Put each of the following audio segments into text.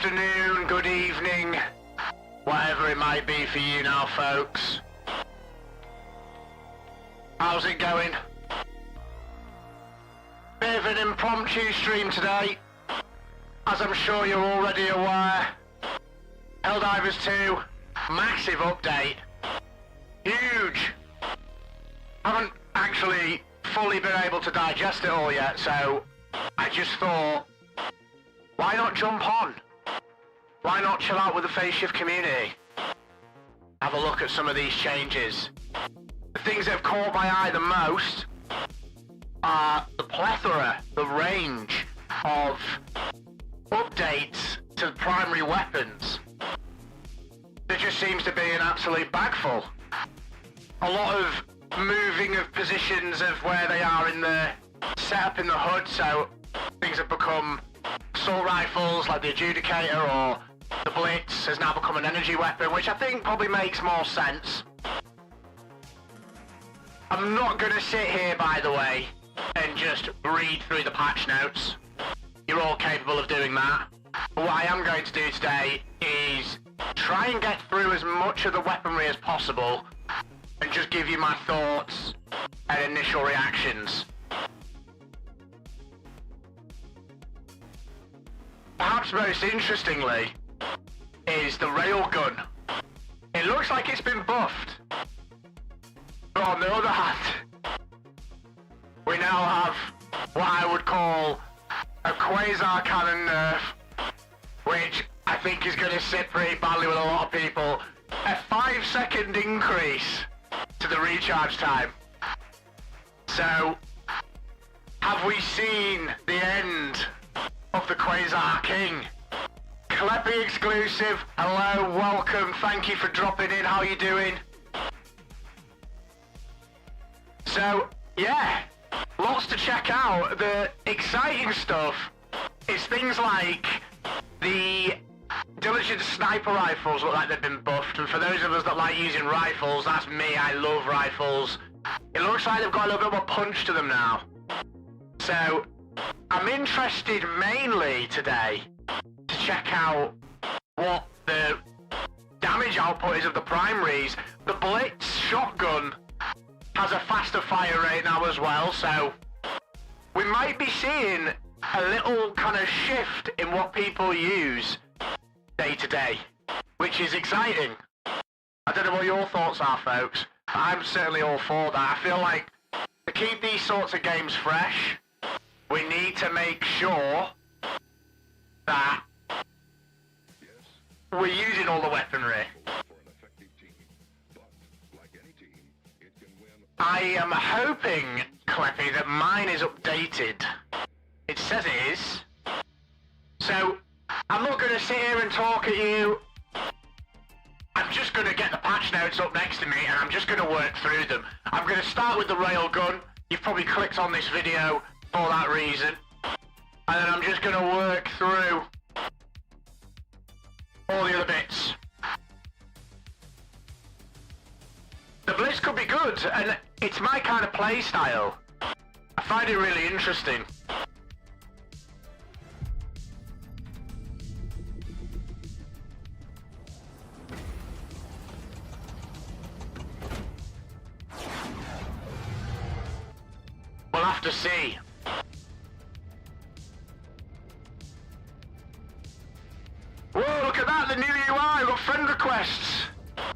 afternoon, good evening, whatever it might be for you now, folks. How's it going? Bit of an impromptu stream today, as I'm sure you're already aware. Helldivers 2, massive update. Huge. Haven't actually fully been able to digest it all yet, so I just thought, why not jump on? Why not chill out with the Phase Shift community? Have a look at some of these changes. The things that have caught my eye the most are the plethora, the range of updates to the primary weapons. There just seems to be an absolute bagful. A lot of moving of positions of where they are in the setup in the hood, so things have become assault rifles like the Adjudicator, or the Blitz has now become an energy weapon, which I think probably makes more sense. I'm not going to sit here, by the way, and just read through the patch notes. You're all capable of doing that. But what I am going to do today is try and get through as much of the weaponry as possible and just give you my thoughts and initial reactions. Perhaps most interestingly is the Railgun. It looks like it's been buffed. But on the other hand, we now have what I would call a Quasar cannon nerf, which I think is going to sit pretty badly with a lot of people. A 5-second increase to the recharge time. So, have we seen the end of the Quasar King? Kleppy exclusive, hello, welcome, thank you for dropping in, how you doing? So, yeah, lots to check out. The exciting stuff is things like the Diligence sniper rifles look like they've been buffed, and for those of us that like using rifles, that's me, I love rifles. It looks like they've got a little bit more punch to them now. So, I'm interested mainly today to check out what the damage output is of the primaries. The Blitz shotgun has a faster fire rate now as well, so we might be seeing a little kind of shift in what people use day to day, which is exciting. I don't know what your thoughts are, folks. I'm certainly all for that. I feel like to keep these sorts of games fresh, we need to make sure that we're using all the weaponry. I am hoping, Kleppy, that mine is updated. It says it is. So, I'm not going to sit here and talk at you. I'm just going to get the patch notes up next to me and I'm just going to work through them. I'm going to start with the Railgun. You've probably clicked on this video for that reason. And then I'm just going to work through all the other bits. The Blitz could be good, and it's my kind of play style. I find it really interesting. We'll have to see. Whoa, look at that, the new UI, we've got friend requests.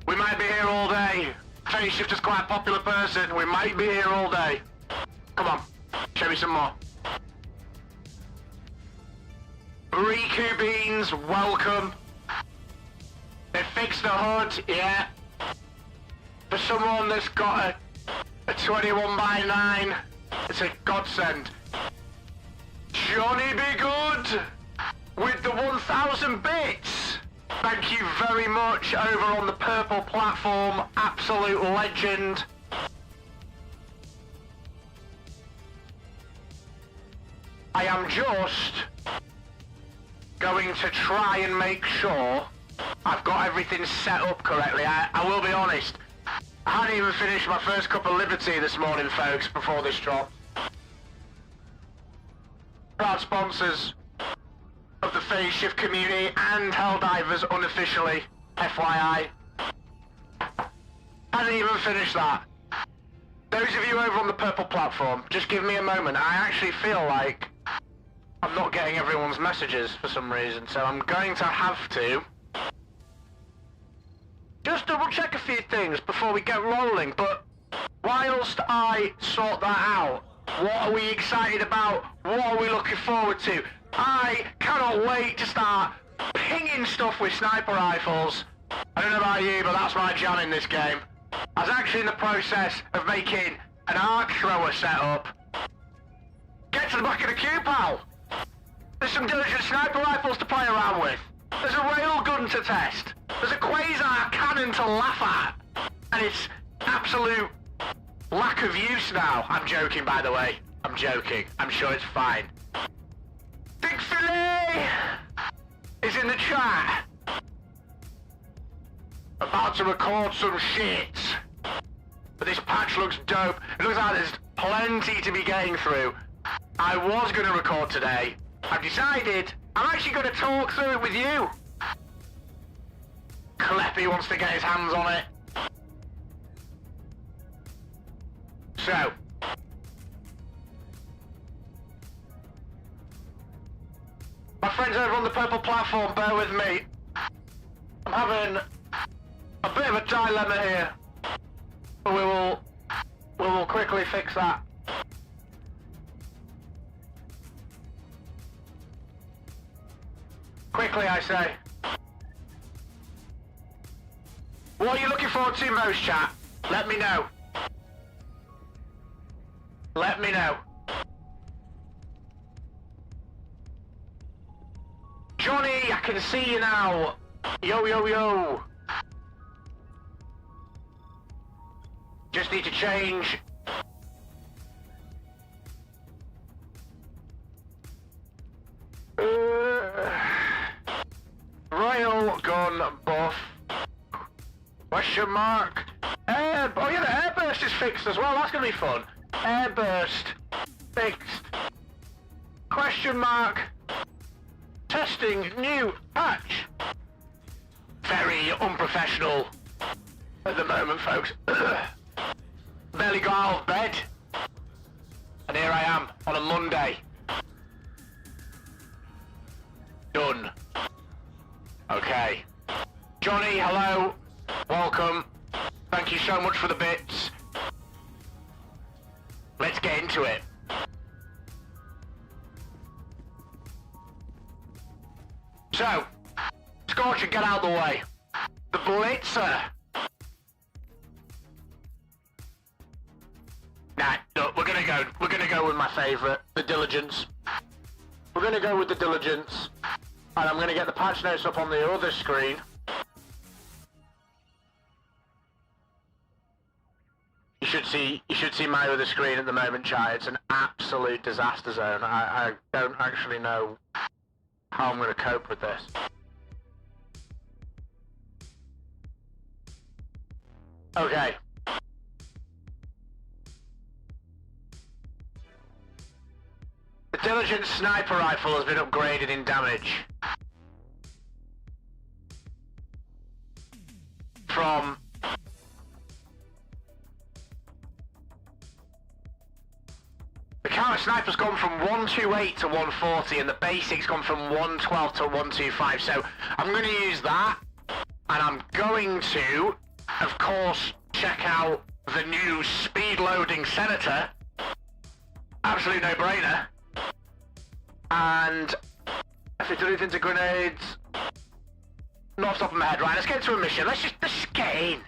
We might be here all day. Phase Shift is quite a popular person, we might be here all day. Come on, show me some more. Riku Beans, welcome. They fixed the hood, yeah. For someone that's got a 21x9, it's a godsend. Johnny Be Good with the 1,000 bits. Thank you very much over on the purple platform, absolute legend. I am just going to try and make sure I've got everything set up correctly. I will be honest, I hadn't even finished my first cup of Liberty this morning, folks, before this drop. Proud sponsors of the phase shift community and Helldivers unofficially, FYI. Hasn't even finished that. Those of you over on the purple platform, just give me a moment. I actually feel like I'm not getting everyone's messages for some reason, so I'm going to have to just double check a few things before we get rolling. But whilst I sort that out, what are we excited about? What are we looking forward to? I cannot wait to start pinging stuff with sniper rifles. I don't know about you, but that's my jam in this game. I was actually in the process of making an arc thrower setup. Get to the back of the queue, pal. There's some Diligence sniper rifles to play around with. There's a railgun to test. There's a Quasar cannon to laugh at. And it's absolute lack of use now. I'm joking, by the way. I'm joking. I'm sure it's fine. Big Filet is in the chat. About to record some shit. But this patch looks dope. It looks like there's plenty to be getting through. I was going to record today. I've decided I'm actually going to talk through it with you. Kleppy wants to get his hands on it. So, my friends over on the purple platform, bear with me. I'm having a bit of a dilemma here, but we will quickly fix that. Quickly, I say. What are you looking forward to most, chat? Let me know. Let me know. Johnny, I can see you now. Yo, yo, yo. Just need to change. Railgun buff. Question mark. Oh yeah, the Airburst is fixed as well. That's gonna be fun. Airburst fixed. Question mark. Testing new patch. Very unprofessional at the moment, folks. Barely got out of bed. And here I am on a Monday. Done. Okay. Johnny, hello. Welcome. Thank you so much for the bits. Let's get into it. So, Scorcher, get out of the way. The Blitzer. Nah, no, we're gonna go with my favourite, the Diligence. We're gonna go with the Diligence. And I'm gonna get the patch notes up on the other screen. You should see my other screen at the moment, chat. It's an absolute disaster zone. I don't actually know how I'm gonna cope with this. Okay. The Diligence sniper rifle has been upgraded in damage. From the counter sniper's gone from 128 to 140 and the basic's gone from 112 to 125, so I'm going to use that, and I'm going to, of course, check out the new speed loading Senator. Absolute no-brainer. And if it does anything to grenades, not off the top of my head. Right, let's get into a mission. Let's just get in.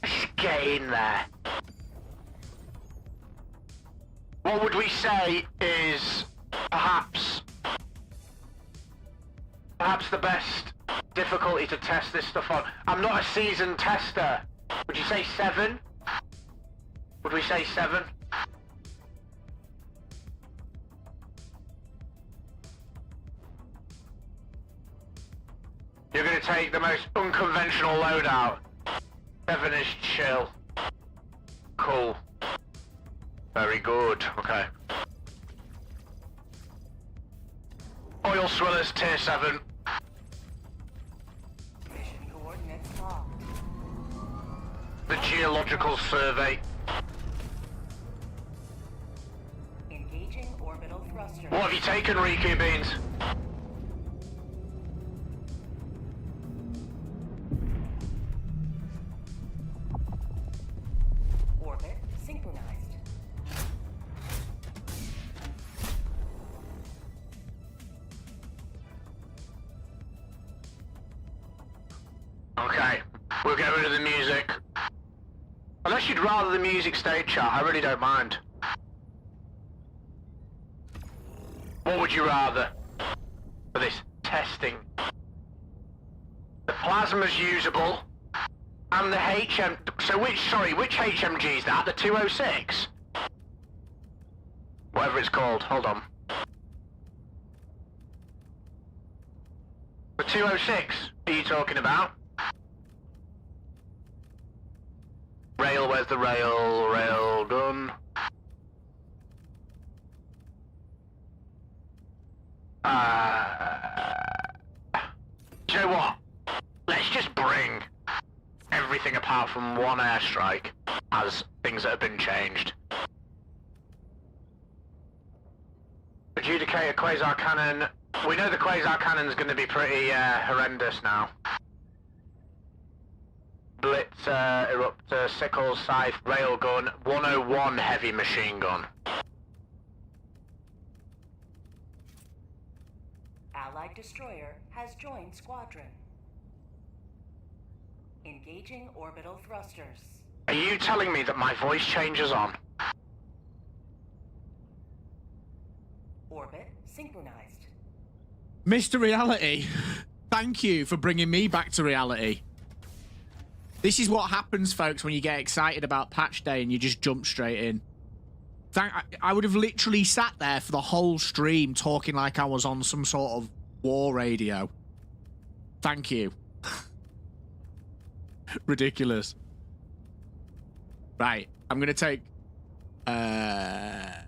Let's just get in there. What would we say is perhaps the best difficulty to test this stuff on? I'm not a seasoned tester. Would you say 7? Would we say 7? You're going to take the most unconventional loadout. 7 is chill. Cool. Very good. Okay. Oil swillers, tier 7. Mission coordinates locked. The geological survey. Engaging orbital thrusters. What have you taken, Riku Beans? Orbit synchronized. Okay, we'll get rid of the music. Unless you'd rather the music stay, chat, I really don't mind. What would you rather for this testing? The plasma's usable, and the HM... So which HMG is that? The 206? Whatever it's called, hold on. The 206, are you talking about? Rail, where's the rail? Railgun. Do you know what? Let's just bring everything apart from one airstrike as things that have been changed. Adjudicator Quasar Cannon. We know the Quasar Cannon's going to be pretty horrendous now. Blitz, Eruptor, Sickle, Scythe, Railgun, 101 Heavy Machine Gun. Allied destroyer has joined squadron. Engaging orbital thrusters. Are you telling me that my voice changes on? Orbit synchronized. Mr. Reality, thank you for bringing me back to reality. This is what happens, folks, when you get excited about patch day and you just jump straight in. I would have literally sat there for the whole stream talking like I was on some sort of war radio. Thank you. Ridiculous. Right, I'm going to take... the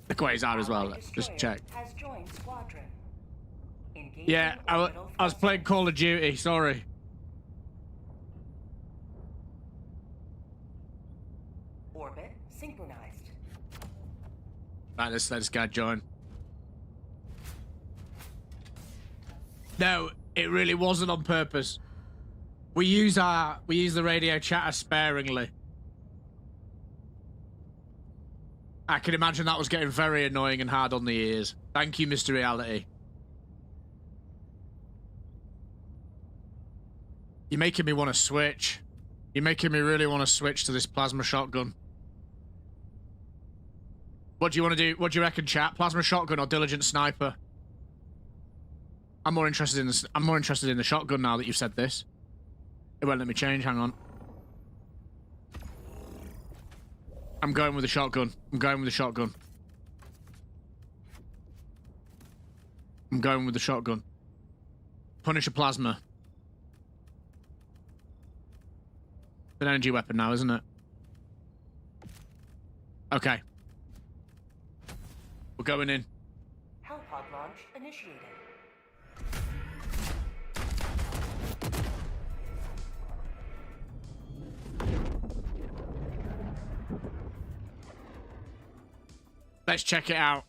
Quasar as well. Let's just check. Has joined squadron. Engaging Yeah, I orbital was playing thrusters. Call of Duty, sorry. Orbit synchronized. Right, let's let this guy join. No, it really wasn't on purpose. We use the radio chatter sparingly. I can imagine that was getting very annoying and hard on the ears. Thank you, Mr. Reality. You're making me want to switch. You're making me really want to switch to this plasma shotgun. What do you want to do? What do you reckon, chat? Plasma shotgun or Diligent sniper? I'm more interested in this. I'm more interested in the shotgun now that you've said this. It won't let me change. Hang on. I'm going with the shotgun. I'm going with the shotgun. I'm going with the shotgun. Punisher plasma. It's an energy weapon now, isn't it? Okay. We're going in. Helipod launch initiated. Let's check it out.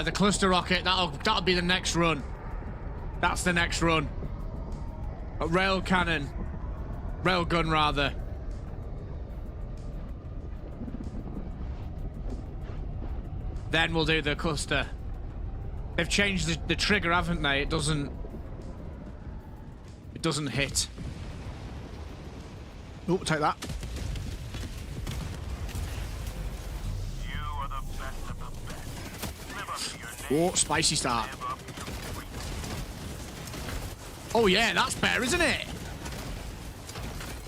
The cluster rocket, that'll be the next run. That's the next run. A rail cannon. Railgun, rather. Then we'll do the cluster. They've changed the trigger, haven't they? It doesn't hit. Oh, take that. You are the best of the best. Live up to your name. Oh, spicy start. Oh yeah, that's better, isn't it?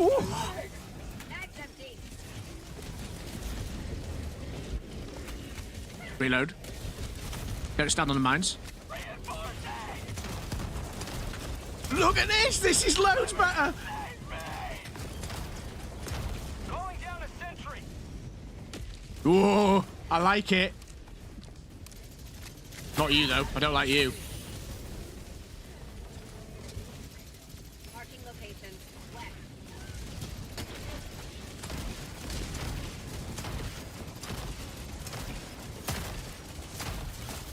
Ooh. Reload. Don't stand on the mines. Look at this! This is loads better! Calling down a sentry. Whoa! I like it. Not you, though. I don't like you. Marking location. West.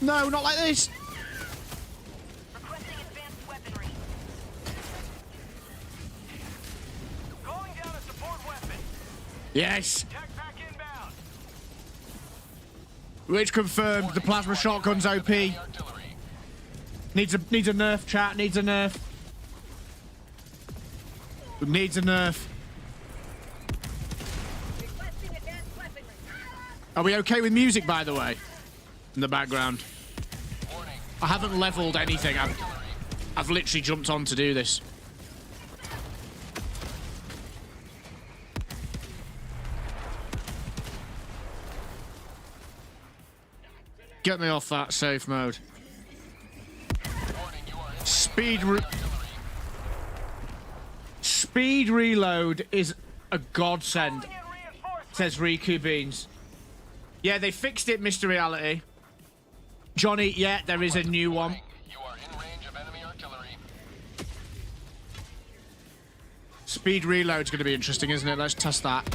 No, not like this! Requesting advanced weaponry. Calling down a support weapon. Yes! Tech pack inbound. Which confirmed the plasma shotgun's OP. Needs a nerf, chat. Needs a nerf. Needs a nerf. Requesting advanced weaponry. Are we okay with music, by the way? In the background. I haven't leveled anything. I've literally jumped on to do this. Get me off that safe mode. Speed reload is a godsend, Calling in reinforcements. says Riku Beans. Yeah, they fixed it, Mr. Reality. Johnny, yeah, there is a new one. You are in range of enemy artillery. Speed reload's going to be interesting, isn't it? Let's test that.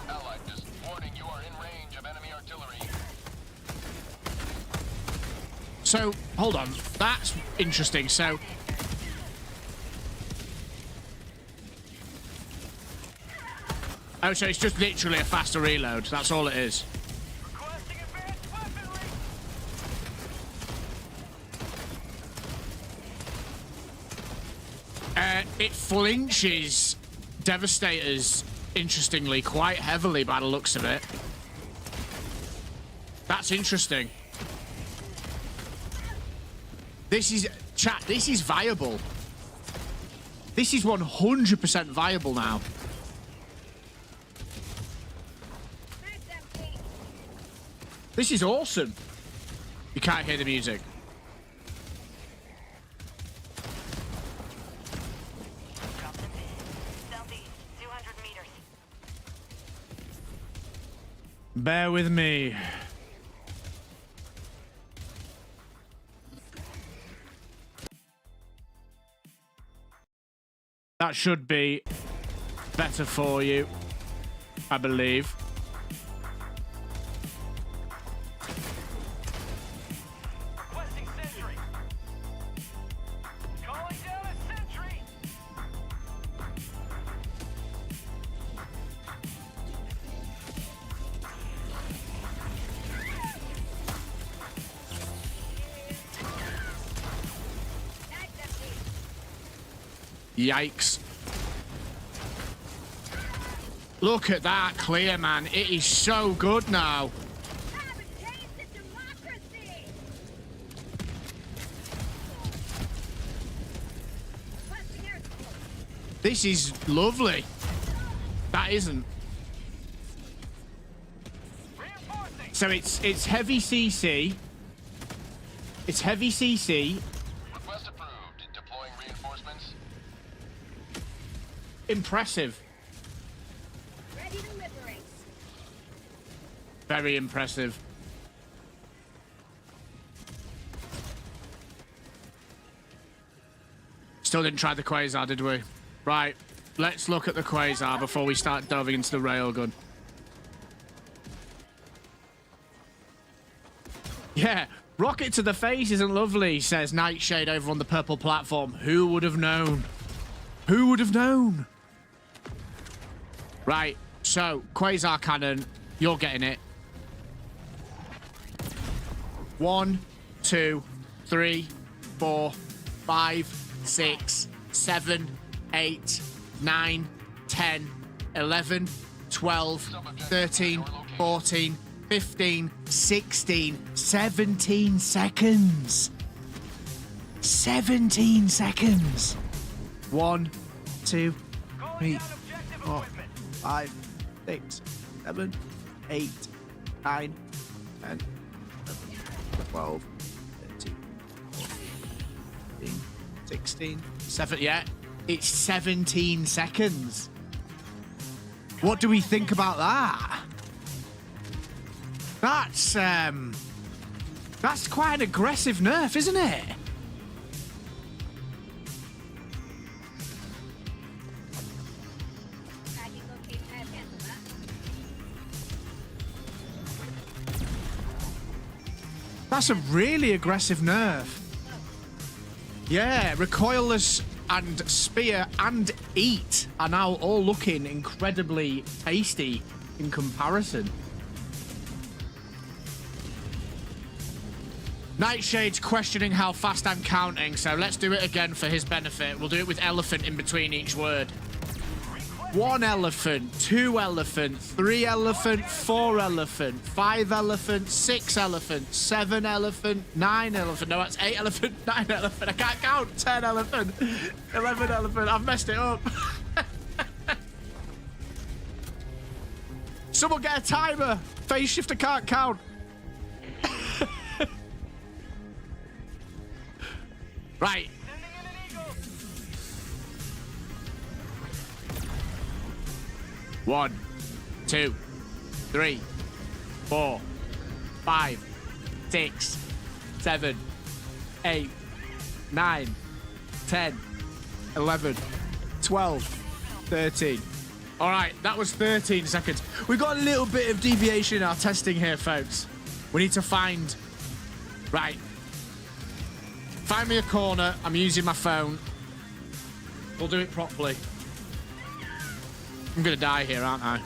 Allied just warning you are in range of enemy artillery. So, hold on. That's interesting. So, oh, so it's just literally a faster reload. That's all it is. Requesting advanced weaponry. It flinches Devastators, interestingly, quite heavily by the looks of it. That's interesting. This is, chat, this is viable. This is 100% viable now. Mag's empty. This is awesome. You can't hear the music. Southeast, 200 meters. Bear with me. That should be better for you, I believe. Requesting sentry. Calling down a sentry. Mag's empty. Yikes. Look at that clear, man. It is so good now. Have a taste of democracy. Requesting air support. This is lovely. That isn't. Reinforcing. So it's heavy CC. It's heavy CC. Request approved. Deploying reinforcements. Impressive. Ready to liberate. Very impressive. Still didn't try the Quasar, did we? Right. Let's look at the Quasar before we start delving into the railgun. Yeah, rocket to the face isn't lovely, says Nightshade over on the purple platform. Who would have known? Who would have known? Right, so Quasar cannon, you're getting it. 1, 2, 3, 4, 5, 6, 7, 8, 9, 10, 11, 12, 13, 14, 15, 16, 17 seconds. 17 seconds. 1, 2, Calling 3, down objective 4, equipment. 5, 6, 7, 8, 9, 10, 12, 13, 14, 16, 7. Yeah, it's 17 seconds. What do we think about that? That's quite an aggressive nerf, isn't it? Tagging location has canceled that. That's a really aggressive nerf. Yeah, recoilless and spear and eat are now all looking incredibly tasty in comparison. Nightshade's questioning how fast I'm counting, so let's do it again for his benefit. We'll do it with elephant in between each word. 1 elephant, 2 elephant, 3 elephant, 4 elephant, 5 elephant, 6 elephant, 7 elephant, 9 elephant. No, that's 8 elephant, 9 elephant. I can't count. 10 elephant, 11 elephant. I've messed it up. Someone get a timer. Phase shifter can't count. Right. 1, 2, 3, 4, 5, 6, 7, 8, 9, 10, 11, 12, 13. All right, that was 13 seconds. We've got a little bit of deviation in our testing here, folks. We need to find... Right. Find me a corner. I'm using my phone. We'll do it properly. I'm gonna die here, aren't I?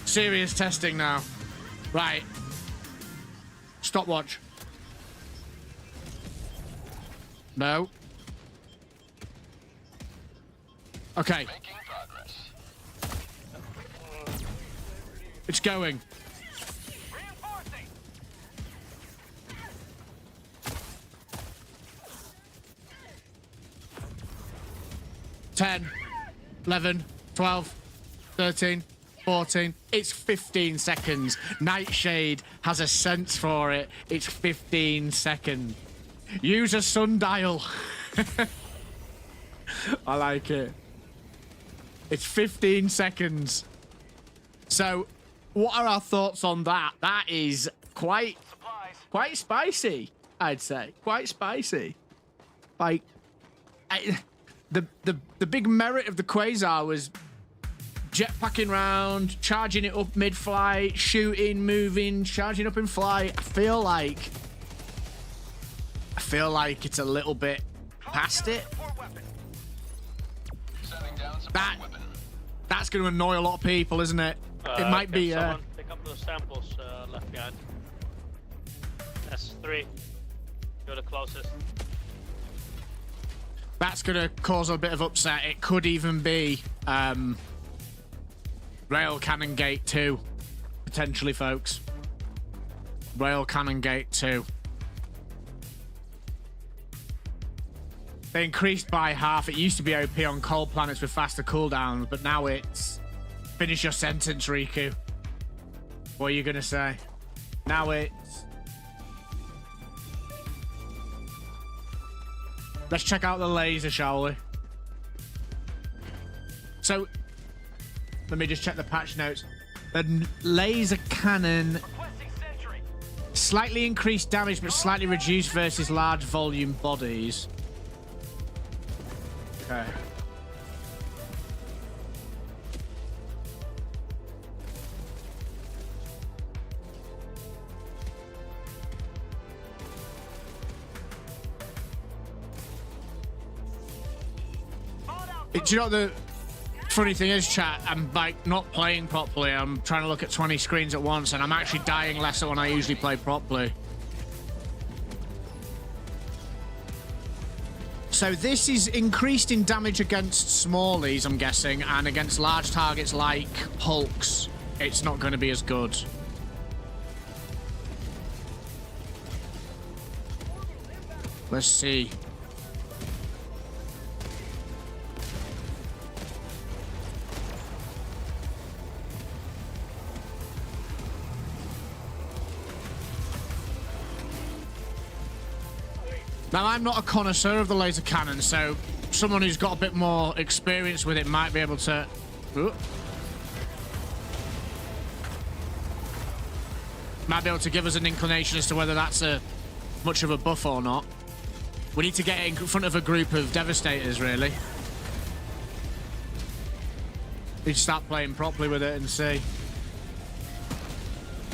Serious testing now. Right. Stopwatch. No. Okay. Making progress. It's going. Reinforcing. 10, 11, 12, 13, 14. It's 15 seconds. Nightshade has a sense for it. It's 15 seconds. Use a sundial. I like it. It's 15 seconds. So, what are our thoughts on that? That is quite spicy, I'd say. Quite spicy. Like, the big merit of the Quasar was jetpacking round, charging it up mid-flight, shooting, moving, charging up in flight. I feel like it's a little bit past it. Setting down support weapon. That's going to annoy a lot of people, isn't it? It might be. Someone pick up those samples left behind. That's 3. You're the closest. That's going to cause a bit of upset. It could even be Rail Cannon Gate 2, potentially, folks. Rail Cannon Gate 2. They increased by half. It used to be OP on cold planets with faster cooldowns, but now it's... Finish your sentence, Riku. What are you going to say? Now it's... Let's check out the laser, shall we? So, let me just check the patch notes. The laser cannon... Slightly increased damage, but slightly reduced versus large volume bodies. Okay. Do you know what the funny thing is, chat? I'm like not playing properly. I'm trying to look at 20 screens at once, and I'm actually dying less than when I usually play properly. So this is increased in damage against smallies, I'm guessing, and against large targets like Hulks, it's not going to be as good. Let's see. Now, I'm not a connoisseur of the laser cannon, so someone who's got a bit more experience with it might be able to... Ooh. Might be able to give us an inclination as to whether that's much of a buff or not. We need to get it in front of a group of Devastators, really. We need to start playing properly with it and see.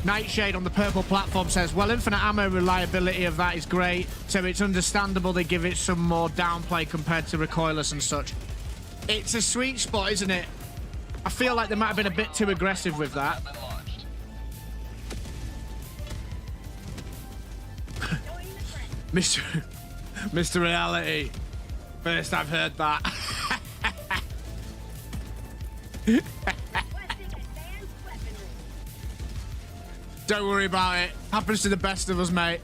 Nightshade on the purple platform says, well, infinite ammo reliability of that is great, so it's understandable they give it some more downplay compared to recoilless and such. It's a sweet spot, isn't it? I feel like they might have been a bit too aggressive with that. Mr. Reality. First I've heard that. Don't worry about it. Happens to the best of us, mate.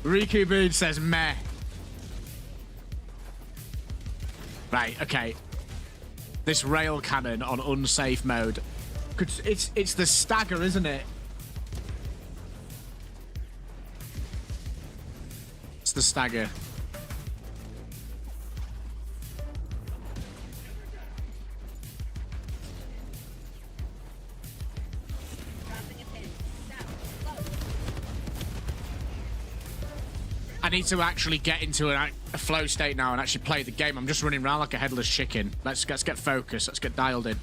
Riku Bean says meh. Right, okay. This rail cannon on unsafe mode. It's the stagger, isn't it? It's the stagger. I need to actually get into a flow state now and actually play the game. I'm just running around like a headless chicken. Let's get focused. Let's get dialed in.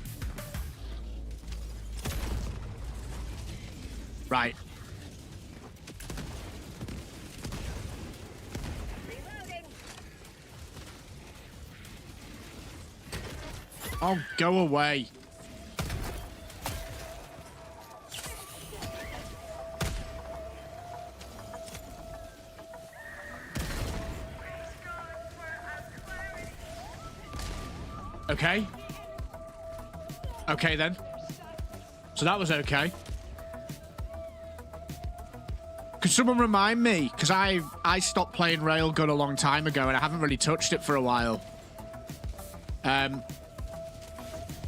Right. Oh, go away. Okay. Okay, then. So that was okay. Could someone remind me? Because I stopped playing Railgun a long time ago and I haven't really touched it for a while.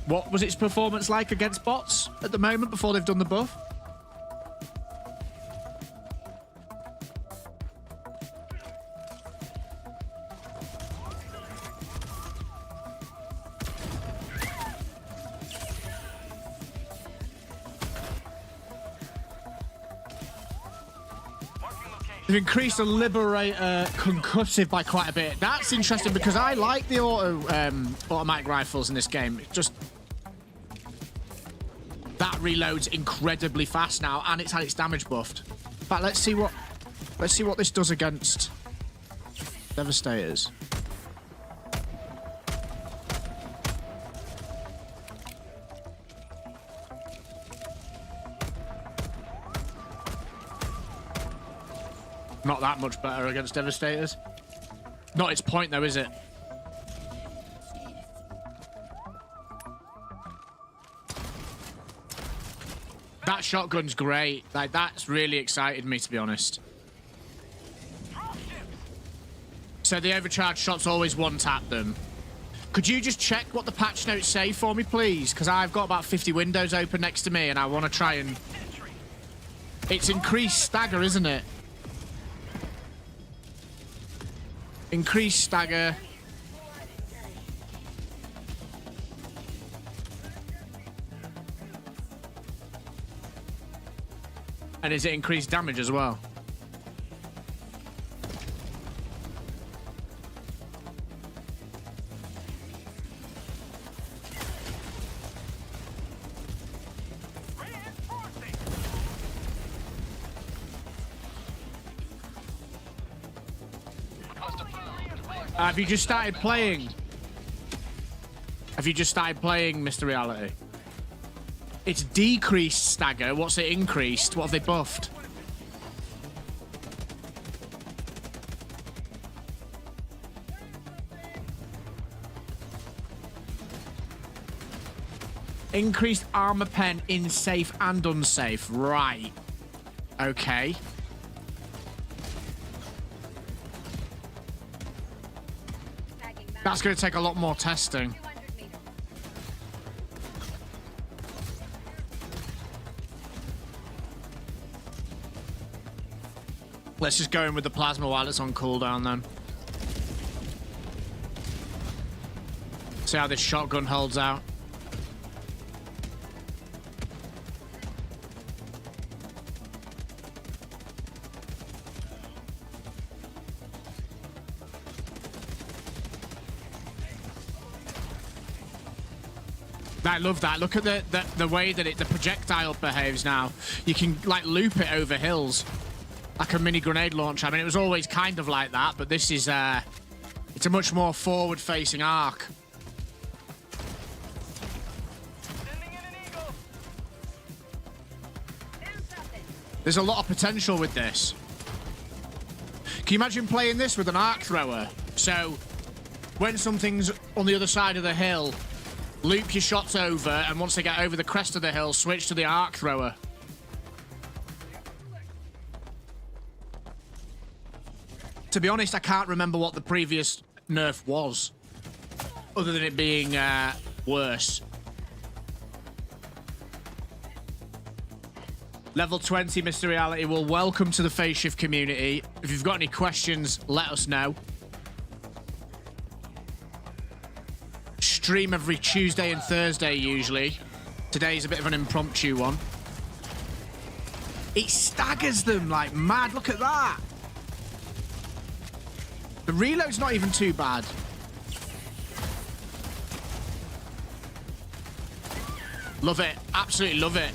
What was its performance like against bots at the moment before they've done the buff? They've increased the Liberator concussive by quite a bit. That's interesting because I like the automatic rifles in this game. It's just that reloads incredibly fast now, and it's had its damage buffed. In fact, let's see what this does against Devastators. Not that much better against Devastators. Not its point, though, is it? That shotgun's great. Like, that's really excited me, to be honest. So the overcharged shots always one-tap them. Could you just check what the patch notes say for me, please? Because I've got about 50 windows open next to me, and I want to try and... It's increased stagger, isn't it? Increased stagger. And is it increased damage as well? Have you just started playing? Have you just started playing, Mr. Reality? It's decreased stagger. What's it increased? What have they buffed? Increased armor pen in safe and unsafe. Right. Okay. That's going to take a lot more testing. Let's just go in with the plasma while it's on cooldown then. See how this shotgun holds out. I love that. Look at the way that the projectile behaves now. You can like loop it over hills like a mini grenade launcher. I mean, it was always kind of like that, but this is it's a much more forward-facing arc. There's a lot of potential with this. Can you imagine playing this with an arc thrower? So when something's on the other side of the hill, loop your shots over, and once they get over the crest of the hill, switch to the arc thrower. To be honest, I can't remember what the previous nerf was, other than it being worse. Level 20, Mr. Reality. Well, welcome to the Phase Shift community. If you've got any questions, let us know. Stream every Tuesday and Thursday, usually. Today's a bit of an impromptu one. It staggers them like mad. Look at that. The reload's not even too bad. Love it. Absolutely love it.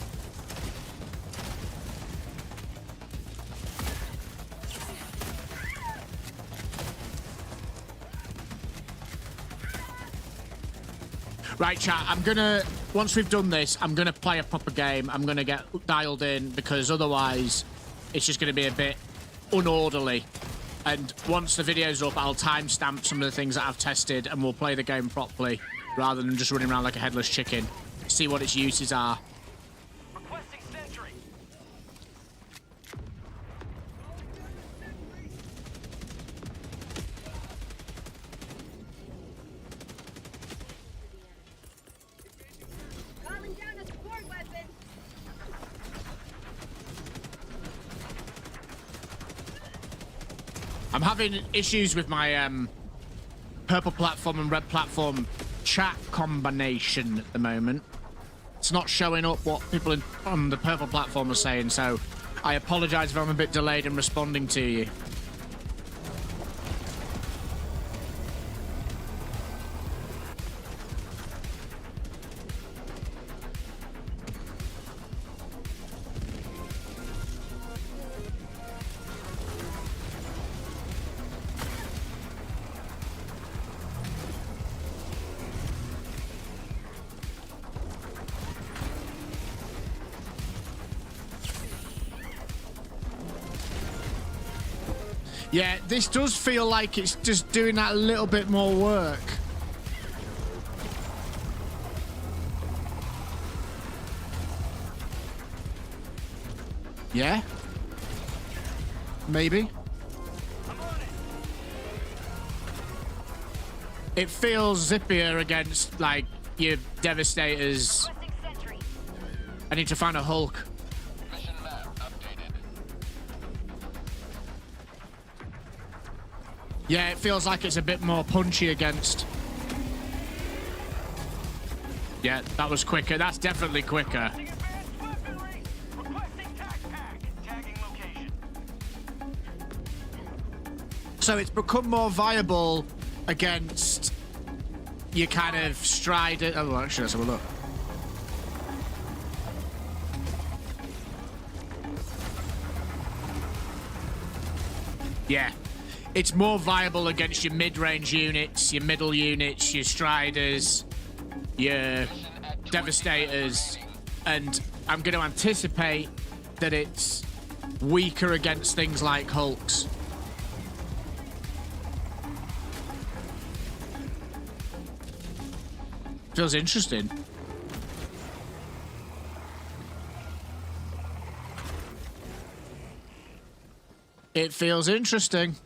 Right, chat, I'm gonna, once we've done this, I'm gonna play a proper game. I'm gonna get dialed in, because otherwise it's just gonna be a bit unorderly. And once the video's up, I'll timestamp some of the things that I've tested, and we'll play the game properly, rather than just running around like a headless chicken. See what its uses are. Requesting sentry. Calling down a support weapon. I'm having issues with my purple platform and red platform chat combination at the moment. It's not showing up what people on the purple platform are saying, so I apologize if I'm a bit delayed in responding to you. Yeah, this does feel like it's just doing that little bit more work. Yeah? Maybe? It feels zippier against, like, your Devastators. Requesting sentry. I need to find a Hulk. Mission map updated. Yeah, it feels like it's a bit more punchy against. Yeah, that was quicker. That's definitely quicker. Advanced weaponry. Requesting tac pack. Tagging location. So it's become more viable against your kind of Strider. Oh, actually, let's have a look. Yeah. It's more viable against your mid-range units, your middle units, your Striders, your Devastators, and I'm going to anticipate that it's weaker against things like Hulks. Feels interesting. It feels interesting.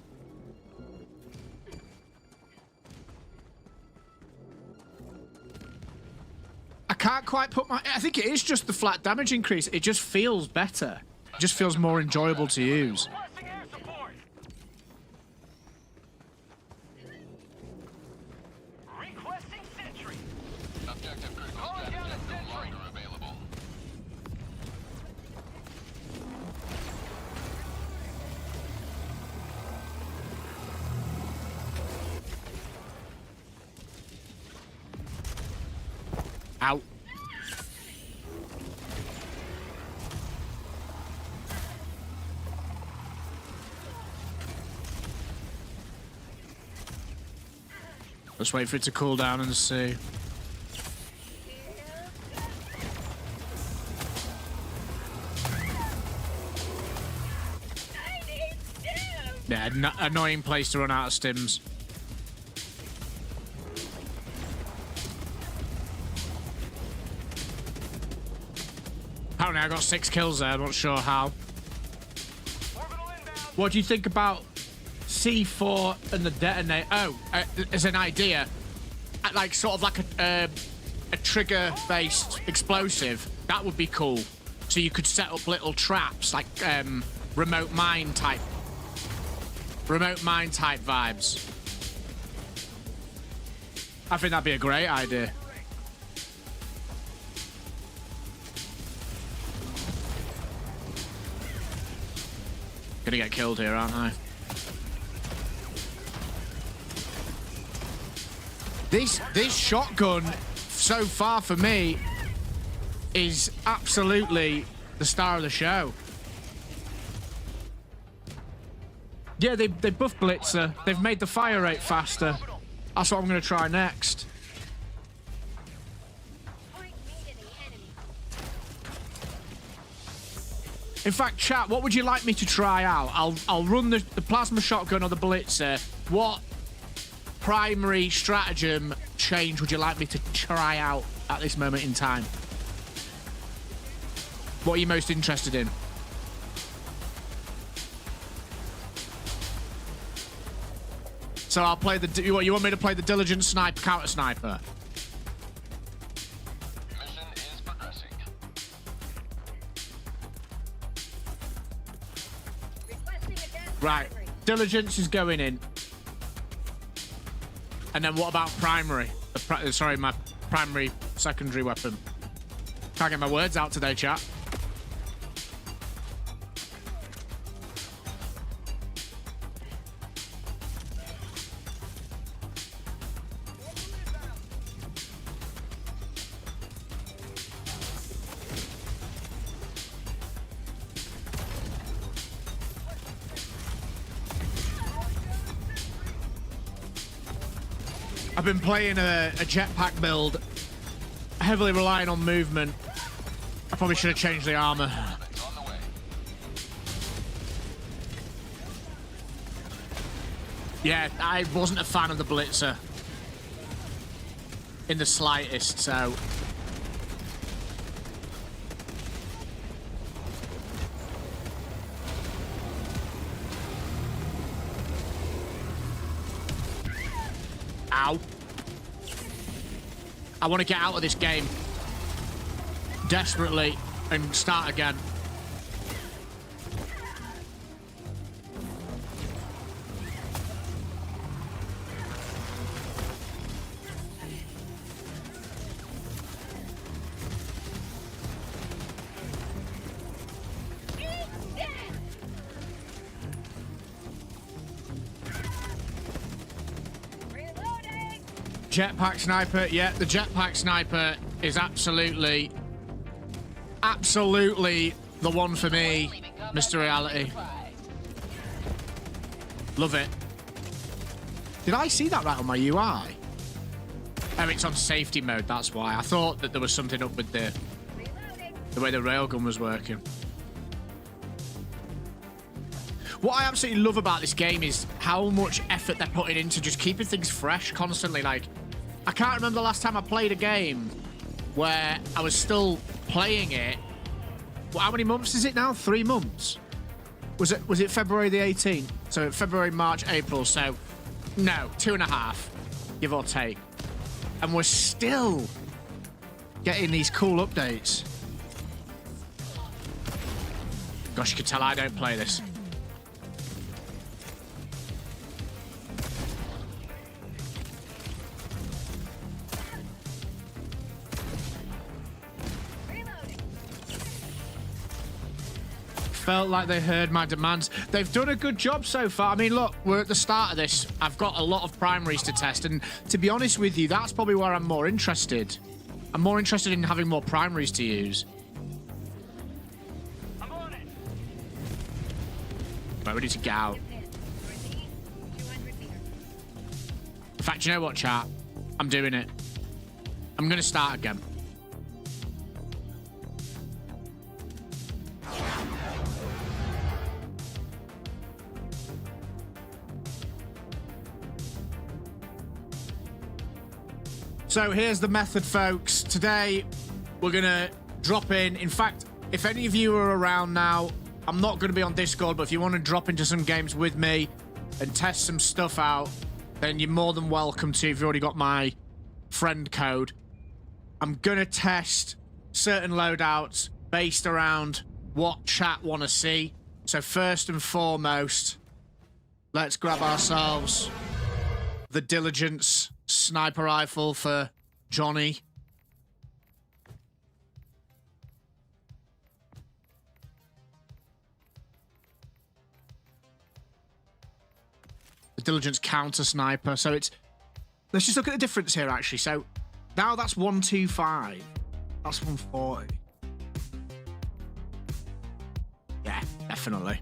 I can't quite put my... I think it is just the flat damage increase. It just feels better. It just feels more enjoyable to use. Requesting air support. Objective critical strategy no longer available. Out. Let's wait for it to cool down and see. Yeah, annoying place to run out of stims. Apparently I got 6 kills there, I'm not sure how. What do you think about C4 and the detonator? Oh, as an idea, like sort of like a trigger-based explosive. That would be cool. So you could set up little traps, like remote mine type vibes. I think that'd be a great idea. Gonna get killed here, aren't I? This shotgun so far for me is absolutely the star of the show. Yeah, they buffed Blitzer. They've made the fire rate faster. That's what I'm going to try next. In fact, chat, what would you like me to try out? I'll run the plasma shotgun or the Blitzer. What primary stratagem change would you like me to try out at this moment in time? What are you most interested in? So I'll play the... You want me to play the Diligence sniper, counter sniper? Mission is progressing. Right. Diligence is going in. And then what about primary? Sorry, my primary secondary weapon. Can't get my words out today, chat. I've been playing a jetpack build, heavily relying on movement. I probably should have changed the armor. Yeah, I wasn't a fan of the Blitzer in the slightest, so... Ow. I want to get out of this game desperately and start again. Jetpack sniper, yeah, the jetpack sniper is absolutely the one for me, Mr. Reality. Love it. Did I see that right on my UI? Oh, it's on safety mode, that's why. I thought that there was something up with the way the railgun was working. What I absolutely love about this game is how much effort they're putting into just keeping things fresh constantly. Like, I can't remember the last time I played a game where I was still playing it. Well, how many months is it now? 3 months? Was it February the 18th? So February, March, April. So no, 2.5, give or take. And we're still getting these cool updates. Gosh, you can tell I don't play this. felt like they heard my demands. They've done a good job so far. I mean, look, we're at the start of this. I've got a lot of primaries to test, and to be honest with you, that's probably where I'm more interested. I'm more interested in having more primaries to use. I'm on it. Right, we need to get out. Proceed. 200 meters. In fact, you know what, chat? I'm doing it. I'm going to start again. So here's the method, folks. Today, we're going to drop in. In fact, if any of you are around now, I'm not going to be on Discord, but if you want to drop into some games with me and test some stuff out, then you're more than welcome to if you've already got my friend code. I'm going to test certain loadouts based around what chat want to see. So first and foremost, let's grab ourselves the Diligence sniper rifle for Johnny. The Diligence counter sniper. So it's... Let's just look at the difference here, actually. So now that's 125. That's 140. Yeah, definitely.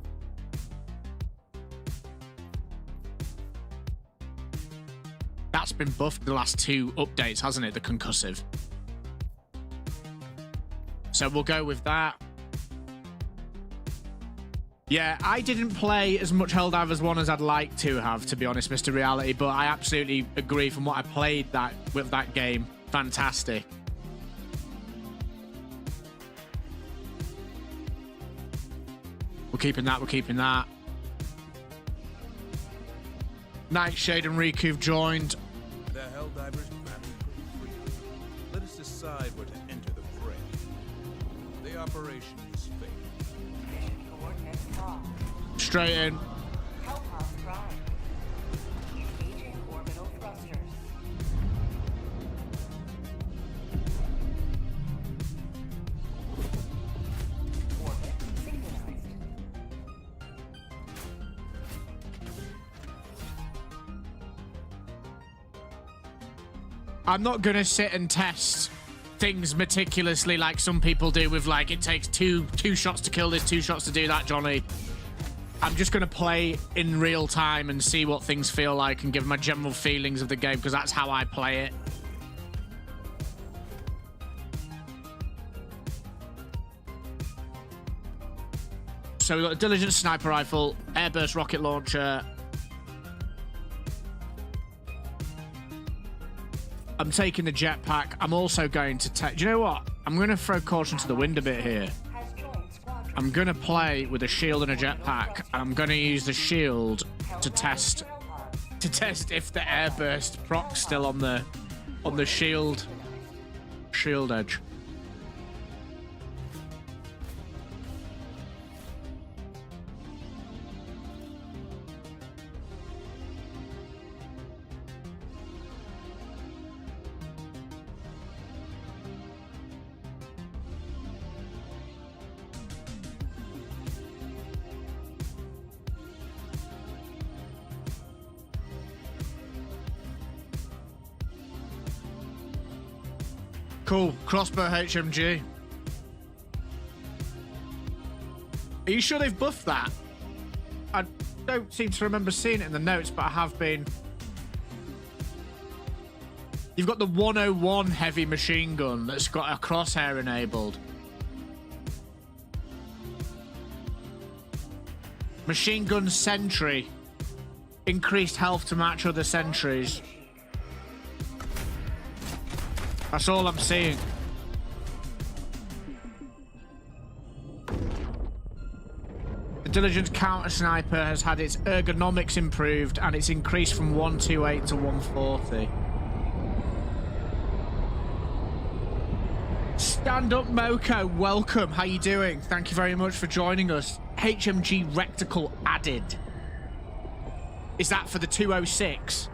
That's been buffed the last 2 updates, hasn't it? The concussive. So we'll go with that. Yeah, I didn't play as much Helldivers 1 as I'd like to have, to be honest, Mr. Reality, but I absolutely agree from what I played with that game. Fantastic. We're keeping that, we're keeping that. Nightshade and Riku have joined. The Helldivers map is free. Let us decide where to enter the fray. The operation is failed. Mission coordinates locked. Straight in. Hellpop prime. Engaging orbital thrusters. Orbit synchronized. I'm not going to sit and test things meticulously like some people do with, like, it takes two shots to kill this, 2 shots to do that, Johnny. I'm just going to play in real time and see what things feel like and give my general feelings of the game, because that's how I play it. So we've got a Diligence sniper rifle, Airburst rocket launcher. I'm taking the jetpack. I'm also going to take... Do you know what? I'm going to throw caution to the wind a bit here. Has joined squadron. I'm going to play with a shield and a jetpack. And I'm going to use the shield to test if the Airburst proc's still on the shield edge. Cool. Crossbow HMG. Are you sure they've buffed that? I don't seem to remember seeing it in the notes, but I have been. You've got the 101 heavy machine gun that's got a crosshair enabled. Machine gun sentry. Increased health to match other sentries. That's all I'm seeing. The Diligence counter sniper has had its ergonomics improved and it's increased from 128 to 140. Stand up Moko, welcome. How you doing? Thank you very much for joining us. HMG reticle added. Is that for the 206?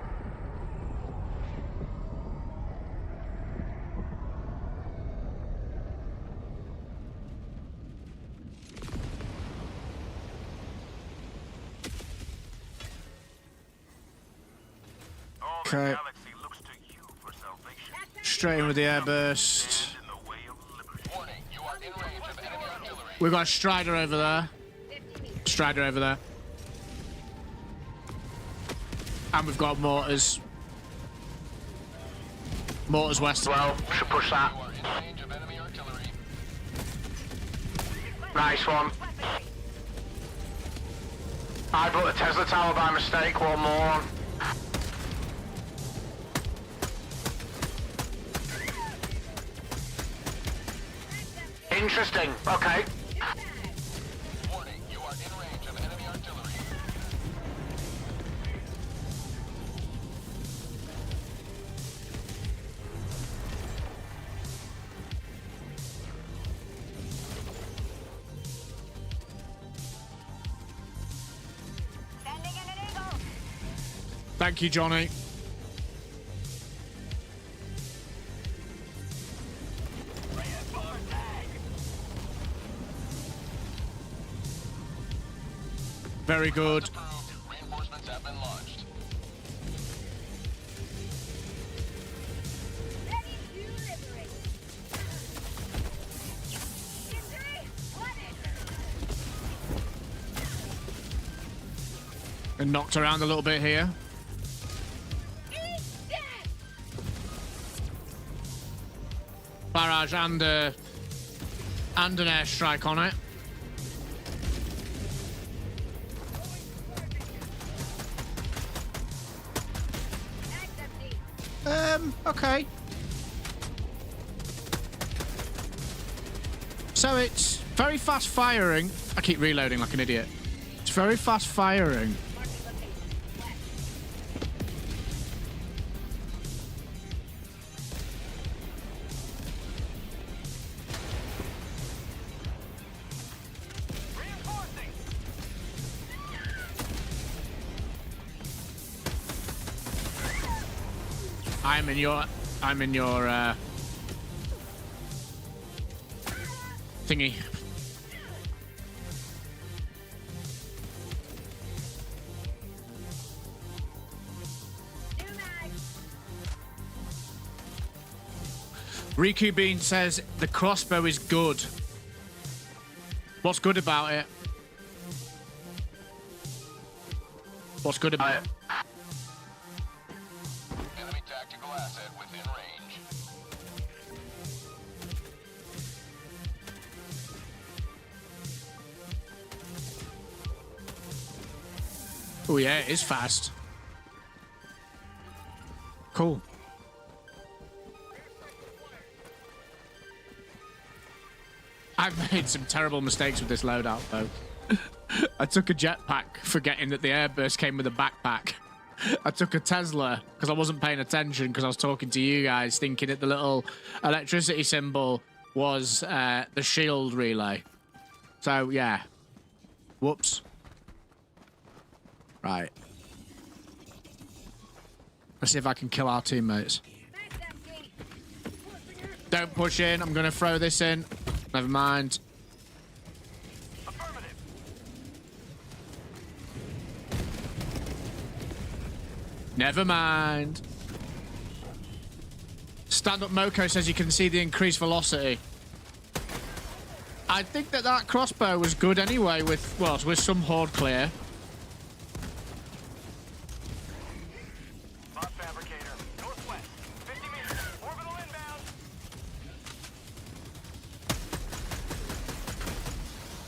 Okay. Galaxy looks to you for salvation. Straight in with the airburst. Stand in the way of liberty. Warning, you are in range of enemy artillery. We've got a Strider over there. 50 meters. Strider over there. And we've got mortars. Mortars west. Well, should push that. You are in range of enemy artillery. Nice one. I put the Tesla tower by mistake, one more on. Interesting, okay. Warning, you are in range of enemy artillery. Sending in an eagle. Thank you, Johnny. Very good. Approved. Reinforcements have been launched. Ready to liberate. Victory! Wanted. And knocked around a little bit here. Eat that! Barrage and an airstrike on it. That's empty. Okay. So it's very fast firing. I keep reloading like an idiot. It's very fast firing. Marking location. West. Reinforcing. I'm in your thingy. New mag. Riku Bean says the crossbow is good. What's good about it? What's good about it? Enemy tactical asset within range. Oh yeah, it is fast. Cool. I've made some terrible mistakes with this loadout though. I took a jetpack forgetting that the airburst came with a backpack. I took a Tesla because I wasn't paying attention because I was talking to you guys thinking that the little electricity symbol was the shield relay. So yeah. Whoops. Right. Let's see if I can kill our teammates. That's empty. Don't push in. I'm going to throw this in. Never mind. Affirmative. Never mind. Stand Up Moko says you can see the increased velocity. I think that crossbow was good anyway with, well, with some horde clear. Bot fabricator. Northwest. 50 meters. Orbital inbound.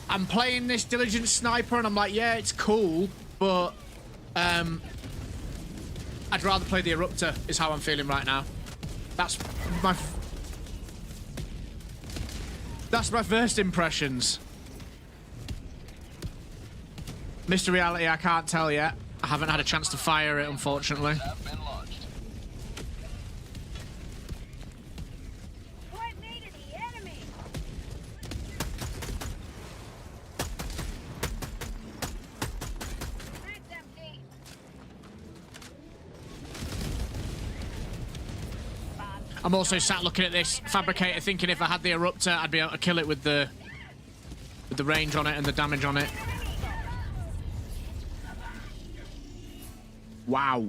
I'm playing this Diligence sniper and I'm like, yeah, it's cool, but I'd rather play the Eruptor is how I'm feeling right now. That's my first impressions. Mr. Reality, I can't tell yet. I haven't had a chance to fire it, unfortunately. Have been launched. Point me to the enemy. That's empty. I'm also sat looking at this fabricator thinking if I had the Eruptor, I'd be able to kill it with the range on it and the damage on it. Wow.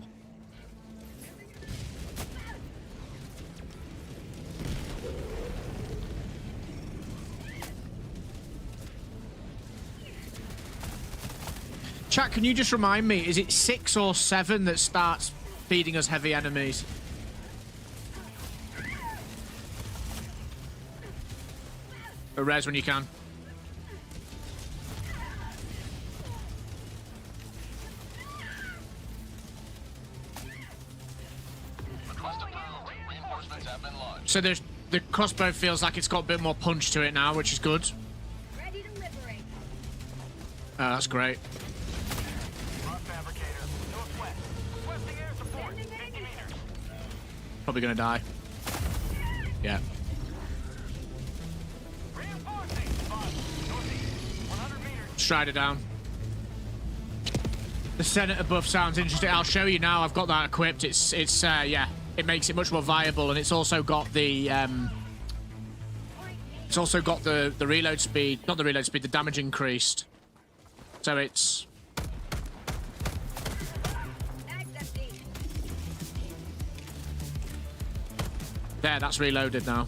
Chat, can you just remind me, is it 6 or 7 that starts feeding us heavy enemies? A res when you can. Request approved. Reinforcements have been launched. So the crossbow feels like it's got a bit more punch to it now, which is good. Ready to liberate. Oh, that's great. Rock fabricator. Northwest. Requesting air support. 50 meters. Probably gonna die. Yeah. Reinforcing. Spot. Northeast. 100 meters. Strider down. The Senator buff sounds interesting. I'll show you now. I've got that equipped. It's yeah. It makes it much more viable, and it's also got the reload speed. Not the reload speed. The damage increased. So it's Mag's empty. there. That's reloaded now.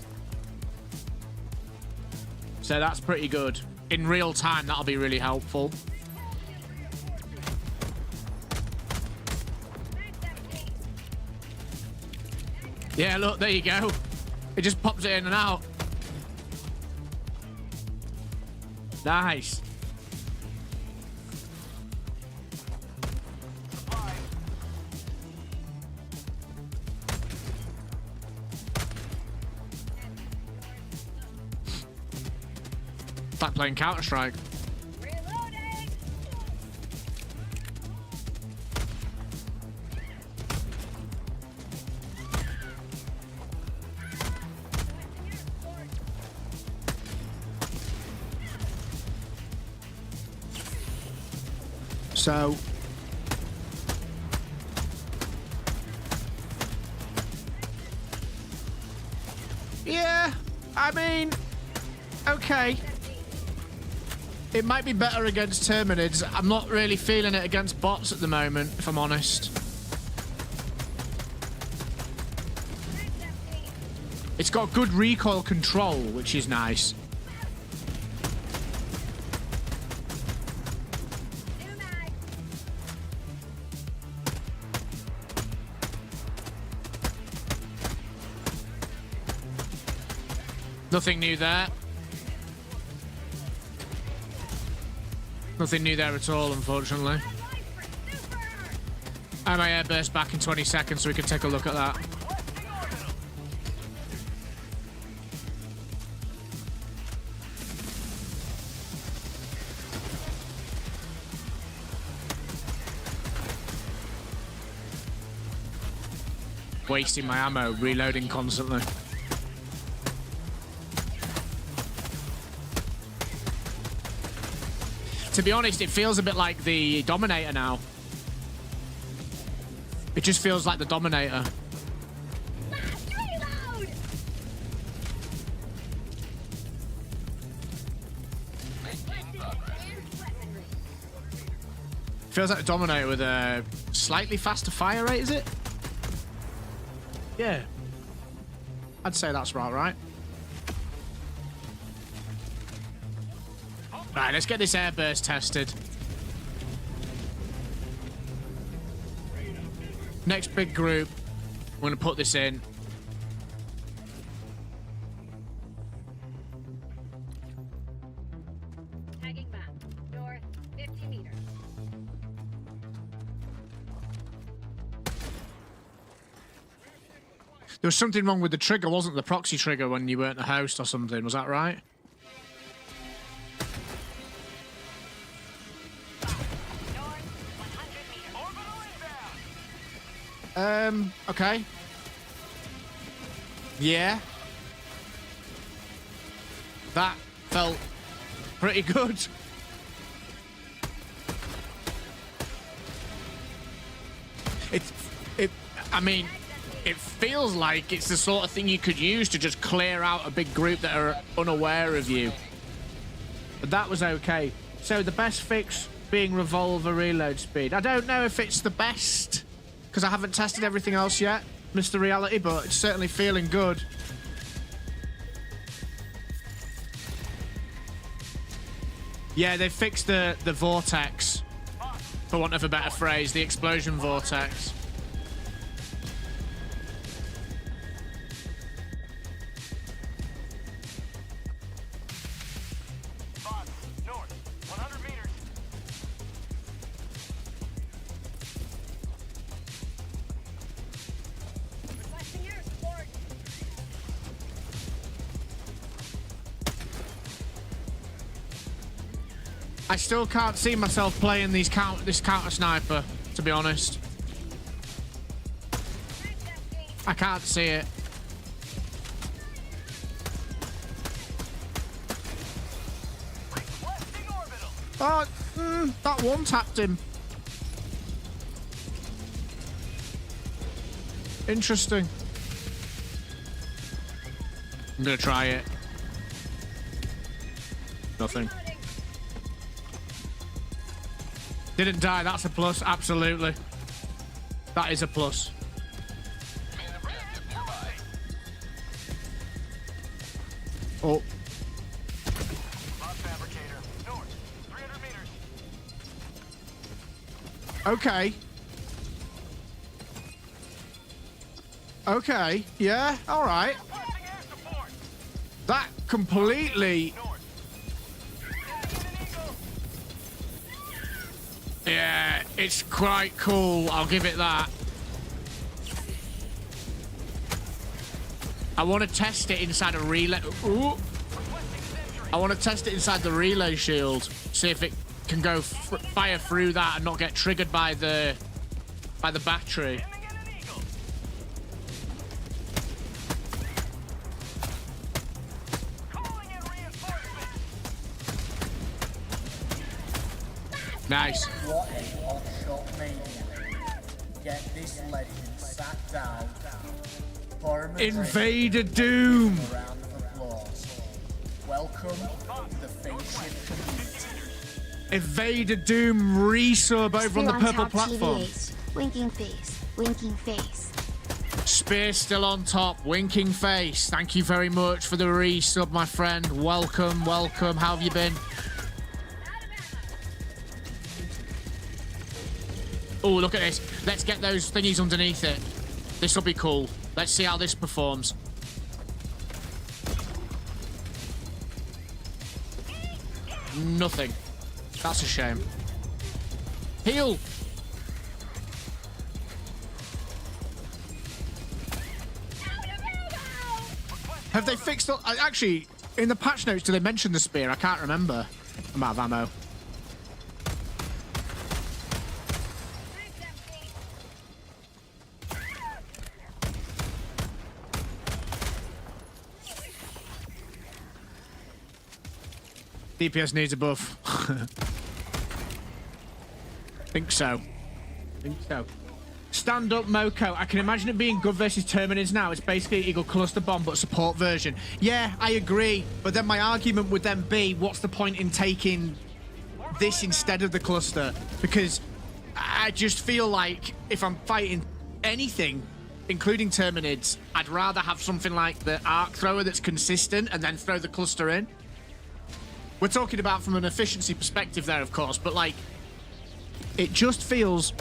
So that's pretty good. In real time, that'll be really helpful. Mag's empty. Yeah, look, there you go. It just pops it in and out. Nice. It's like playing Counter-Strike. Reloading. So yeah, I mean, okay. It might be better against Terminids. I'm not really feeling it against bots at the moment, if I'm honest. Mag's empty. It's got good recoil control, which is nice. New mag. Nothing new there. Nothing new there at all, unfortunately. Life for super. I have my airburst back in 20 seconds so we can take a look at that. Requesting orbital. Wasting my ammo, reloading constantly. To be honest, it feels a bit like the Dominator now. It just feels like the Dominator. Last reload. Making progress. And weaponry. Feels like the Dominator with a slightly faster fire rate, is it? Yeah. I'd say that's about right. Right, let's get this airburst tested. Next big group, we're going to put this in. Tagging map. North 50 meters. There was something wrong with the trigger, wasn't there? The proxy trigger when you weren't the host or something. Was that right? North 100 meters. Okay. Yeah. That felt pretty good. I mean, it feels like it's the sort of thing you could use to just clear out a big group that are unaware of you. But that was okay. So the best fix being revolver reload speed. I don't know if it's the best, because I haven't tested everything else yet, Mr. Reality, but it's certainly feeling good. Yeah, they fixed the vortex. For want of a better phrase, the explosion vortex. Boss, north, 100 meters. Requesting air support. I still can't see myself playing this counter sniper, to be honest. I can't see it. Requesting orbital. Oh, that one tapped him. Interesting. I'm gonna try it. Nothing. Didn't die, that's a plus, absolutely. That is a plus. Oh, Boss fabricator, north, 300 meters. okay. Okay, yeah, all right. Requesting air support. That completely... North. Enemy an eagle. Yeah, it's quite cool, I'll give it that. I want to test it inside a relay... Ooh. I want to test it inside the relay shield. See if it can go fire through that and not get triggered by the battery. Sending in an eagle. Calling in reinforcements. Nice. What a hotshot maniac. Get this legend sat down. Invader Doom. A round of applause. Welcome to the Faceship community. Invader Doom resub over on the purple platform. Winking face, winking face. Spear still on top, winking face. Thank you very much for the resub, my friend. Welcome, welcome. How have you been? Oh, look at this. Let's get those thingies underneath it. This will be cool. Let's see how this performs. Nothing. That's a shame. Heal! Have they fixed... Actually, in the patch notes, do they mention the spear? I can't remember. I'm out of ammo. DPS needs a buff. Think so. Think so. Stand up, Moko. I can imagine it being good versus Terminids now. It's basically Eagle Cluster Bomb, but support version. Yeah, I agree. But then my argument would then be, what's the point in taking this instead of the cluster? Because I just feel like if I'm fighting anything, including Terminids, I'd rather have something like the arc thrower that's consistent and then throw the cluster in. We're talking about from an efficiency perspective there, of course, but like, it just feels...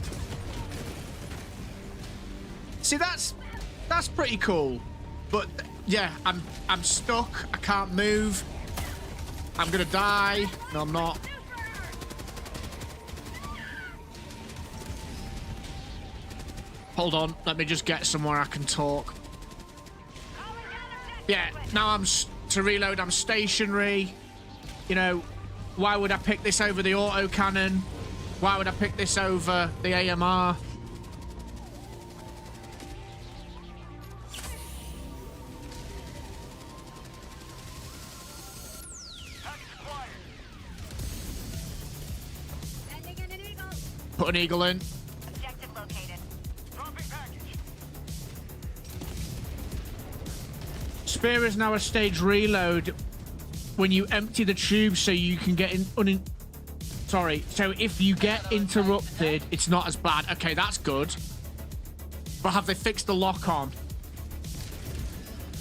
See, that's pretty cool. But yeah, I'm stuck. I can't move. I'm gonna die. No, I'm not. Hold on, let me just get somewhere I can talk. Yeah, now I'm to reload, I'm stationary. You know, why would I pick this over the autocannon? Why would I pick this over the AMR? Sending in an eagle. Put an eagle in. Objective located. Dropping package. Spear is now a stage reload when you empty the tube, so you can get in. Sorry. So if you get interrupted, it's not as bad. Okay, that's good. But have they fixed the lock on?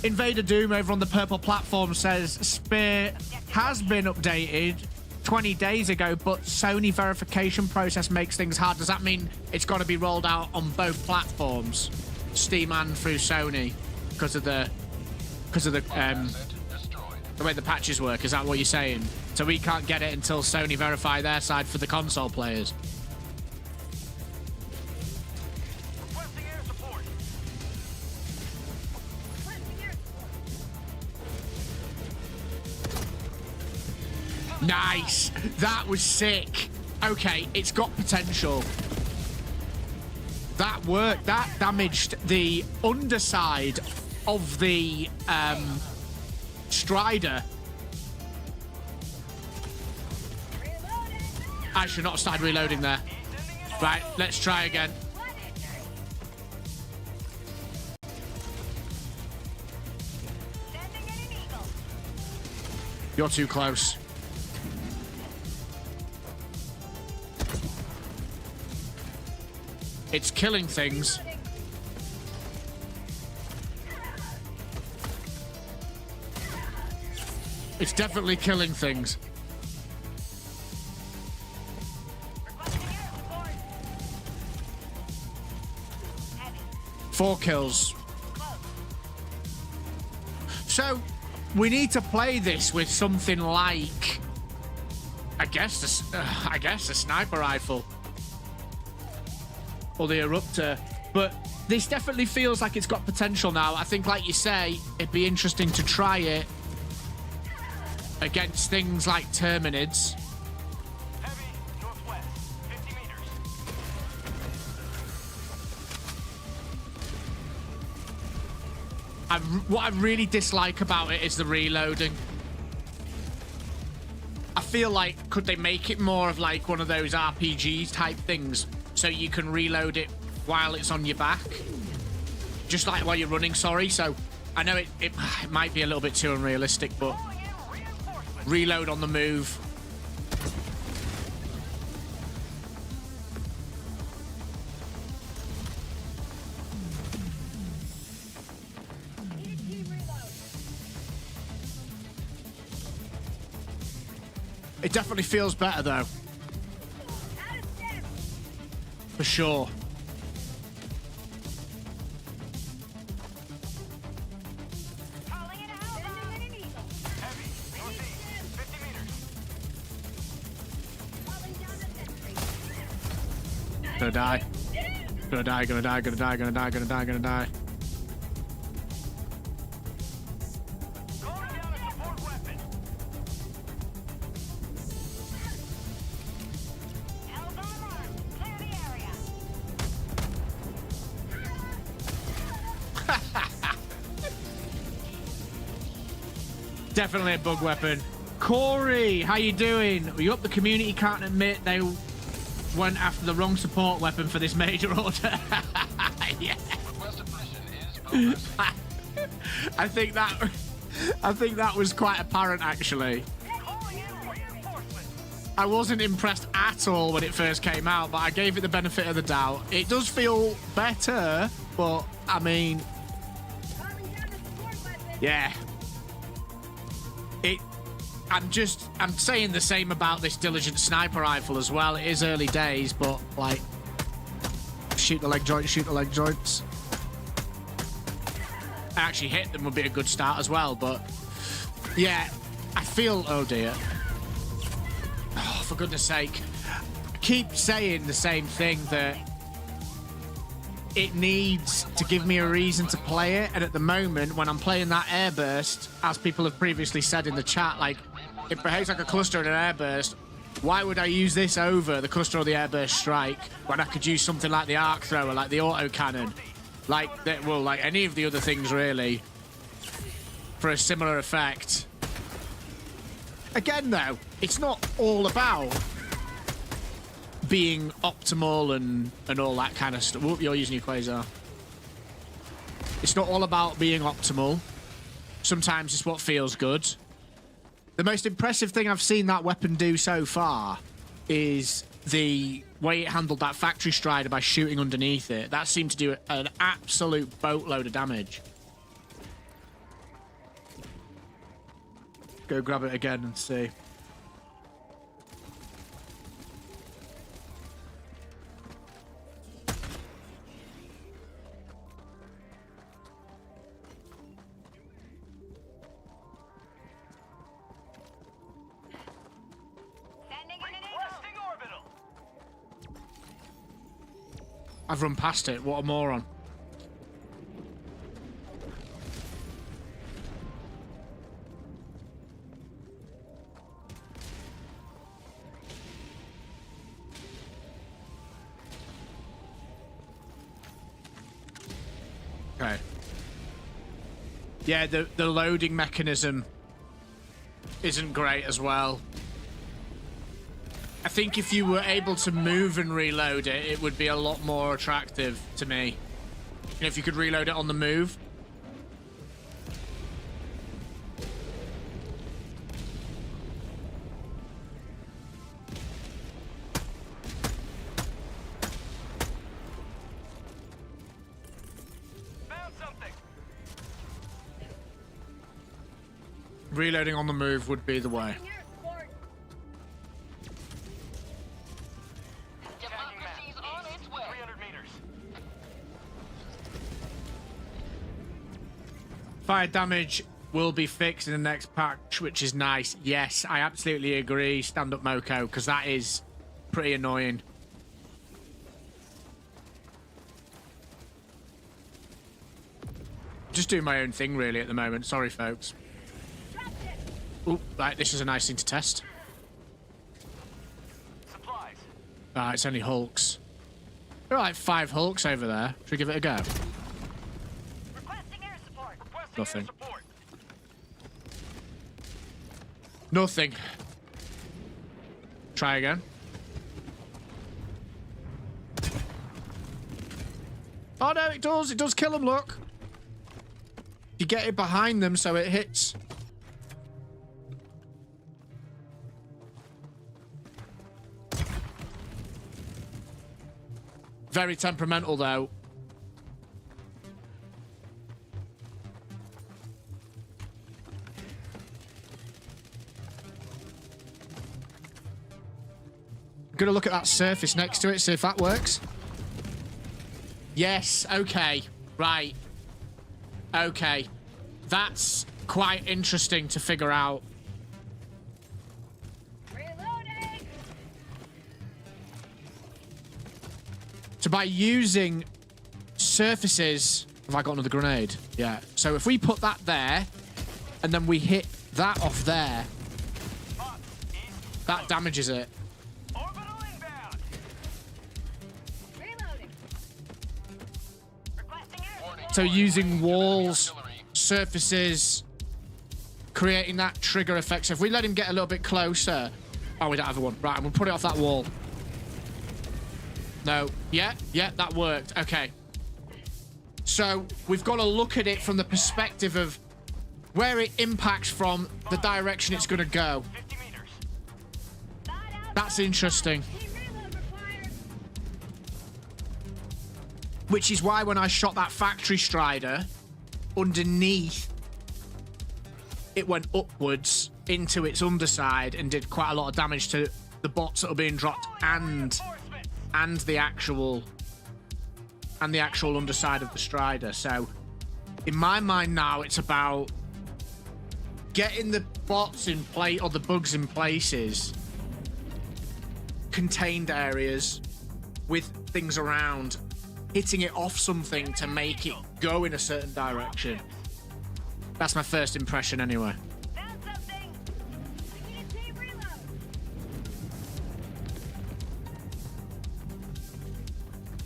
Invader Doom over on the purple platform says Spear has been updated 20 days ago, but Sony verification process makes things hard. Does that mean it's got to be rolled out on both platforms, Steam and through Sony, because of the way the patches work? Is that what you're saying? So we can't get it until Sony verify their side for the console players. Requesting air support. Nice. That was sick. Okay, it's got potential. That worked. That damaged the underside of the Strider. I should not have started reloading there. Right, let's try again. You're too close. It's killing things. It's definitely killing things. Four kills. So we need to play this with something like, I guess a sniper rifle or the Eruptor, but this definitely feels like it's got potential now. I think, like you say, it'd be interesting to try it against things like Terminids. Heavy, northwest, 50 meters. What I really dislike about it is the reloading. I feel like, could they make it more of like one of those RPG type things so you can reload it while it's on your back? Just like while you're running, sorry. So I know it might be a little bit too unrealistic, but reload on the move. It definitely feels better though. For sure. Heavy, northeast, 50 meters. Gonna die. Gonna die, gonna die, gonna die, gonna die, gonna die, gonna die. Calling down a support weapon. Hell's armor. Clear the area. Definitely a bug weapon. Corey, how you doing? You up? The community can't admit they went after the wrong support weapon for this major order. Yeah. Requested mission is progress. I think that was quite apparent actually. Calling in reinforcements. I wasn't impressed at all when it first came out, but I gave it the benefit of the doubt. It does feel better, but I mean, yeah. I'm saying the same about this Diligence sniper rifle as well. It is early days, but like, shoot the leg joints, shoot the leg joints. I actually hit them would be a good start as well, but yeah, I feel, oh dear. Oh, for goodness sake. I keep saying the same thing, that it needs to give me a reason to play it, and at the moment when I'm playing that Airburst, as people have previously said in the chat, like, it behaves like a cluster and an Airburst. Why would I use this over the cluster or the Airburst strike when I could use something like the arc thrower, like the autocannon, like that, well, like any of the other things really, for a similar effect? Again though, it's not all about being optimal and all that kind of stuff. Whoop, you're using your Quasar. It's not all about being optimal. Sometimes it's what feels good. The most impressive thing I've seen that weapon do so far is the way it handled that factory strider by shooting underneath it. That seemed to do an absolute boatload of damage. Go grab it again and see. I've run past it. What a moron. Okay. Yeah, the loading mechanism isn't great as well. I think if you were able to move and reload it, it would be a lot more attractive to me. You know, if you could reload it on the move. Found something. Reloading on the move would be the way. Democracy's on its way. 300 meters. Fire damage will be fixed in the next patch, which is nice. Yes, I absolutely agree. Stand up, Moko, because that is pretty annoying. Just doing my own thing, really, at the moment. Sorry, folks. Oh, right, this is a nice thing to test. Supplies. It's only Hulks. There are like 5 Hulks over there. Should we give it a go? Requesting air support. Requesting Nothing. air support. Nothing. Try again. Oh no, it does. It does kill them, look. You get it behind them so it hits. Very temperamental, though. I'm gonna look at that surface next to it, see if that works. Yes, okay. Right. Okay. That's quite interesting to figure out. Reloading. So by using surfaces... Have I got another grenade? Yeah. So if we put that there, and then we hit that off there, that damages it. Orbital inbound. Reloading. Requesting air support. So using walls, surfaces, creating that trigger effect. So if we let him get a little bit closer... Oh, we don't have one. Right, I'm going to put it off that wall. No. Yeah, that worked. Okay. So we've got to look at it from the perspective of where it impacts from, the direction it's going to go. 50 meters. That's interesting. Reload required. Which is why when I shot that factory strider underneath, it went upwards into its underside and did quite a lot of damage to the bots that were being dropped and the actual underside of the strider. So in my mind now, it's about getting the bots in place, or the bugs in places, contained areas with things around, hitting it off something to make it go in a certain direction. That's my first impression anyway. Found something. I need a team reload.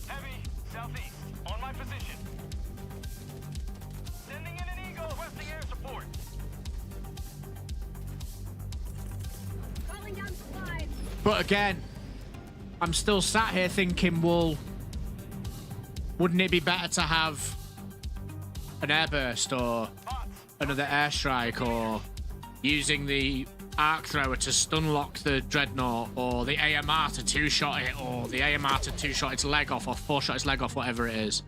Heavy. Southeast. On my position. Sending in an Eagle. Requesting air support. Calling down supplies. But again, I'm still sat here thinking, well, wouldn't it be better to have an airburst or another airstrike, or using the arc thrower to stun lock the dreadnought, or the AMR to two-shot it, or the AMR to two-shot its leg off, or four-shot its leg off, whatever it is.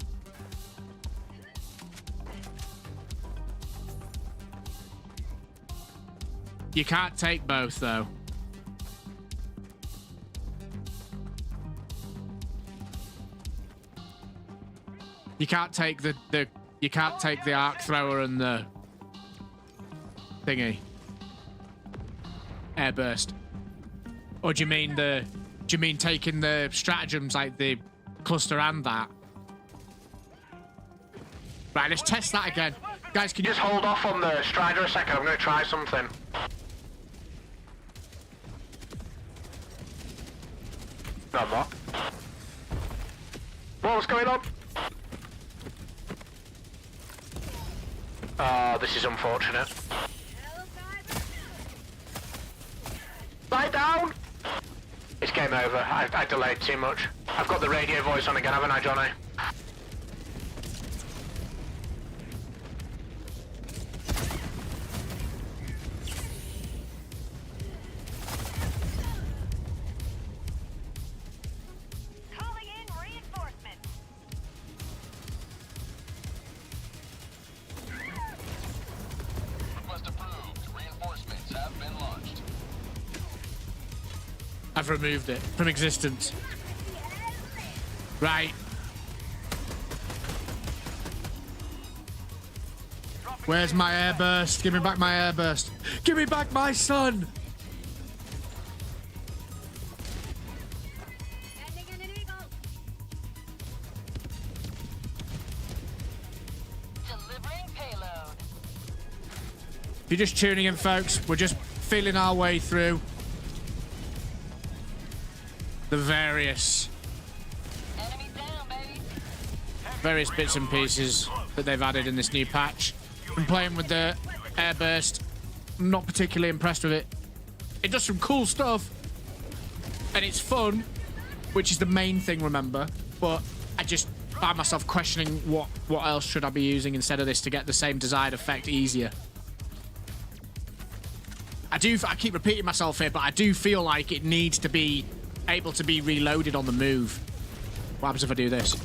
You can't take both, though. You can't take you can't take the arc thrower and the thingy. Airburst. Or do you mean taking the stratagems like the cluster and that. Right, let's test that again. Guys, can you Just hold off on the Strider a second. I'm going to try something. No, I'm not. What's going on? Oh, this is unfortunate. Lie down! It's game over. I delayed too much. I've got the radio voice on again, haven't I, Johnny? Calling in reinforcements. Request approved. Reinforcements have been launched. I've removed it from existence. Right. Where's my airburst? Give me back my airburst. Give me back my son! Sending in an eagle. Delivering payload. If you're just tuning in, folks, we're just feeling our way through the various bits and pieces that they've added in this new patch. I'm playing with the airburst. I'm not particularly impressed with it. It does some cool stuff, and it's fun, which is the main thing, remember. But I just find myself questioning what else should I be using instead of this to get the same desired effect easier. I keep repeating myself here, but I do feel like it needs to be able to be reloaded on the move. What happens if I do this?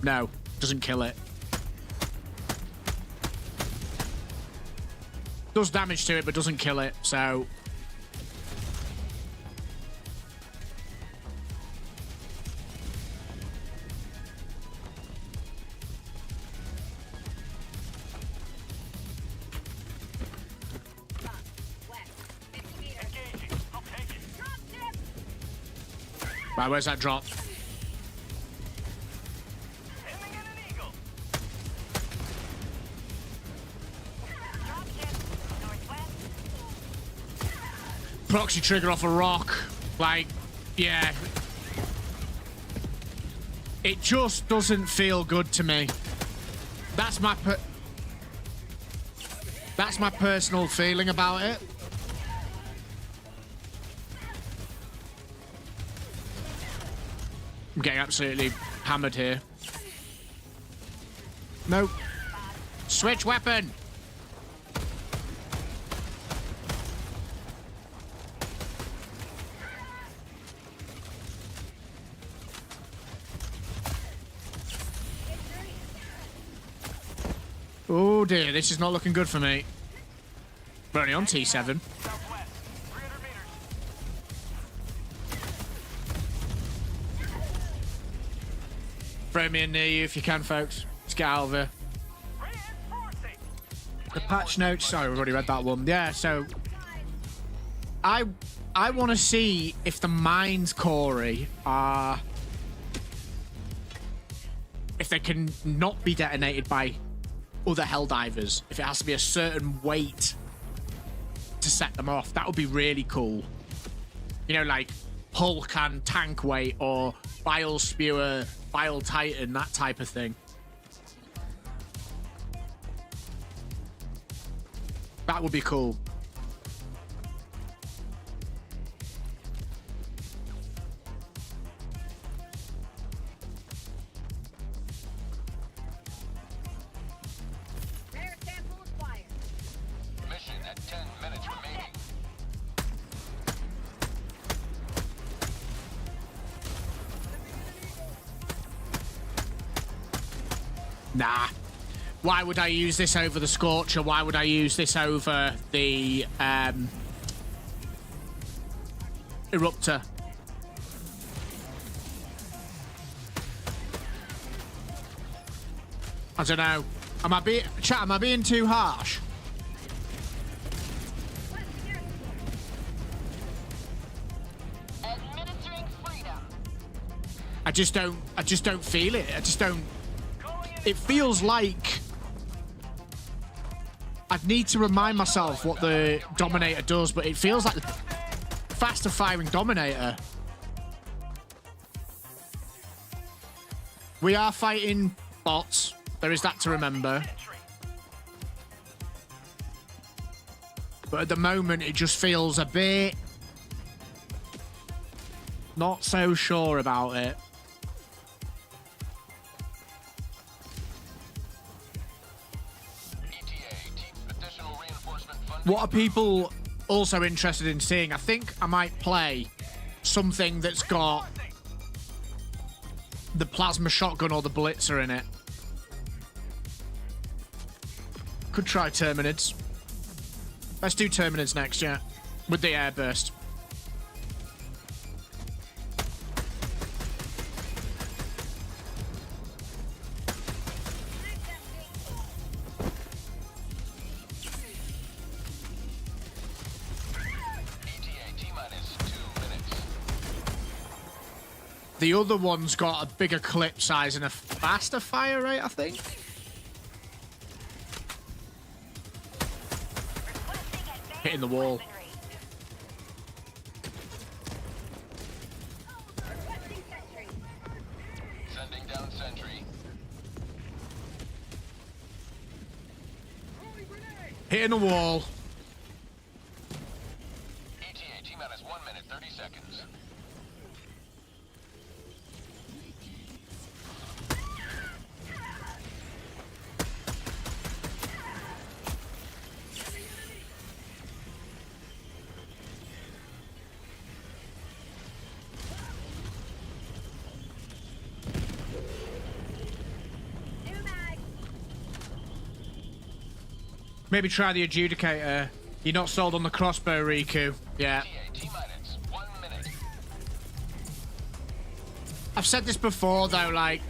No, doesn't kill it. Does damage to it, but doesn't kill it, so... Right, where's that drop? Proxy trigger off a rock. Like, yeah. It just doesn't feel good to me. That's my personal feeling about it. I'm getting absolutely hammered here. Nope. Switch weapon! Oh dear, this is not looking good for me. We're only on T7. Throw me in near you if you can, folks. Let's get out of here. The patch notes. Sorry, we've already read that one. Yeah, so I want to see if the mines, Corey, are if they can not be detonated by other Helldivers. If it has to be a certain weight to set them off, that would be really cool. You know, like Hulk and tank weight, or Bile Spewer, Bile Titan, that type of thing. That would be cool. Rare sample acquired. Mission at 10 minutes remaining. Nah. Why would I use this over the Scorcher? Why would I use this over the Eruptor? I don't know. Am I being too harsh? Administering freedom. I just don't feel it. I just don't. It feels like I'd need to remind myself what the Dominator does, but it feels like the faster firing Dominator. We are fighting bots. There is that to remember. But at the moment, it just feels a bit not so sure about it. What are people also interested in seeing? I think I might play something that's got the plasma shotgun or the blitzer in it. Could try Terminids. Let's do Terminids next, yeah. With the Airburst. The other one's got a bigger clip size and a faster fire rate, I think. Hitting the wall. Sending down sentry. Hitting the wall. ETA T-minus 1 minute, 30 seconds. Maybe try the Adjudicator. You're not sold on the crossbow, Riku. Yeah. T-minus 1 minute. I've said this before, though, like,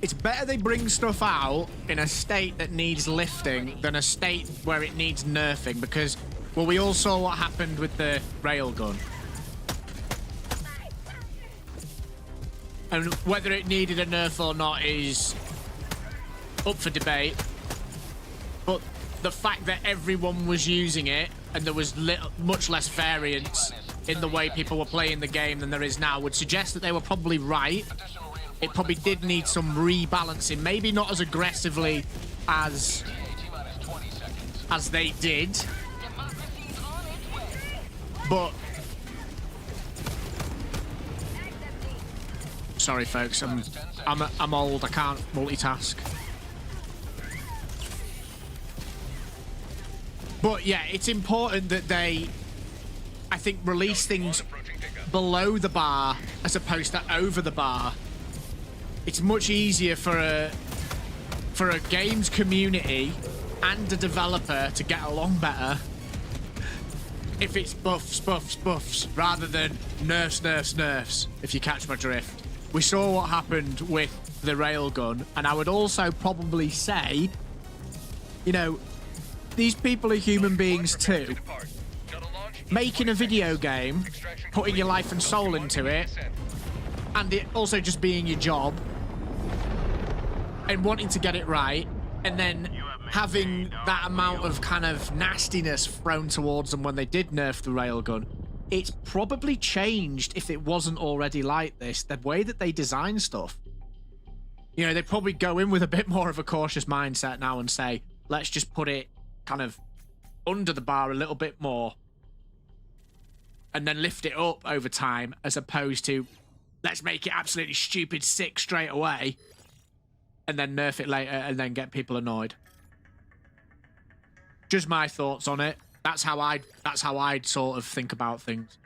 it's better they bring stuff out in a state that needs lifting than a state where it needs nerfing, because, well, we all saw what happened with the railgun. And whether it needed a nerf or not is up for debate. But the fact that everyone was using it and there was much less variance in the way people were playing the game than there is now would suggest that they were probably right. It probably did need some rebalancing, maybe not as aggressively as they did, but sorry folks, I'm old, I can't multitask. But yeah, it's important that they, I think, release things below the bar as opposed to over the bar. It's much easier for a games community and a developer to get along better if it's buffs, rather than nerfs, if you catch my drift. We saw what happened with the railgun, and I would also probably say, you know, these people are human beings too. Making a video game, putting your life and soul into it, and it also just being your job, and wanting to get it right, and then having that amount of kind of nastiness thrown towards them when they did nerf the railgun. It's probably changed, if it wasn't already like this, the way that they design stuff. You know, they probably go in with a bit more of a cautious mindset now and say, let's just put it kind of under the bar a little bit more and then lift it up over time, as opposed to let's make it absolutely stupid sick straight away and then nerf it later and then get people annoyed. Just my thoughts on it. That's how I'd sort of think about things.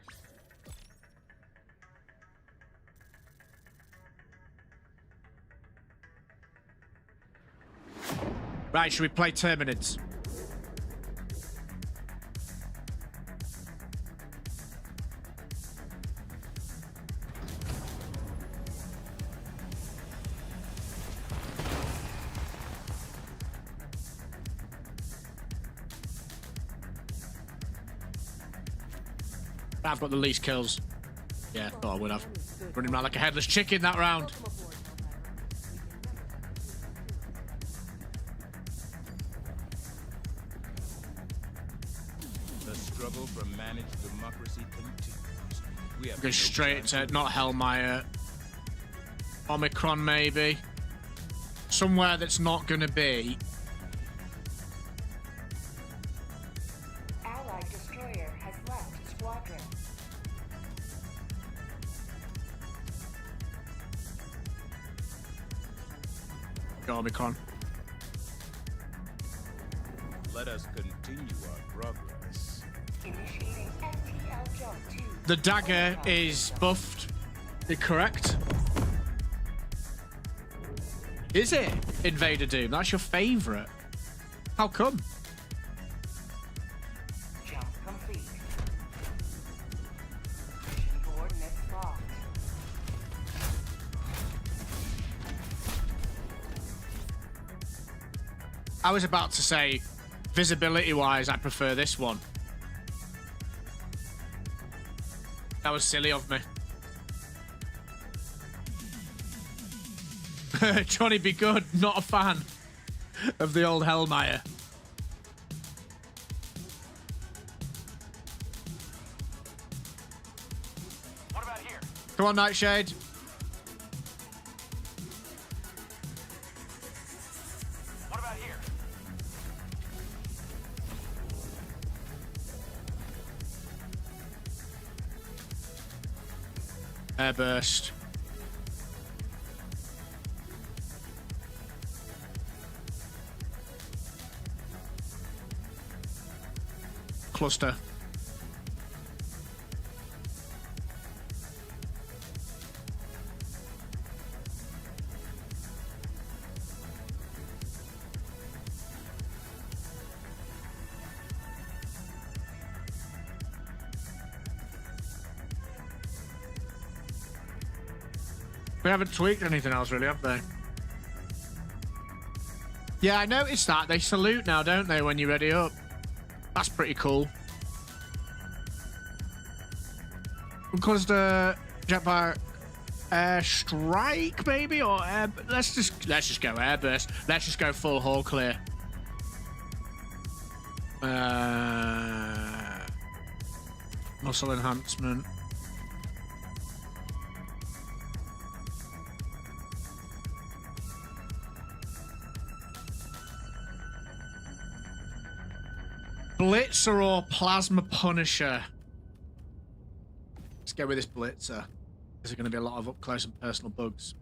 Right, should we play Terminids? I've got the least kills. Yeah, thought I would have. Running around like a headless chicken that round. The struggle for managed democracy continues. We have Go no straight time to, not Hellmeyer. Omicron, maybe. Somewhere that's not going to be. Allied destroyer has left squadron. Go Omicron. Let us continue our progress. Initiating FTL jump to The dagger is buffed. Is correct? Is it? Invader Doom. That's your favourite. How come? jump complete. Mission coordinates locked. I was about to say, visibility-wise, I prefer this one. That was silly of me. Johnny Be Good, not a fan of the old Hellmeyer. What about here? Come on, Nightshade. What about here? Airburst. Cluster. We haven't tweaked anything else, really, have they? Yeah, I noticed that. They salute now, don't they, when you're ready up? That's pretty cool. Because the jetpack airstrike, maybe, or air. Let's just go airburst. Let's just go full hull clear. Muscle enhancement. Blitzer or Plasma Punisher? Let's go with this Blitzer. There's going to be a lot of up close and personal bugs.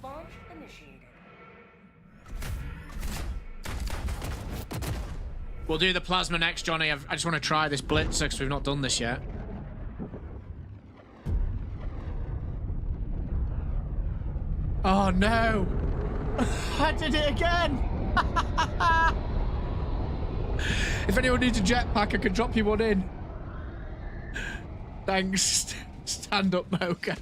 Launch initiated. We'll do the Plasma next, Johnny. I just want to try this Blitzer because we've not done this yet. Oh no! I did it again! If anyone needs a jetpack, I can drop you one in. Thanks. Stand up, Mocha.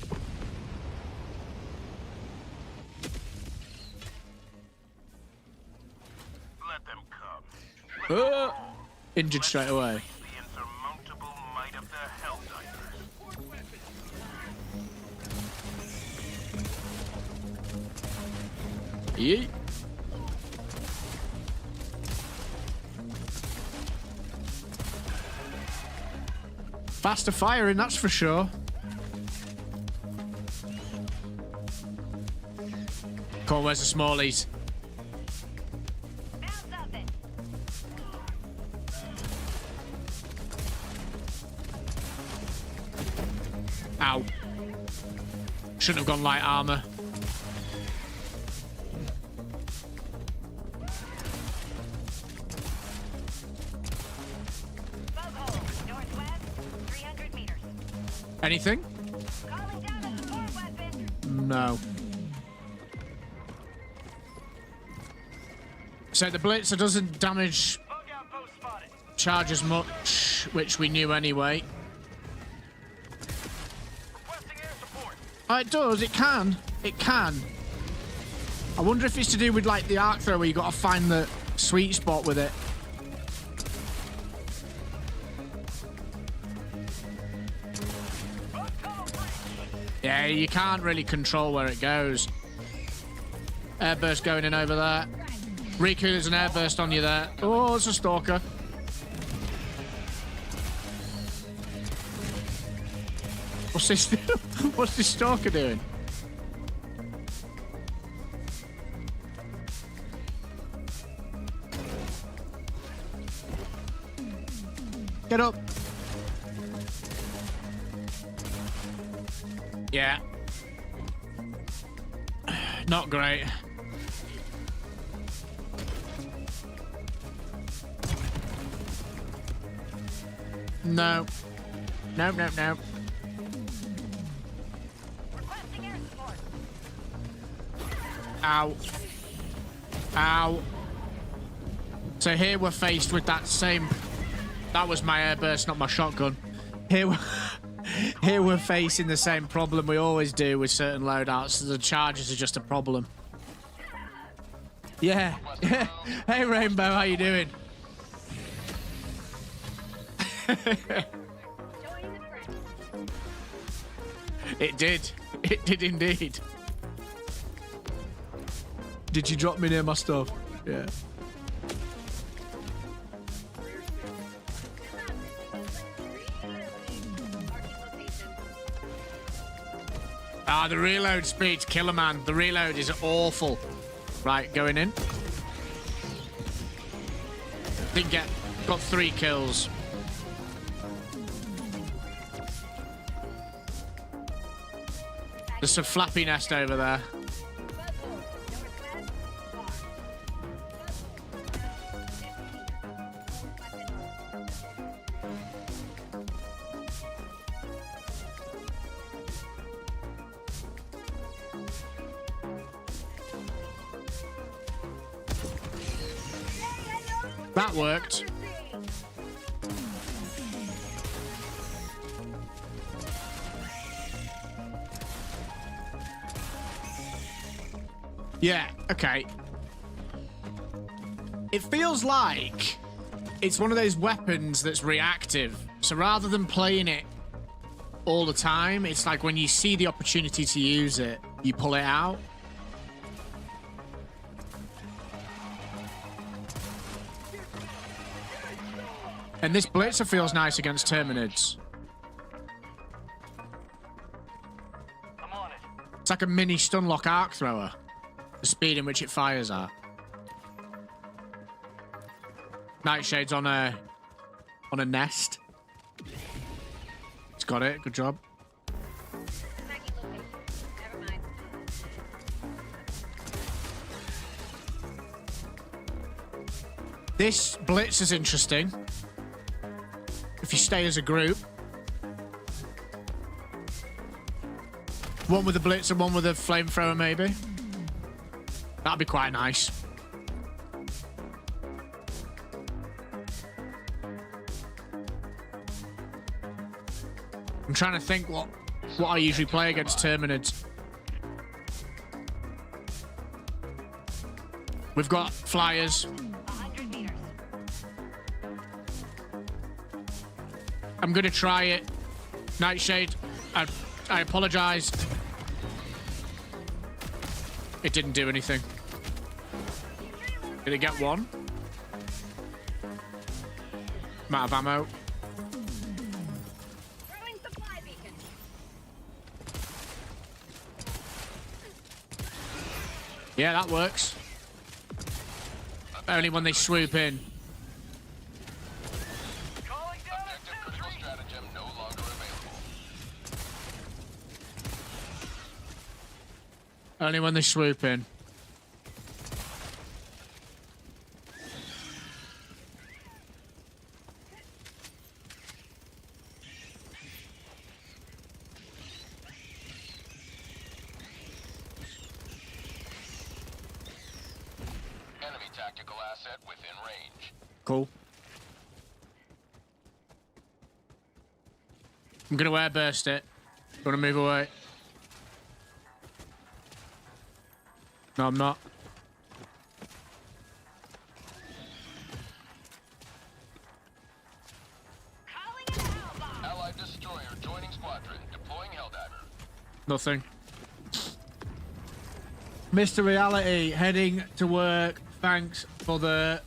Let them come. Injured straight away. The insurmountable might of the Helldivers. Yeet. Faster firing, that's for sure. Come on, where's the smallies? Found something. Ow. Shouldn't have gone light armor. Foghole, northwest, 300 meters. Anything? Calling down a support weapon. No. So the Blitzer doesn't damage Bug outpost spotted. charge as much, which we knew anyway. Requesting air support. Oh, it does. It can. It can. I wonder if it's to do with, like, the arc throw where you got to find the sweet spot with it. Yeah, you can't really control where it goes. Airburst going in over there. Riku, there's an airburst on you there. Oh, it's a stalker. What's this? What's this stalker doing? Get up. Yeah. Not great. No. No, no, no. Requesting air support. Ow. Ow. So here we're faced with that same... That was my airburst, not my shotgun. Here we're facing the same problem we always do with certain loadouts. The charges are just a problem. Yeah. Hey, Rainbow, how you doing? It did. It did indeed. Did you drop me near my stuff? Yeah. Ah, the reload speed's killer, man. The reload is awful. Right, going in. Got 3 kills. There's a flappy nest over there. That worked. Yeah, okay. It feels like it's one of those weapons that's reactive. So rather than playing it all the time, it's like when you see the opportunity to use it, you pull it out. And this blitzer feels nice against Terminids. I'm on it. It's like a mini stunlock arc thrower. The speed in which it fires at. Nightshade's on a nest. It's got it. Good job. This blitz is interesting. If you stay as a group. One with a blitz and one with a flamethrower, maybe. That'd be quite nice. I'm trying to think what I usually play against Terminids. We've got flyers. 100 meters. I'm gonna try it. Nightshade, I apologize. It didn't do anything. Did it get one? I'm out of ammo. Throwing supply beacon. Yeah, that works. Only when they swoop in. Calling down a Objective critical sentry. stratagem no longer available. Only when they swoop in. Enemy tactical asset within range. Cool. I'm gonna airburst it. Gonna move away. No, I'm not. Calling an Hellbomb. Allied destroyer joining squadron. Deploying Helldiver. Nothing. Mr. Reality, heading to work. Thanks for the...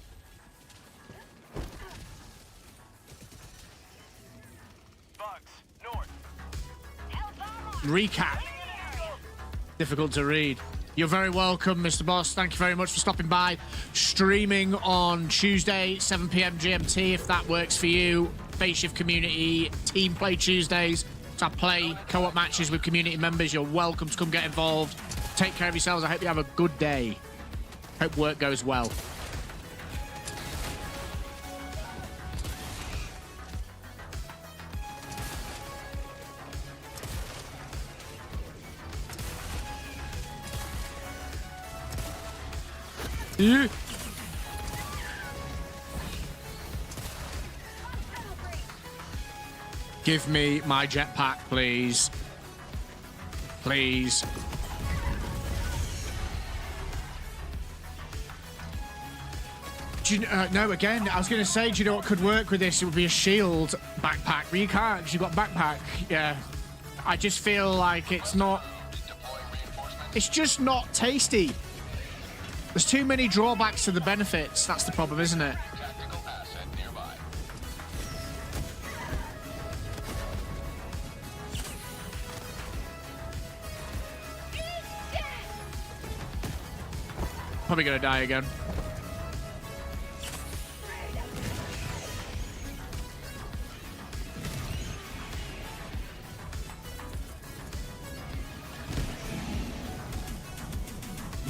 Bugs, north. recap. Difficult to read. You're very welcome, Mr. Boss. Thank you very much for stopping by. Streaming on Tuesday, 7 p.m. GMT, if that works for you. Phase Shift Community Team Play Tuesdays. So I play co-op matches with community members. You're welcome to come get involved. Take care of yourselves. I hope you have a good day. Hope work goes well. Yeah. Give me my jetpack, please. Please. Do you, no, again, I was going to say, do you know what could work with this? It would be a shield backpack, but you can't because you've got backpack. Yeah. I just feel like it's not... It's just not tasty. There's too many drawbacks to the benefits. That's the problem, isn't it? Probably gonna die again.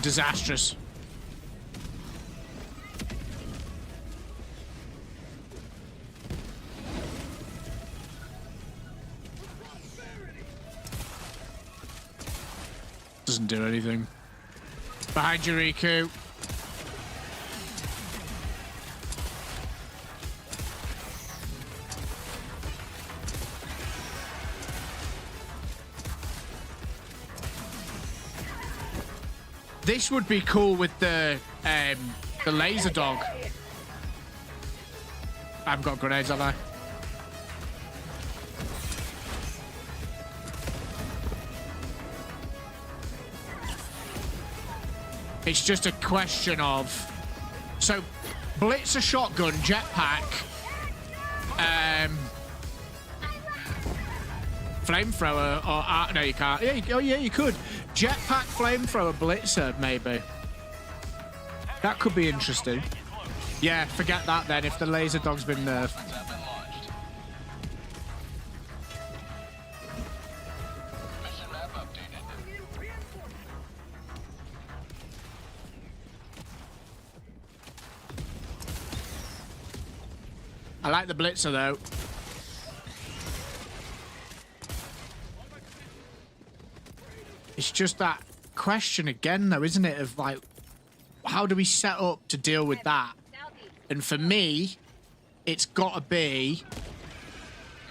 Disastrous. Doesn't do anything. Behind you, Riku. This would be cool with the laser dog. I haven't got grenades, have I? It's just a question of... So, Blitzer shotgun, jetpack, flamethrower, or... no, you can't. Yeah, oh, yeah, you could. Jetpack, flamethrower, Blitzer, maybe. That could be interesting. Yeah, forget that then, if the laser dog's been nerfed. I like the Blitzer, though. It's just that question again, though, isn't it? Of, like, how do we set up to deal with that? And for me, it's got to be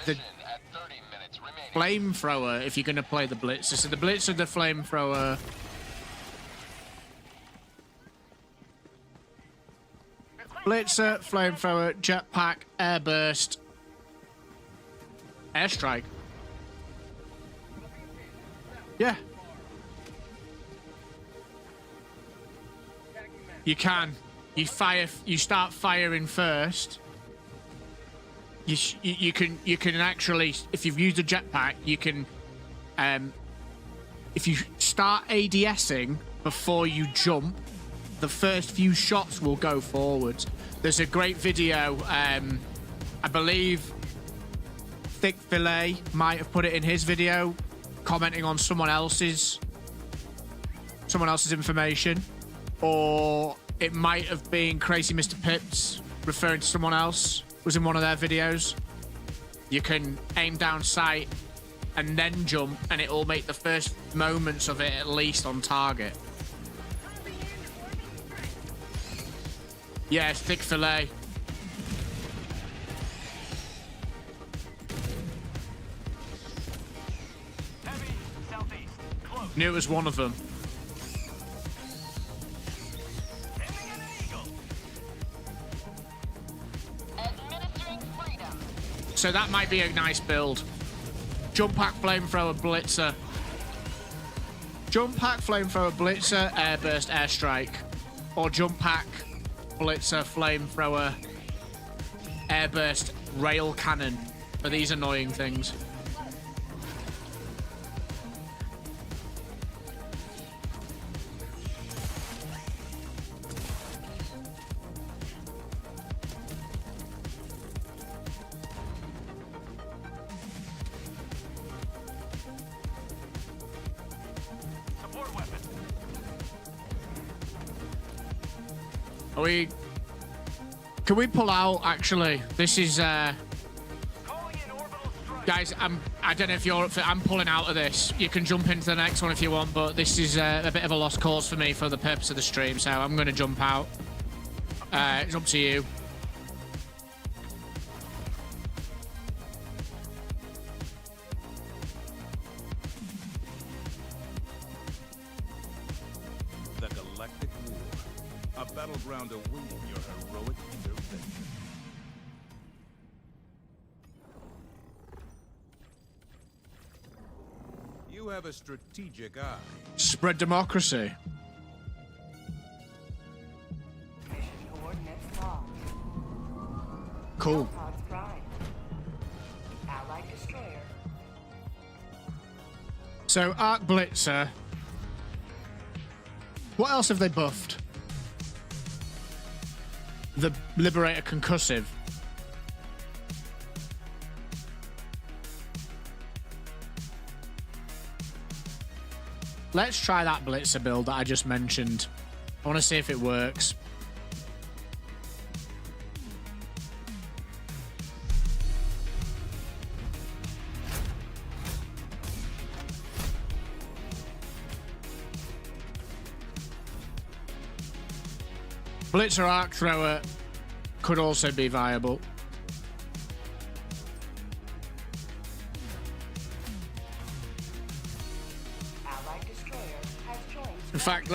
the flamethrower if you're going to play the Blitzer. So the Blitzer, the flamethrower... Blitzer, flamethrower, jetpack, airburst, airstrike. Yeah. You can. You fire. You start firing first. You can actually, if you've used a jetpack, you can. If you start ADSing before you jump, the first few shots will go forwards. There's a great video, I believe Thick Fillet might have put it in his video, commenting on someone else's information, or it might have been Crazy Mr. Pips referring to someone else, was in one of their videos. You can aim down sight and then jump, and it will make the first moments of it at least on target. Yeah, it's Thick Fillet. Heavy, southeast. Close. Knew it was one of them. Aiming at an eagle. Administering freedom. So that might be a nice build. Jump pack, flamethrower, Blitzer. Jump pack, flamethrower, blitzer, airburst, airstrike. Or jump pack, blitzer, flamethrower, airburst, rail cannon. For these annoying things. Support weapon. Are we... Can we pull out, actually? This is, Calling in orbital strike. Guys, I don't know if you're up for... I'm pulling out of this. You can jump into the next one if you want, but this is a bit of a lost cause for me for the purpose of the stream, so I'm going to jump out. It's up to you. The Galactic War. A battleground awaiting your heroic intervention. You have a strategic eye. Spread democracy. Mission coordinates locked. Cool. Pods prime. Allied destroyer. So, Arc Blitzer. What else have they buffed? The Liberator Concussive. Let's try that Blitzer build that I just mentioned. I want to see if it works. Blitzer Arc Thrower could also be viable. Allied destroyer has joined. In fact,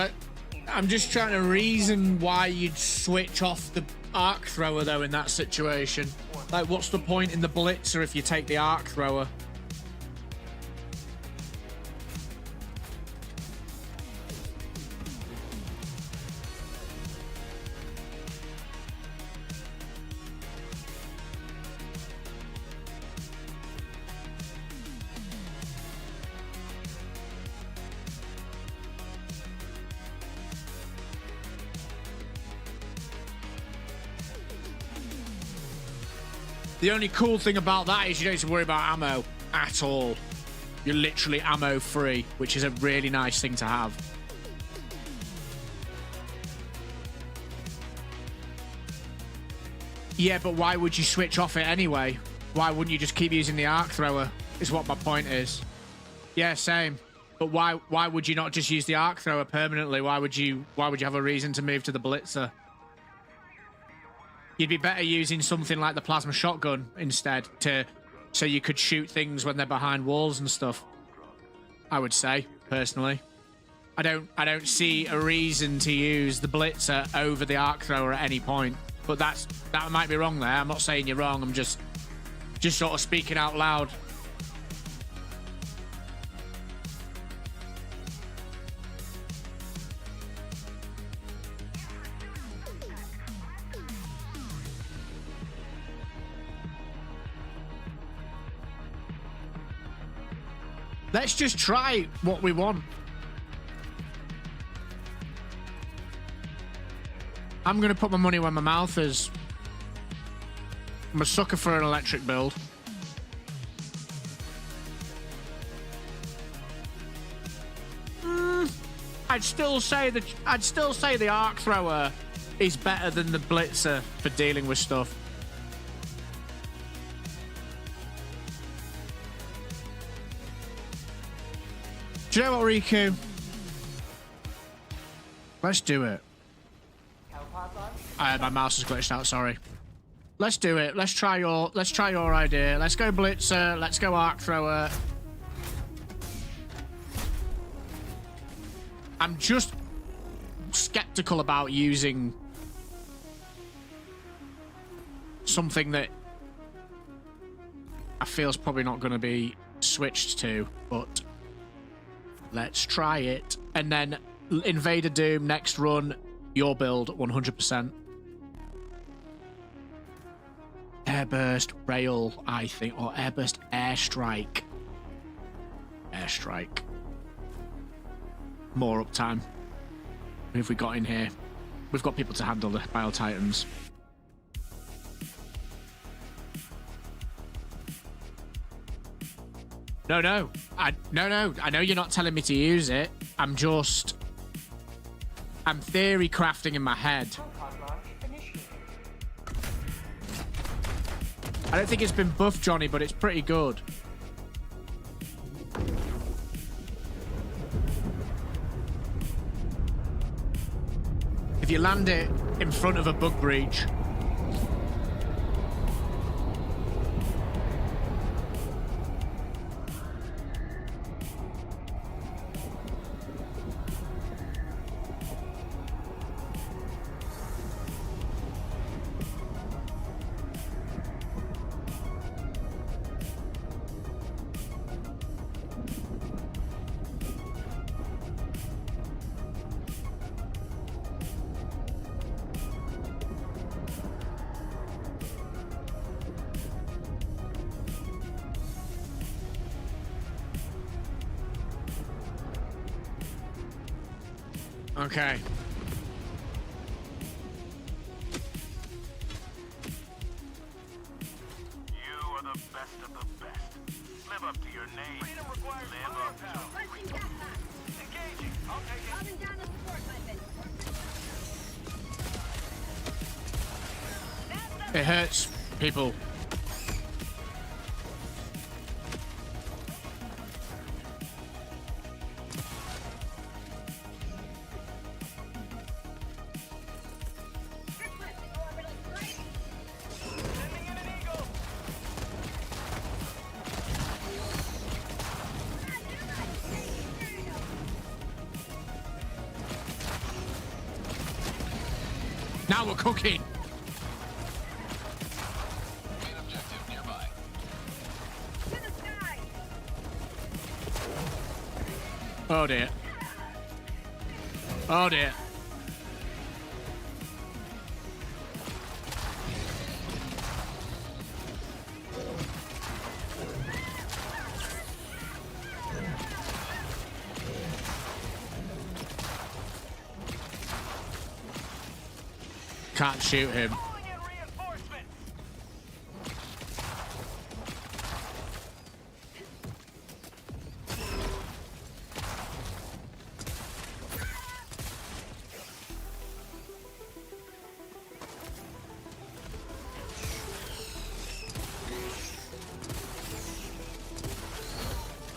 I'm just trying to reason why you'd switch off the Arc Thrower, though, in that situation. Like, what's the point in the Blitzer if you take the Arc Thrower? The only cool thing about that is you don't have to worry about ammo at all. You're literally ammo free, which is a really nice thing to have. Yeah, but why would you switch off it anyway? Why wouldn't you just keep using the Arc Thrower, is what my point is. Yeah, same. But why would you not just use the Arc Thrower permanently? Why would you have a reason to move to the Blitzer? You'd be better using something like the plasma shotgun instead, so you could shoot things when they're behind walls and stuff. I would say, personally. I don't see a reason to use the Blitzer over the Arc Thrower at any point. But that might be wrong there. I'm not saying you're wrong. I'm just sort of speaking out loud. Let's just try what we want. I'm going to put my money where my mouth is. I'm a sucker for an electric build. I'd still say the Arc Thrower is better than the Blitzer for dealing with stuff. Do you know what, Riku? Let's do it. My mouse is glitched out, sorry. Let's do it. Let's try your idea. Let's go Blitzer. Let's go Arc Thrower. I'm just skeptical about using something that I feel is probably not going to be switched to, but Let's try it. And then Invader Doom, next run, your build, 100%. Airburst Rail, I think, or Airburst Airstrike. Airstrike. More uptime. Who have we got in here? We've got people to handle the Bile Titans. No. I know you're not telling me to use it. I'm theory crafting in my head. I don't think it's been buffed, Johnny, but it's pretty good. If you land it in front of a bug breach, okay. You are the best of the best. Live up to your name. Freedom requires firepower. Engaging. I'll take it. Coming down the support weapon. It hurts people. Now we're cooking. Main objective nearby. To the sky. Oh dear. Oh dear. Can't shoot him. Calling in reinforcements.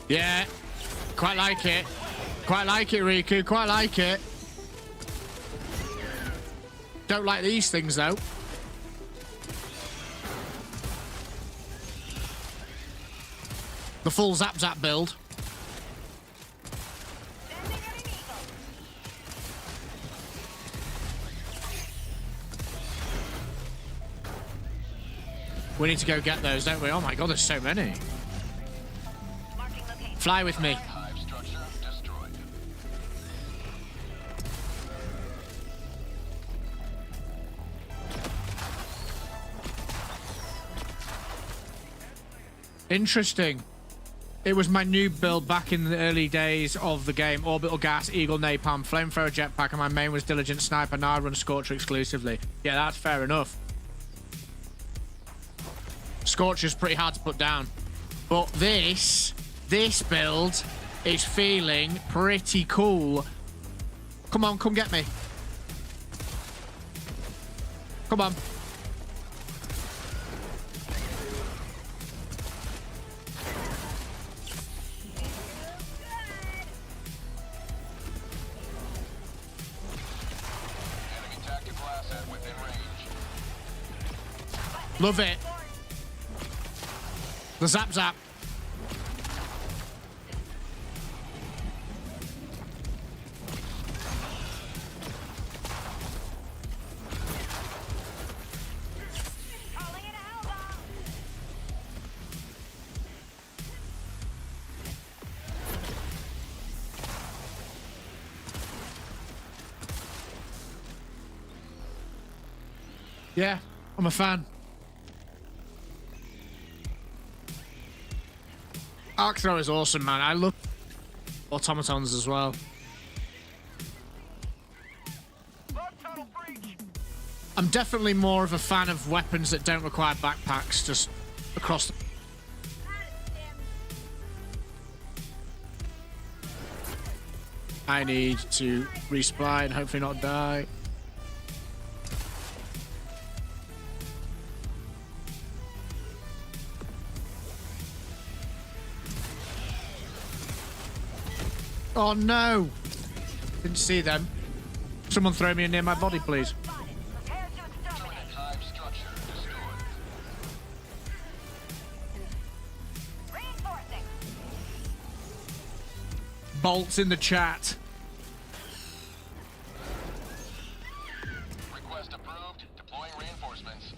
Yeah. Quite like it. Quite like it, Riku. Quite like it. Don't like these things, though. The full Zap Zap build. We need to go get those, don't we? Oh my god, there's so many. Fly with me. Hive structure destroyed. Interesting. It was my new build back in the early days of the game. Orbital Gas, Eagle Napalm, Flamethrower Jetpack, and my main was Diligence Sniper. Now I run Scorcher exclusively. Yeah, that's fair enough. Scorcher's pretty hard to put down. But this build is feeling pretty cool. Come on, come get me. Come on. Enemy tactical asset within range. Love it. The Zap Zap. Calling in a hellbomb. Yeah, I'm a fan. Arc throw is awesome, man. I love automatons as well. I'm definitely more of a fan of weapons that don't require backpacks just across the... I need to respawn and hopefully not die. Oh no! Didn't see them. Someone throw me near my body, please. Prepare to exterminate. Hive structure destroyed. Reinforcing. Bolts in the chat. Request approved. Deploying reinforcements.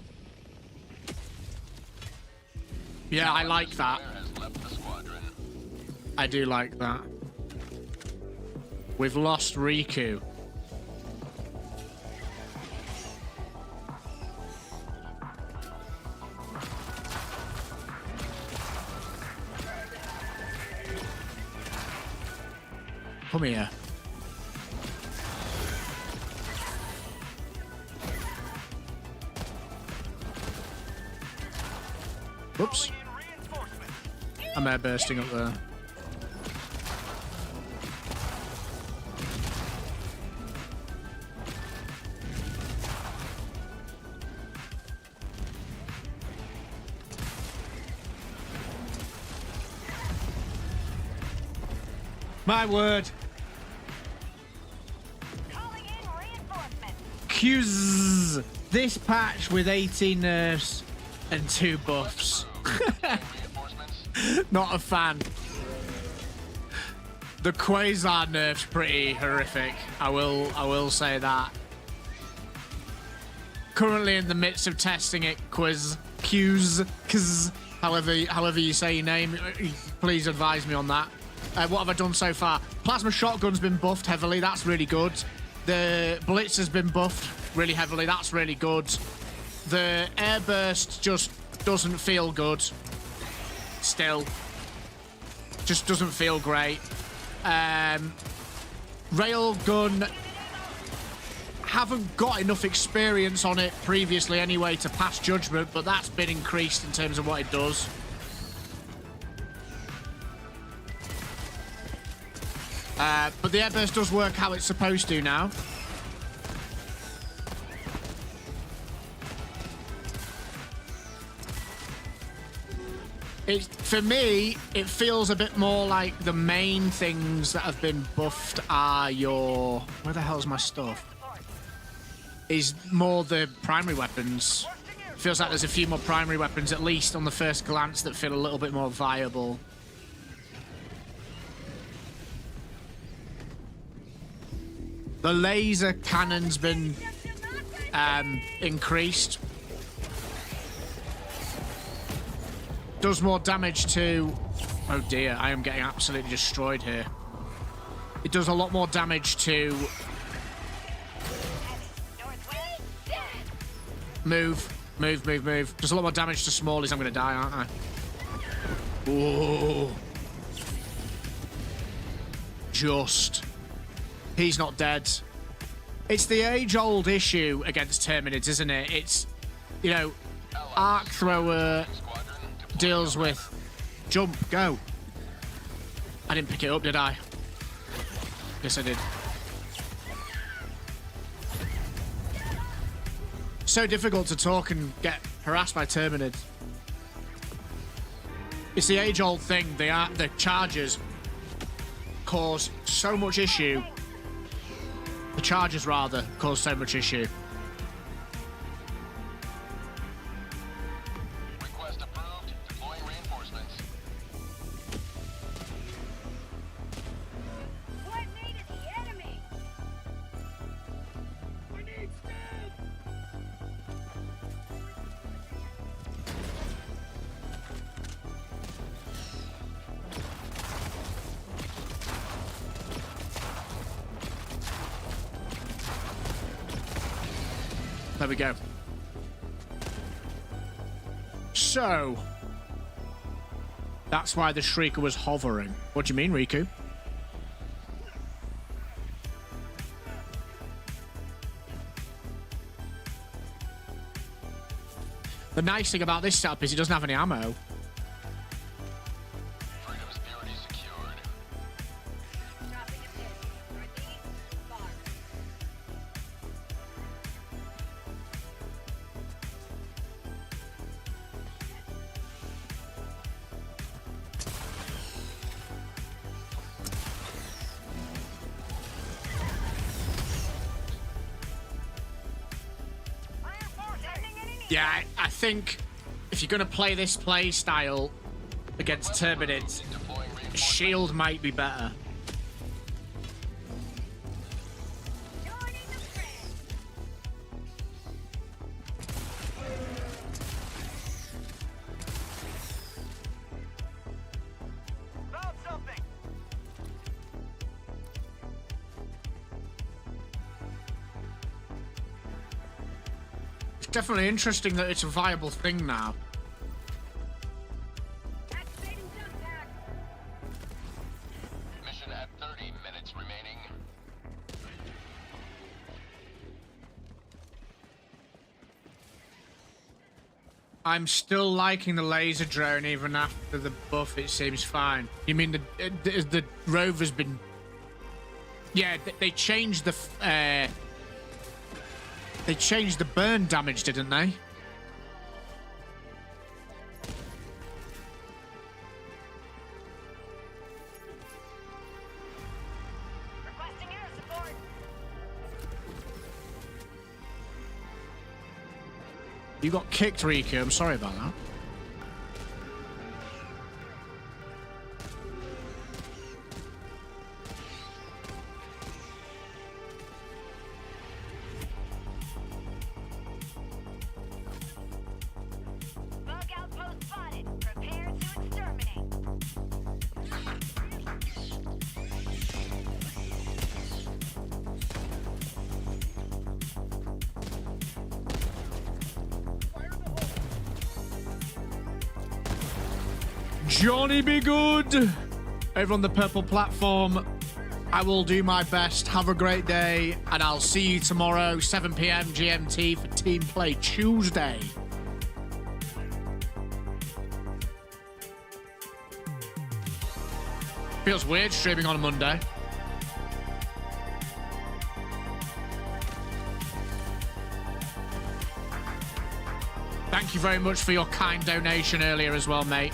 Yeah, I like that. Destroyer has left the squadron. I do like that. We've lost Riku. Come here. Oops. I'm air bursting up there. My word. Calling in reinforcements. Q's. This patch with 18 nerfs and 2 buffs. Reinforcements. Not a fan. The Quasar nerf's pretty horrific. I will say that. Currently in the midst of testing it, Q's, however you say your name. Please advise me on that. What have I done so far? Plasma shotgun's been buffed heavily. That's really good. The blitz has been buffed really heavily. That's really good. The airburst just doesn't feel good. Still. Just doesn't feel great. Railgun, haven't got enough experience on it previously anyway to pass judgment, but that's been increased in terms of what it does. But the airburst does work how it's supposed to now. For me, it feels a bit more like the main things that have been buffed are your... Where the hell's my stuff? Is more the primary weapons. Feels like there's a few more primary weapons, at least on the first glance, that feel a little bit more viable. The laser cannon's been increased. Does more damage to... Oh dear, I am getting absolutely destroyed here. It does a lot more damage to... Move. Does a lot more damage to smallies. I'm going to die, aren't I? Whoa. Just... He's not dead. It's the age-old issue against Terminids, isn't it? It's, you know, Arc Thrower deals with jump, go. I didn't pick it up, did I? Yes, I did. So difficult to talk and get harassed by Terminids. It's the age-old thing. The chargers cause so much issue. The chargers, rather, cause so much issue. Request approved. Deploying reinforcements. What made it the enemy? We need stab. There we go. So, that's why the Shrieker was hovering. What do you mean, Riku? The nice thing about this setup is it doesn't have any ammo. Freedom's purity secured. Dropping a pin. Northeast, bar. Yeah, I think if you're going to play this play style against Terminid, shield might be better. Joining the fray. Found something. It's definitely interesting that it's a viable thing now. Activating jump pack. Mission at 30 minutes remaining. I'm still liking the laser drone even after the buff. It seems fine. You mean the rover's been? Yeah, they changed the burn damage, didn't they? Requesting air support. You got kicked, Riku. I'm sorry about that. Bug outpost spotted. Prepare to exterminate. Johnny be good. Over on the purple platform, I will do my best. Have a great day, and I'll see you tomorrow, 7 p.m. GMT for Team Play Tuesday. Feels weird streaming on a Monday. Thank you very much for your kind donation earlier as well, mate.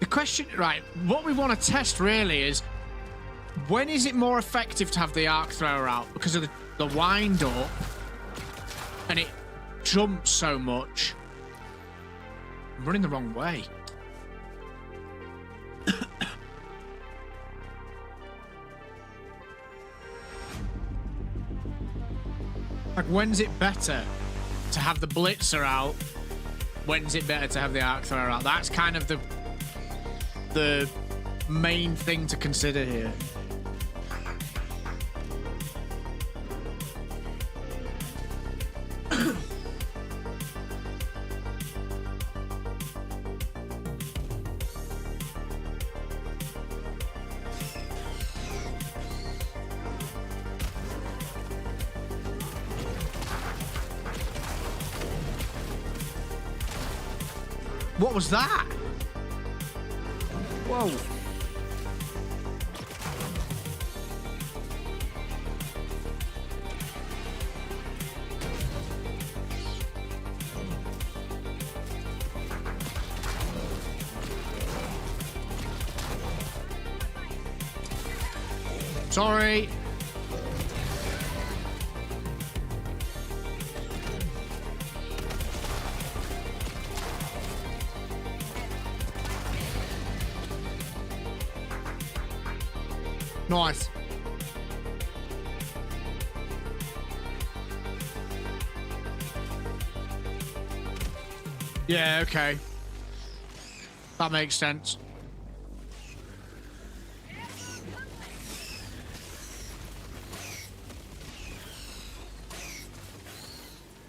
Question, right, what we want to test really is when is it more effective to have the arc thrower out because of the wind up and it jumps so much. I'm running the wrong way. Like, when's it better to have the blitzer out? When's it better to have the arc thrower out? That's kind of the main thing to consider here. What was that? Whoa. Sorry. Nice. Yeah, okay. That makes sense.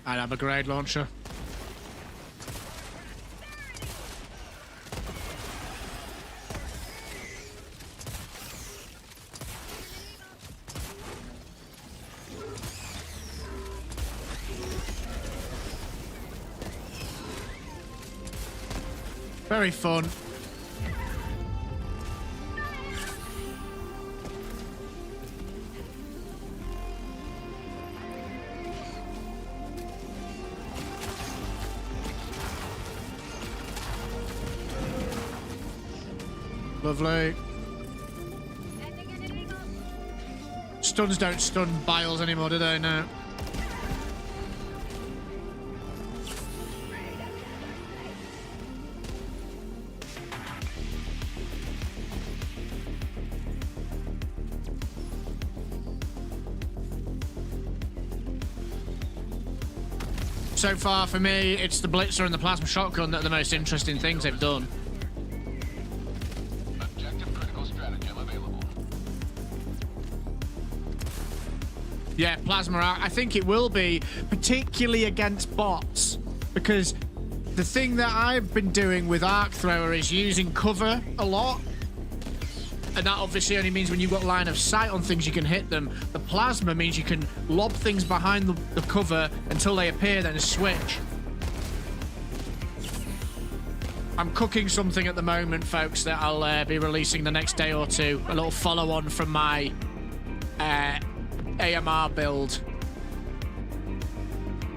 I'd have a grenade launcher. Very fun. Lovely. Stuns don't stun biles anymore, do they? No. So far for me, it's the Blitzer and the Plasma Shotgun that are the most interesting things they've done. Objective critical stratagem available. Yeah, Plasma Arc. I think it will be, particularly against bots, because the thing that I've been doing with Arc Thrower is using cover a lot. And that obviously only means when you've got line of sight on things, you can hit them. The Plasma means you can lob things behind the cover until they appear, then switch. I'm cooking something at the moment, folks, that I'll be releasing the next day or two. A little follow-on from my AMR build.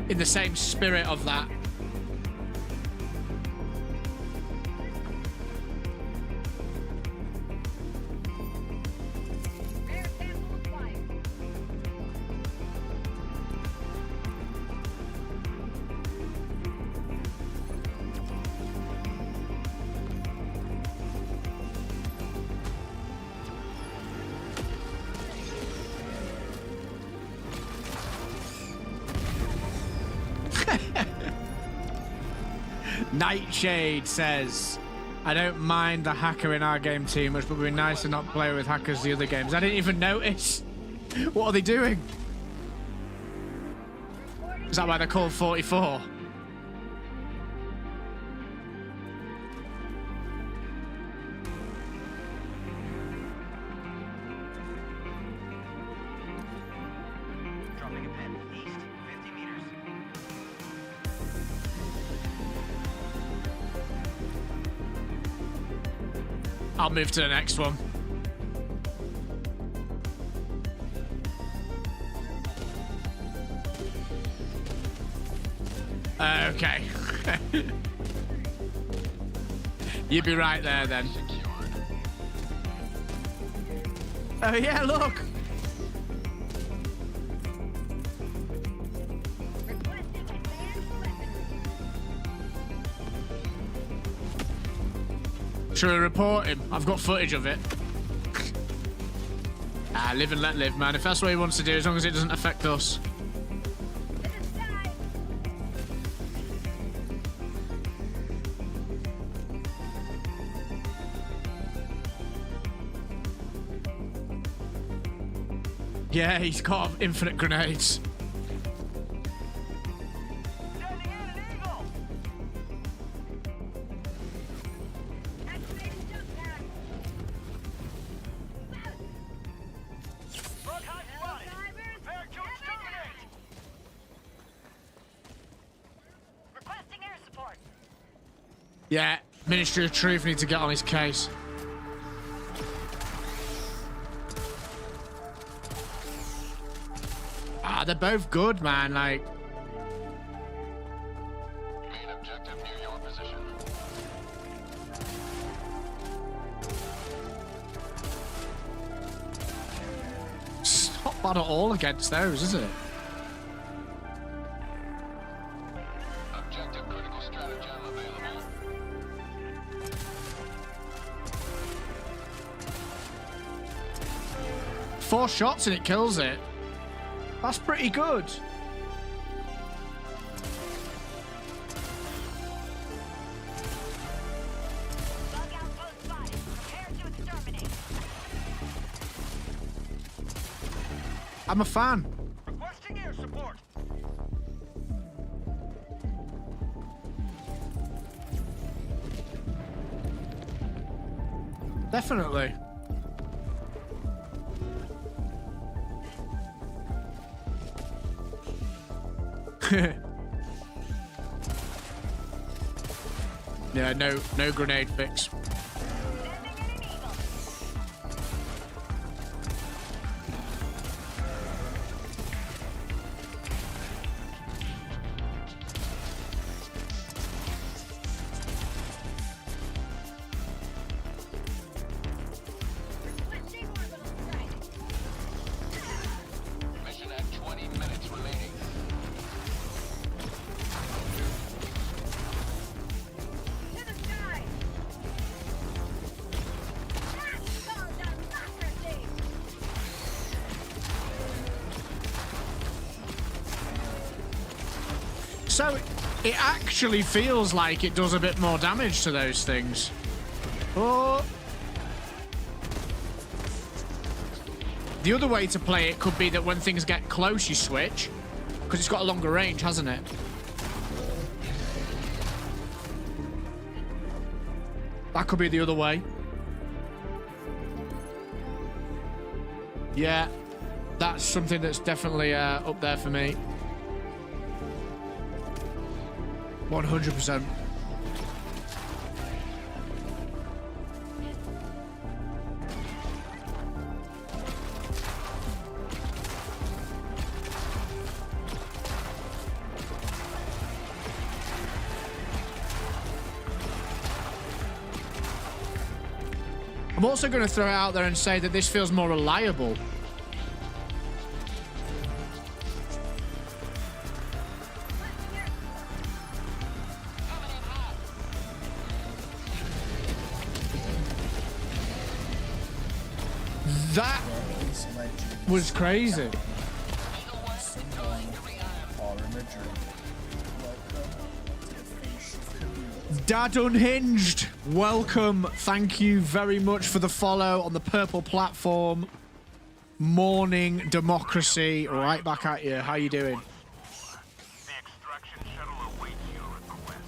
In the same spirit of that. Nightshade says, I don't mind the hacker in our game too much, but it would be nice to not play with hackers the other games. I didn't even notice. What are they doing? Is that why they're called 44? Dropping a pin. East, 50 meters. I'll move to the next one. Okay. You'd be right there then. Oh yeah, look. Should we report him? I've got footage of it. Live and let live, man. If that's what he wants to do, as long as it doesn't affect us. Yeah, he's got infinite grenades. Yeah, Ministry of Truth need to get on his case. They're both good, man. Like, Main objective near your position. bad at all against those, is it? Objective critical stratagem available. Four shots and it kills it. That's pretty good. Bug outpost spotted. Prepare to exterminate. I'm a fan. Requesting air support. Definitely. Yeah, no grenade fix. Mission at 20 minutes remaining. To the sky. That's called democracy. So it actually feels like it does a bit more damage to those things. Oh. The other way to play it could be that when things get close, you switch. Because it's got a longer range, hasn't it? That could be the other way. Yeah, that's something that's definitely up there for me. 100%. I'm also going to throw it out there and say that this feels more reliable. That was crazy. Dad Unhinged, welcome. Thank you very much for the follow on the purple platform. Morning Democracy, right back at you. How you doing? The extraction shuttle awaits your request.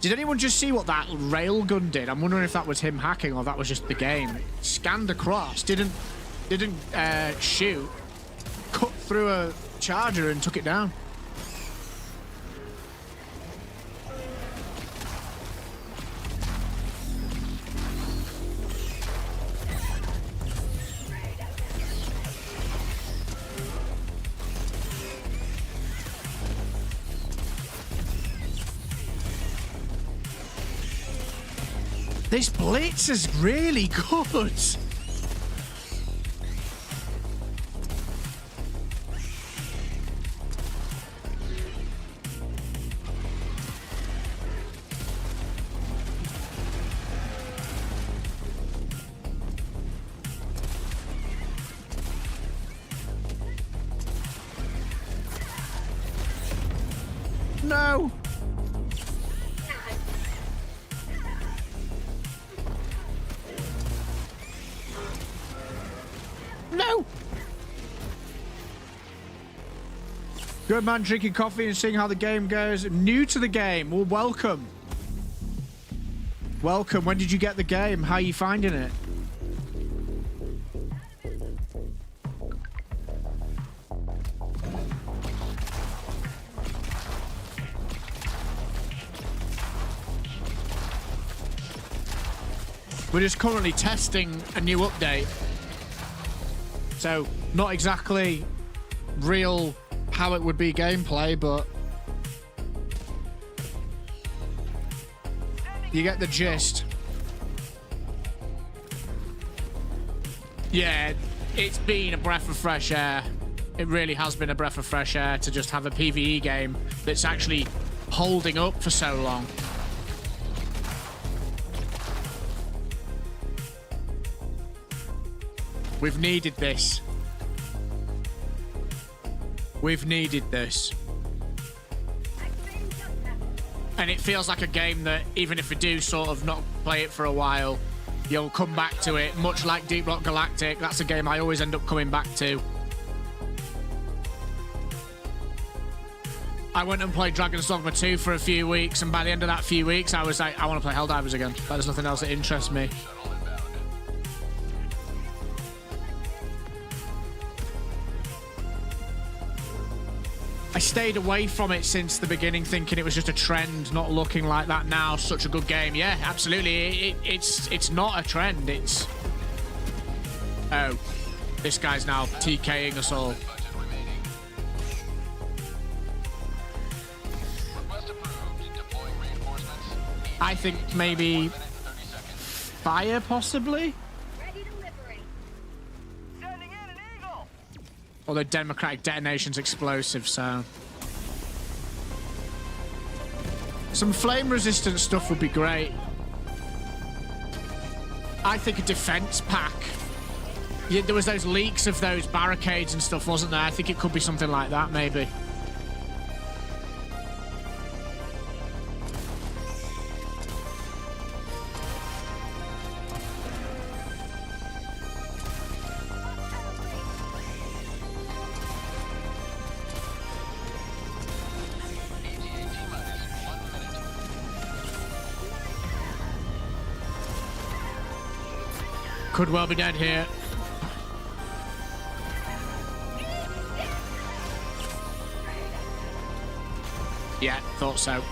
Did anyone just see what that railgun did? I'm wondering if that was him hacking or if that was just the game. It scanned across, didn't shoot, cut through a charger and took it down. This blitz is really good. No. No! Good man, drinking coffee and seeing how the game goes. New to the game, well, welcome. Welcome, when did you get the game? How are you finding it? We're just currently testing a new update. So, not exactly real how it would be gameplay, but you get the gist. Yeah, it's been a breath of fresh air. It really has been a breath of fresh air to just have a PvE game that's actually holding up for so long. We've needed this. We've needed this. And it feels like a game that, even if we do sort of not play it for a while, you'll come back to it, much like Deep Rock Galactic. That's a game I always end up coming back to. I went and played Dragon's Dogma 2 for a few weeks, and by the end of that few weeks, I was like, I want to play Helldivers again. But there's nothing else that interests me. I stayed away from it since the beginning, thinking it was just a trend, not looking like that now. Such a good game. Yeah, absolutely. It's not a trend. It's... Oh, this guy's now TKing us all. I think maybe fire, possibly? Although Democratic Detonation's explosive, so... Some flame-resistant stuff would be great. I think a defense pack. Yeah, there was those leaks of those barricades and stuff, wasn't there? I think it could be something like that, maybe. Could well be dead here. Yeah, thought so.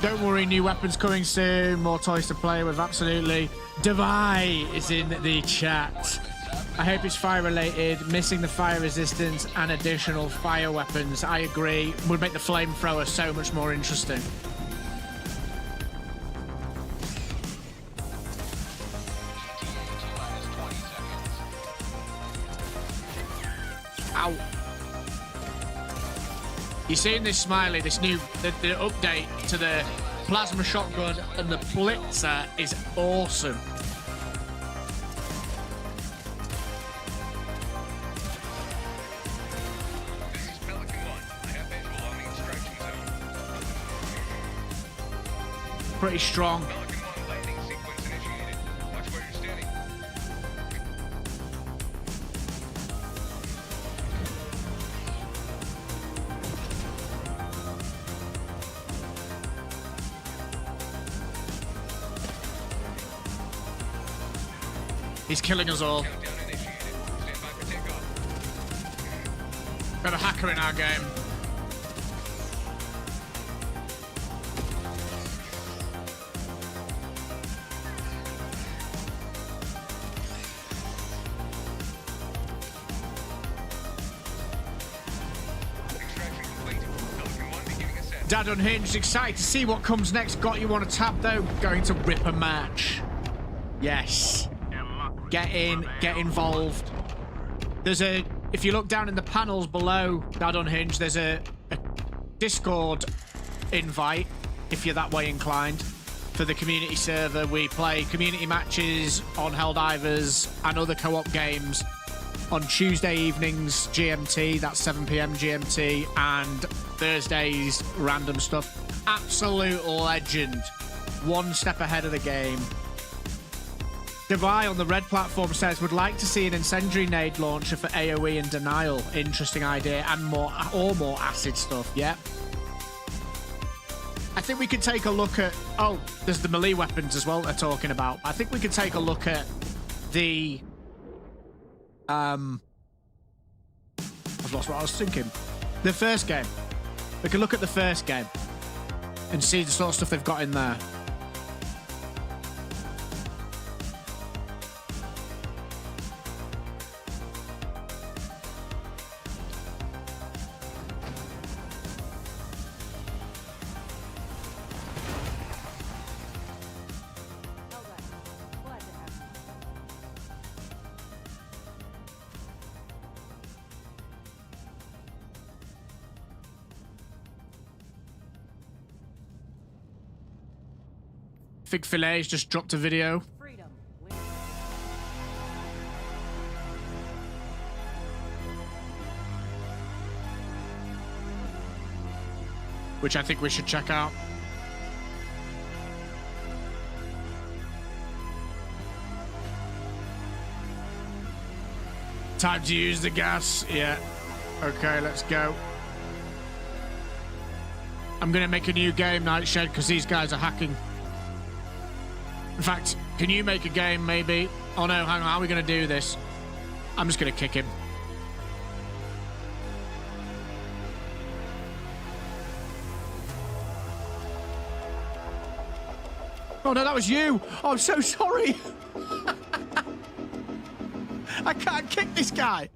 Don't worry, new weapons coming soon. More toys to play with, absolutely. Devi is in the chat. I hope it's fire related, missing the fire resistance and additional fire weapons. I agree. Would make the flamethrower so much more interesting. Ow. You're seeing this Smiley, this new, the update to the plasma shotgun and the blitzer is awesome. This is Pelican 1. I have visual on the instruction zone. Pretty strong. Pelican 1 landing sequence initiated. Watch where you're standing. He's killing us all. Countdown initiated. Stand by for takeoff. Got a hacker in our game. Extraction complete. Pelican 1 beginning ascent. Dad Unhinged, excited to see what comes next. Got you on a tab though. Going to rip a match. Yes. Get in, get involved. There's a, if you look down in the panels below Dad Unhinged, there's a Discord invite, if you're that way inclined, for the community server. We play community matches on Helldivers and other co-op games on Tuesday evenings GMT, that's 7 PM GMT, and Thursdays random stuff. Absolute legend. One step ahead of the game. Devi on the red platform says, would like to see an incendiary nade launcher for AoE and denial. Interesting idea. And more acid stuff. Yep. I think we could take a look at... Oh, there's the melee weapons as well they're talking about. I think we could take a look at the... I've lost what I was thinking. The first game. We could look at the first game and see the sort of stuff they've got in there. Fig Filet's just dropped a video. Freedom. Which I think we should check out. Time to use the gas. Yeah. Okay, let's go. I'm gonna make a new game, Nightshade, because these guys are hacking. In fact, can you make a game, maybe? Oh no, hang on, how are we gonna do this? I'm just gonna kick him. Oh no, that was you! Oh, I'm so sorry! I can't kick this guy!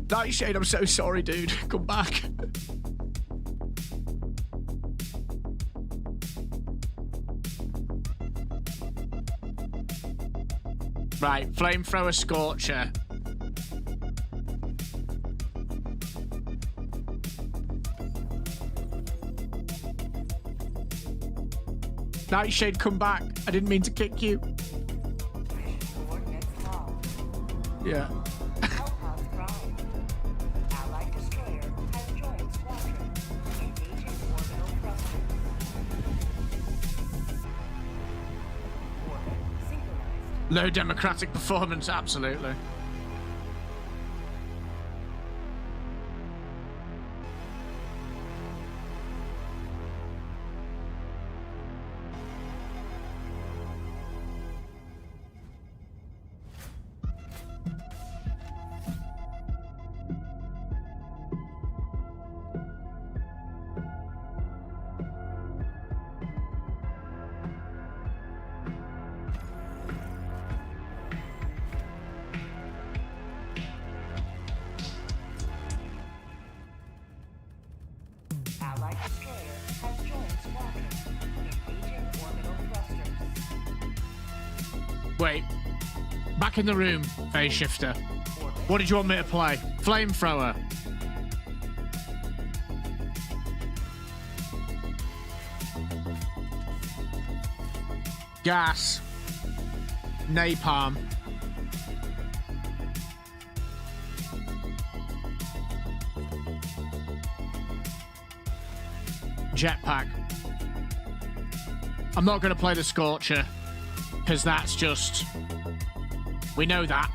Nightshade, I'm so sorry, dude. Come back. Right, flamethrower scorcher. Nightshade, come back. I didn't mean to kick you. Coordinates logged. Yeah. Outpost Prime. Allied destroyer has joined squadron. Engaging orbital thrusters. Orbit synchronized. Low democratic performance, absolutely. Allied destroyer has joined squadron. Engaging orbital thrusters. Wait. Back in the room, phase shifter. What did you want me to play? Flamethrower. Gas. Napalm. Jetpack. I'm not going to play the Scorcher because that's just... We know that.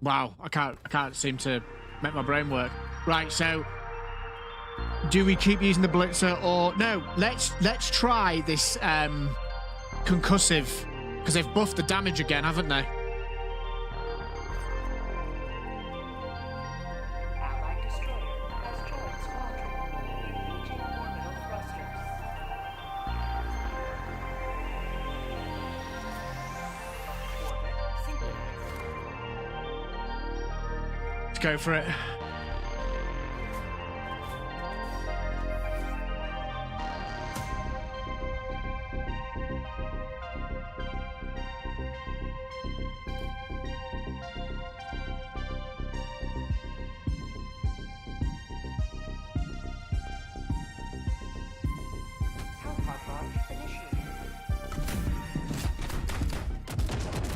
Wow, I can't seem to make my brain work. Right, so do we keep using the Blitzer or no? Let's try this concussive because they've buffed the damage again, haven't they? Allied destroyer has joined squadron. Engaging orbital thrusters. Orbit synchronized. Let's go for it.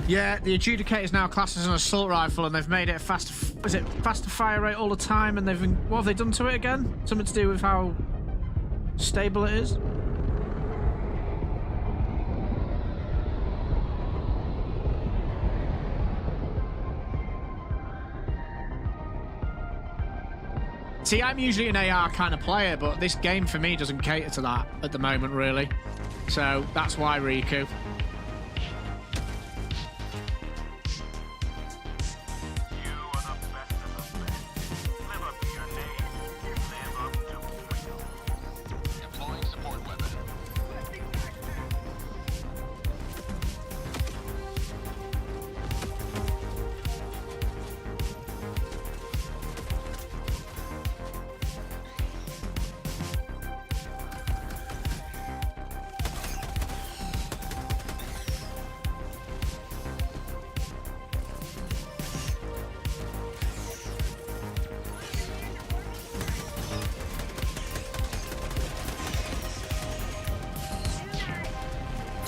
Yeah, the Adjudicator is now classed as an assault rifle, and they've made it a faster. Is it faster fire rate all the time? And what have they done to it again? Something to do with how stable it is. See, I'm usually an AR kind of player, but this game for me doesn't cater to that at the moment, really. So that's why Riku.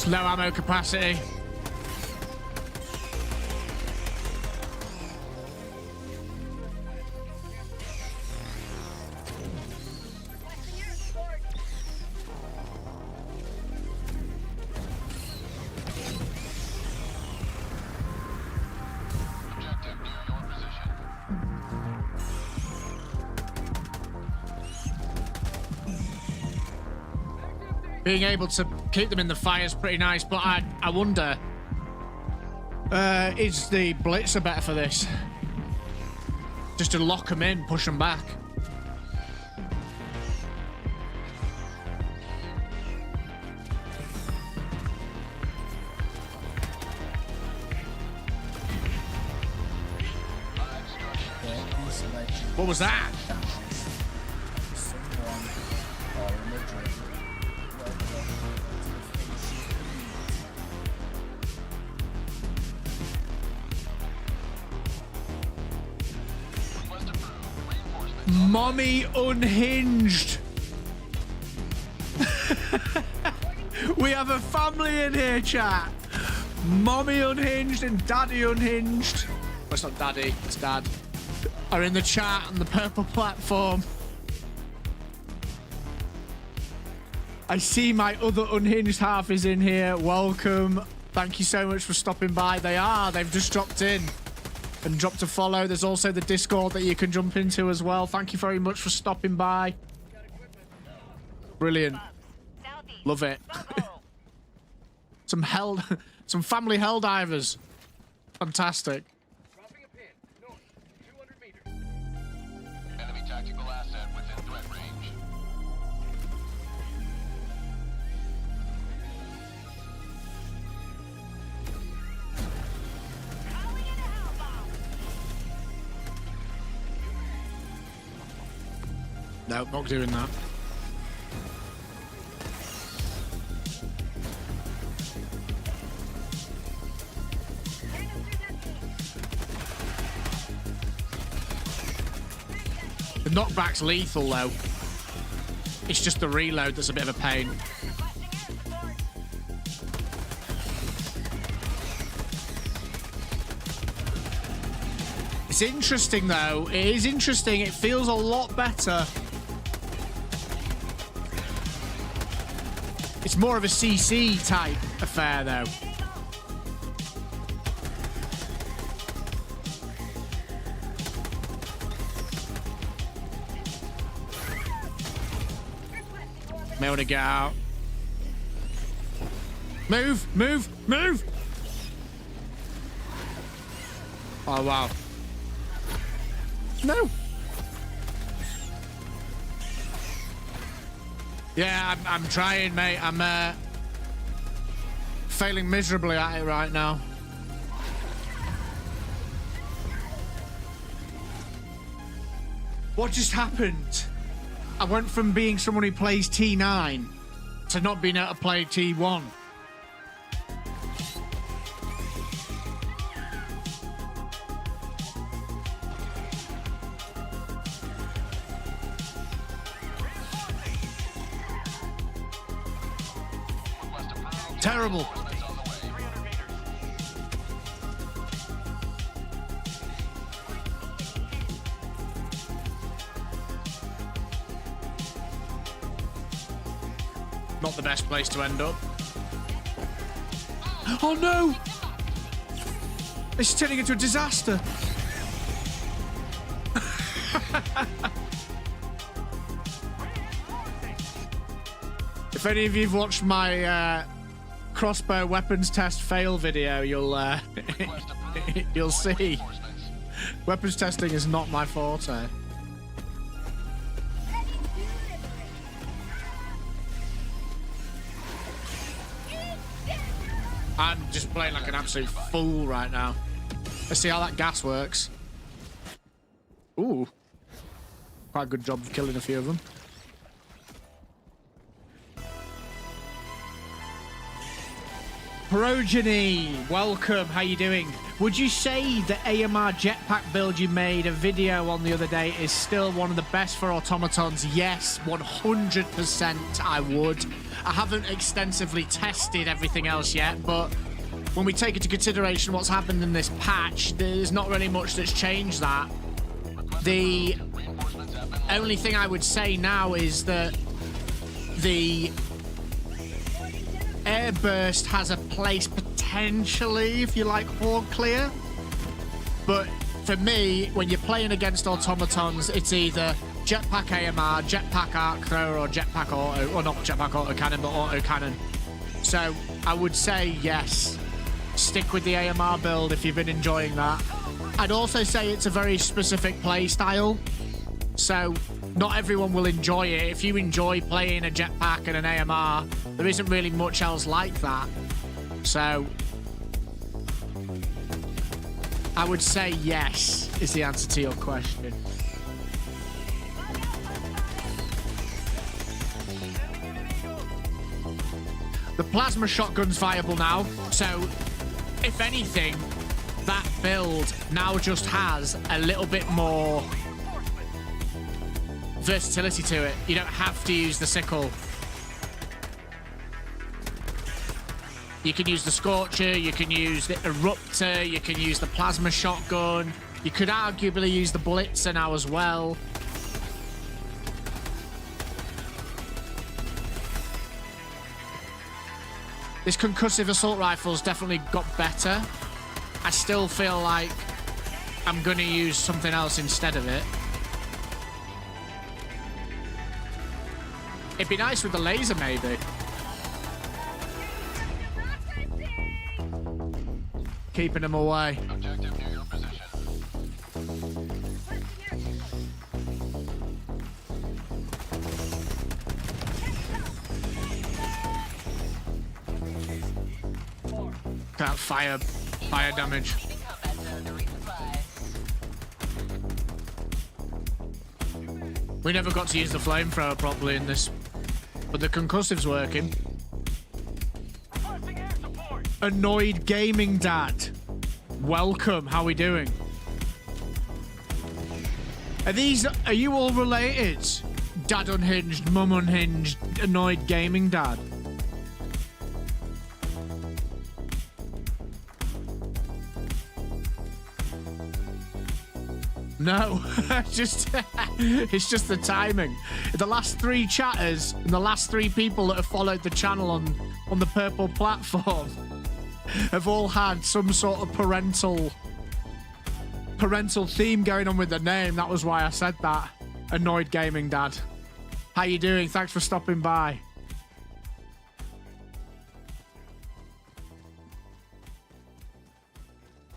It's low ammo capacity. Objective near your position. Being able to keep them in the fire is pretty nice, but I wonder, is the Blitzer better for this? Just to lock them in, push them back. What was that? Mommy unhinged. We have a family in here, chat. Mommy unhinged and daddy unhinged. Well, it's not daddy, it's dad. Are in the chat on the purple platform. I see my other unhinged half is in here. Welcome. Thank you so much for stopping by. They've just dropped in and dropped a follow. There's also the Discord that you can jump into as well. Thank you very much for stopping by. Brilliant. Love it. some family hell divers. Fantastic. Enemy tactical asset within threat range. Nope, not doing that. The knockback's lethal though. It's just the reload that's a bit of a pain. It's interesting though. It is interesting. It feels a lot better. It's more of a CC type affair though. May want to get out. Move, move, move! Oh, wow. No! Yeah, I'm trying, mate. I'm failing miserably at it right now. What just happened? I went from being someone who plays T9 to not being able to play T1. Terrible. Not the best place to end up. Oh no! This is turning into a disaster. If any of you've watched my crossbow weapons test fail video, you'll you'll see. Weapons testing is not my forte. I'm just playing like an absolute fool right now. Let's see how that gas works. Ooh. Quite a good job of killing a few of them. Progeny, welcome. How you doing? Would you say the AMR jetpack build you made a video on the other day is still one of the best for automatons? Yes, 100% I would. I haven't extensively tested everything else yet, but when we take into consideration what's happened in this patch, there's not really much that's changed that. The only thing I would say now is that the Airburst has a place potentially if you like Horde Clear, but for me, when you're playing against automatons, it's either jetpack AMR, jetpack arc thrower, or jetpack auto, or not jetpack auto cannon, but auto cannon. So I would say yes, stick with the AMR build if you've been enjoying that. I'd also say it's a very specific play style, so not everyone will enjoy it. If you enjoy playing a jetpack and an AMR, there isn't really much else like that. So I would say yes is the answer to your question. The plasma shotgun's viable now, so if anything, that build now just has a little bit more versatility to it. You don't have to use the sickle. You can use the Scorcher, you can use the Eruptor, you can use the plasma shotgun. You could arguably use the Blitzer now as well. This concussive assault rifle's definitely got better. I still feel like I'm going to use something else instead of it. It'd be nice with the laser, maybe. Keeping them away. Objective near your position. Got fire damage. We never got to use the flamethrower properly in this, but the concussive's working. Annoyed Gaming Dad, welcome. How we doing? Are you all related? Dad Unhinged, Mum Unhinged, Annoyed Gaming Dad. No, it's just the timing. The last 3 chatters and the last 3 people that have followed the channel on the purple platform have all had some sort of parental theme going on with the name. That was why I said that. Annoyed Gaming Dad. How you doing? Thanks for stopping by.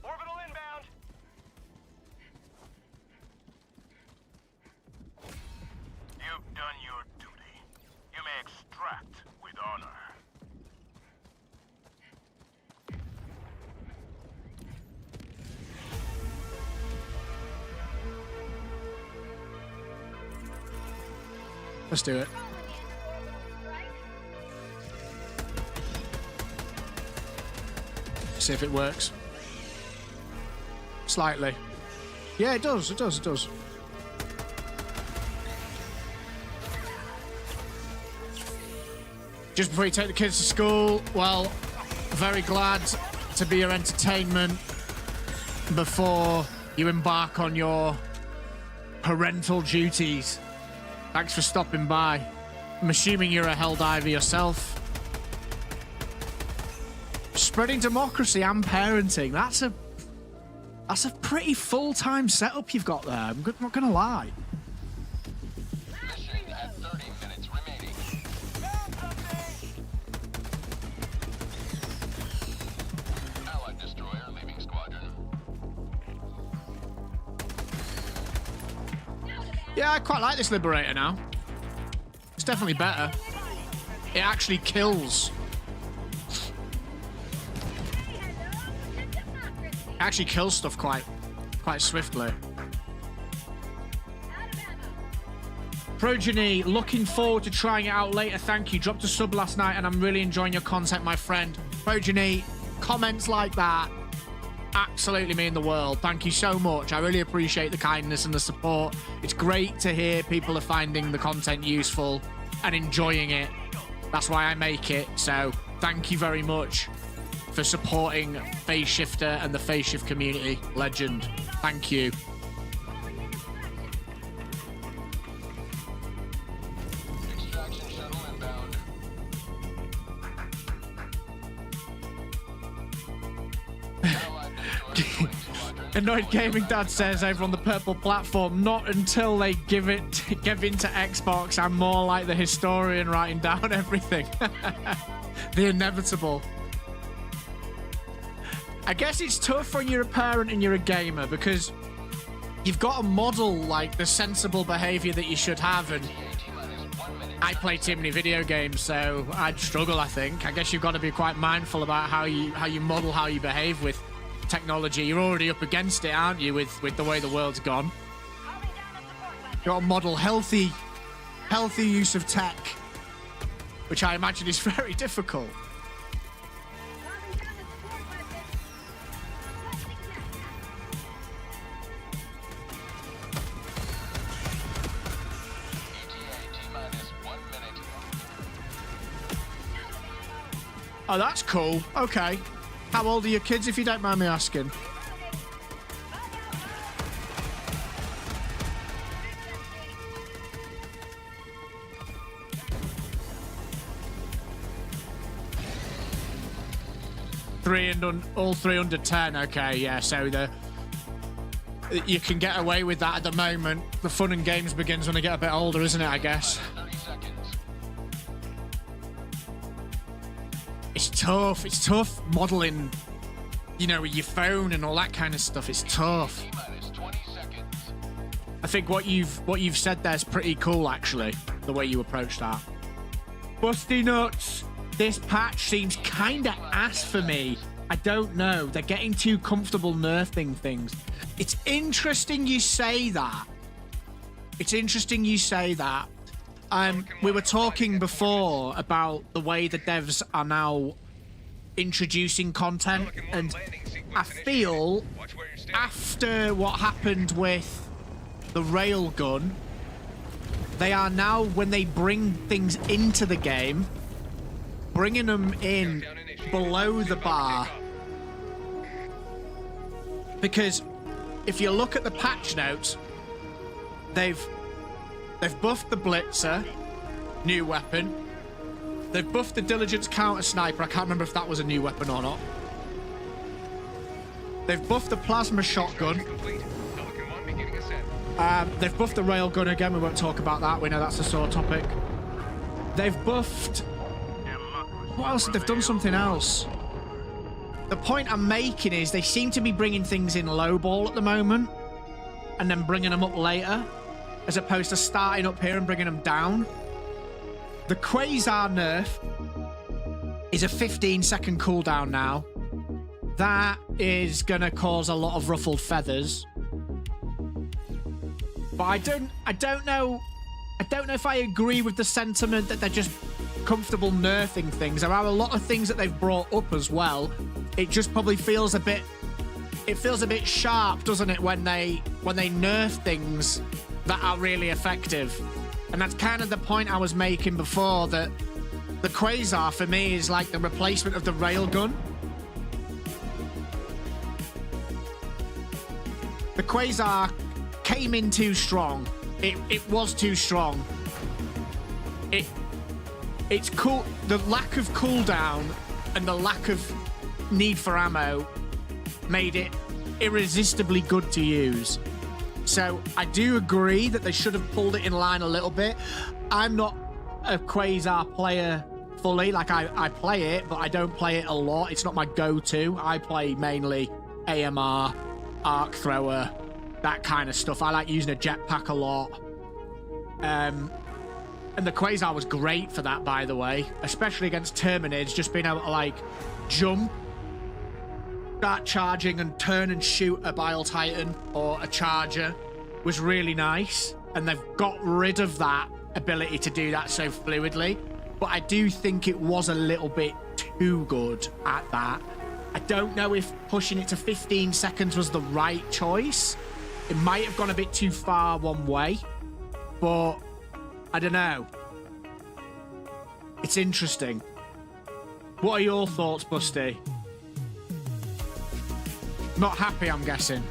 Orbital inbound. You've done your duty. You may extract with honor. Let's do it. See if it works. Slightly. Yeah, it does. It does. It does. Just before you take the kids to school, well, very glad to be your entertainment before you embark on your parental duties. Thanks for stopping by. I'm assuming you're a Helldiver yourself. Spreading democracy and parenting. That's a pretty full-time setup you've got there. I'm not gonna lie. Mission at 30 minutes remaining. Allied destroyer leaving squadron. Yeah, I quite like this Liberator now. It's definitely better. It actually kills. It actually kills stuff quite swiftly. Progeny, looking forward to trying it out later. Thank you. Dropped a sub last night and I'm really enjoying your content, my friend. Progeny, comments like that absolutely mean the world. Thank you so much. I really appreciate the kindness and the support. It's great to hear people are finding the content useful and enjoying it. That's why I make it. So thank you very much for supporting Phase Shifter and the Phase Shift community. Legend. Thank you. Extraction shuttle inbound. Allied destroyer deploying squadron. Annoyed Gaming Dad says over on the purple platform, not until they give into Xbox, I'm more like the historian writing down everything. The inevitable. I guess it's tough when you're a parent and you're a gamer because you've got to model like the sensible behavior that you should have, and I play too many video games, so I'd struggle, I think. I guess you've got to be quite mindful about how you model, how you behave with technology. You're already up against it, aren't you, with the way the world's gone. You've got to model healthy use of tech, which I imagine is very difficult. Oh, that's cool. Okay. How old are your kids, if you don't mind me asking? All three under 10. Okay, yeah. So you can get away with that at the moment. The fun and games begins when they get a bit older, isn't it? I guess. 30 seconds. It's tough. It's tough modeling, you know, with your phone and all that kind of stuff. It's tough. T-minus 20 seconds. I think what you've said there is pretty cool, actually. The way you approach that. Busty nuts. This patch seems kinda ass for me. I don't know. They're getting too comfortable nerfing things. It's interesting you say that. It's interesting you say that. We were talking before about the way the devs are now introducing content, and I feel after what happened with the Railgun, they are now, when they bring things into the game, bringing them in below the bar. Because if you look at the patch notes, they've buffed the Blitzer, new weapon. They've buffed the Diligence counter sniper. I can't remember if that was a new weapon or not. They've buffed the plasma shotgun. They've buffed the railgun again. We won't talk about that. We know that's a sore topic. They've buffed... What else? They've done something else. The point I'm making is they seem to be bringing things in low ball at the moment and then bringing them up later, as opposed to starting up here and bringing them down. The Quasar nerf is a 15-second cooldown now. That is going to cause a lot of ruffled feathers. But I don't know if I agree with the sentiment that they're just comfortable nerfing things. There are a lot of things that they've brought up as well. It just probably feels a bit... It feels a bit sharp, doesn't it, when they nerf things that are really effective. And that's kind of the point I was making before, that the Quasar for me is like the replacement of the railgun. The Quasar came in too strong. It was too strong. It's cool. The lack of cooldown and the lack of need for ammo made it irresistibly good to use. So I do agree that they should have pulled it in line a little bit. I'm not a Quasar player fully. Like, I play it, but I don't play it a lot. It's not my go-to. I play mainly AMR, arc thrower, that kind of stuff. I like using a jetpack a lot. And the Quasar was great for that, by the way, especially against Terminids. Just being able to, like, jump, start charging and turn and shoot a Bile Titan or a Charger was really nice. And they've got rid of that ability to do that so fluidly. But I do think it was a little bit too good at that. I don't know if pushing it to 15 seconds was the right choice. It might have gone a bit too far one way, but I don't know. It's interesting. What are your thoughts, Busty? Not happy, I'm guessing.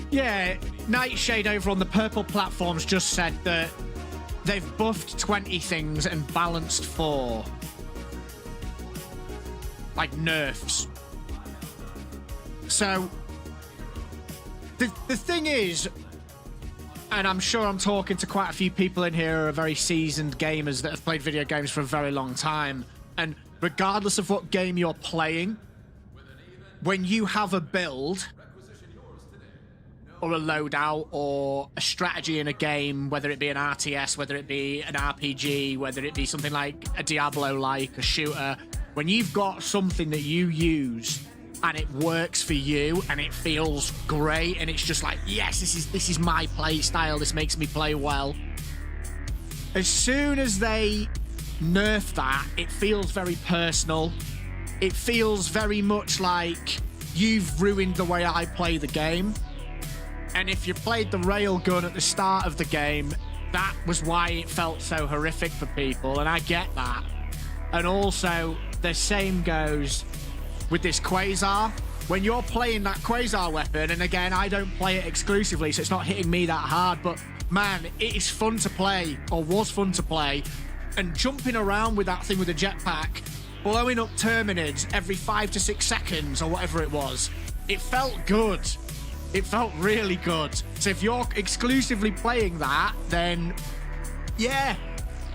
Yeah, Nightshade over on the purple platforms just said that they've buffed 20 things and balanced 4. Like nerfs. So the thing is, and I'm sure I'm talking to quite a few people in here who are very seasoned gamers that have played video games for a very long time, and regardless of what game you're playing, when you have a build or a loadout or a strategy in a game, whether it be an RTS, whether it be an RPG, whether it be something like a Diablo-like, a shooter, when you've got something that you use and it works for you and it feels great and it's just like, yes, this is my play style, this makes me play well. As soon as they nerf that, it feels very personal. It feels very much like you've ruined the way I play the game. And if you played the railgun at the start of the game, that was why it felt so horrific for people, and I get that. And also, the same goes with this Quasar. When you're playing that Quasar weapon, and again, I don't play it exclusively, so it's not hitting me that hard, but man, it is fun to play, or was fun to play, and jumping around with that thing with a jetpack, blowing up Terminids every 5 to 6 seconds, or whatever it was, it felt good. It felt really good. So if you're exclusively playing that, then yeah,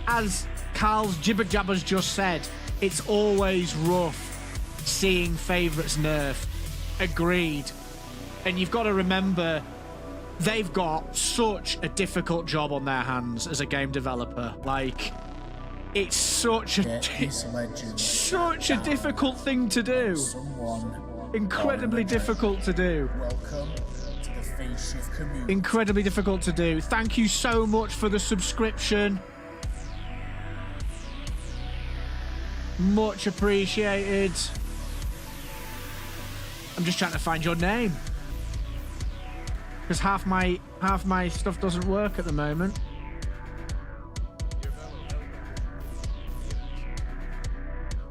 as Carl's Jibber Jabbers just said, it's always rough seeing favourites nerfed. Agreed. And you've got to remember, they've got such a difficult job on their hands as a game developer. Like, it's such a difficult thing to do. Incredibly difficult to do. Welcome to the Face Shift community. Incredibly difficult to do. Thank you so much for the subscription. Much appreciated. I'm just trying to find your name, because half my stuff doesn't work at the moment.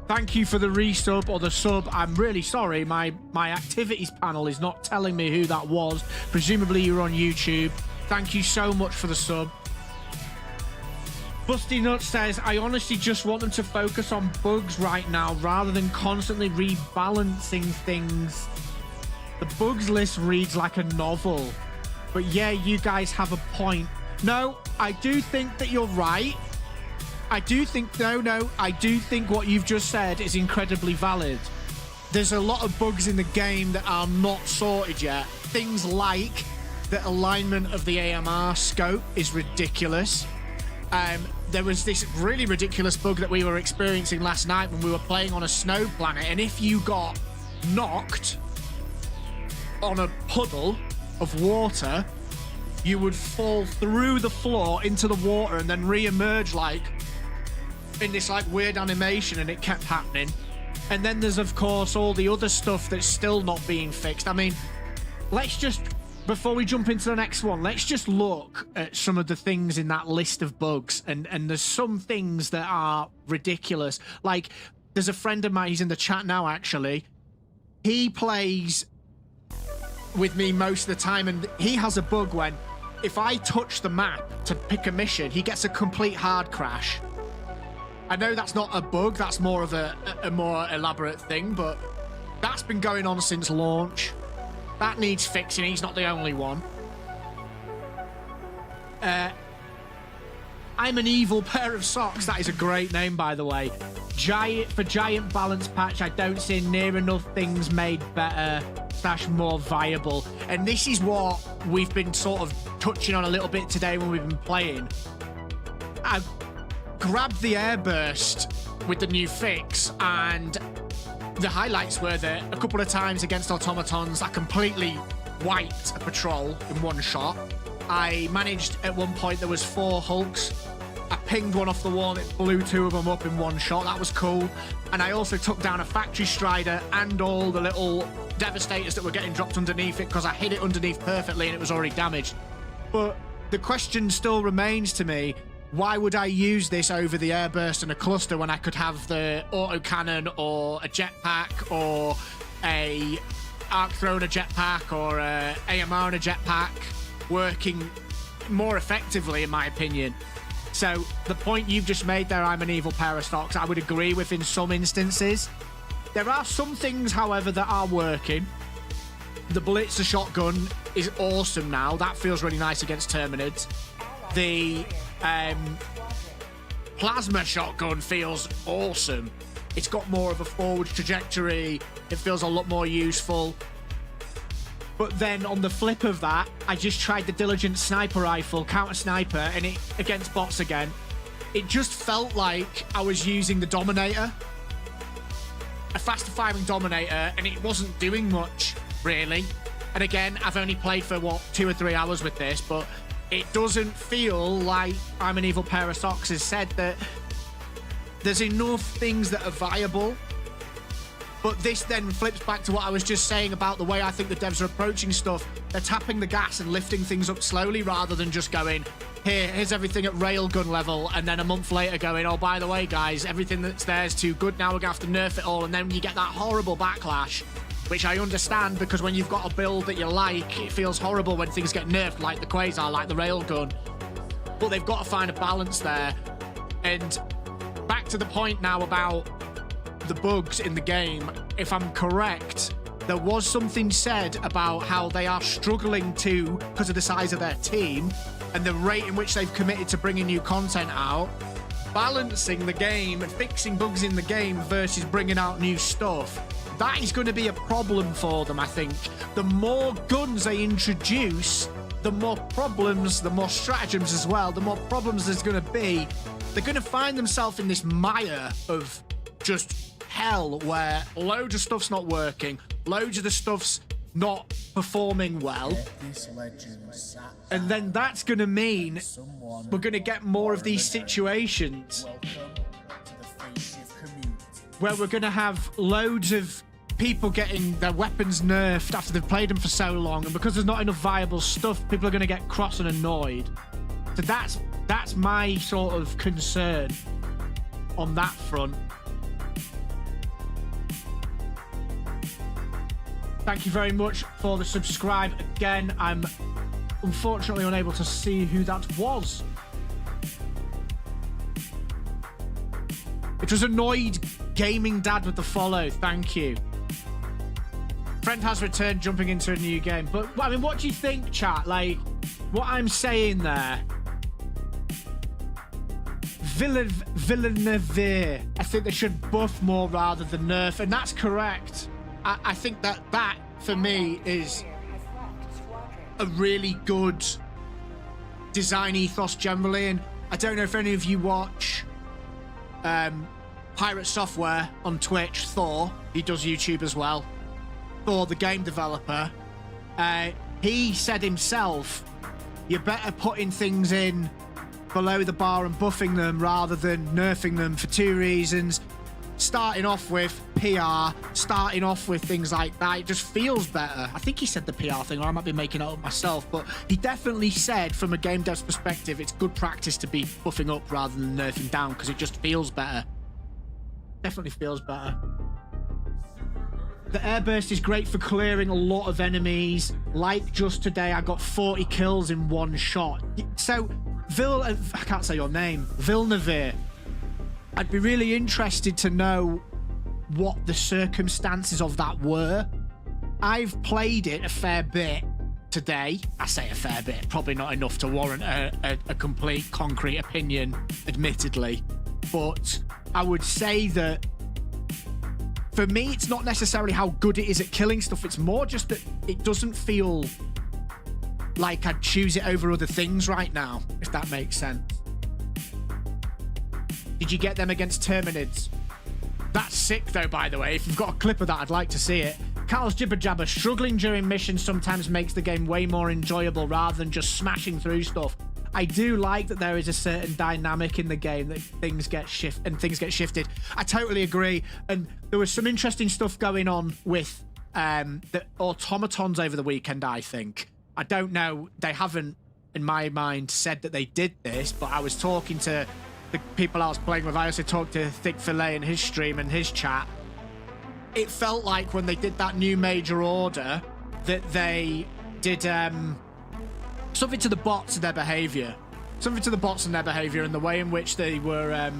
Thank you for the resub or the sub. I'm really sorry. My activities panel is not telling me who that was. Presumably you're on YouTube. Thank you so much for the sub. Busty Nut says, I honestly just want them to focus on bugs right now rather than constantly rebalancing things. The bugs list reads like a novel. But yeah, you guys have a point. No, I do think that you're right. I do think what you've just said is incredibly valid. There's a lot of bugs in the game that are not sorted yet. Things like the alignment of the AMR scope is ridiculous. There was this really ridiculous bug that we were experiencing last night when we were playing on a snow planet, and if you got knocked on a puddle of water, you would fall through the floor into the water and then re-emerge like in this like weird animation, and it kept happening. And then there's of course all the other stuff that's still not being fixed. I mean, let's just, before we jump into the next one, let's just look at some of the things in that list of bugs, and there's some things that are ridiculous. Like, there's a friend of mine, he's in the chat now actually, he plays with me most of the time, and he has a bug when if I touch the map to pick a mission, he gets a complete hard crash. I know that's not a bug, that's more of a more elaborate thing, but that's been going on since launch. That needs fixing, he's not the only one. I'm an evil pair of socks, that is a great name by the way. Giant balance patch, I don't see near enough things made better / more viable. And this is what we've been sort of touching on a little bit today when we've been playing. I've grabbed the Airburst with the new fix, and the highlights were that a couple of times against automatons I completely wiped a patrol in one shot. I managed, at one point, there was 4 Hulks. I pinged one off the wall and it blew 2 of them up in one shot. That was cool. And I also took down a factory strider and all the little devastators that were getting dropped underneath it because I hit it underneath perfectly and it was already damaged. But the question still remains to me, why would I use this over the Airburst and a cluster when I could have the autocannon or a jetpack or a arc thrower and a jetpack or a AMR and a jetpack working more effectively, in my opinion? So the point you've just made there, I'm an evil pair of stocks, I would agree with in some instances. There are some things, however, that are working. The Blitzer shotgun is awesome now. That feels really nice against Terminids. The plasma shotgun feels awesome. It's got more of a forward trajectory. It feels a lot more useful. But then on the flip of that, I just tried the Diligence sniper rifle, counter sniper, and it against bots again. It just felt like I was using the Dominator, a faster firing Dominator, and it wasn't doing much, really. And again, I've only played for, what, 2 or 3 hours with this, but it doesn't feel like I'm an evil pair of socks has said that there's enough things that are viable. But this then flips back to what I was just saying about the way I think the devs are approaching stuff. They're tapping the gas and lifting things up slowly rather than just going, here's everything at railgun level, and then a month later going, oh, by the way, guys, everything that's there is too good now, we're going to have to nerf it all, and then you get that horrible backlash, which I understand because when you've got a build that you like, it feels horrible when things get nerfed, like the Quasar, like the railgun. But they've got to find a balance there. And back to the point now about the bugs in the game, if I'm correct, there was something said about how they are struggling to, because of the size of their team and the rate in which they've committed to bringing new content out, balancing the game and fixing bugs in the game versus bringing out new stuff. That is going to be a problem for them, I think. The more guns they introduce, the more problems, the more stratagems as well, the more problems there's going to be. They're going to find themselves in this mire of just hell where loads of stuff's not working, loads of the stuff's not performing well, and then that's going to mean we're going to get more of these situations where we're going to have loads of people getting their weapons nerfed after they've played them for so long, and because there's not enough viable stuff, people are going to get cross and annoyed. So that's my sort of concern on that front. Thank you very much for the subscribe. Again, I'm unfortunately unable to see who that was. It was Annoyed Gaming Dad with the follow. Thank you. Friend has returned, jumping into a new game. But, I mean, what do you think, chat? Like, what I'm saying there... Villeneuve. I think they should buff more rather than nerf, and that's correct. I think that, for me, is a really good design ethos generally. And I don't know if any of you watch Pirate Software on Twitch, Thor. He does YouTube as well. Thor, the game developer. He said himself, you're better putting things in below the bar and buffing them rather than nerfing them for 2 reasons. Starting off with PR, starting off with things like that, it just feels better. I think he said the PR thing, or I might be making it up myself, but he definitely said from a game dev's perspective, it's good practice to be buffing up rather than nerfing down because it just feels better. Definitely feels better. The Airburst is great for clearing a lot of enemies. Like just today, I got 40 kills in one shot. So, I can't say your name, Villeneuve. I'd be really interested to know what the circumstances of that were. I've played it a fair bit today. I say a fair bit, probably not enough to warrant a complete concrete opinion, admittedly. But I would say that for me, it's not necessarily how good it is at killing stuff. It's more just that it doesn't feel like I'd choose it over other things right now, if that makes sense. Did you get them against Terminids? That's sick, though, by the way. If you've got a clip of that, I'd like to see it. Carl's Jibber Jabber, struggling during missions sometimes makes the game way more enjoyable rather than just smashing through stuff. I do like that there is a certain dynamic in the game that things get shifted. I totally agree. And there was some interesting stuff going on with the automatons over the weekend, I think. I don't know. They haven't, in my mind, said that they did this, but I was talking to the people I was playing with. I also talked to Thick Filet in his stream and his chat. It felt like when they did that new major order that they did something to the bots and their behavior. Something to the bots and their behavior and the way in which they were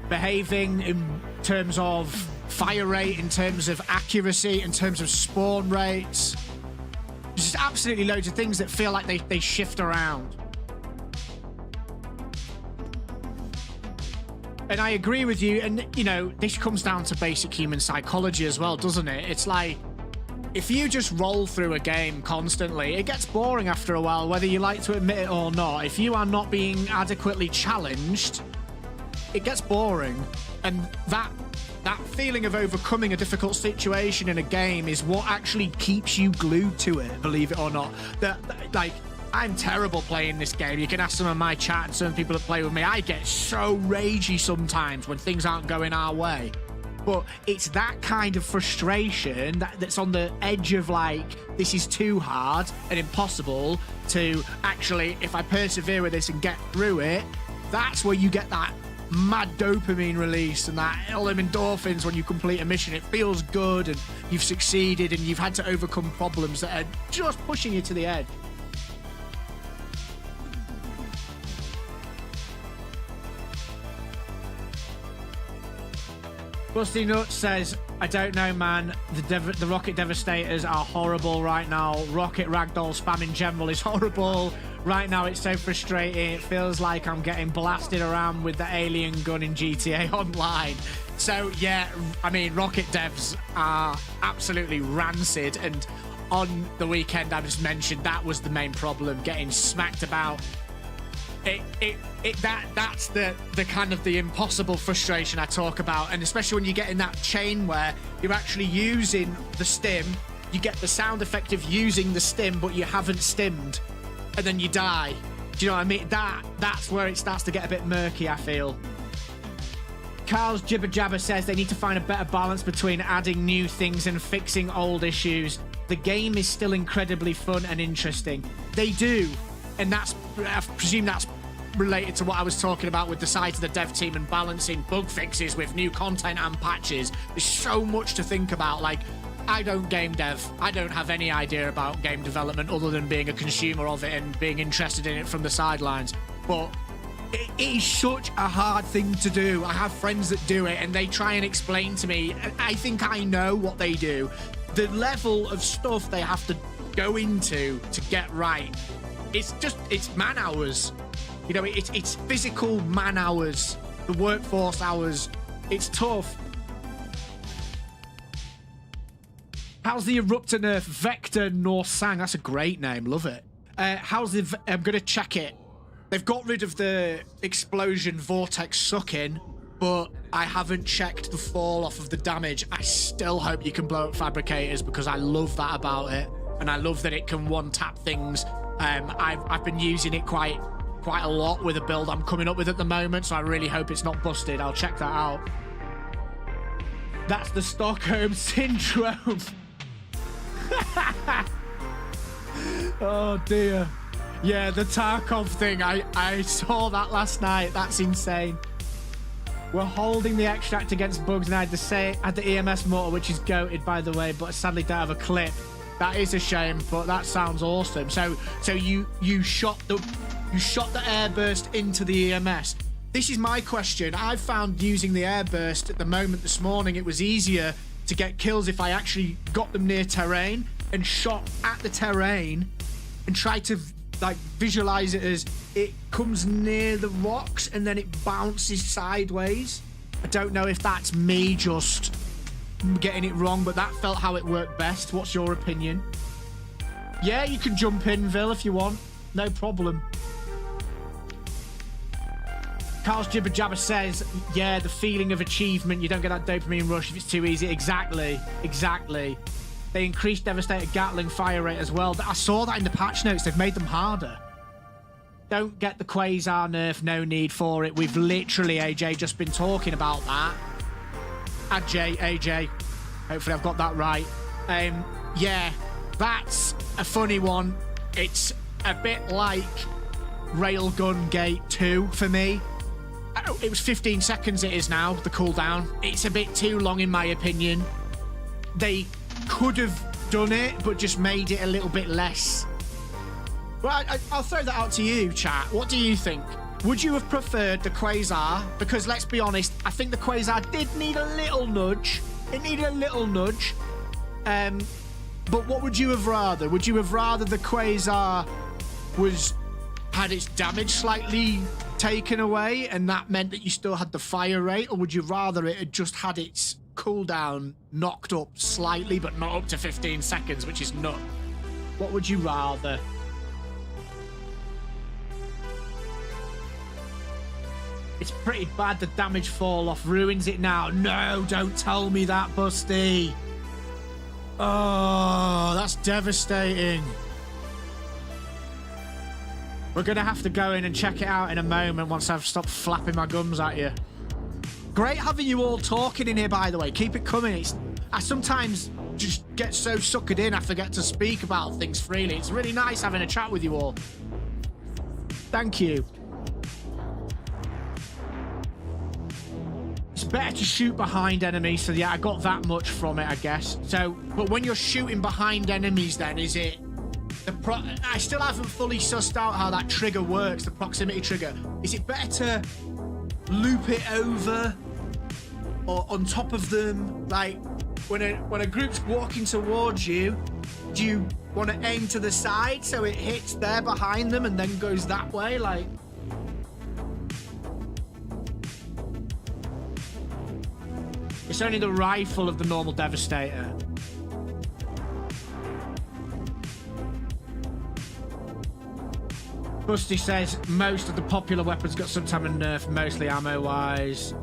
behaving in terms of fire rate, in terms of accuracy, in terms of spawn rates. Just absolutely loads of things that feel like they shift around. And I agree with you. And, you know, this comes down to basic human psychology as well, doesn't it? It's like, if you just roll through a game constantly, it gets boring after a while, whether you like to admit it or not. If you are not being adequately challenged, it gets boring. And that feeling of overcoming a difficult situation in a game is what actually keeps you glued to it, believe it or not. Like, I'm terrible playing this game. You can ask some of my chat and some people that play with me. I get so ragey sometimes when things aren't going our way. But it's that kind of frustration that's on the edge of, like, this is too hard and impossible to actually, if I persevere with this and get through it, that's where you get that mad dopamine release and that all them endorphins when you complete a mission. It feels good and you've succeeded and you've had to overcome problems that are just pushing you to the edge. Busty Nuts says, I don't know, man. The Rocket Devastators are horrible right now. Rocket Ragdoll spam in general is horrible. Right now, it's so frustrating. It feels like I'm getting blasted around with the alien gun in GTA Online. So, yeah, I mean, Rocket devs are absolutely rancid. And on the weekend, I just mentioned that was the main problem, getting smacked about. That's the kind of the impossible frustration I talk about, and especially when you get in that chain where you're actually using the stim, you get the sound effect of using the stim, but you haven't stimmed, and then you die. Do you know what I mean? That's where it starts to get a bit murky, I feel. Carl's Jibber Jabber says they need to find a better balance between adding new things and fixing old issues. The game is still incredibly fun and interesting. They do, and I presume that's related to what I was talking about with the size of the dev team and balancing bug fixes with new content and patches. There's so much to think about. Like, I don't game dev. I don't have any idea about game development other than being a consumer of it and being interested in it from the sidelines. But it is such a hard thing to do. I have friends that do it and they try and explain to me. I think I know what they do. The level of stuff they have to go into to get right. It's man hours. You know, it's physical man hours, the workforce hours. It's tough. How's the Eruptor nerf? Vector Norsang. That's a great name. Love it. I'm going to check it. They've got rid of the explosion vortex suck-in, but I haven't checked the fall off of the damage. I still hope you can blow up fabricators because I love that about it. And I love that it can one-tap things. I've been using it quite a lot with a build I'm coming up with at the moment, so I really hope it's not busted. I'll check that out. That's the Stockholm Syndrome. Oh dear. Yeah, the Tarkov thing, I saw that last night. That's insane. We're holding the extract against bugs, and I had the EMS motor, which is goated, by the way, but I sadly don't have a clip. That is a shame, but that sounds awesome. So you shot the airburst into the EMS. This is my question. I've found using the airburst at the moment this morning, it was easier to get kills if I actually got them near terrain and shot at the terrain and tried to like visualize it as it comes near the rocks and then it bounces sideways. I don't know if that's me just getting it wrong, but that felt how it worked best. What's your opinion? Yeah, you can jump in, Vil, if you want. No problem. Carl's Jibber Jabber says, yeah, the feeling of achievement. You don't get that dopamine rush if it's too easy. Exactly. Exactly. They increased Devastator Gatling fire rate as well. I saw that in the patch notes. They've made them harder. Don't get the Quasar nerf. No need for it. We've literally, AJ, just been talking about that. AJ. Hopefully I've got that right. Yeah, that's a funny one. It's a bit like Railgun Gate 2 for me. It was 15 seconds it is now, the cooldown. It's a bit too long in my opinion. They could have done it, but just made it a little bit less. Well, I'll throw that out to you, chat. What do you think? Would you have preferred the Quasar? Because let's be honest, I think the Quasar did need a little nudge. It needed a little nudge. But what would you have rather? Would you have rather the Quasar had its damage slightly taken away and that meant that you still had the fire rate, or would you rather it had just had its cooldown knocked up slightly but not up to 15 seconds, which is nut? What would you rather? It's pretty bad, the damage fall off ruins it now. No, don't tell me that, Busty. Oh, that's devastating. We're going to have to go in and check it out in a moment once I've stopped flapping my gums at you. Great having you all talking in here, by the way. Keep it coming. I sometimes just get so suckered in I forget to speak about things freely. It's really nice having a chat with you all. Thank you. It's better to shoot behind enemies, so yeah, I got that much from it, I guess. So, but when you're shooting behind enemies, then is it I still haven't fully sussed out how that trigger works, the proximity trigger. Is it better to loop it over or on top of them? Like when a group's walking towards you, do you want to aim to the side so it hits there behind them and then goes that way? Like, it's only the rifle of the normal Devastator. Busty says most of the popular weapons got some time of nerf, mostly ammo-wise.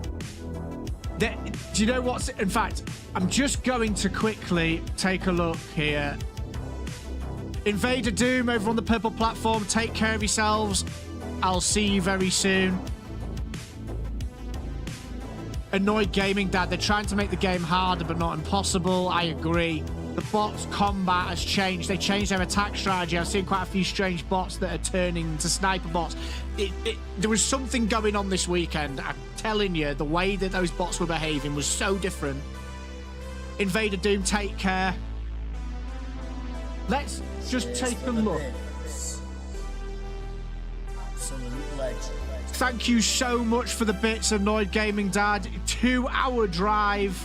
Do you know what's... In fact, I'm just going to quickly take a look here. Invader Doom over on the purple platform. Take care of yourselves. I'll see you very soon. Annoyed Gaming Dad. They're trying to make the game harder, but not impossible. I agree. The bots' combat has changed. They changed their attack strategy. I've seen quite a few strange bots that are turning into sniper bots. There was something going on this weekend. I'm telling you, the way that those bots were behaving was so different. Invader Doom, take care. Let's just take a look. Absolute legend. Thank you so much for the bits, Annoyed Gaming Dad. 2-hour drive.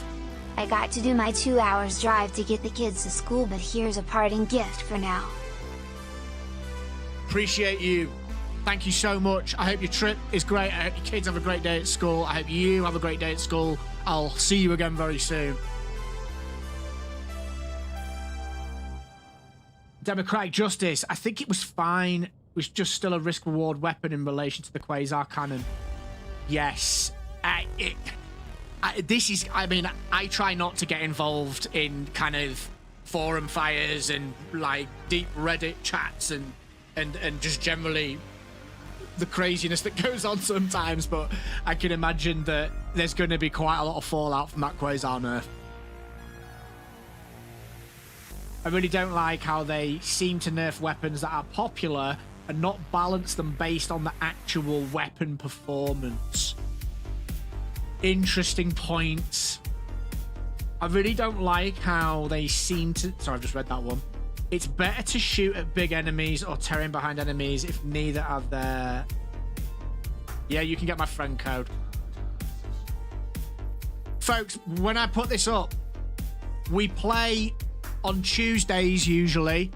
I got to do my 2 hours drive to get the kids to school, but here's a parting gift for now. Appreciate you. Thank you so much. I hope your trip is great. I hope your kids have a great day at school. I hope you have a great day at school. I'll see you again very soon. Democratic Justice. I think it was fine. It was just still a risk-reward weapon in relation to the Quasar cannon. Yes. I try not to get involved in kind of forum fires and like deep Reddit chats and just generally the craziness that goes on sometimes, but I can imagine that there's going to be quite a lot of fallout from that Quasar nerf. I really don't like how they seem to nerf weapons that are popular and not balance them based on the actual weapon performance. Interesting points. I really don't like how they seem to... Sorry, I've just read that one. It's better to shoot at big enemies or terrain behind enemies if neither are there. Yeah, you can get my friend code. Folks, when I put this up, we play on Tuesdays usually.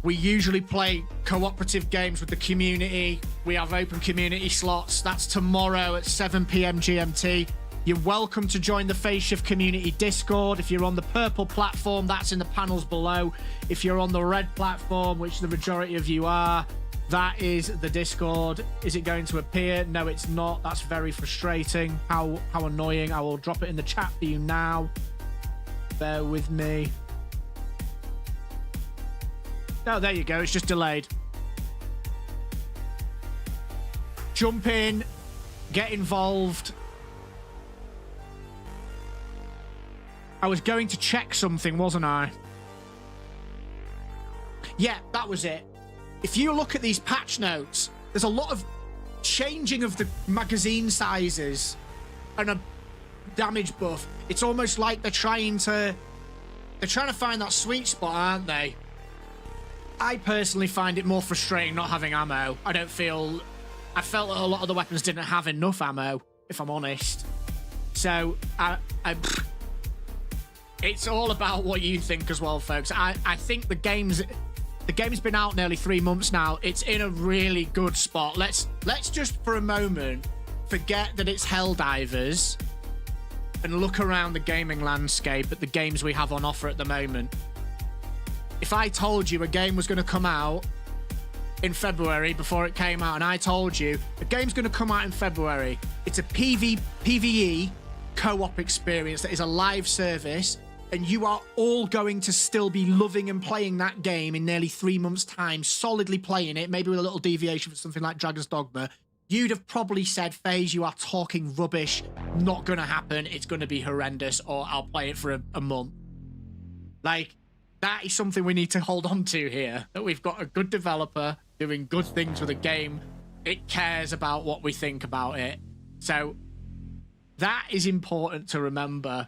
We usually play cooperative games with the community. We have open community slots. That's tomorrow at 7 PM GMT. You're welcome to join the Phase Shift Community Discord. If you're on the purple platform, that's in the panels below. If you're on the red platform, which the majority of you are, That is the Discord. Is it going to appear? No, it's not. That's very frustrating. How annoying. I will drop it in the chat for you now. Bear with me. Oh, there you go. It's just delayed. Jump in. Get involved. I was going to check something, wasn't I? Yeah, that was it. If you look at these patch notes, there's a lot of changing of the magazine sizes and a damage buff. It's almost like they're trying to find that sweet spot, aren't they? I personally find it more frustrating not having ammo. I felt that a lot of the weapons didn't have enough ammo, if I'm honest. So it's all about what you think as well, folks. I think the game's been out nearly 3 months now. It's in a really good spot. Let's just for a moment forget that it's Helldivers and look around the gaming landscape at the games we have on offer at the moment. If I told you a game was going to come out in February before it came out, and I told you the game's going to come out in February, it's a PvE co-op experience that is a live service, and you are all going to still be loving and playing that game in nearly 3 months' time, solidly playing it, maybe with a little deviation for something like Dragon's Dogma, you'd have probably said, FaZe, you are talking rubbish, not going to happen, it's going to be horrendous, or I'll play it for a month. Like, that is something we need to hold on to here, that we've got a good developer doing good things with a game. It cares about what we think about it. So that is important to remember.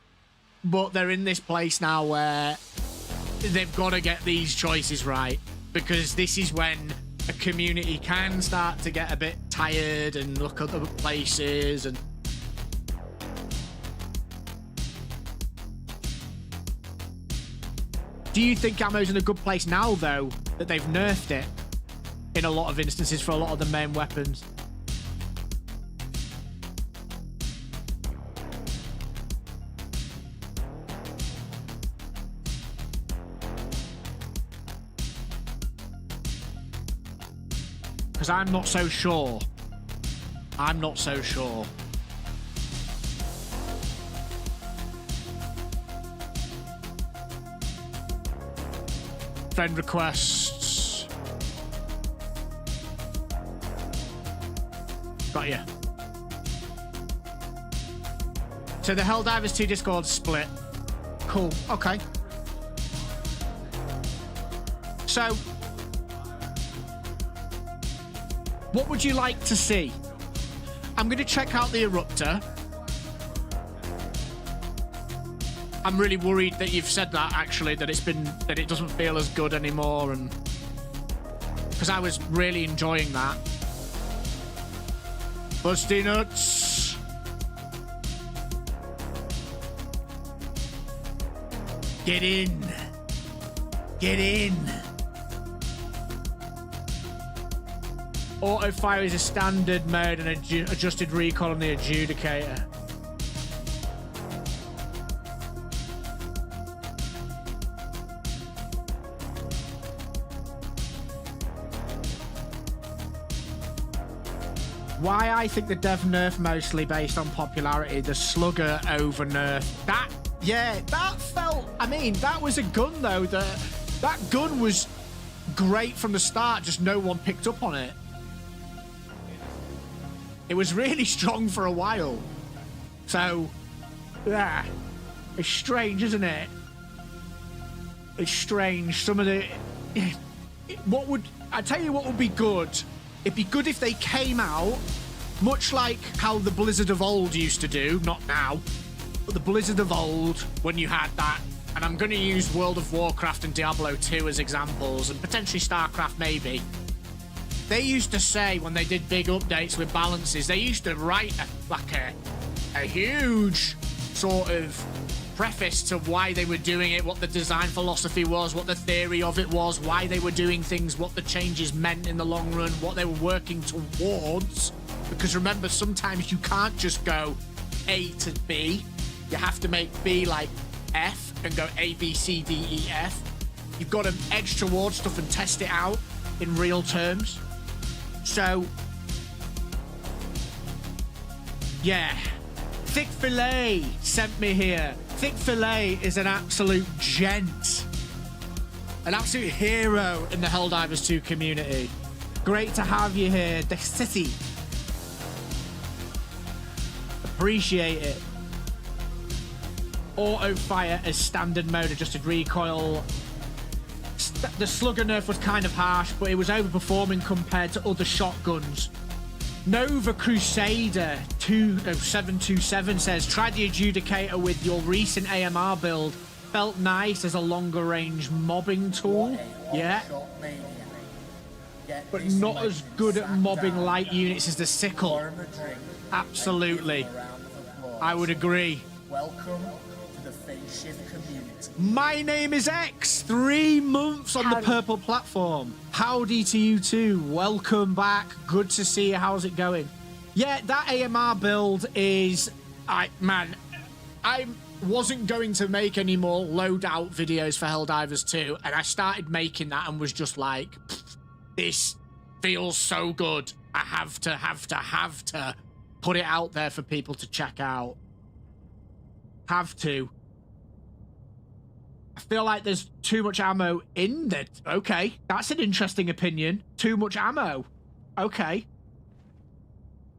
But they're in this place now where they've got to get these choices right, because this is when a community can start to get a bit tired and look at other places. And do you think ammo's in a good place now, though, that they've nerfed it in a lot of instances for a lot of the main weapons? Because I'm not so sure. I'm not so sure. Friend requests. Got ya. So the Helldivers 2 Discord split. Cool. Okay. So what would you like to see? I'm going to check out the Eruptor. I'm really worried that you've said that, actually, that it doesn't feel as good anymore, and because I was really enjoying that. Busty nuts. Get in. Get in. Auto fire is a standard mode and adjusted recoil on the adjudicator. Why I think the dev nerf mostly based on popularity, the slugger over nerf. That felt, I mean, that was a gun though. That gun was great from the start, just no one picked up on it. It was really strong for a while. So, yeah. It's strange, isn't it? It's strange. Some of the... I tell you what would be good. It'd be good if they came out, much like how the Blizzard of old used to do. Not now. But the Blizzard of old, when you had that. And I'm going to use World of Warcraft and Diablo 2 as examples, and potentially StarCraft maybe. They used to say, when they did big updates with balances, they used to write a huge sort of preface to why they were doing it, what the design philosophy was, what the theory of it was, why they were doing things, what the changes meant in the long run, what they were working towards. Because remember, sometimes you can't just go A to B. You have to make B like F and go A, B, C, D, E, F. You've got to edge towards stuff and test it out in real terms. So, yeah. Thick Fillet sent me here. Thick Fillet is an absolute gent. An absolute hero in the Helldivers 2 community. Great to have you here, the city. Appreciate it. Auto fire as standard mode, adjusted recoil. The slugger nerf was kind of harsh, but it was overperforming compared to other shotguns. Nova Crusader 727 says, try the adjudicator with your recent AMR build. Felt nice as a longer range mobbing tool. Yeah. But not as good at mobbing light units as the sickle. Absolutely. I would agree. Welcome to the Phase Shift community. My name is X. 3 months on the purple platform. Howdy to you too. Welcome back. Good to see you. How's it going? Yeah, that AMR build is... I wasn't going to make any more loadout videos for Helldivers 2, and I started making that and was just like, this feels so good. I have to put it out there for people to check out. Have to. I feel like there's too much ammo in there. Okay, that's an interesting opinion. Too much ammo. Okay.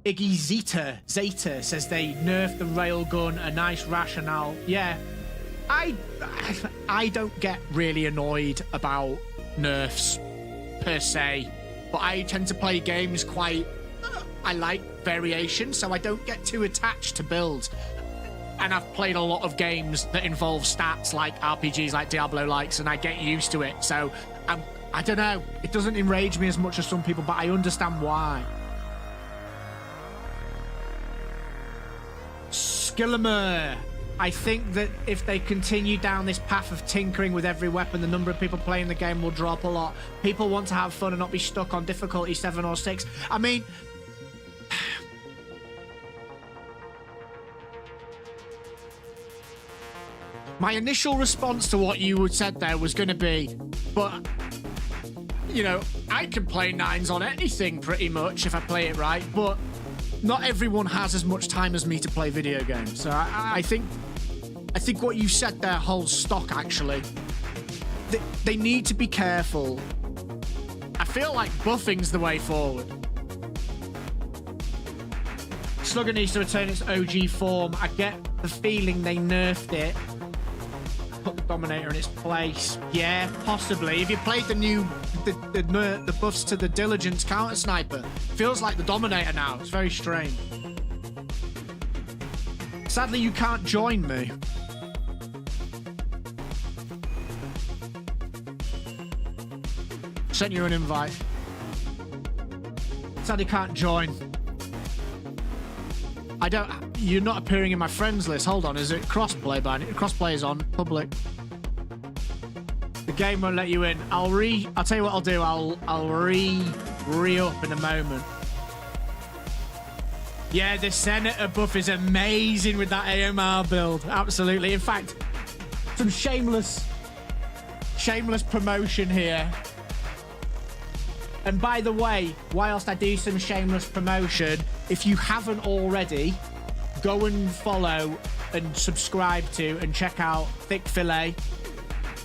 Iggy Zeta says they nerfed the railgun, a nice rationale. Yeah, I don't get really annoyed about nerfs per se, but I tend to play games quite... I like variation, so I don't get too attached to builds. And I've played a lot of games that involve stats like RPGs like Diablo likes, and I get used to it. So I don't know. It doesn't enrage me as much as some people, but I understand why. Skillimer, I think that if they continue down this path of tinkering with every weapon, the number of people playing the game will drop a lot. People want to have fun and not be stuck on difficulty 7 or 6. I mean... my initial response to what you said there was going to be, but, you know, I can play 9s on anything pretty much if I play it right, but not everyone has as much time as me to play video games. So I think what you said there holds stock, actually. They need to be careful. I feel like buffing's the way forward. Slugger needs to return its OG form. I get the feeling they nerfed it. Put the Dominator in its place. Yeah, possibly. If you played the buffs to the Diligence counter sniper, feels like the Dominator now. It's very strange. Sadly, you can't join me. Sent you an invite. Sadly, can't join. You're not appearing in my friends list. Hold on, is it crossplay? Crossplay is on public. The game won't let you in. I'll tell you what I'll do. I'll re-up in a moment. Yeah, the Senator buff is amazing with that AMR build. Absolutely. In fact, some shameless promotion here. And by the way, whilst I do some shameless promotion, if you haven't already, go and follow and subscribe to and check out Thick Fillet.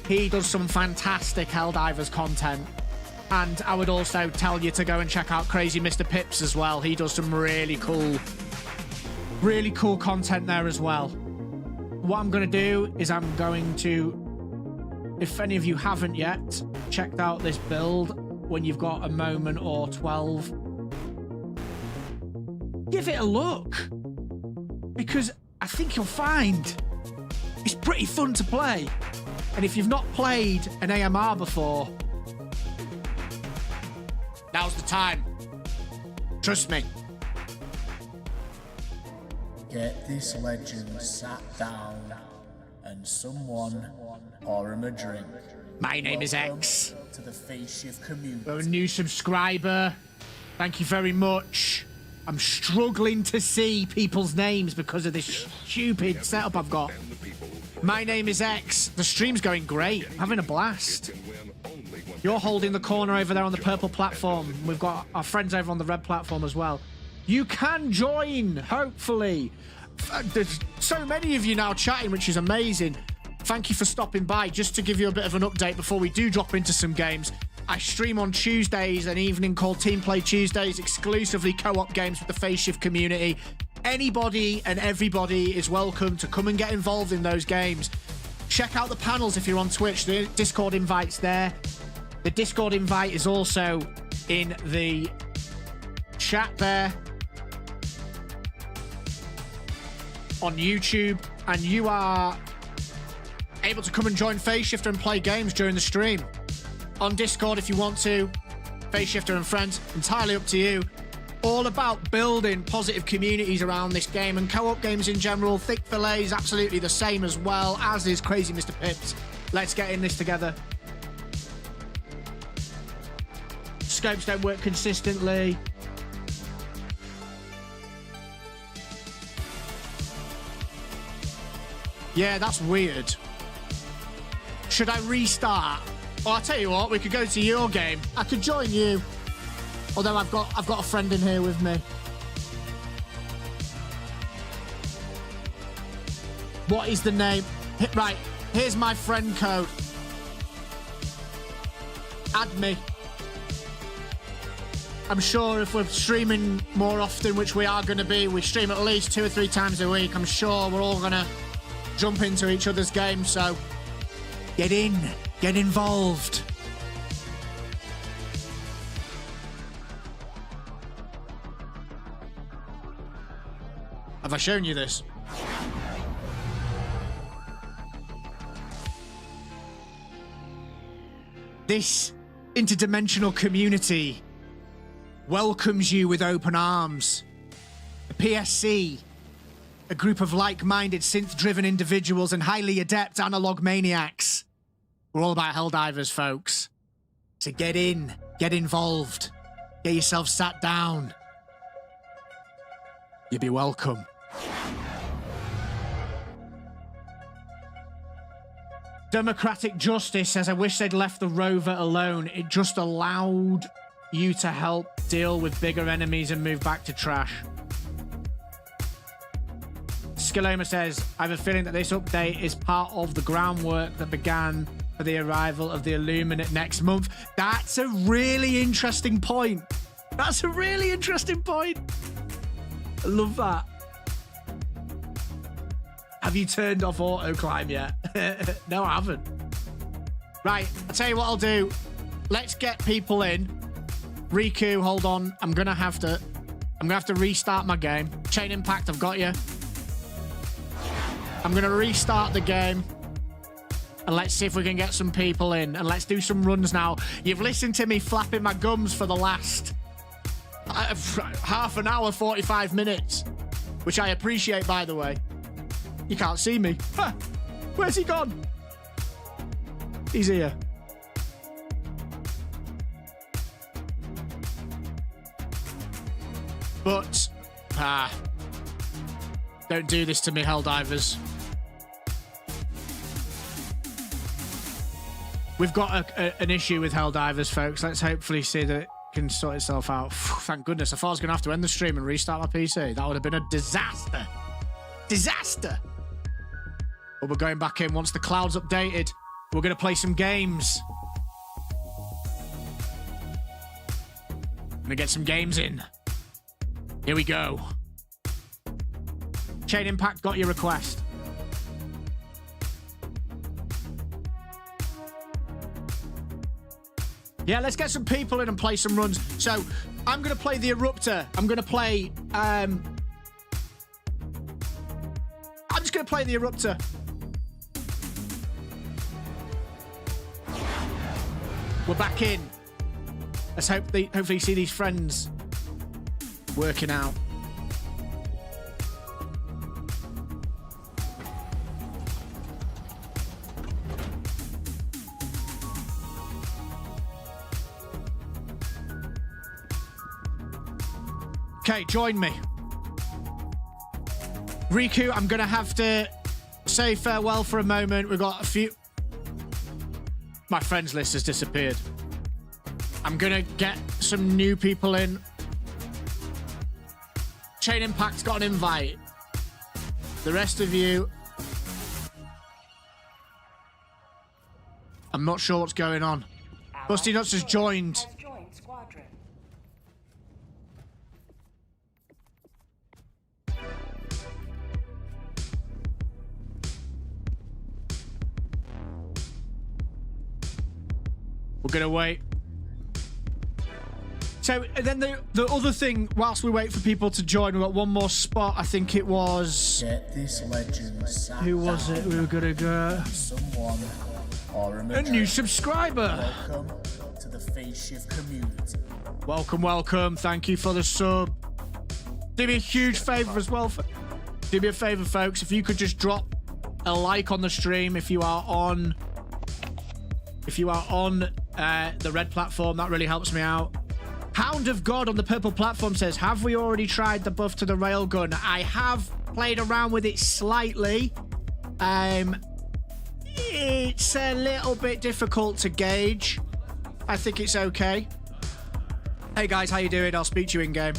He does some fantastic Helldivers content. And I would also tell you to go and check out Crazy Mr. Pips as well. He does some really cool content there as well. What I'm going to do is I'm going to, if any of you haven't yet checked out this build, when you've got a moment or 12, give it a look, because I think you'll find it's pretty fun to play. And if you've not played an AMR before, now's the time. Trust me. Get this legend sat down and someone pour him a drink. My name is X. To the Phase Shift community. We're a new subscriber. Thank you very much. I'm struggling to see people's names because of this stupid setup I've got. My name is X. The stream's going great. I'm having a blast. You're holding the corner over there on the purple platform. We've got our friends over on the red platform as well. You can join, hopefully. There's so many of you now chatting, which is amazing. Thank you for stopping by. Just to give you a bit of an update before we do drop into some games, I stream on Tuesdays, an evening called Team Play Tuesdays, exclusively co-op games with the Phase Shift community. Anybody and everybody is welcome to come and get involved in those games. Check out the panels if you're on Twitch. The Discord invite's there. The Discord invite is also in the chat there on YouTube, and you are able to come and join Phase Shifter and play games during the stream. On Discord if you want to. Phase Shifter and friends, entirely up to you. All about building positive communities around this game, and co-op games in general. Thick Fillet is absolutely the same as well, as is Crazy Mr. Pips. Let's get in this together. Scopes don't work consistently. Yeah, that's weird. Should I restart? Well, I'll tell you what, we could go to your game. I could join you. Although I've got a friend in here with me. What is the name? Right, here's my friend code. Add me. I'm sure if we're streaming more often, which we are going to be, we stream at least 2 or 3 times a week, I'm sure we're all going to jump into each other's games, so get in, get involved. Have I shown you this? This interdimensional community welcomes you with open arms. The PSC, a group of like-minded, synth-driven individuals and highly adept analog maniacs. We're all about Helldivers, folks. So get in, get involved, get yourself sat down. You'll be welcome. Democratic Justice says, I wish they'd left the rover alone. It just allowed you to help deal with bigger enemies and move back to trash. Skiloma says, I have a feeling that this update is part of the groundwork that began for the arrival of the Illuminate next month. That's a really interesting point. That's a really interesting point. I love that. Have you turned off auto climb yet? No, I haven't. Right, I'll tell you what I'll do. Let's get people in. Riku, hold on. I'm gonna have to restart my game. Chain Impact, I've got you. I'm gonna restart the game. And let's see if we can get some people in. And let's do some runs now. You've listened to me flapping my gums for the last half an hour, 45 minutes. Which I appreciate, by the way. You can't see me. Huh. Where's he gone? He's here. But, don't do this to me, Helldivers. We've got an issue with Helldivers, folks. Let's hopefully see that it can sort itself out. Thank goodness. I thought I was going to have to end the stream and restart my PC. That would have been a disaster. Disaster. But we're going back in once the cloud's updated. We're going to play some games. Going to get some games in. Here we go. Chain Impact got your request. Yeah, let's get some people in and play some runs. So, I'm going to play the Eruptor. I'm going to play... I'm just going to play the Eruptor. We're back in. Let's hopefully see these friends working out. Okay, join me. Riku, I'm going to have to say farewell for a moment. We've got a few... My friends list has disappeared. I'm gonna get some new people in. Chain Impact's got an invite. The rest of you, I'm not sure what's going on. Busty Nuts has joined. Has joined squadron. We're gonna wait. So and then the other thing, whilst we wait for people to join, we've got one more spot. I think it was. Get this legend sat Who was down. it? We were gonna go. Someone or A new subscriber. Welcome to the Phase Shift community. Welcome, welcome. Thank you for the sub. Do me a huge favour as well. Do me a favour, folks. If you could just drop a like on the stream if you are on. If you are on the red platform, that really helps me out. Hound of God on the purple platform says, have we already tried the buff to the railgun? I have played around with it slightly. It's a little bit difficult to gauge. I think it's okay. Hey guys, how you doing? I'll speak to you in game.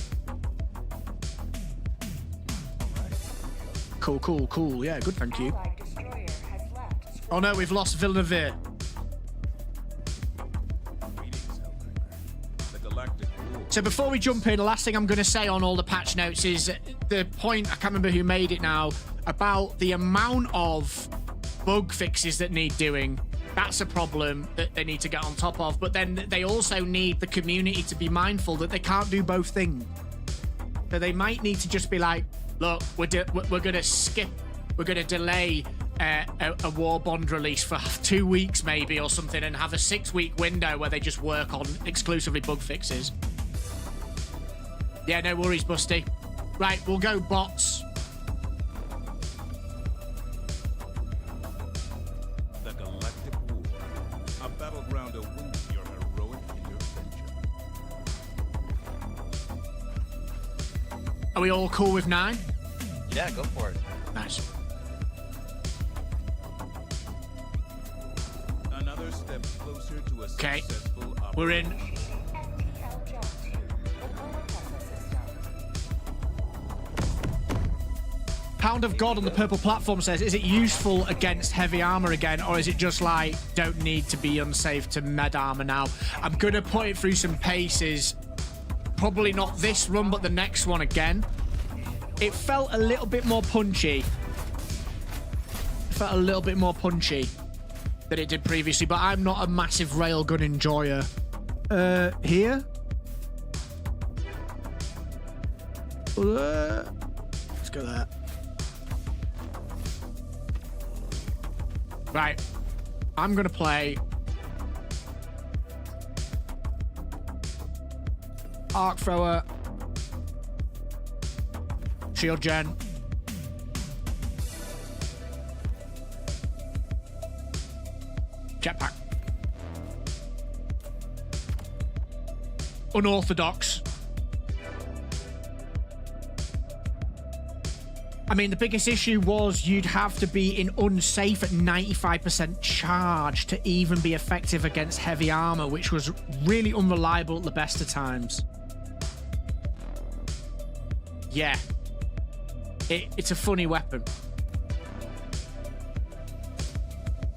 Cool, cool, cool. Yeah, good, thank you. Allied destroyer has left Oh no, we've lost Villeneuve. So before we jump in, the last thing I'm going to say on all the patch notes is the point, I can't remember who made it now, about the amount of bug fixes that need doing. That's a problem that they need to get on top of. But then they also need the community to be mindful that they can't do both things. So they might need to just be like, look, we're going to skip, we're going to delay a War Bond release for 2 weeks maybe or something and have a 6-week window where they just work on exclusively bug fixes. Yeah, no worries, Busty. Right, we'll go bots. The Galactic War. A battleground awaits your heroic intervention. Are we all cool with 9? Yeah, go for it. Nice. Another step closer to a Okay, successful operation. we're in. FTL Jump 2, the Overpressor system. Hound of God on the purple platform says, is it useful against heavy armor again, or is it just like, don't need to be unsafe to med armor now? I'm going to put it through some paces. Probably not this run, but the next one again. It felt a little bit more punchy. It felt a little bit more punchy than it did previously, but I'm not a massive railgun enjoyer. Here? Let's go there. Right. I'm going to play Arc Thrower, Shield Gen, Jetpack, Unorthodox. I mean, the biggest issue was you'd have to be in unsafe at 95% charge to even be effective against heavy armor, which was really unreliable at the best of times. Yeah. It's a funny weapon.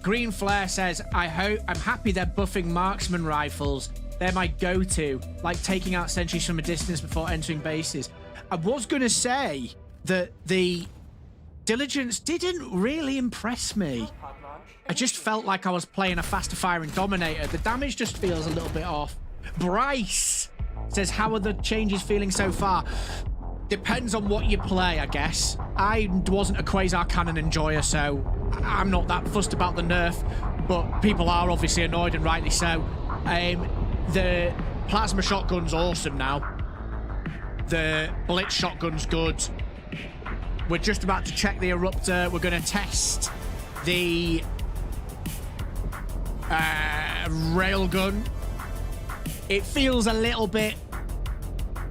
Green Flare says, I'm happy they're buffing marksman rifles. They're my go-to, like taking out sentries from a distance before entering bases. I was going to say that the Diligence didn't really impress me. I just felt like I was playing a faster firing Dominator. The damage just feels a little bit off. Bryce says, how are the changes feeling so far? Depends on what you play, I guess. I wasn't a Quasar cannon enjoyer, so I'm not that fussed about the nerf, but people are obviously annoyed, and rightly so. The plasma shotgun's awesome now. The blitz shotgun's good. We're just about to check the eruptor. We're going to test the railgun. It feels a little bit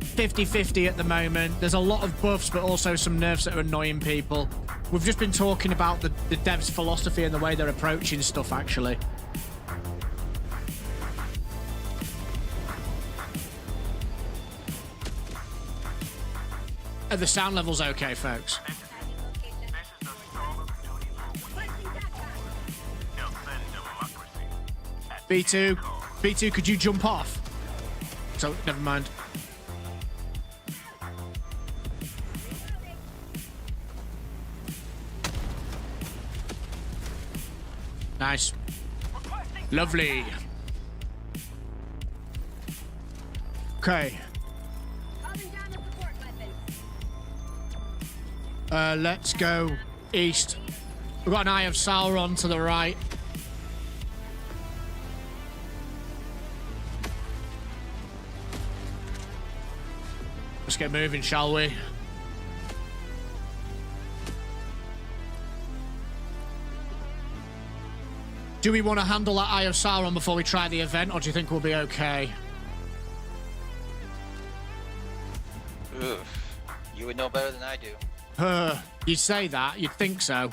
50-50 at the moment. There's a lot of buffs, but also some nerfs that are annoying people. We've just been talking about the devs' philosophy and the way they're approaching stuff, actually. Are the sound levels okay, folks? This is the soul of duty defend democracy. B2, B2, could you jump off? So, never mind. Nice. Lovely. Okay. Let's go east. We've got an Eye of Sauron to the right. Let's get moving, shall we? Do we want to handle that Eye of Sauron before we try the event, or do you think we'll be okay? Oof. You would know better than I do. You'd say that. You'd think so.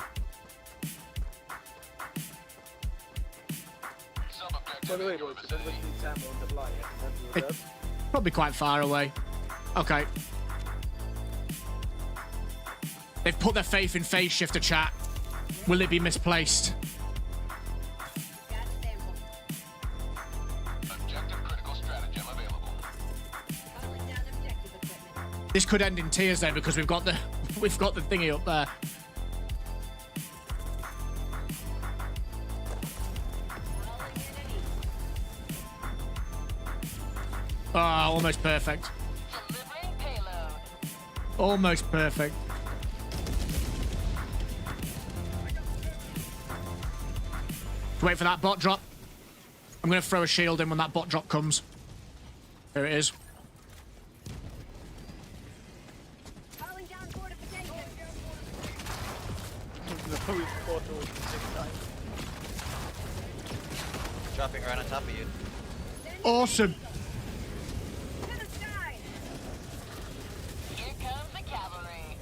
By the way, boys, if anybody needs ammo on the line, I can handle It's probably quite far away. Okay. They've put their faith in phase shifter, chat. Will it be misplaced? Objective critical stratagem available. This could end in tears though, because we've got the thingy up there. Oh, almost perfect. Delivering payload. Almost perfect. Wait for that bot drop. I'm going to throw a shield in when that bot drop comes. There it is. Calling down fortification. Dropping right on top of you. Awesome. To the sky. Here comes the cavalry.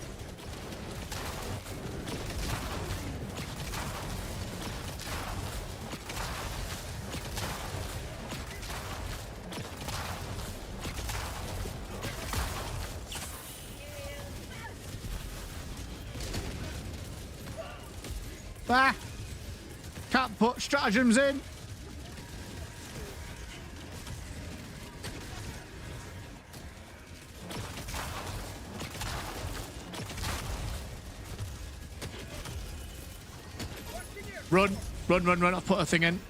Ah! Can't put stratagems in. Run, run, run, run. I'll put a thing in.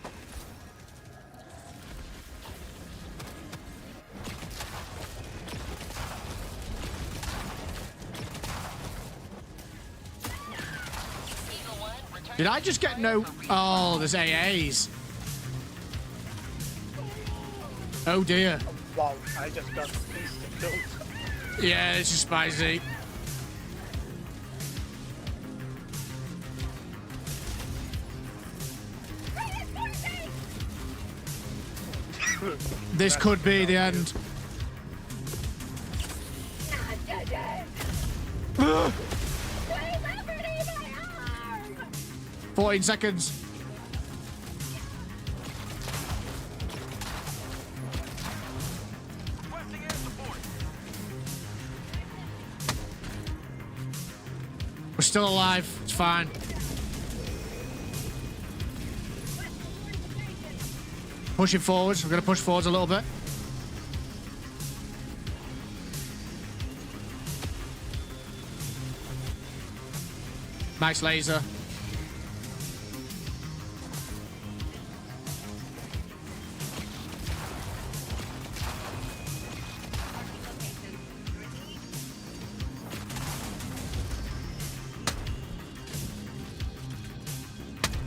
Did I just get no... Oh, there's AAs. Oh, dear. Wow, I just got instant kills. Yeah, this is spicy. This could be the end. 14 seconds. We're still alive. It's fine. Pushing forwards. We're going to push forwards a little bit. Nice laser.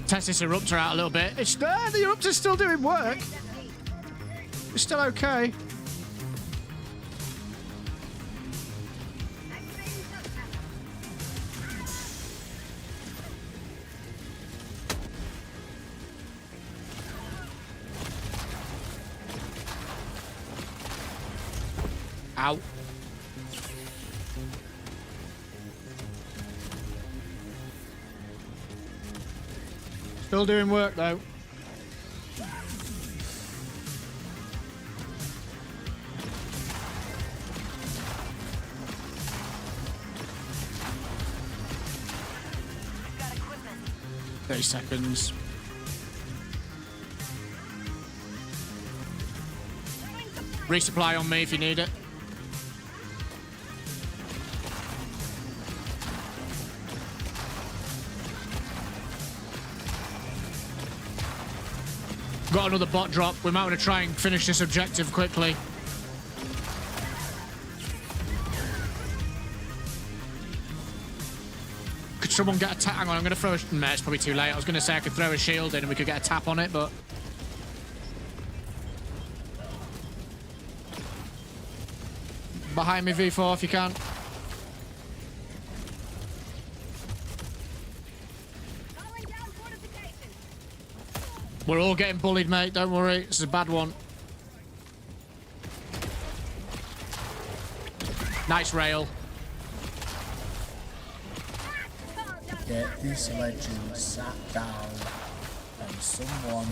Test this eruptor out a little bit. It's the eruptor's still doing work. It's still okay. Ow. Still doing work though. 30 seconds. Resupply on me if you need it. Got another bot drop. We might want to try and finish this objective quickly. Could someone get a tap? Hang on, I'm going to throw a... No, it's probably too late. I was going to say I could throw a shield in and we could get a tap on it, but... Behind me, V4, if you can. We're all getting bullied, mate. Don't worry. This is a bad one. Nice rail. Get this legend sat down and someone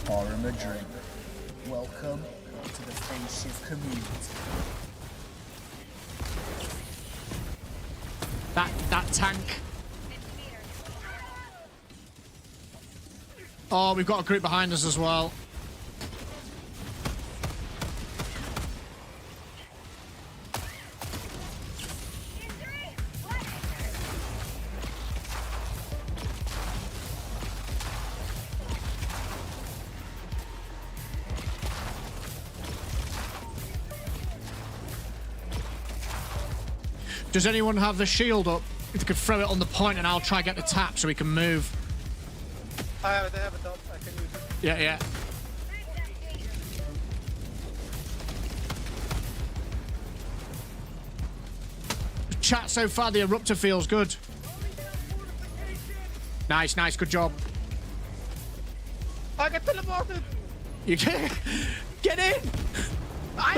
pour him a drink. Welcome to the Face Shift community. That tank. Oh, we've got a group behind us as well. Does anyone have the shield up? If you could throw it on the point and I'll try get the tap so we can move. I have it up. I can use it. Yeah, yeah. Chat so far, the eruptor feels good. Nice, nice, good job. I get teleported! You get in! I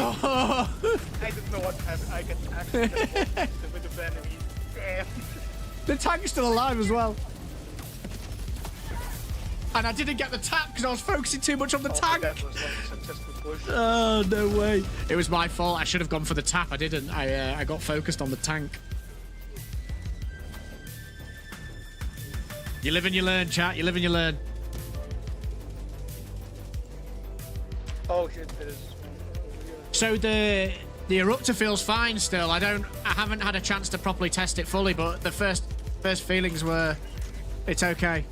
didn't know what happened. I get actually teleported with the enemy. Damn. The tank's still alive as well. And I didn't get the tap because I was focusing too much on the tank. That was like a successful push. Oh, no way. It was my fault. I should have gone for the tap. I didn't. I got focused on the tank. You live and you learn, chat. You live and you learn. Oh shit, there is. So the eruptor feels fine still. I haven't had a chance to properly test it fully, but the first feelings were it's okay.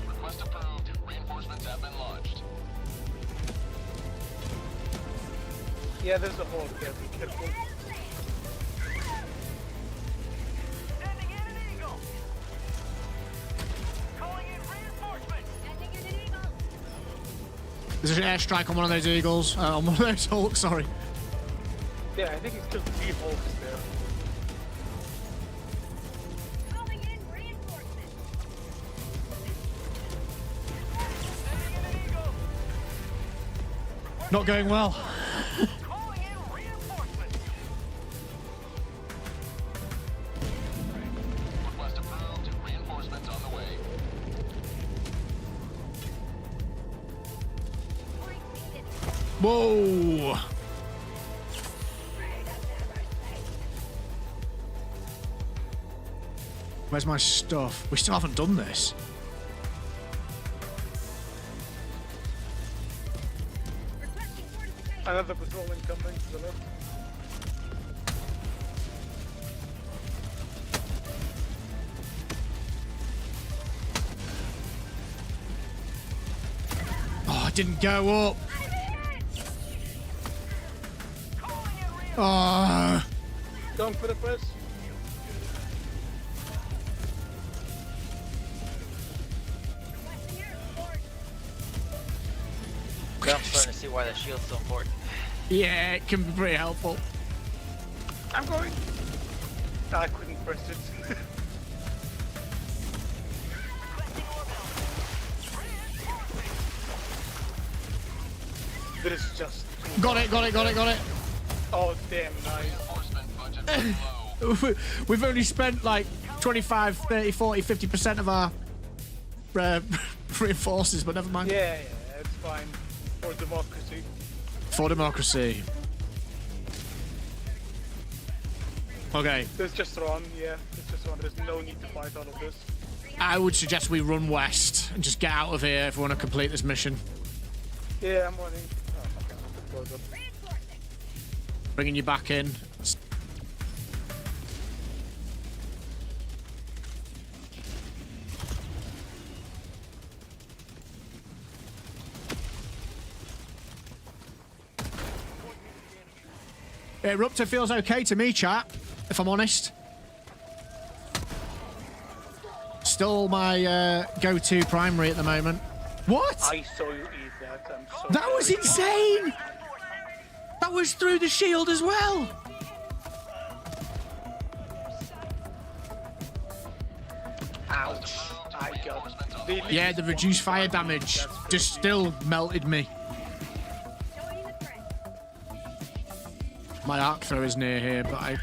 Request approved. Reinforcements have been launched. Yeah, there's a hole there. Be careful. Sending in an eagle. Calling in reinforcements. Sending in an eagle. There's an airstrike on one of those eagles. On one of those Hulks, sorry. Yeah, I think it's just 3 holes there. Calling in reinforcements. Sending in an eagle. Not going well. Calling in reinforcements. Request approved. Reinforcements on the way. Whoa. Where's my stuff? We still haven't done this. Another patrol incoming to the left. Oh, it didn't go up. Oh. Going for the press. Yeah, I'm starting to see why the shield's so important. Yeah, it can be pretty helpful. I'm going. I couldn't press it. There is just. Got it. Oh damn, nice. We've only spent like 25, 30, 40, 50% of our reinforces, but never mind. Yeah, it's fine. For democracy. For democracy. Okay. Let's just run, yeah. Let's just run. There's no need to fight all of this. I would suggest we run west and just get out of here if we want to complete this mission. Yeah, I'm running. Oh, okay. Let's go. Bringing you back in. Eruptor feels okay to me, chat, if I'm honest. Still my go-to primary at the moment. What? I saw you eat that. I'm so That was insane! That was through the shield as well! Ouch. I got it. Yeah, the reduced fire damage just still melted me. My arc throw is near here, but I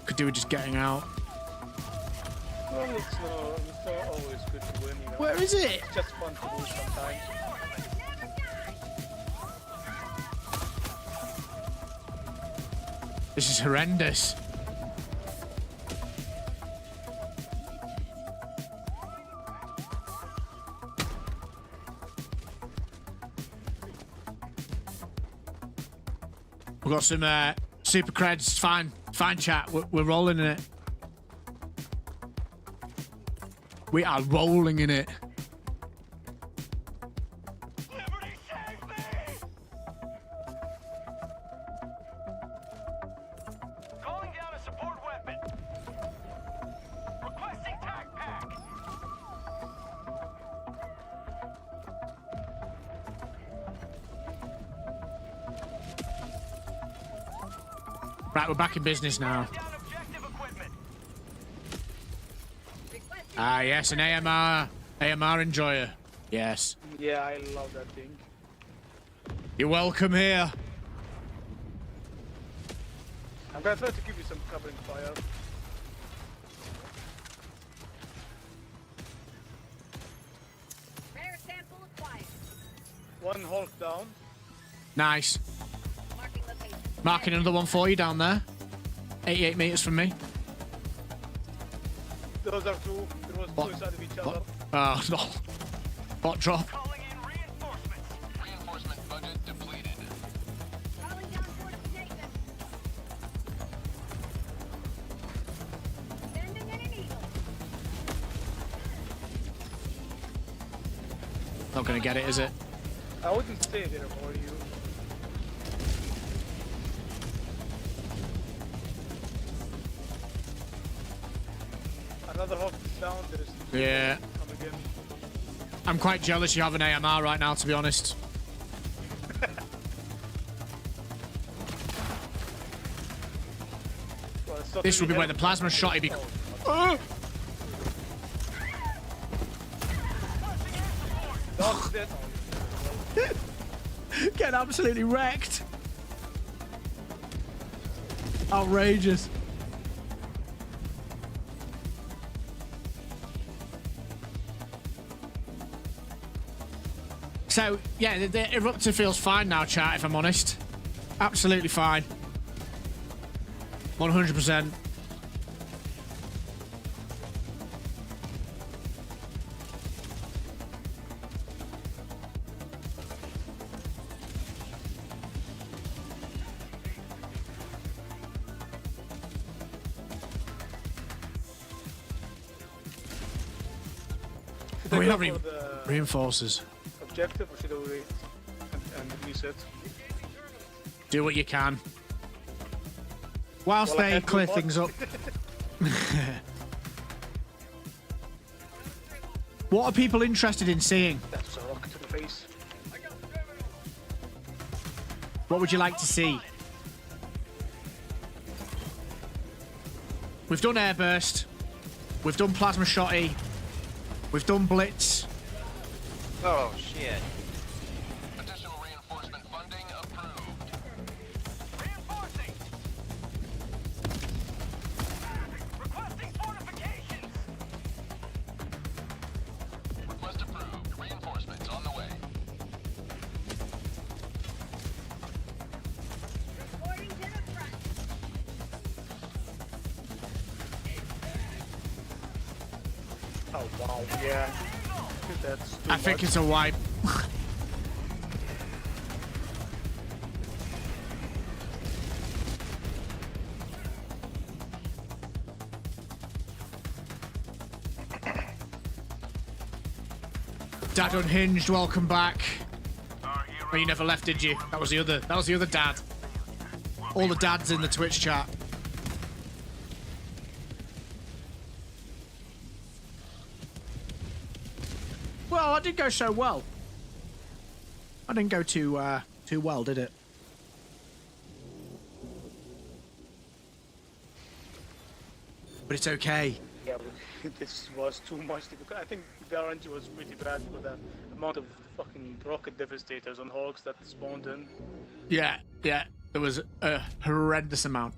could do with just getting out. Well, it's not always good to win, you know. Where is it? It's just fun to lose sometimes. This is horrendous. We've got some super creds. Fine chat. We're rolling in it. We are rolling in it. Calling down a support weapon. Requesting tac pack. Right, we're back in business now. Down objective equipment. Ah, yes, an AMR enjoyer. Yes. Yeah, I love that thing. You're welcome here. I'm gonna try to give you some covering fire. Rare sample acquired. One Hulk down. Nice. Marking location. Marking another one for you down there. 88 meters from me. Those are two. There was What? two inside of each other. Oh, no. Bot drop. Calling in reinforcements. Reinforcement budget depleted. Calling down fortification. Sending in an eagle. Not gonna get it, is it? I wouldn't stay there for you. Another Hulk is down. There is Yeah. come again. I'm quite jealous you have an AMR right now, to be honest. Well, it's not This would be really where the plasma shot would be. Oh. Dog's dead. Getting absolutely wrecked. Outrageous. So, yeah, the Eruptor feels fine now, chat, if I'm honest. Absolutely fine. 100%. Should I We go have for the reinforcers. objective or should I wait and reset? Do what you can. Whilst Well, I they can't do clear much. things up. What are people interested in seeing? That's a rock to the face. What would you like to see? We've done Airburst. We've done Plasma Shotty. We've done Blitz. Oh shit. Additional reinforcement funding approved. Reinforcing. Requesting fortifications. Request approved. Reinforcements on the way. Reporting to the front. Oh wow, yeah. That's too I think much. it's a wipe. Dad Unhinged, welcome back. Oh, you never left, did you? That was the other dad. All the dads in the Twitch chat. Well, that didn't go so well. I didn't go too well, did it? But it's okay. Yeah, but this was too much. I think the RNG was pretty bad with the amount of fucking rocket devastators on hogs that spawned in. Yeah, yeah. There was a horrendous amount.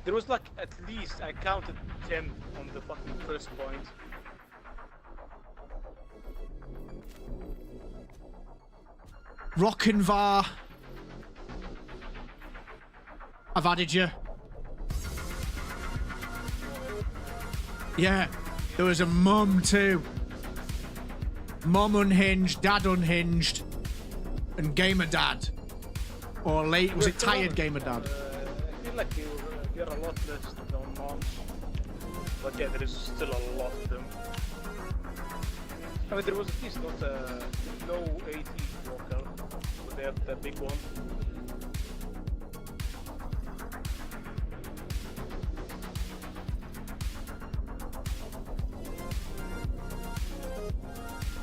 There was like at least, I counted 10 on the fucking first point. Rockenvar. I've added you. Yeah, there was a mum too. Mum unhinged, dad unhinged, and gamer dad. Or late, was it tired gamer dad? I feel like there are a lot less on moms. But yeah, there is still a lot of them. I mean, there was at least not no AT walker, but they have the big one.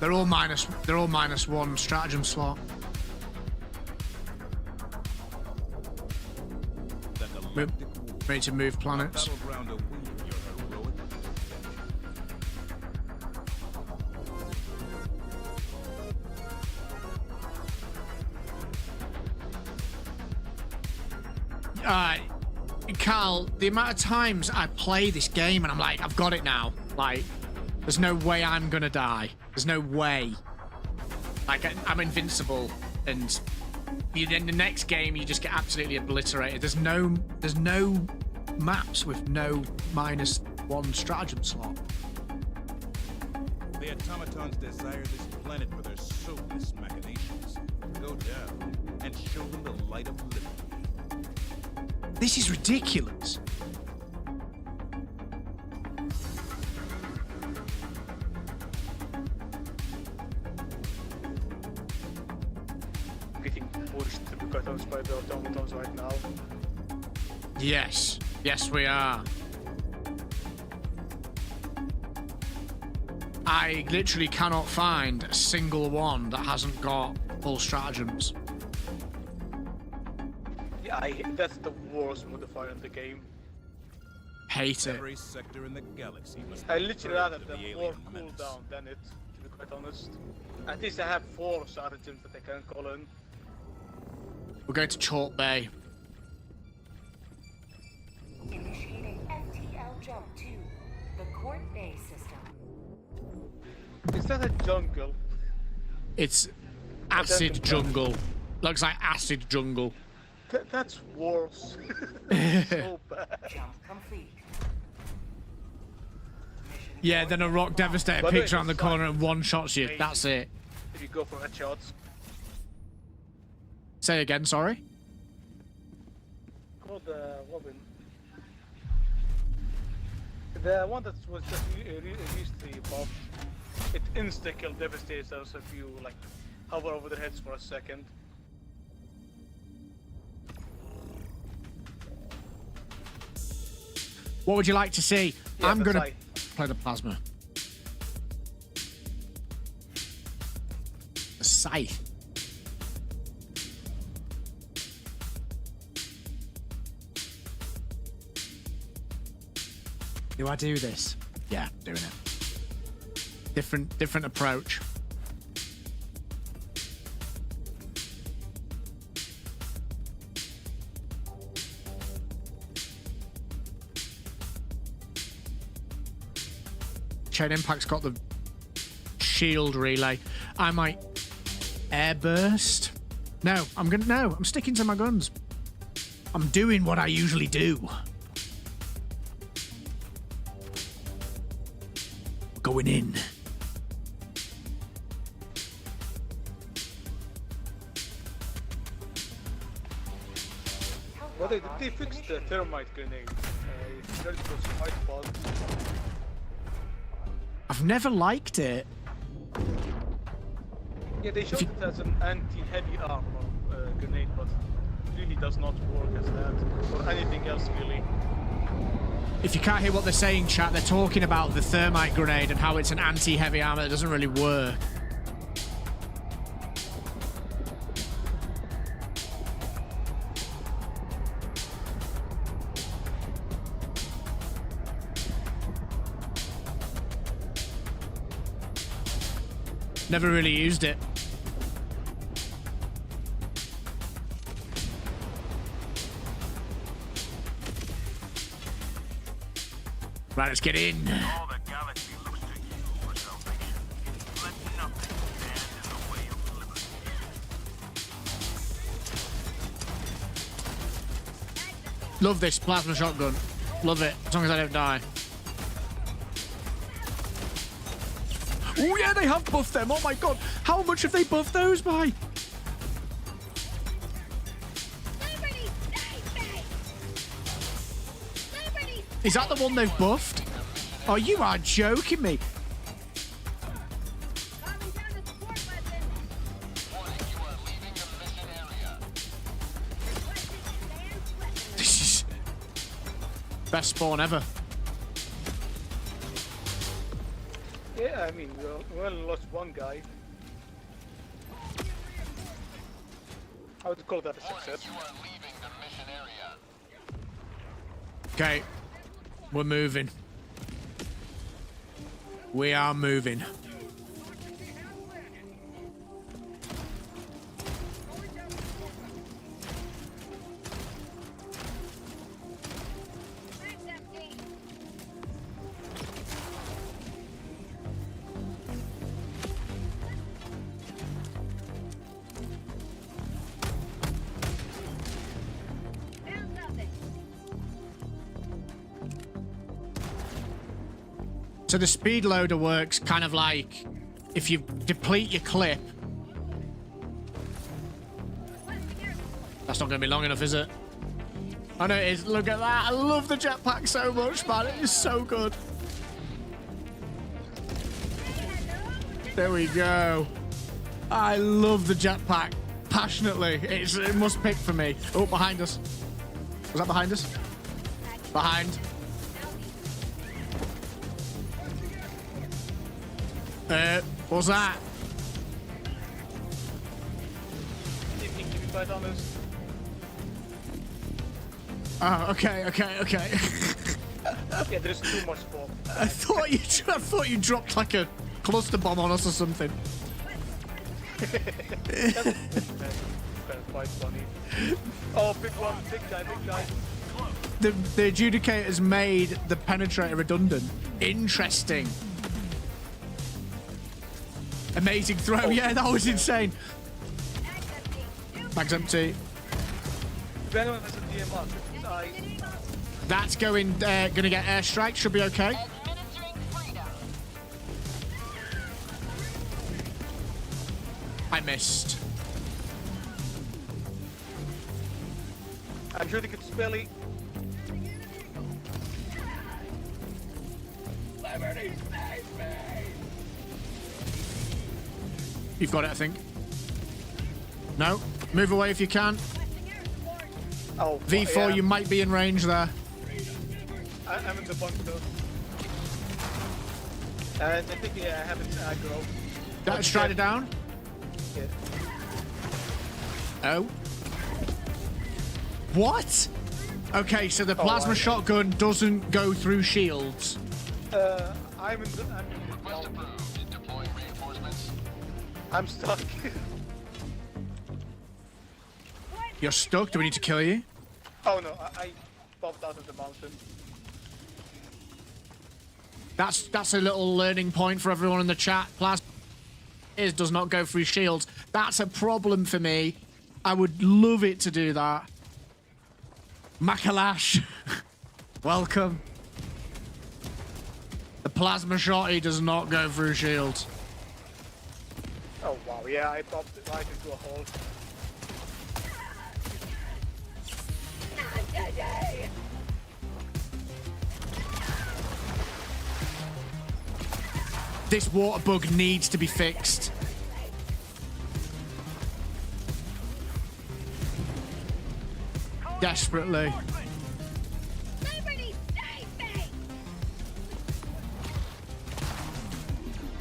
They're all minus one stratagem slot. Ready to move planets. Carl, the amount of times I play this game and I'm like, I've got it now. Like, there's no way I'm gonna die. There's no way. Like, I'm invincible, and in the next game you just get absolutely obliterated. There's no maps with no -1 stratagem slot. The automatons desire this planet for their soulless machinations. Go down and show them the light of liberty. This is ridiculous. Getting pushed to be cut on by the automatons right now. Yes. Yes, we are. I literally cannot find a single one that hasn't got full stratagems. Yeah, that's the worst modifier in the game. Hate it. Every sector in the galaxy must I literally rather the have more alien menace. cooldown than it, to be quite honest. At least I have 4 stratagems that I can call in. We're going to Chalk Bay. Initiating FTL jump to the Court Bay system. Is that a jungle? It's acid jungle. Looks like acid jungle. That's worse. So bad. Jump complete. Yeah, then a rock devastator By the way, peeks around the the corner side and one-shots you. amazing. That's it. If you go for headshots. Say again, sorry? Called Robin. The one that was just recently buffed. It insta-kill devastators if you like hover over their heads for a second. What would you like to see? Yeah, I'm the gonna scythe. play the plasma. The scythe. Do I do this? Yeah, doing it. Different approach. Chain Impact's got the shield relay. I might Airburst. No, I'm sticking to my guns. I'm doing what I usually do. going in. Well, they fixed the thermite grenade. It was quite bugged. I've never liked it. Yeah, they showed it as an anti-heavy armor grenade, but it really does not work as that, or anything else really. If you can't hear what they're saying, chat, they're talking about the thermite grenade and how it's an anti-heavy armor that doesn't really work. Never really used it. Right, let's get in. All the galaxy looks to you for salvation. Let nothing stand in the way of liberty. Love this plasma shotgun. Love it, as long as I don't die. Oh yeah, they have buffed them. Oh my god. How much have they buffed those by? Is that the one they've buffed? Oh, you are joking me. This is best spawn ever. Yeah, I mean, we only lost one guy. I would call that a success. Okay, we're moving. We are moving. So the speed loader works kind of like if you deplete your clip. That's not going to be long enough, is it? I know it is. Look at that. I love the jetpack so much, man. It is so good. There we go. I love the jetpack passionately. It must pick for me. Oh, behind us. Was that behind us? Behind. What's that? If you be quite honest. Oh, okay. Yeah, there's too much fog. I thought you dropped like a cluster bomb on us or something. That's quite funny. Oh, big one, big guy. The adjudicator's made the penetrator redundant. Interesting. Amazing throw. Oh, yeah, that was insane. Bag's empty. If anyone has a DMR, die. That's gonna get airstrike. Should be okay. I missed. I'm sure they could spell it. You've got it, I think. No. Move away if you can. Oh, V4, yeah. you might be in range there. I'm in the bunker. And I think, yeah, I haven't aggro. Let's try it down. Yeah. Oh. What? Okay, so the plasma shotgun doesn't go through shields. I'm in the I'm stuck. You're stuck? Do we need to kill you? Oh no, I popped out of the mountain. That's a little learning point for everyone in the chat. Plasma does not go through shields. That's a problem for me. I would love it to do that. Makalash. Welcome. plasma shotty does not go through shields. Oh wow, yeah, I popped it right into a hole. This water bug needs to be fixed. Desperately.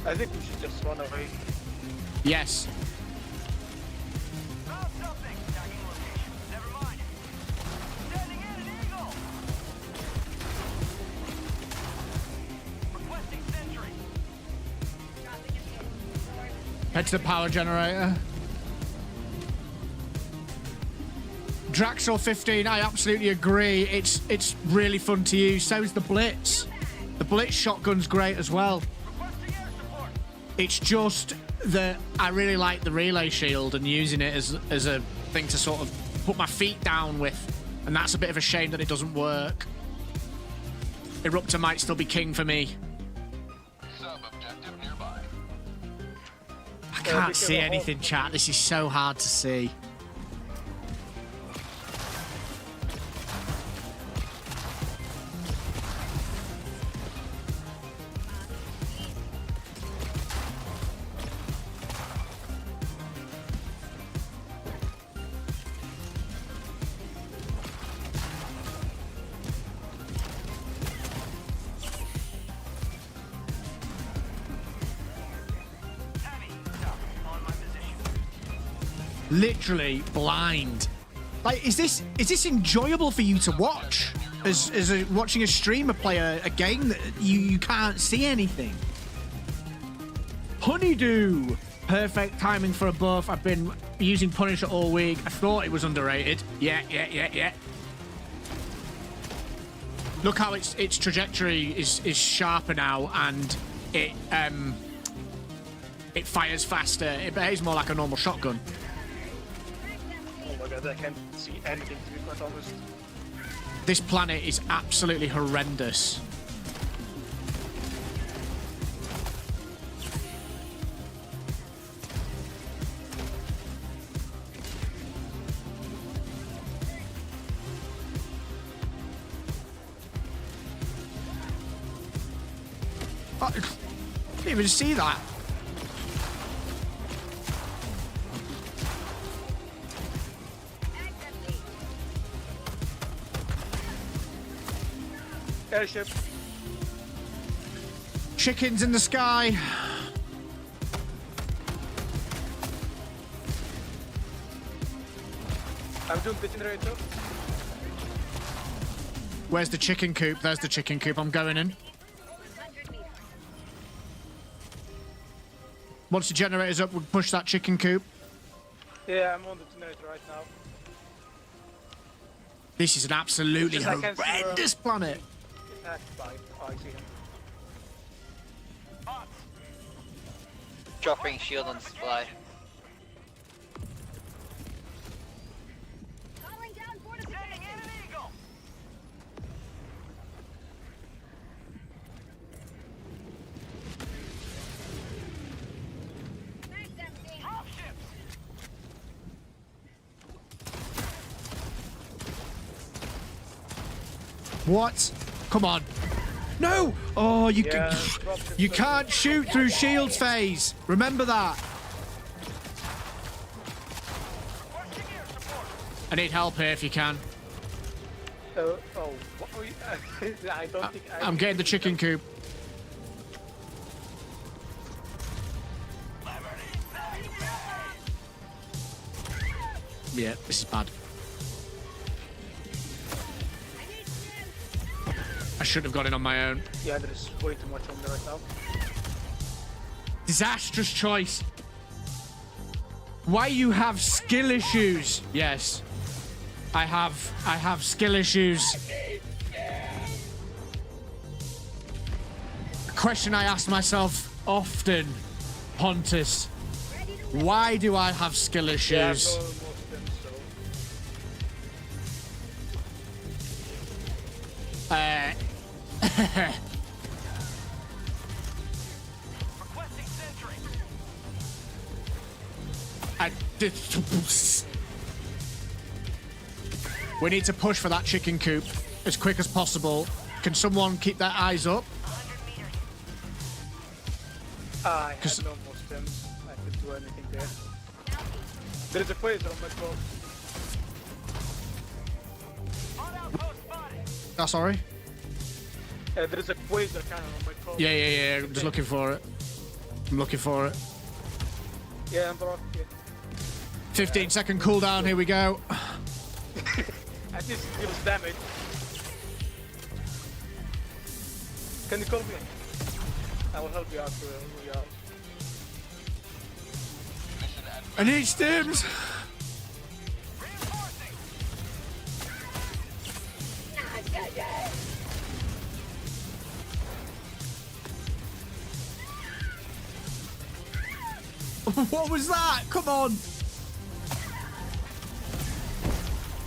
I think we should just run away. Yes. Found something. Tagging location. Never mind. Sending in an eagle. Requesting sentry. Head to the power generator. Draxor 15, I absolutely agree. It's really fun to use. So is the Blitz. The Blitz shotgun's great as well. Requesting air support. It's just that I really like the relay shield and using it as a thing to sort of put my feet down with. And that's a bit of a shame that it doesn't work. Eruptor might still be king for me. Sub-objective nearby. I can't see anything, chat. This is so hard to see. Literally blind. Like, is this enjoyable for you to watch? Watching a streamer play a game that you can't see anything. Honeydew. Perfect timing for a buff. I've been using Punisher all week. I thought it was underrated. Yeah. Look how its trajectory is sharper now, and it fires faster. It behaves more like a normal shotgun. Oh my god, I can't see anything to be quite honest. This planet is absolutely horrendous. I didn't even see that. Airship. Chickens in the sky. I'm doing the generator. Where's the chicken coop? There's the chicken coop. I'm going in. Once the generator's up, we'll push that chicken coop. Yeah, I'm on the generator right now. This is an absolutely Just like horrendous planet. Attacked by I see him. Dropping shield on supply. Calling down Sending in an eagle. Drop ships. What? Come on. No! Oh, you Yeah, you can't shoot through shields phase. Remember that. Requesting air support. I need help here if you can. Oh, what, I don't think I'm getting the chicken coop. Yeah, this is bad. I shouldn't have got in on my own. Yeah, there's way too much on there right now. Disastrous choice. Why you have skill issues? Yes. I have skill issues. A question I ask myself often, Pontus. Why do I have skill Yeah, issues? no, most of them, so. We need to push for that chicken coop as quick as possible. Can someone keep their eyes up? I had no more stems. I couldn't do anything there. There is a Quasar on my boat. Oh, sorry? There is a Quasar cannon on my boat. Yeah. I'm just looking for it. I'm looking for it. Yeah, I'm broke. Yeah. 15-second cooldown. Here we go. At least it deals damage. Can you call me? I will help you out where you are. I need stims. What was that? Come on.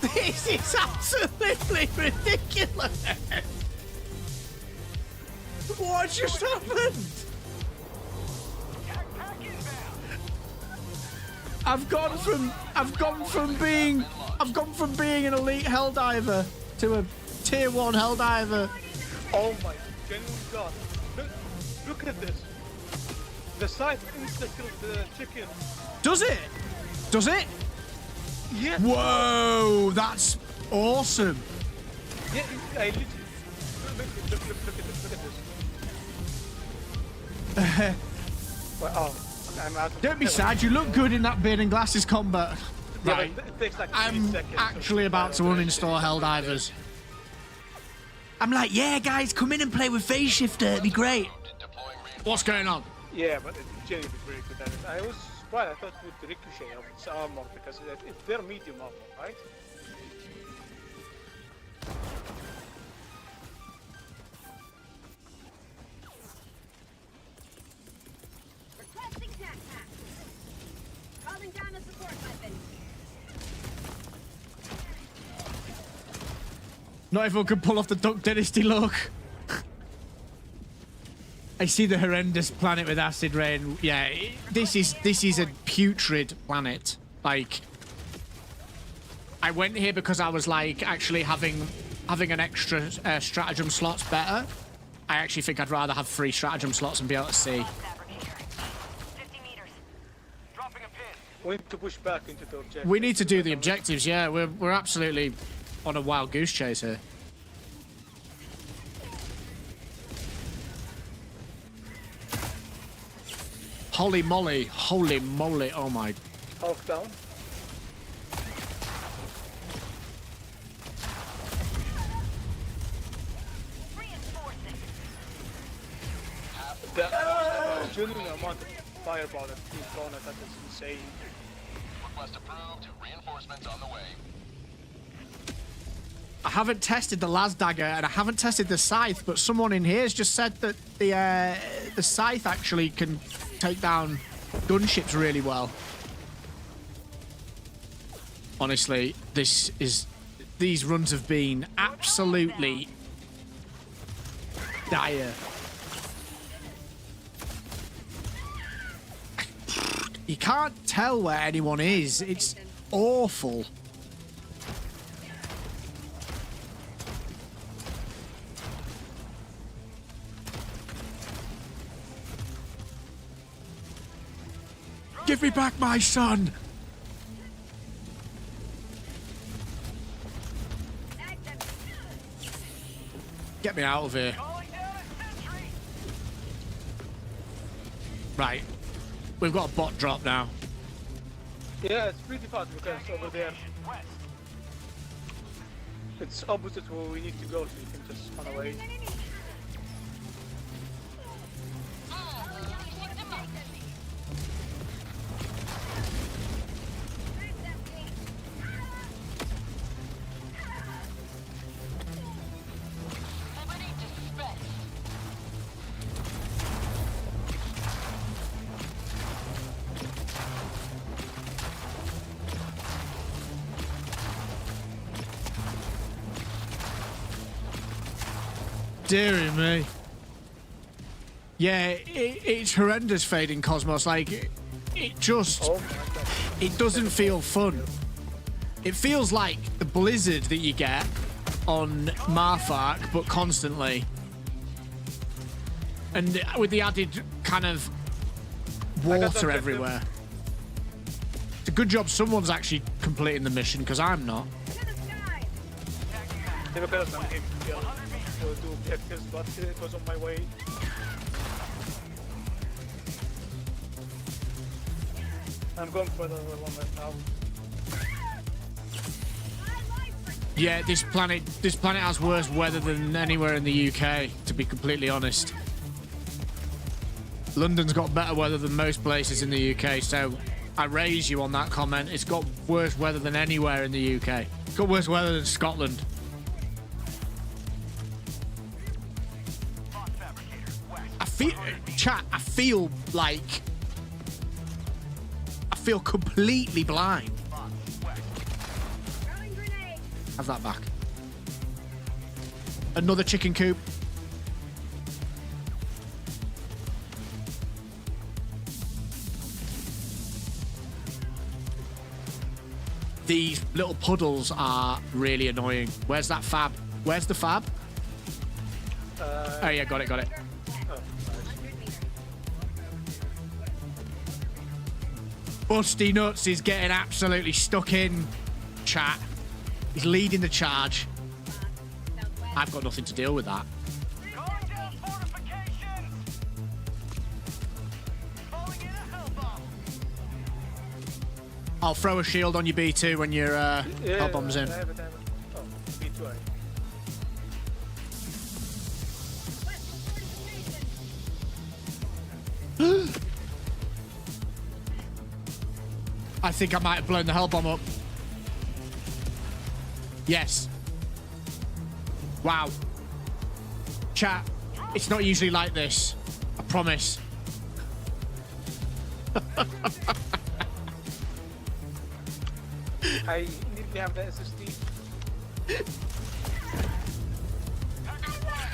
This is absolutely ridiculous. What just happened? I've gone from being an elite helldiver to a tier 1 helldiver. Oh my genuine god. Look at this. The scythe insta-killed the chicken. Does it? Does it? Yeah. Whoa, that's awesome. Yeah, I literally... Look at this. Well, oh, I'm out of... Don't be sad, you look good in that beard and glasses combat. Yeah, Right, but it takes like 3 I'm seconds actually about to uninstall Helldivers. I'm like, yeah guys, come in and play with Phase Shifter, it'd be great. What's going on? Yeah, but it's genuinely very good at it. I was surprised, I thought it would ricochet of its armor because they're medium armor, right? Requesting backpack. Calling down a support weapon. Not everyone can pull off the Duck Dynasty look. I see the horrendous planet with acid rain. Yeah, this is a putrid planet. Like, I went here because I was like actually having an extra stratagem slots better. I actually think I'd rather have 3 stratagem slots and be able to see. 50 meters. Dropping a pin. We need to push back into the objective. We need to do the objectives. Yeah, we're absolutely on a wild goose chase here. Holy moly, oh my. Hulk down. The genuine amount of fireball that's being thrown at that is insane. Request approved. Reinforcements on the way. I haven't tested the las dagger and I haven't tested the scythe, but someone in here has just said that the scythe actually can take down gunships really well. Honestly, these runs have been absolutely dire. You can't tell where anyone is. It's awful. Give me back my son! Get me out of here. Right. We've got a bot drop now. Yeah, it's pretty fast because over there. It's opposite where we need to go, so you can just run away. Deary me. Yeah, it's horrendous fading Cosmos. Like, it just... Oh my god. it doesn't feel fun. It feels like the blizzard that you get on Marfark, but constantly. And with the added kind of water everywhere. It's a good job someone's actually completing the mission, because I'm not. They were better than him to do objectives, but it was on my way. I'm going for the one right now. Yeah, this planet has worse weather than anywhere in the UK, to be completely honest. London's got better weather than most places in the UK, so I raise you on that comment. It's got worse weather than anywhere in the UK. It's got worse weather than Scotland. I feel like I feel completely blind. Have that back. Another chicken coop. These little puddles are really annoying. Where's that fab? Where's the fab? Oh yeah, got it. Busty Nuts is getting absolutely stuck in, chat. He's leading the charge. I've got nothing to deal with that. I'll throw a shield on your B2 when your hell bomb's in. I have it. Oh, B2. I think I might have blown the hell bomb up. Yes. Wow. Chat, it's not usually like this. I promise. I nearly have the SSD.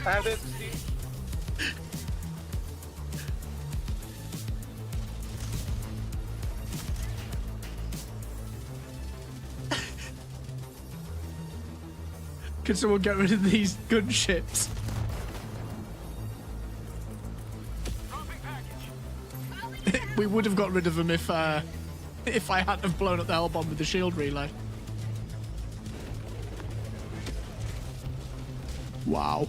I have the SSD. Can someone get rid of these gunships? We would have got rid of them if I hadn't have blown up the hell bomb with the shield relay. Wow.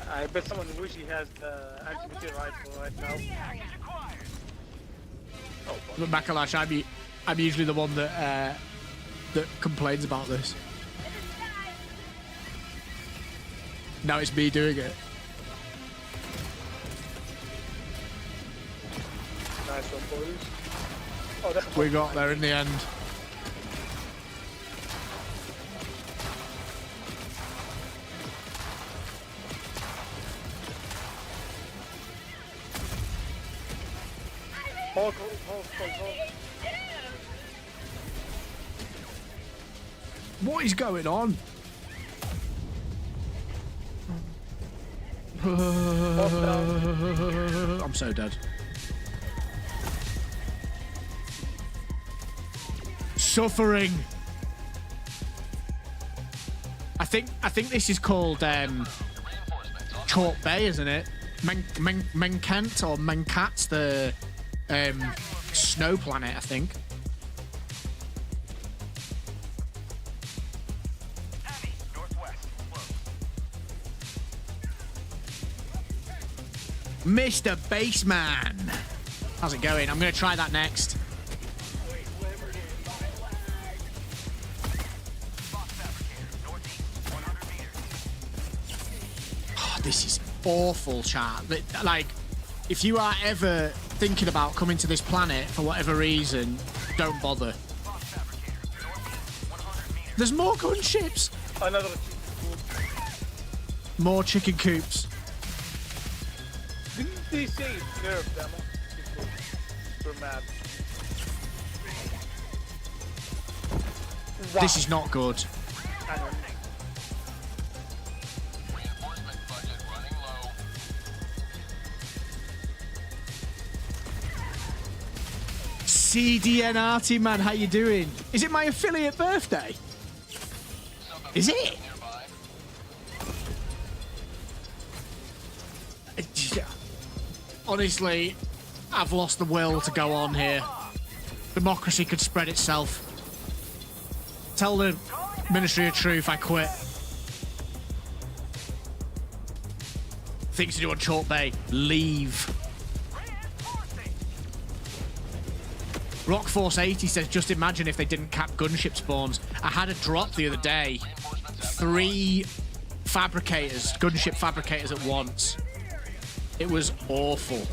I bet someone wish he has the anti-material rifle right now. But Makalash, I'm usually the one that complains about this. Now it's me doing it. Nice one, boys. Oh, that's We got there in the end. Hold. What is going on? I'm so dead. Suffering. I think this is called Chalk Bay, isn't it? Menkant or Menkat's the snow planet, I think. Mr. Baseman. How's it going? I'm going to try that next. Oh, this is awful, chat. Like, if you are ever thinking about coming to this planet for whatever reason, don't bother. There's more gunships. Another. More chicken coops. Didn't they say nerf them? We're mad. Wow. This is not good. CDN Arty, man, how you doing? Is it my affiliate birthday? Is it? Honestly, I've lost the will to go on here. Democracy could spread itself. Tell the Ministry of Truth I quit. Things to do on Chalk Bay. Leave. Rockforce 80 says, just imagine if they didn't cap gunship spawns. I had a drop the other day. 3 fabricators, gunship fabricators at once. It was awful.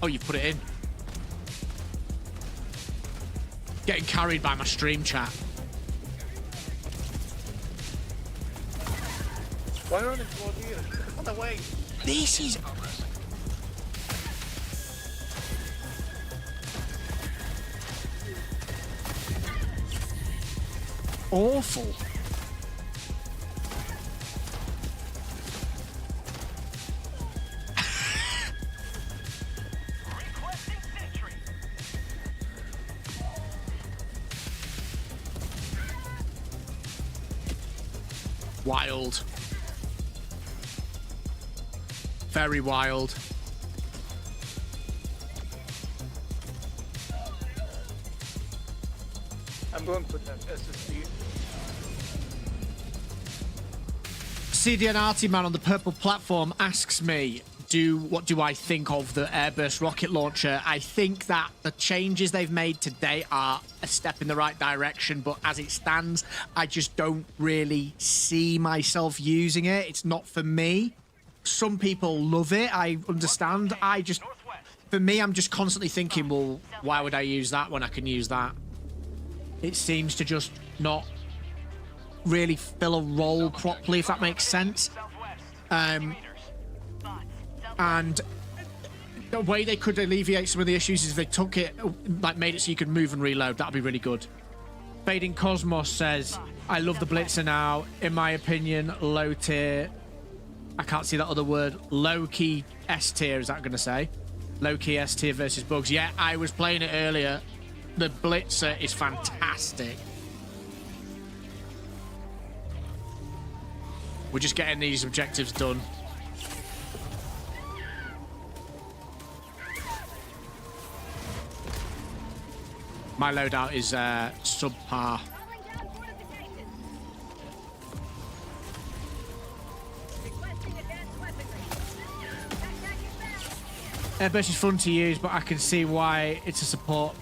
Oh, you put it in. Getting carried by my stream chat. Why are they toward here? On the way. This is... awful. Wild. Very wild. I'm going to put that SSD. CDN Arty Man on the purple platform asks me, what do I think of the Airburst rocket launcher? I think that the changes they've made today are a step in the right direction, but as it stands, I just don't really see myself using it. It's not for me. Some people love it. I understand. For me, I'm just constantly thinking, well, why would I use that when I can use that? It seems to just not really fill a role properly, if that makes sense. And the way they could alleviate some of the issues is if they took it, like made it so you could move and reload. That'd be really good. Fading Cosmos says, I love the Blitzer now. In my opinion, low tier. I can't see that other word. Low key S tier, is that going to say? Low key S tier versus bugs. Yeah, I was playing it earlier. The Blitzer is fantastic. We're just getting these objectives done. My loadout is subpar. Airburst is fun to use, but I can see why it's a support.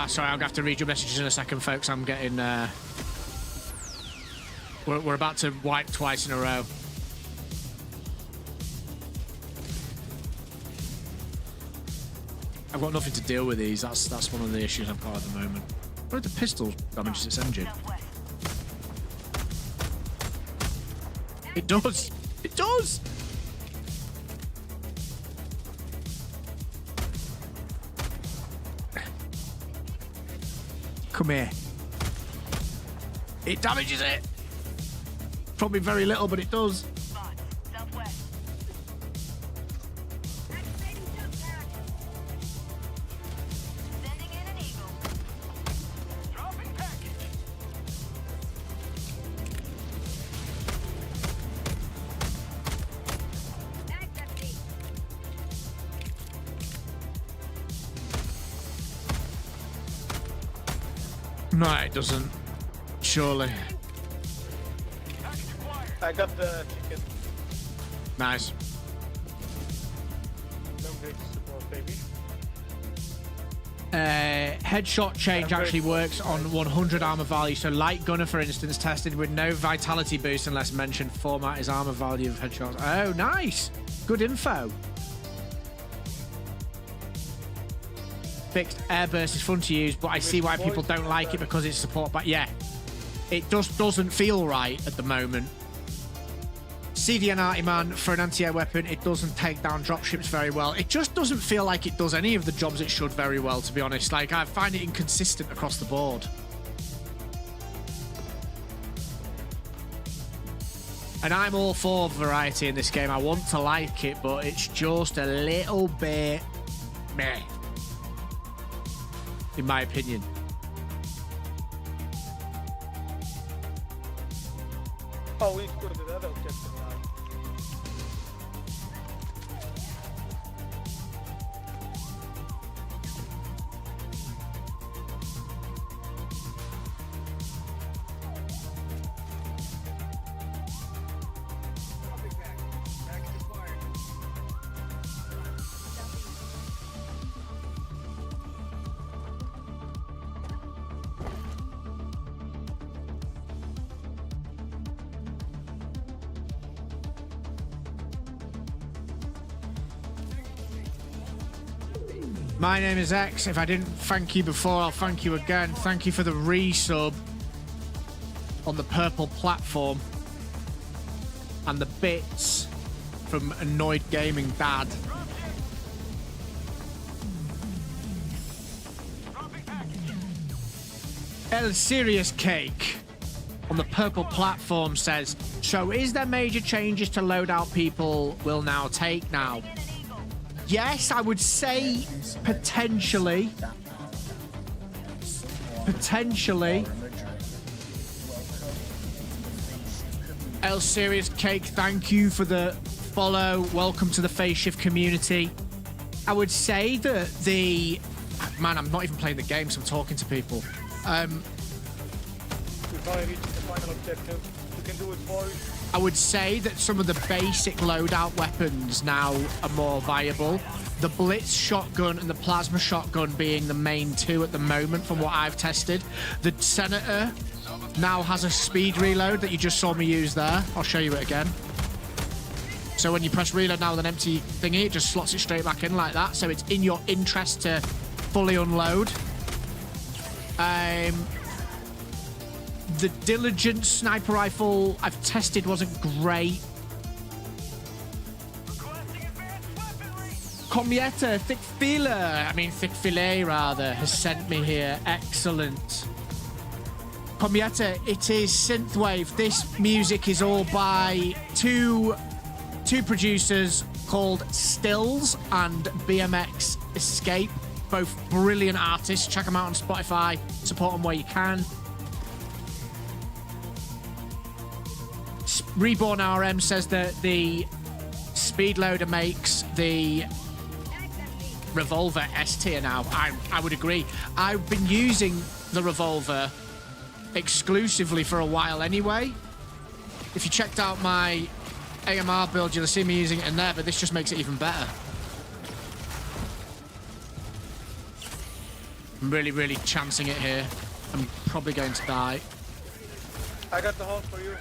Sorry, I'm gonna have to read your messages in a second, folks. I'm getting we're about to wipe twice in a row. I've got nothing to deal with these. That's one of the issues I've got at the moment. What if the pistol damages its engine? It does! It does! Come here. It damages it! Probably very little, but it does. No, it doesn't. Surely. I got the chicken. Nice. No great support, baby. Headshot change actually works on 100 armor value. So light gunner, for instance, tested with no vitality boost unless mentioned. Format is armor value of headshots. Oh, nice. Good info. Fixed. Airburst is fun to use, but I see why people don't like it because it's support. But yeah, it just doesn't feel right at the moment. CDN Arty Man, for an anti-air weapon, it doesn't take down dropships very well. It just doesn't feel like it does any of the jobs it should very well, to be honest. Like, I find it inconsistent across the board. And I'm all for variety in this game. I want to like it, but it's just a little bit meh, in my opinion. Oh, we've got the other objective now. My name is X. If I didn't thank you before, I'll thank you again. Thank you for the resub on the purple platform and the bits from Annoyed Gaming Dad. El Serious Cake on the purple platform says, so is there major changes to loadout people will now take now? Yes, I would say potentially. Potentially. El Serious Cake, thank you for the follow. Welcome to the Phase Shift community. I would say that the... Man, I'm not even playing the game, so I'm talking to people. We've already reached the final objective. We can do it, boys. I would say that some of the basic loadout weapons now are more viable. The Blitz shotgun and the plasma shotgun being the main two at the moment from what I've tested. The Senator now has a speed reload that you just saw me use there. I'll show you it again. So when you press reload now with an empty thingy, it just slots it straight back in like that. So it's in your interest to fully unload. The Diligence sniper rifle I've tested wasn't great. Comieta, Thick Filet rather, has sent me here. Excellent. Comieta, it is synthwave. This music is all by two producers called Stills and BMX Escape. Both brilliant artists. Check them out on Spotify. Support them where you can. Reborn RM says that the speed loader makes the revolver S tier now. I would agree. I've been using the revolver exclusively for a while anyway. If you checked out my AMR build, you'll see me using it in there, but this just makes it even better. I'm really, really chancing it here. I'm probably going to die. I got the hold for you.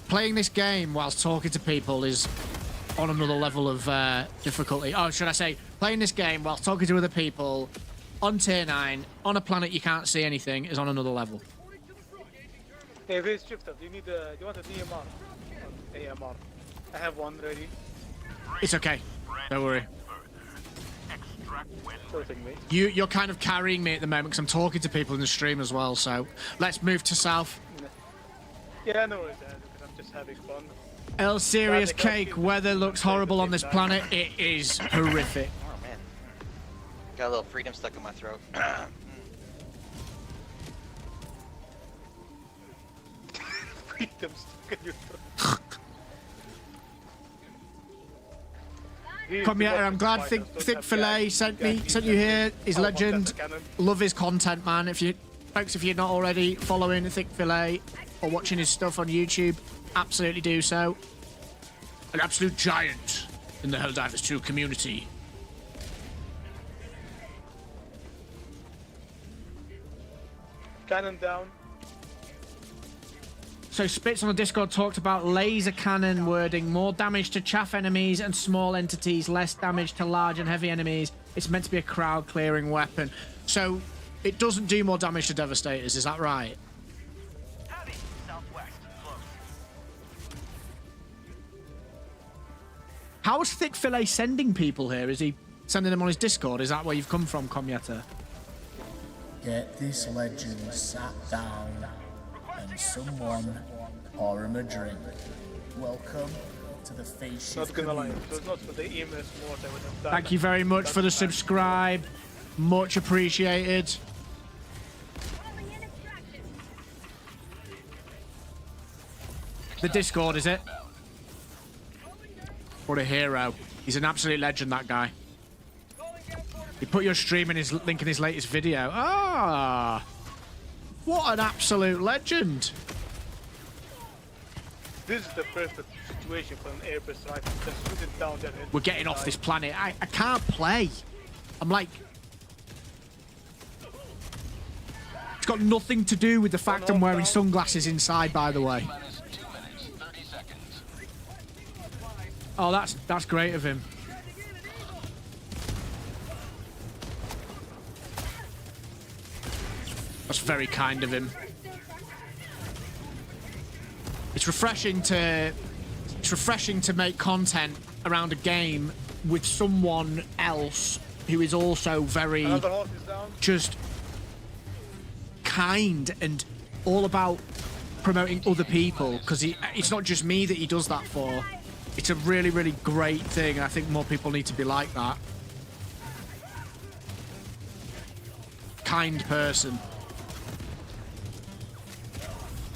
Playing this game whilst talking to people is on another level of difficulty. Oh, should I say, playing this game whilst talking to other people on tier 9, on a planet you can't see anything, is on another level. Hey, where's Shifter? Do you want a DMR? AMR. I have one ready. It's okay. Don't worry. Sorting me. You're kind of carrying me at the moment because I'm talking to people in the stream as well, so let's move to south. Yeah, no worries, because I'm just having fun. El Serious Cake, weather looks horrible on this planet. It is horrific. Oh man. Got a little freedom stuck in my throat. Freedom stuck in your throat. Come here, I'm glad Thick Filet sent you here. He's legend. Love his content, man. If you're not already following Thick Filet or watching his stuff on YouTube, absolutely do so. An absolute giant in the Helldivers 2 community. Cannon down. So Spitz on the Discord talked about laser cannon wording, more damage to chaff enemies and small entities, less damage to large and heavy enemies. It's meant to be a crowd clearing weapon. So it doesn't do more damage to Devastators, is that right? Heavy, southwest, close. How is Thick Filet sending people here? Is he sending them on his Discord? Is that where you've come from, Comieta? Get this legend sat down and someone pour him a drink. Welcome to the Face Shift Not gonna lie, community. if it was not for the EMS mode, I would have done Thank you very much for the subscribe. Much appreciated. The Discord, is it? What a hero. He's an absolute legend, that guy. He put your stream in his link in his latest video. Ah! What an absolute legend. This is the perfect situation for an Airburst rifle. Just shoot it down there. and We're getting off this planet. I can't play. I'm like... It's got nothing to do with the fact I'm wearing sunglasses inside, by the way. Minus 2 minutes, 30 seconds. Oh, that's great of him. That's very kind of him. It's refreshing to make content around a game with someone else who is also very Another horse is down. just kind and all about promoting other people, because it's not just me that he does that for. It's a really, really great thing, and I think more people need to be like that. Kind person.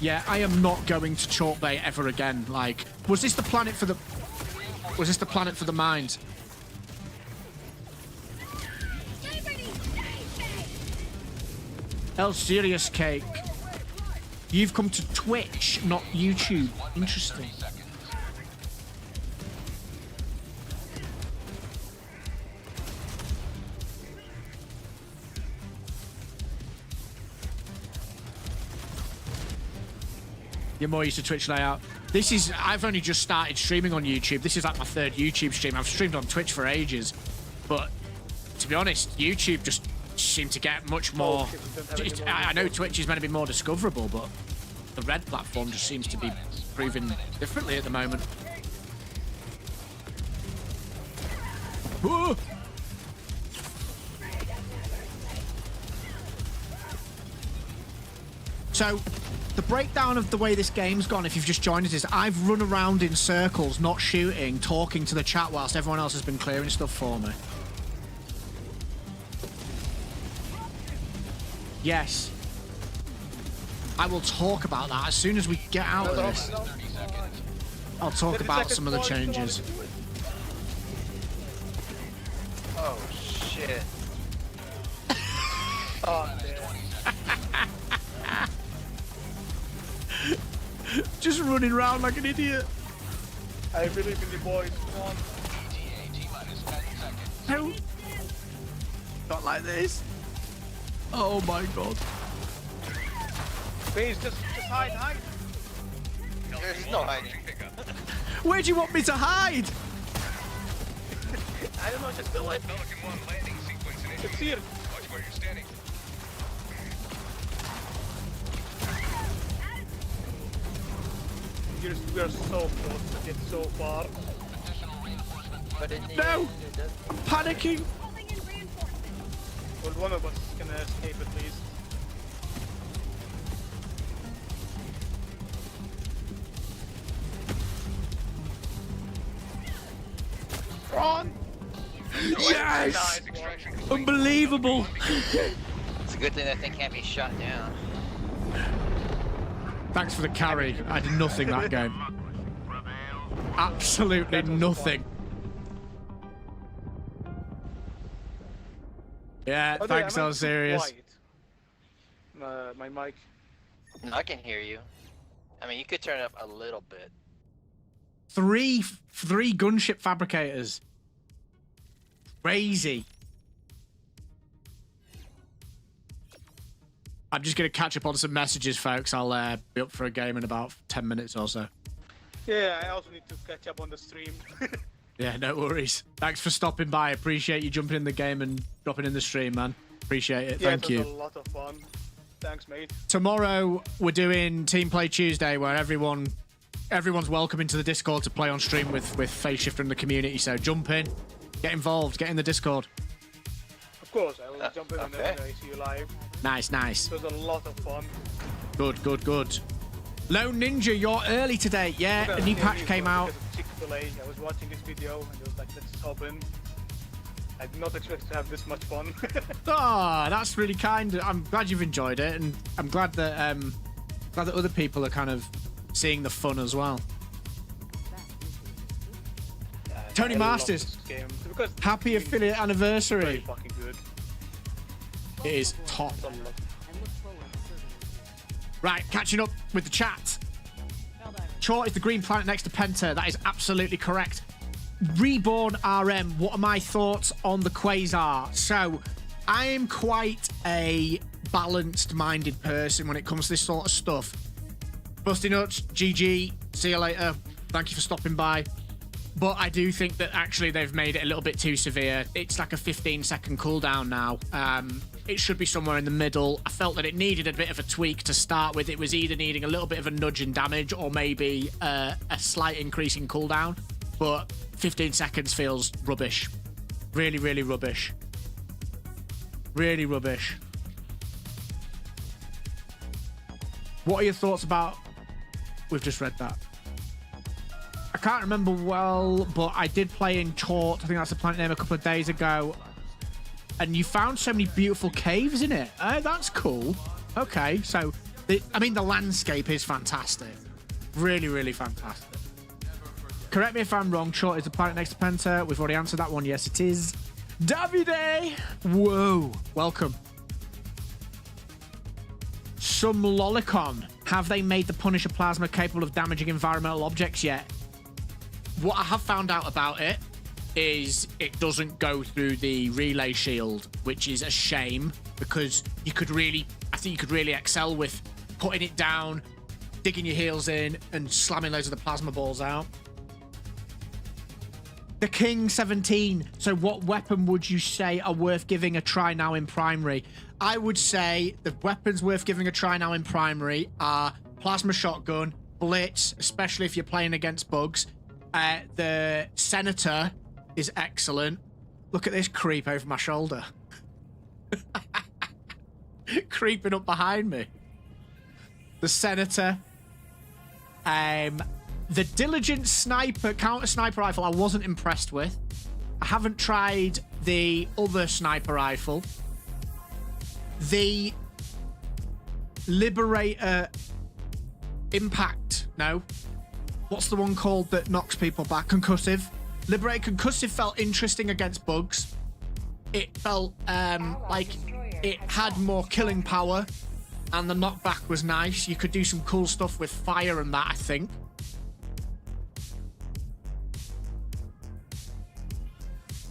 Yeah, I am not going to chalk bait ever again. Like, was this the planet for the mines? El Serious Cake. You've come to Twitch, not YouTube. Interesting. You're more used to Twitch layout. I've only just started streaming on YouTube. This is like my third YouTube stream. I've streamed on Twitch for ages. But to be honest, YouTube just seemed to get much more... I know Twitch is meant to be more discoverable, but the Red platform just seems to be proving differently at the moment. Whoa! So, the breakdown of the way this game's gone, if you've just joined us, is I've run around in circles, not shooting, talking to the chat whilst everyone else has been clearing stuff for me. Yes. I will talk about that as soon as we get out of this. I'll talk about some of the changes. Oh, shit. Oh, man. Just running around like an idiot. I believe in the boys. Come on. No. Not like this. Oh my god. Please, just hide. There's no hiding. Where do you want me to hide? I don't know, just do it. It's here. Watch where you're standing. We are so close to get so far. But in the No! end, it does- I'm panicking. Well, one of us is gonna escape at least. Run! Yes! Unbelievable. It's a good thing that thing can't be shot down. Thanks for the carry. I did nothing that game. Absolutely nothing. Yeah, By the way, thanks, am I I was serious. quiet? My mic. No, I can hear you. I mean, you could turn it up a little bit. Three gunship fabricators. Crazy. I'm just going to catch up on some messages, folks. I'll be up for a game in about 10 minutes or so. Yeah, I also need to catch up on the stream. Yeah, no worries. Thanks for stopping by. Appreciate you jumping in the game and dropping in the stream, man. Appreciate it. Yeah, Thank it was you. a lot of fun. Thanks, mate. Tomorrow, we're doing Team Play Tuesday, where everyone's welcome into the Discord to play on stream with Face Shifter and the community. So jump in, get involved, get in the Discord. Of course, I will jump in whenever okay. I see you live. Nice, nice. It was a lot of fun. Good, good, good. Lone Ninja, you're early today. Yeah, a new patch came out. Chick-fil-A. I was watching this video and it was like, let's hop in. I did not expect to have this much fun. Oh, that's really kind. I'm glad you've enjoyed it, and I'm glad that other people are kind of seeing the fun as well. Tony I love Masters, this game because happy affiliate very anniversary. fucking good. It is top. Right, catching up with the chat. Chort is the green planet next to Penta. That is absolutely correct. Reborn RM, what are my thoughts on the Quasar? So, I am quite a balanced-minded person when it comes to this sort of stuff. Busty Nuts, GG, see you later. Thank you for stopping by. But I do think that actually they've made it a little bit too severe. It's like a 15-second cooldown now. It should be somewhere in the middle. I felt that it needed a bit of a tweak to start with. It was either needing a little bit of a nudge in damage or maybe a slight increase in cooldown. But 15 seconds feels rubbish. Really, really rubbish. Really rubbish. What are your thoughts about... We've just read that. I can't remember well, but I did play in Chort. I think that's the planet name a couple of days ago. And you found so many beautiful caves in it. That's cool. Okay, so... I mean, the landscape is fantastic. Really, really fantastic. Correct me if I'm wrong. Chort is the planet next to Penta. We've already answered that one. Yes, it is. Davide! Whoa. Welcome. Some lolicon. Have they made the Punisher plasma capable of damaging environmental objects yet? What I have found out about it is it doesn't go through the relay shield, which is a shame because you could really, I think you could really excel with putting it down, digging your heels in and slamming those of the plasma balls out. The King 17. So what weapon would you say are worth giving a try now in primary? I would say the weapons worth giving a try now in primary are plasma shotgun, blitz, especially if you're playing against bugs. The Senator is excellent. Look at this creep over my shoulder. Creeping up behind me. The Senator. The Diligence sniper, counter sniper rifle, I wasn't impressed with. I haven't tried the other sniper rifle. The Liberator Impact. No. What's the one called that knocks people back? Concussive. Liberator Concussive felt interesting against bugs. It felt like it had more killing power. And the knockback was nice. You could do some cool stuff with fire and that, I think.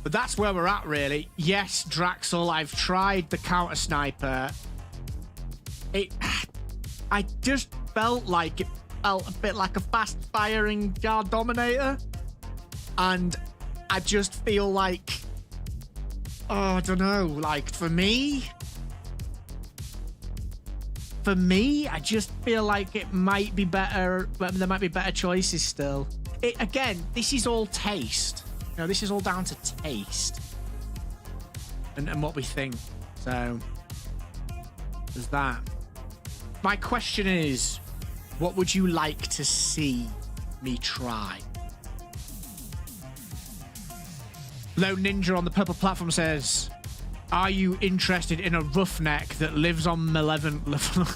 But that's where we're at, really. Yes, Draxel, I've tried the counter sniper. I just felt like it felt a bit like a fast-firing Guard Dominator. And I just feel like... Oh, I don't know. Like, for me, I just feel like it might be better. There might be better choices still. Again, this is all taste. You know, this is all down to taste and what we think. So there's that. My question is, what would you like to see me try? Lone Ninja on the purple platform says, are you interested in a roughneck that lives on Malevolent level?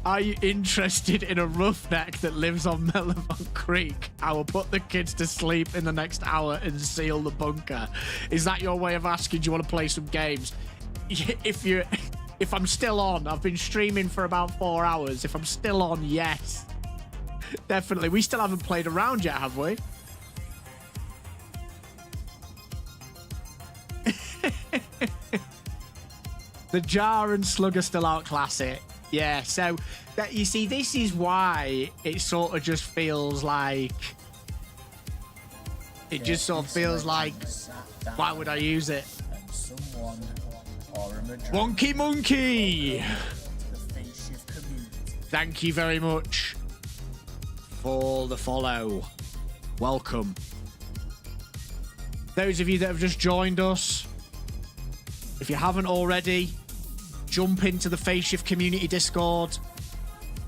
Are you interested in a roughneck that lives on Malevolent Creek? I will put the kids to sleep in the next hour and seal the bunker. Is that your way of asking, do you want to play some games? If I'm still on, I've been streaming for about 4 hours. If I'm still on, yes. Definitely. We still haven't played around yet, have we? The Jar and Slug are still out classic. Yeah, so that, you see, this is why it sort of just feels like... It just sort of feels like, why would I use it? Wonky Monkey! Thank you very much for the follow. Welcome. Those of you that have just joined us, if you haven't already, jump into the Phase Shift community Discord.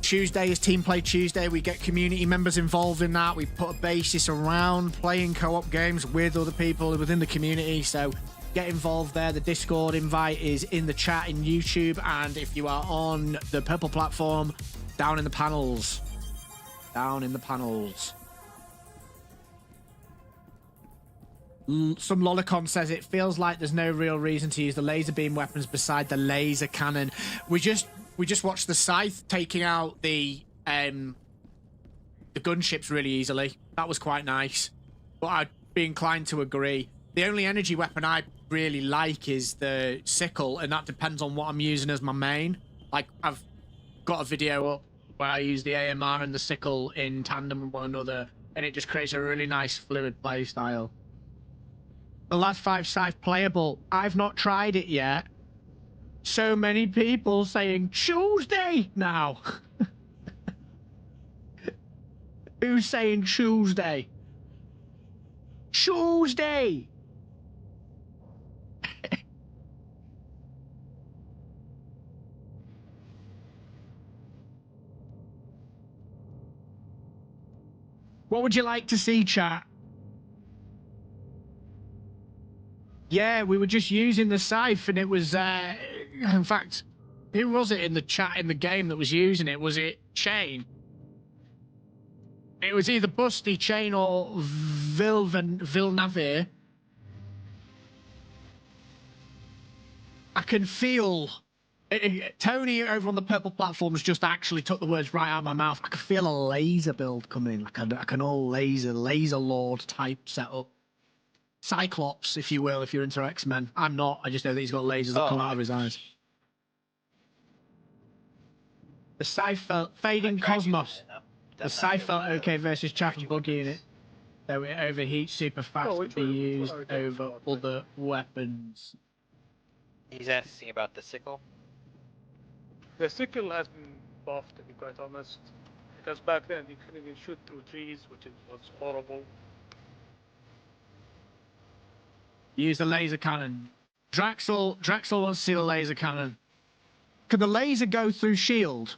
Tuesday is Team Play Tuesday. We get community members involved in that. We put a basis around playing co-op games with other people within the community. So get involved there. The Discord invite is in the chat in YouTube. And if you are on the purple platform, down in the panels. Down in the panels. Some Lolicon says it feels like there's no real reason to use the laser beam weapons beside the laser cannon. We just watched the Scythe taking out the gunships really easily. That was quite nice. But I'd be inclined to agree. The only energy weapon I really like is the sickle, and that depends on what I'm using as my main. Like, I've got a video up where I use the AMR and the sickle in tandem with one another, and it just creates a really nice fluid play style. The last 5 Scythe playable. I've not tried it yet. So many people saying Tuesday now. Who's saying Tuesday? Tuesday! What would you like to see, chat? Yeah, we were just using the Scythe, and it was, in fact, who was it in the chat in the game that was using it? Was it Chain? It was either Busty, Chain, or Vilnavir. I can feel... Tony over on the purple platforms just actually took the words right out of my mouth. I can feel a laser build coming, like an all laser lord type setup. Cyclops, if you will, if you're into X-Men. I'm not. I just know that he's got lasers that come out of his eyes. The Scythe fading Cosmos. The Scythe felt okay versus Chaff and Bug Unit, though it overheats super fast to be used over other weapons. He's asking about the sickle. The sickle has been buffed, to be quite honest. Because back then you couldn't even shoot through trees, which was horrible. Use the laser cannon. Draxel wants to see the laser cannon. Can the laser go through shield?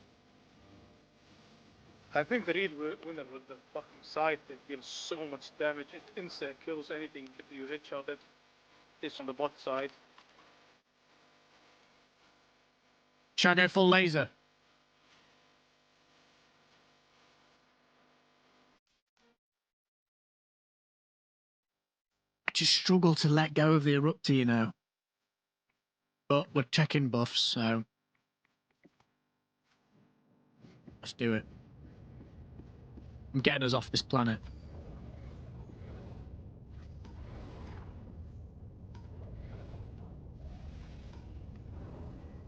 I think the real winner with the fucking Scythe, it deals so much damage. It instant kills anything if you headshot it. It's on the bot side. Should I go full laser? I just struggle to let go of the Eruptor, you know. But we're checking buffs, so... let's do it. I'm getting us off this planet.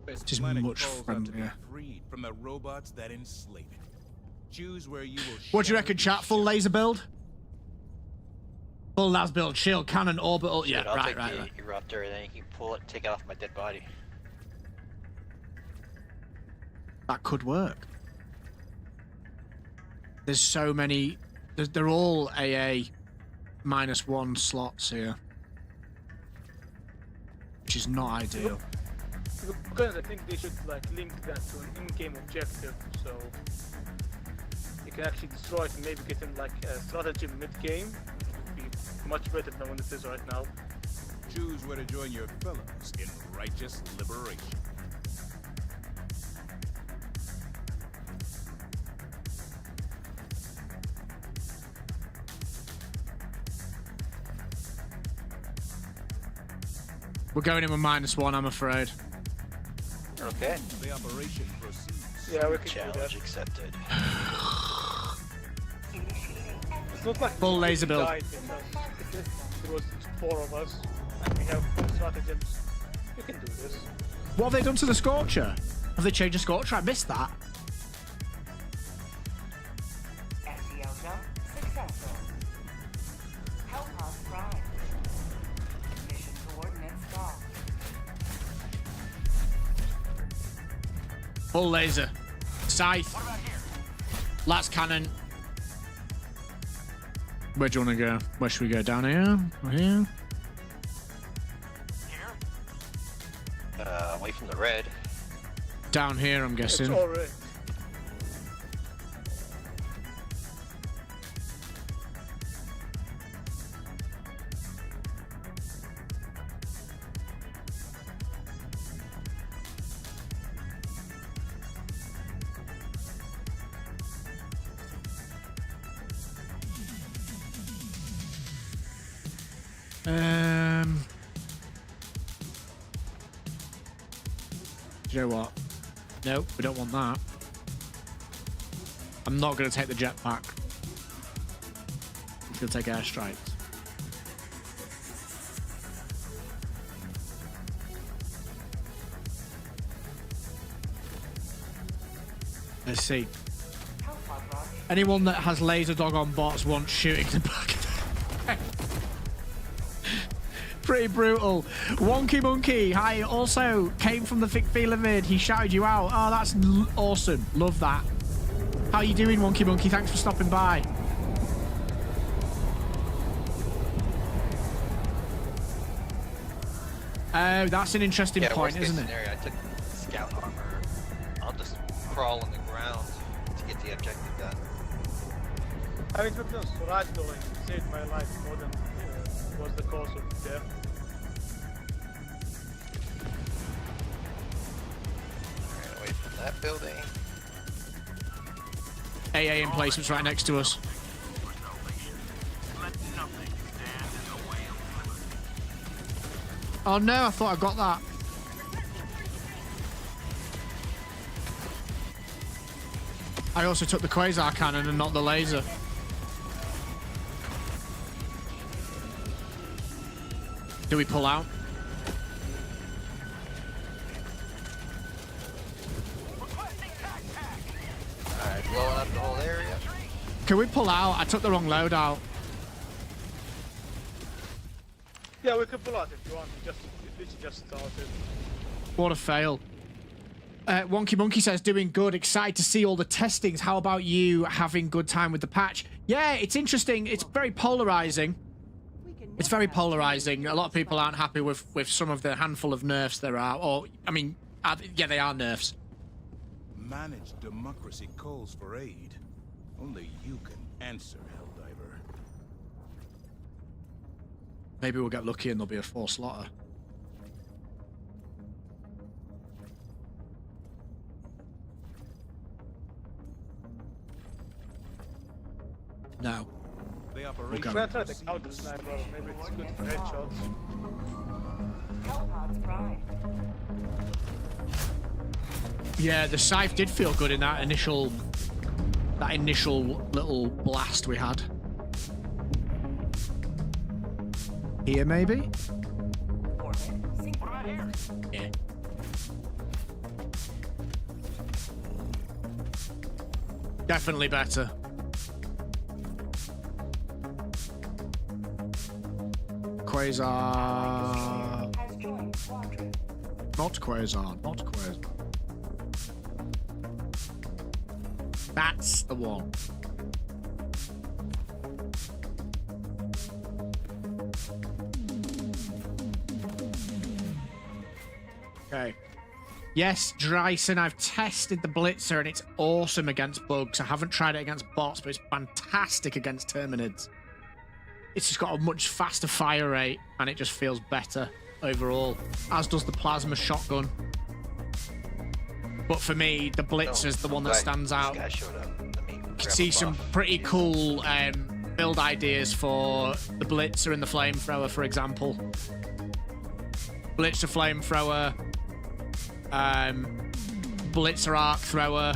This Just planet much calls out to be friendlier. freed from the robots that enslave it. Choose where you will. What do you reckon, chat? Full laser build? Full las build, shield, cannon, orbital. Yeah, Dude, I'll right. take the Eruptor, and then you can pull it, take it off my dead body. That could work. There's so many. They're all AA -1 slots here, which is not ideal. Because I think they should like link that to an in-game objective, so you can actually destroy it and maybe get in like a strategy mid-game. It would be much better than what it is right now. Choose where to join your fellows in righteous liberation. We're going in with -1, I'm afraid. Okay. The operation proceeds. Yeah, we can Challenge do that. accepted. It's not like Full we laser build. died because there was 4 of us and we have 4 stratagems. We can do this. What have they done to the Scorcher? Have they changed the Scorcher? I missed that. SEO jump successful. Help us prime. Mission coordinates locked. Full laser. Scythe. Last cannon. Where do you want to go? Where should we go? Down here? Or here? Away from the red. Down here, I'm It's guessing. already. Do you know what? Nope, we don't want that. I'm not going to take the jetpack. I'm going to take airstrikes. Let's see. Anyone that has laser dog on bots wants shooting the back of the head. Pretty brutal. Wonky Monkey, hi, also came from the Thick Feeler vid. He shouted you out. Oh, that's awesome. Love that. How you doing, Wonky Monkey? Thanks for stopping by. Oh, that's an interesting point, isn't it? Scenario, I took scout armor. I'll just crawl on the ground to get the objective done. I mean, to be honest, ragdolling saved my life more than was the cause of death. Ran away from that building. AA emplacements right next to us. Oh no, I thought I got that. I also took the Quasar cannon and not the laser. Do we pull out? Alright, blowing up the whole area. Can we pull out? I took the wrong loadout. Yeah, we could pull out if you want. It literally just started. What a fail. Wonky Monkey says, doing good. Excited to see all the testings. How about you having good time with the patch? Yeah, it's interesting. It's very polarizing. It's very polarizing. A lot of people aren't happy with some of the handful of nerfs there are. Or, I mean, yeah, they are nerfs. Managed democracy calls for aid. Only you can answer, Helldiver. Maybe we'll get lucky and there'll be a forced slaughter. No. We'll Should I try the counter sniper? Maybe it's good for headshots. Hellpods prime. Yeah, the scythe did feel good in that initial little blast we had. Here, maybe? Yeah. Definitely better. Quasar. Not Quasar, not Quasar. That's the one. Okay. Yes, Dryson, I've tested the Blitzer and it's awesome against bugs. I haven't tried it against bots, but it's fantastic against Terminids. It's just got a much faster fire rate and it just feels better overall, as does the plasma shotgun. But for me, the Blitzer's the one that stands out. This guy showed up. You can see some pretty cool build ideas for the Blitzer and the Flamethrower, for example. Blitzer Flamethrower, Blitzer Arc Thrower.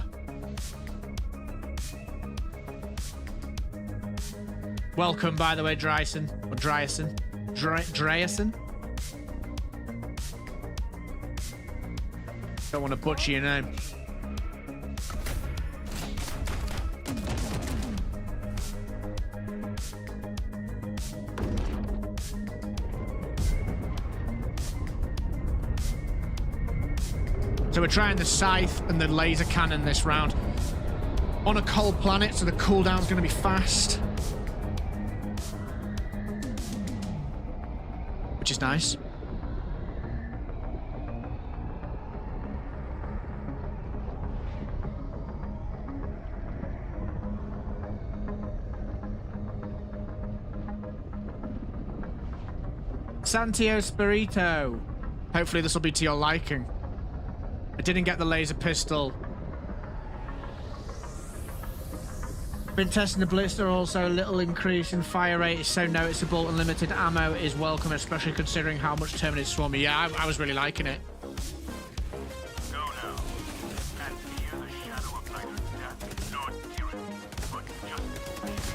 Welcome, by the way, Dryson. Or Dryson. Dryson? Don't want to butcher your name. So we're trying the scythe and the laser cannon this round. On a cold planet, so the cooldown's going to be fast. Which is nice. Santio Spirito. Hopefully this will be to your liking. I didn't get the laser pistol. Been testing the blister, also a little increase in fire rate is so noticeable, and limited ammo is welcome, especially considering how much Terminid swarm. Yeah, I was really liking it. Go now. And fear the shadow of neither death nor tyranny, but justice.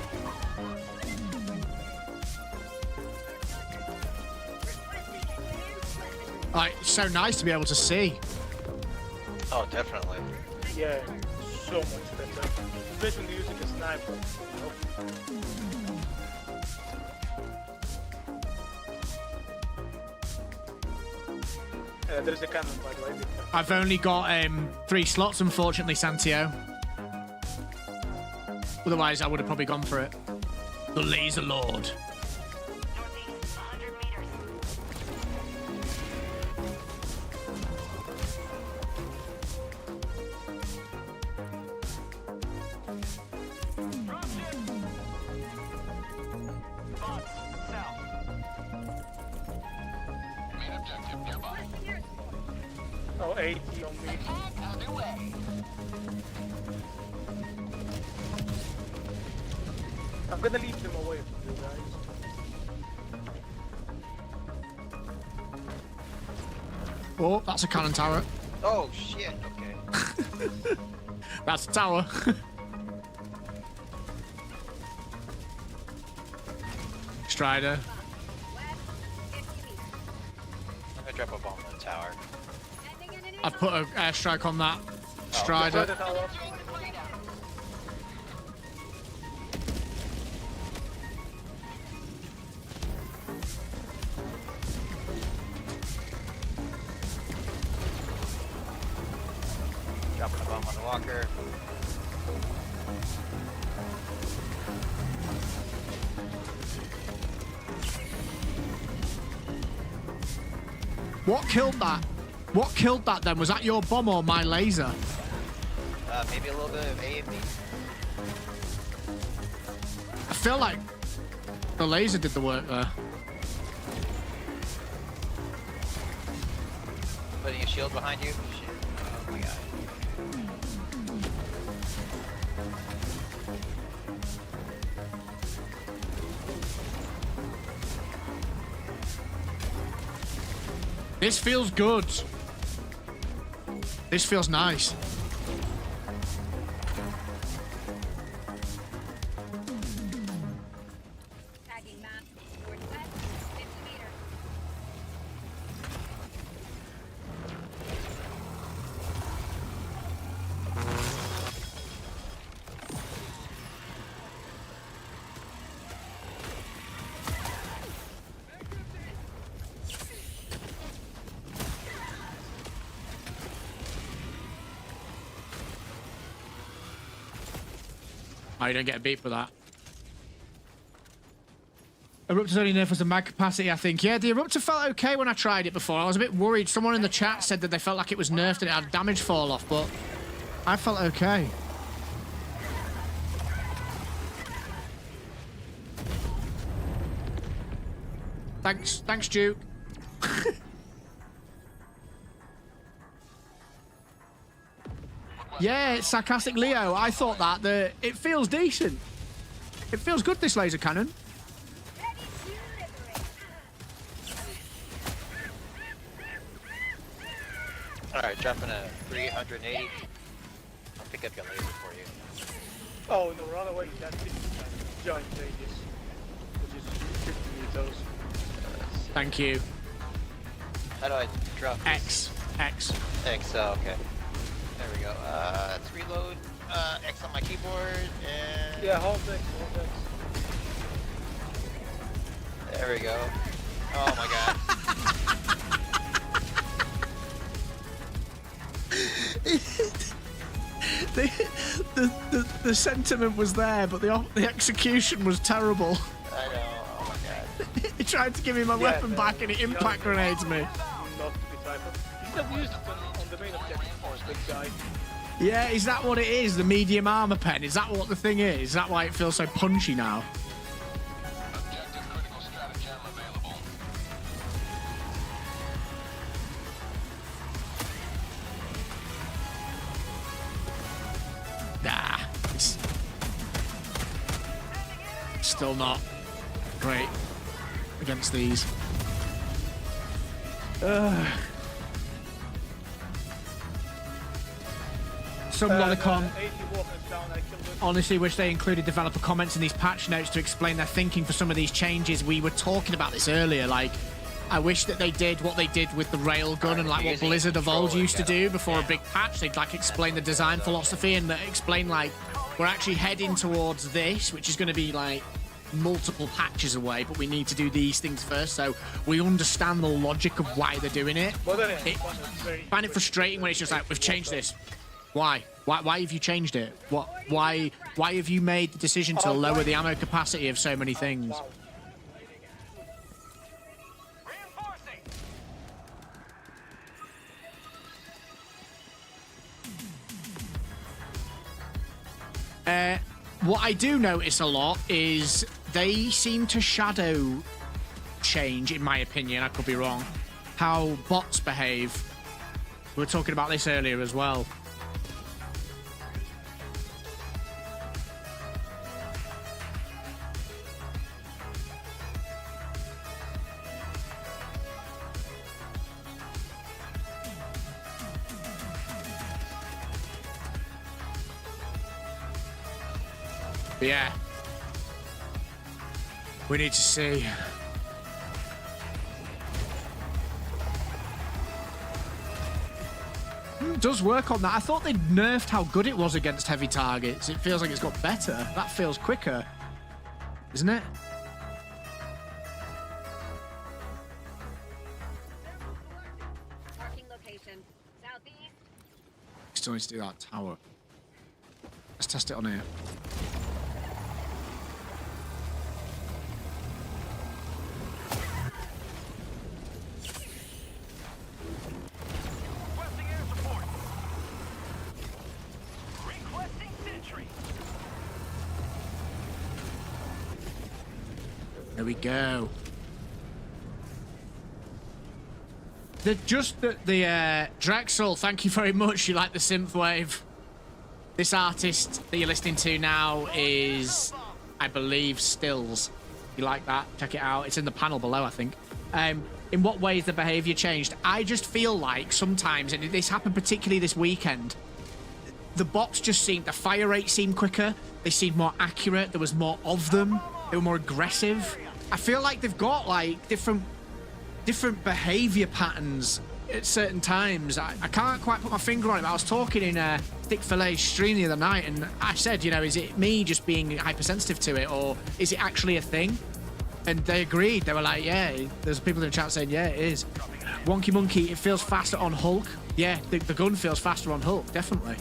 Like, it's so nice to be able to see. Oh, definitely. Yeah, so much better. Especially when you're using a sniper. There's a cannon, by the way. I've only got 3 slots, unfortunately, Santio. Otherwise, I would have probably gone for it. The Laser Lord. Northeast, 100 meters. Bots, south. Main objective nearby. Oh, 80 on me. I'm gonna leave them away from you guys. Oh, that's a cannon tower. Oh shit, okay. That's a tower. Strider. I'm gonna drop a bomb on the tower. I've put an airstrike on that Strider. Dropping a bomb on the walker. What killed that? What killed that then? Was that your bomb or my laser? Maybe a little bit of A and B. I feel like the laser did the work there. Putting a shield behind you. Shit. Oh my god. This feels good. This feels nice. Tagging map. Northwest, 50 meters. Oh, you don't get a beat for that. Eruptor's only nerfed as a mag capacity, I think. Yeah, the Eruptor felt okay when I tried it before. I was a bit worried. Someone in the chat said that they felt like it was nerfed and it had damage fall off, but I felt okay. Thanks, Duke. Yeah, it's sarcastic Leo. I thought that it feels decent. It feels good, this laser cannon. Alright, dropping a 380. I'll pick up your laser for you. Oh no, run away. That's giant radius. Which is 50 meters. Thank you. How do I drop this? X. X, oh, okay. There we go. Let's reload. X on my keyboard, and... Yeah, hold X, hold X. There we go. Oh my god. the sentiment was there, but the execution was terrible. I know, oh my god. He tried to give me my weapon back and he impact grenades me. Not to be typer. You should have used it on the main objective for a big guy. Yeah, is that what it is? The medium armor pen? Is that what the thing is? Is that why it feels so punchy now? Objective critical stratagem available. nah, it's still not great against these. Some lolicon honestly wish they included developer comments in these patch notes to explain their thinking for some of these changes. We were talking about this earlier. Like, I wish that they did what they did with the railgun and like what Blizzard of old used to do before a big patch. They'd like explain the design philosophy and explain like we're actually heading towards this, which is going to be like multiple patches away, but we need to do these things first, so we understand the logic of why they're doing it. I find it frustrating when it's just like, we've changed this. Why have you changed it? Why have you made the decision to lower the ammo capacity of so many things? What I do notice a lot is they seem to shadow change, in my opinion, I could be wrong, how bots behave. We were talking about this earlier as well. But yeah, we need to see. It does work on that. I thought they'd nerfed how good it was against heavy targets. It feels like it's got better. That feels quicker, isn't it? Parking location. Southeast. Still need to do that tower. Let's test it on here. Requesting air support. Requesting sentry. There we go. The Drexel, thank you very much. You like the synthwave. This artist that you're listening to now is, I believe, Stills. You like that? Check it out. It's in the panel below, I think. In what ways the behavior changed? I just feel like sometimes, and this happened particularly this weekend, the bots just seemed, the fire rate seemed quicker. They seemed more accurate. There was more of them. They were more aggressive. I feel like they've got like different behavior patterns at certain times. I can't quite put my finger on it, but I was talking in Thick Fillet's stream the other night, and I said, you know, is it me just being hypersensitive to it, or is it actually a thing? And they agreed. They were like, yeah, there's people in the chat saying, yeah, it is. Wonky Monkey, it feels faster on Hulk. Yeah, the gun feels faster on Hulk, definitely.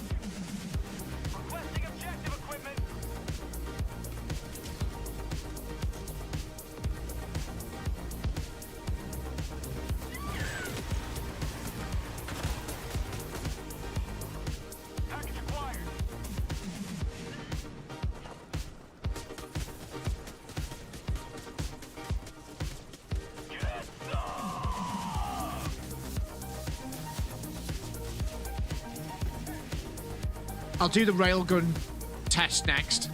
Requesting objective equipment. Package acquired. I'll do the railgun test next.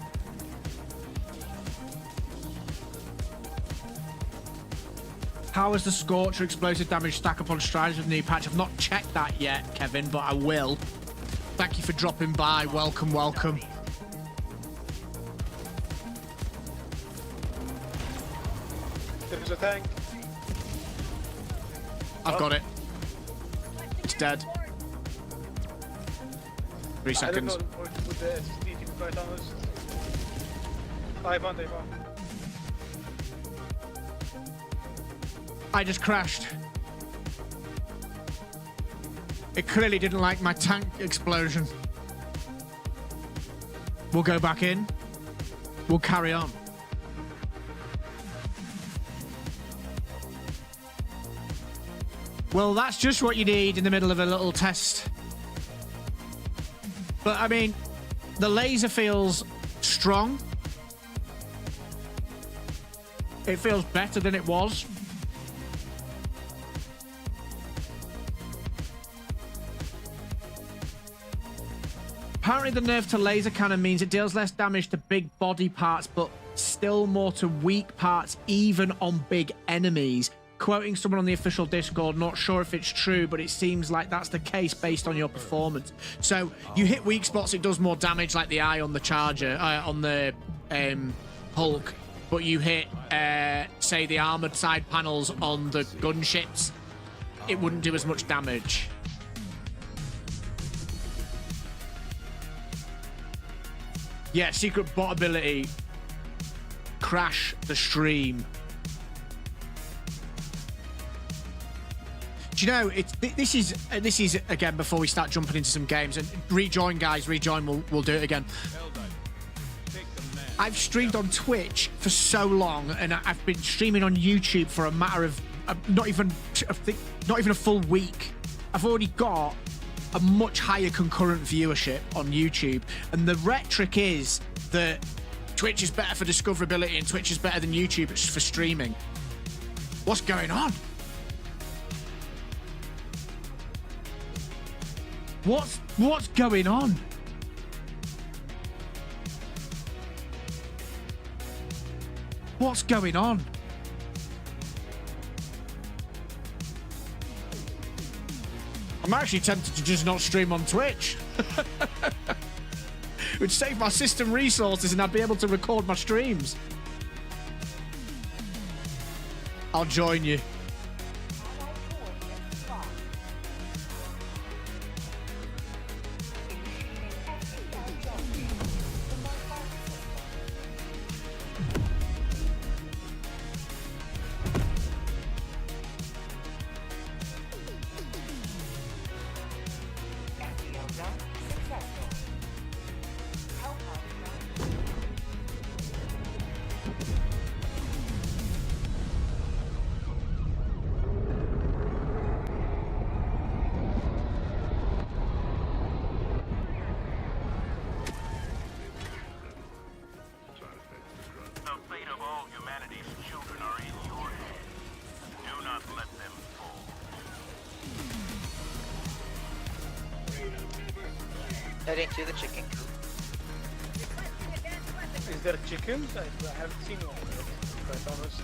How is the Scorcher explosive damage stack up on Strides with the new patch? I've not checked that yet, Kevin, but I will. Thank you for dropping by. Welcome, welcome. There's a tank. I've got it. It's dead. 3 seconds. I don't know what to put the SSD, to be quite honest. I found. I just crashed. It clearly didn't like my tank explosion. We'll go back in. We'll carry on. Well, that's just what you need in the middle of a little test. But, I mean, the laser feels strong. It feels better than it was. Apparently the nerf to laser cannon means it deals less damage to big body parts, but still more to weak parts, even on big enemies. Quoting someone on the official Discord, not sure if it's true, but it seems like that's the case based on your performance. So you hit weak spots, it does more damage, like the eye on the Charger, on the Hulk, but you hit, say, the armored side panels on the gunships, it wouldn't do as much damage. Yeah, secret bot ability. Crash the stream. Do you know, this is again, before we start jumping into some games, and rejoin, guys, rejoin, we'll do it again. I've streamed on Twitch for so long, and I've been streaming on YouTube for a matter of not even a full week. I've already got a much higher concurrent viewership on YouTube, and the rhetoric is that Twitch is better for discoverability and Twitch is better than YouTube for streaming. What's going on? What's going on? What's going on? I'm actually tempted to just not stream on Twitch. It would save my system resources and I'd be able to record my streams. I'll join you. Heading to the chicken coop. Is there chickens? I haven't seen one, to be quite honest.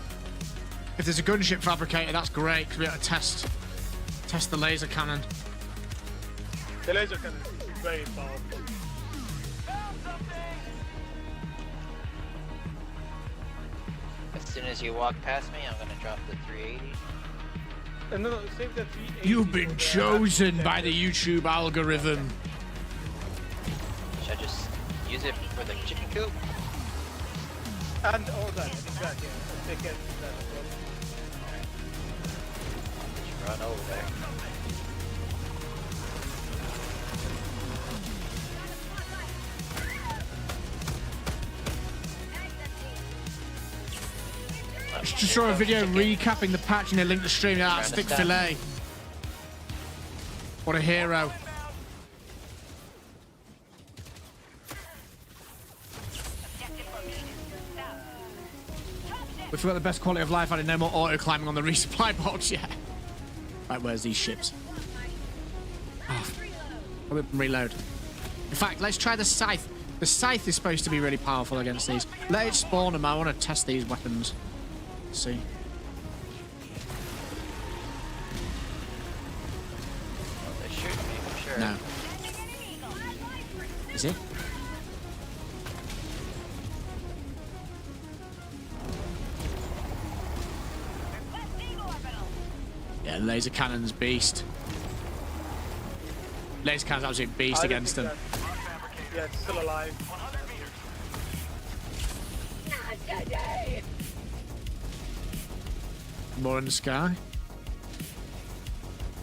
If there's a gunship fabricator, that's great, because we have to test the laser cannon. The laser cannon is very powerful. As soon as you walk past me, I'm gonna drop the 380. No, save the 380. You've been chosen by the YouTube algorithm. Should I just use it for the chicken coop? And all that, exactly. Take care of that as well. Just run over there. Just saw a video recapping the patch and they linked the stream. Ah, stick fillet. What a hero. We forgot the best quality of life. I did no more auto climbing on the resupply box yet. Right, where's these ships? Oh, reload. In fact, let's try the scythe. The scythe is supposed to be really powerful against these. Let it spawn them. I want to test these weapons. Let's see. Well, they shoot me for sure. No. Is it? Yeah, laser cannon's beast. Laser cannon's absolute beast against them. Yeah, it's still alive. More in the sky.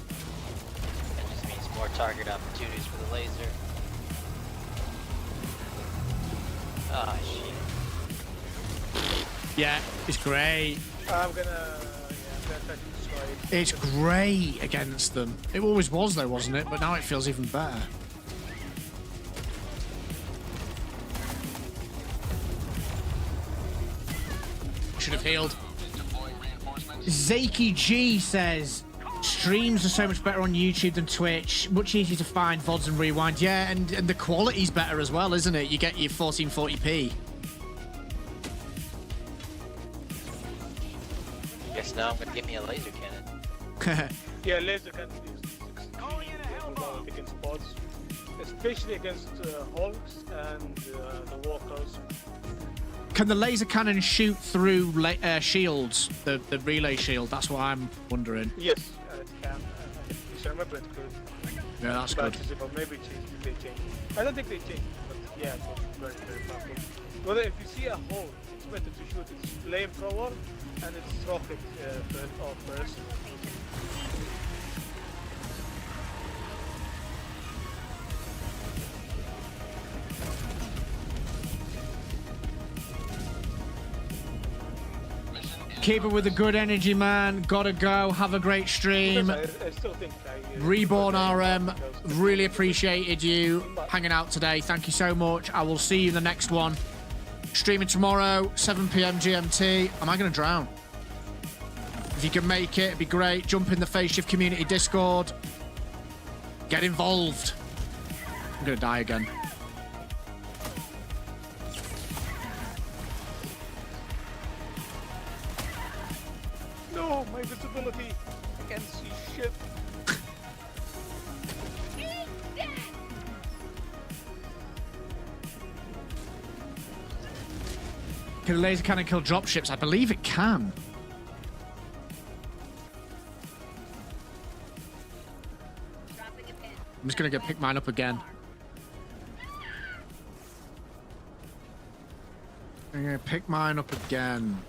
That just means more target opportunities for the laser. Ah, shit. Yeah, it's great. I'm gonna try to destroy it. It's great against them. It always was though, wasn't it? But now it feels even better. Should have healed. Zaki G says, streams are so much better on YouTube than Twitch. Much easier to find VODs and rewind. Yeah, and the quality's better as well, isn't it? You get your 1440p. Guess now I'm gonna get me a laser cannon. Yeah, laser cannon is against bots, especially against hulks and the walkers. Can the laser cannon shoot through shields, the relay shield? That's what I'm wondering. Yes, it can. I remember it could. Yeah, that's good. But maybe they change. I don't think they change, but yeah, it's very, very powerful. Well, if you see a hole, it's better to shoot its flamethrower and its rocket first. Keep it with the good energy, man. Gotta go. Have a great stream. I still think Reborn RM, really appreciated you hanging out today. Thank you so much. I will see you in the next one. Streaming tomorrow, 7 p.m. GMT. Am I going to drown? If you can make it, it'd be great. Jump in the FaceShift community Discord. Get involved. I'm going to die again. No, my visibility. I can't see shit. Can the laser cannon kill dropships? I believe it can. I'm just going to go pick mine up again. I'm going to pick mine up again.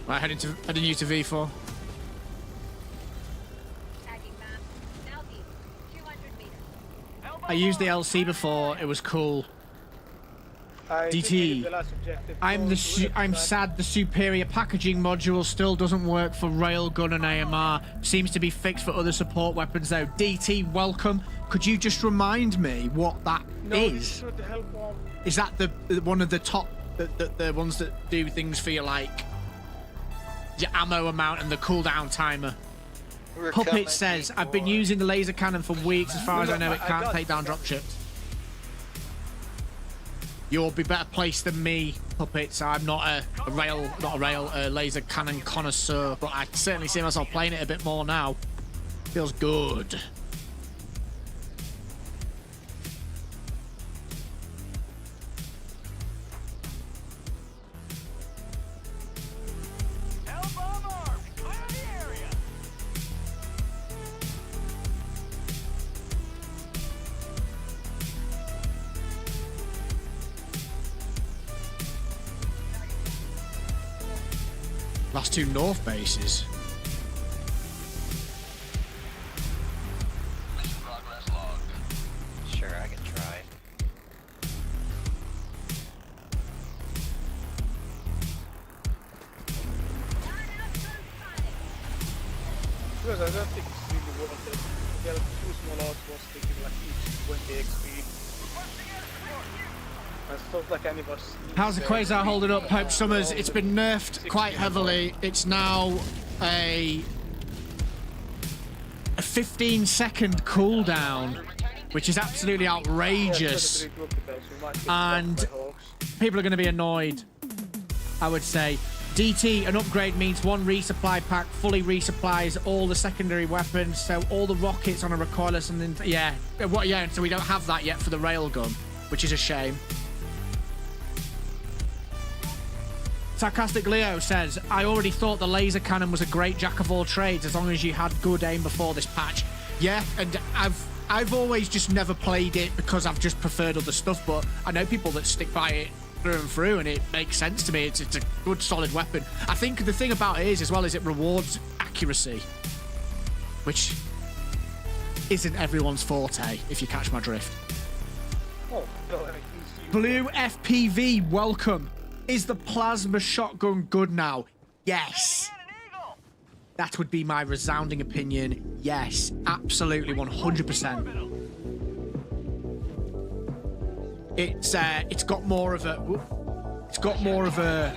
Right, heading you to V4. I used the LC before. It was cool. DT. I'm sad the superior packaging module still doesn't work for Railgun and AMR. Seems to be fixed for other support weapons though. DT, welcome. Could you just remind me what that is? Is that the one of the top the ones that do things for you, like your ammo amount and the cooldown timer? Puppet says, I've been using the laser cannon for weeks. As far as I know, it can't take down dropships. You'll be better placed than me, Puppets. I'm not a laser cannon connoisseur, but I certainly see myself playing it a bit more now. Feels good. Last two north bases. Mission progress logged. Sure, I can try. Because I don't think it's really worth it. There are two small outposts taking like each 20 XP. And stuff like any of us. How's the Quasar holding up? Hope Summers. It's been nerfed quite heavily. It's now a 15-second cooldown, which is absolutely outrageous. And people are going to be annoyed, I would say. DT, an upgrade means one resupply pack fully resupplies all the secondary weapons, so all the rockets on a recoilless, and then yeah, so we don't have that yet for the railgun, which is a shame. Sarcastic Leo says, I already thought the laser cannon was a great jack of all trades as long as you had good aim before this patch. Yeah, and I've always just never played it because I've just preferred other stuff, but I know people that stick by it through and through, and it makes sense to me. It's a good, solid weapon. I think the thing about it is, as well, is it rewards accuracy, which isn't everyone's forte, if you catch my drift. Oh. No, I can see you. Blue FPV, welcome. Is the plasma shotgun good now? Yes. That would be my resounding opinion. Yes, absolutely, 100%. It's got more of a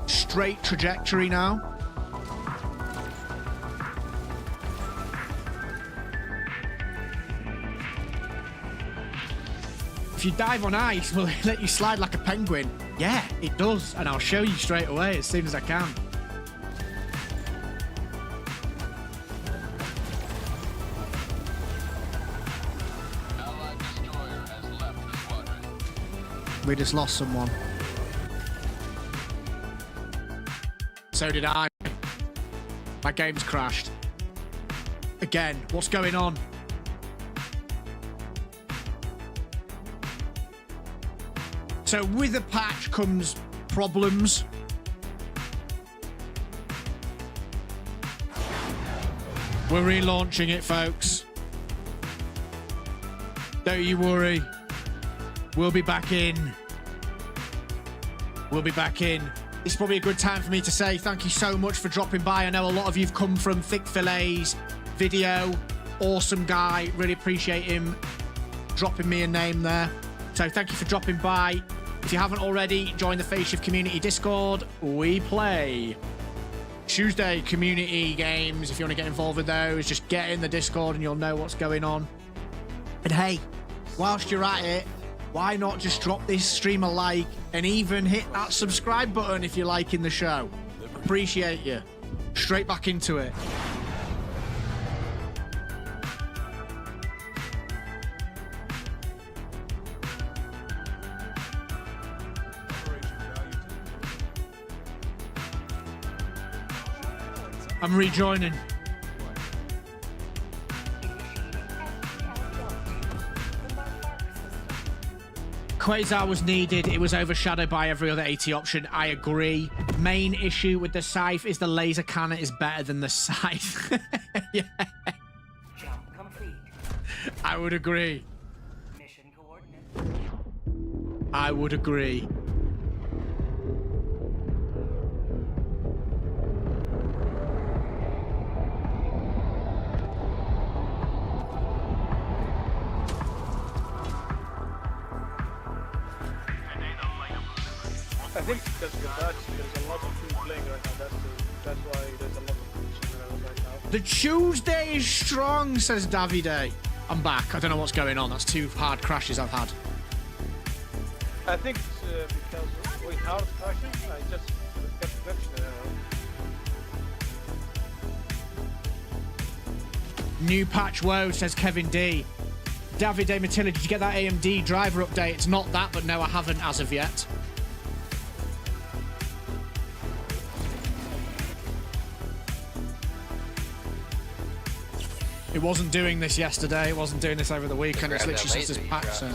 straight trajectory now. If you dive on ice, will it let you slide like a penguin? Yeah, it does, and I'll show you straight away as soon as I can. Allied destroyer has left the squadron. We just lost someone. So did I. My game's crashed. Again, what's going on? So with the patch comes problems. We're relaunching it, folks. Don't you worry. We'll be back in. We'll be back in. This is probably a good time for me to say thank you so much for dropping by. I know a lot of you've come from Thick Fillet's video. Awesome guy. Really appreciate him dropping me a name there. So thank you for dropping by. If you haven't already, join the FaceShift community Discord. We play Tuesday community games. If you want to get involved with those, just get in the Discord and you'll know what's going on. And hey, whilst you're at it, why not just drop this stream a like and even hit that subscribe button if you're liking the show? Appreciate you. Straight back into it. I'm rejoining. Quasar was needed. It was overshadowed by every other AT option. I agree. Main issue with the scythe is the laser cannon is better than the scythe. Yeah. Jump complete. I would agree. Mission coordinates. I would agree. I think because of the patch, there's a lot of people playing right now. That's why there's a lot of people right now. The Tuesday is strong, says Davide. I'm back. I don't know what's going on. That's 2 hard crashes I've had. I think it's because with hard crashing, I just got crashed. New patch woe, says Kevin D. Davide Matilda, did you get that AMD driver update? It's not that, but no, I haven't as of yet. It wasn't doing this yesterday. It wasn't doing this over the weekend. It's literally just this patch. So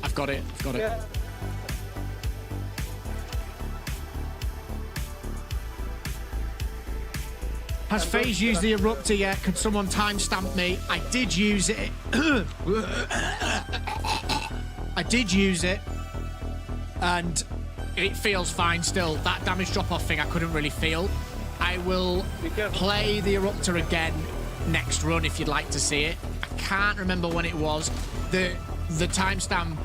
I've got it. I've got it. Yeah. Has FaZe used the Eruptor yet? Could someone timestamp me? I did use it. I did use it. And it feels fine still. That damage drop-off thing I couldn't really feel. I will play the Eruptor again next run if you'd like to see it. I can't remember when it was. The timestamp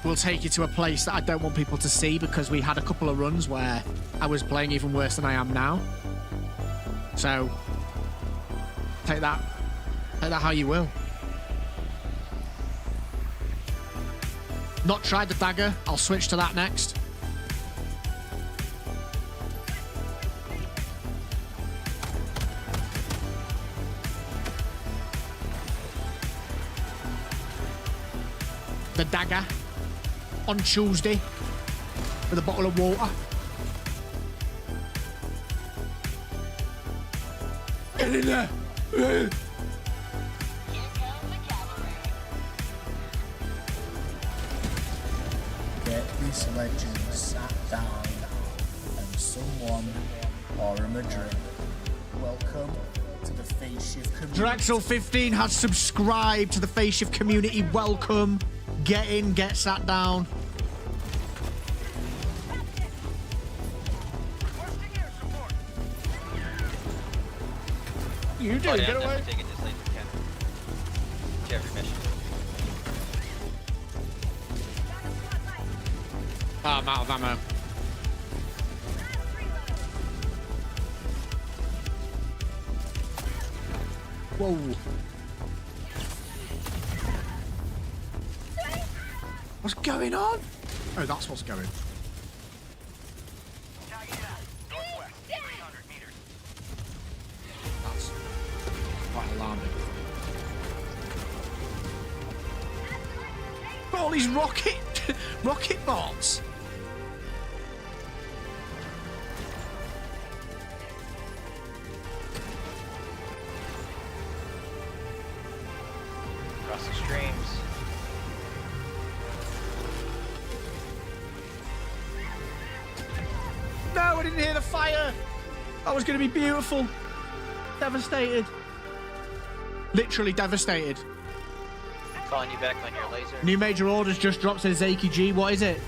will take you to a place that I don't want people to see because we had a couple of runs where I was playing even worse than I am now. So take that how you will. Not tried the dagger. I'll switch to that next. The dagger on Tuesday with a bottle of water. Get in there! Get this legend sat down and someone pour him a drink. Welcome to the Face Shift community. Drexel15 has subscribed to the Face Shift community. Welcome. Get in, get sat down. You do, get away. Taking this late if you can. Do you have your mission? Oh, I'm out of ammo. Whoa. What's going on? Oh, that's what's going. That's quite alarming. All these rocket bots. Across the streams. No, I didn't hear the fire. That was going to be beautiful. Devastated. Literally devastated. Calling you back on your laser. New major orders just dropped, says AKG. What is it?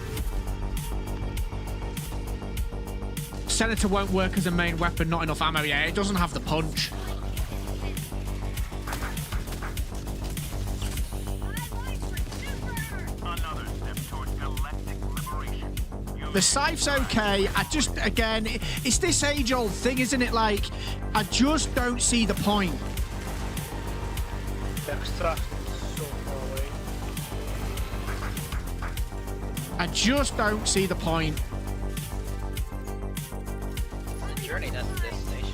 Senator won't work as a main weapon, not enough ammo. Yeah, it doesn't have the punch. Another step towards galactic liberation. The scythe's okay. I just, again, it's this age-old thing, isn't it? Like, I just don't see the point. The extract is so far away. I just don't see the point. The journey, not the destination.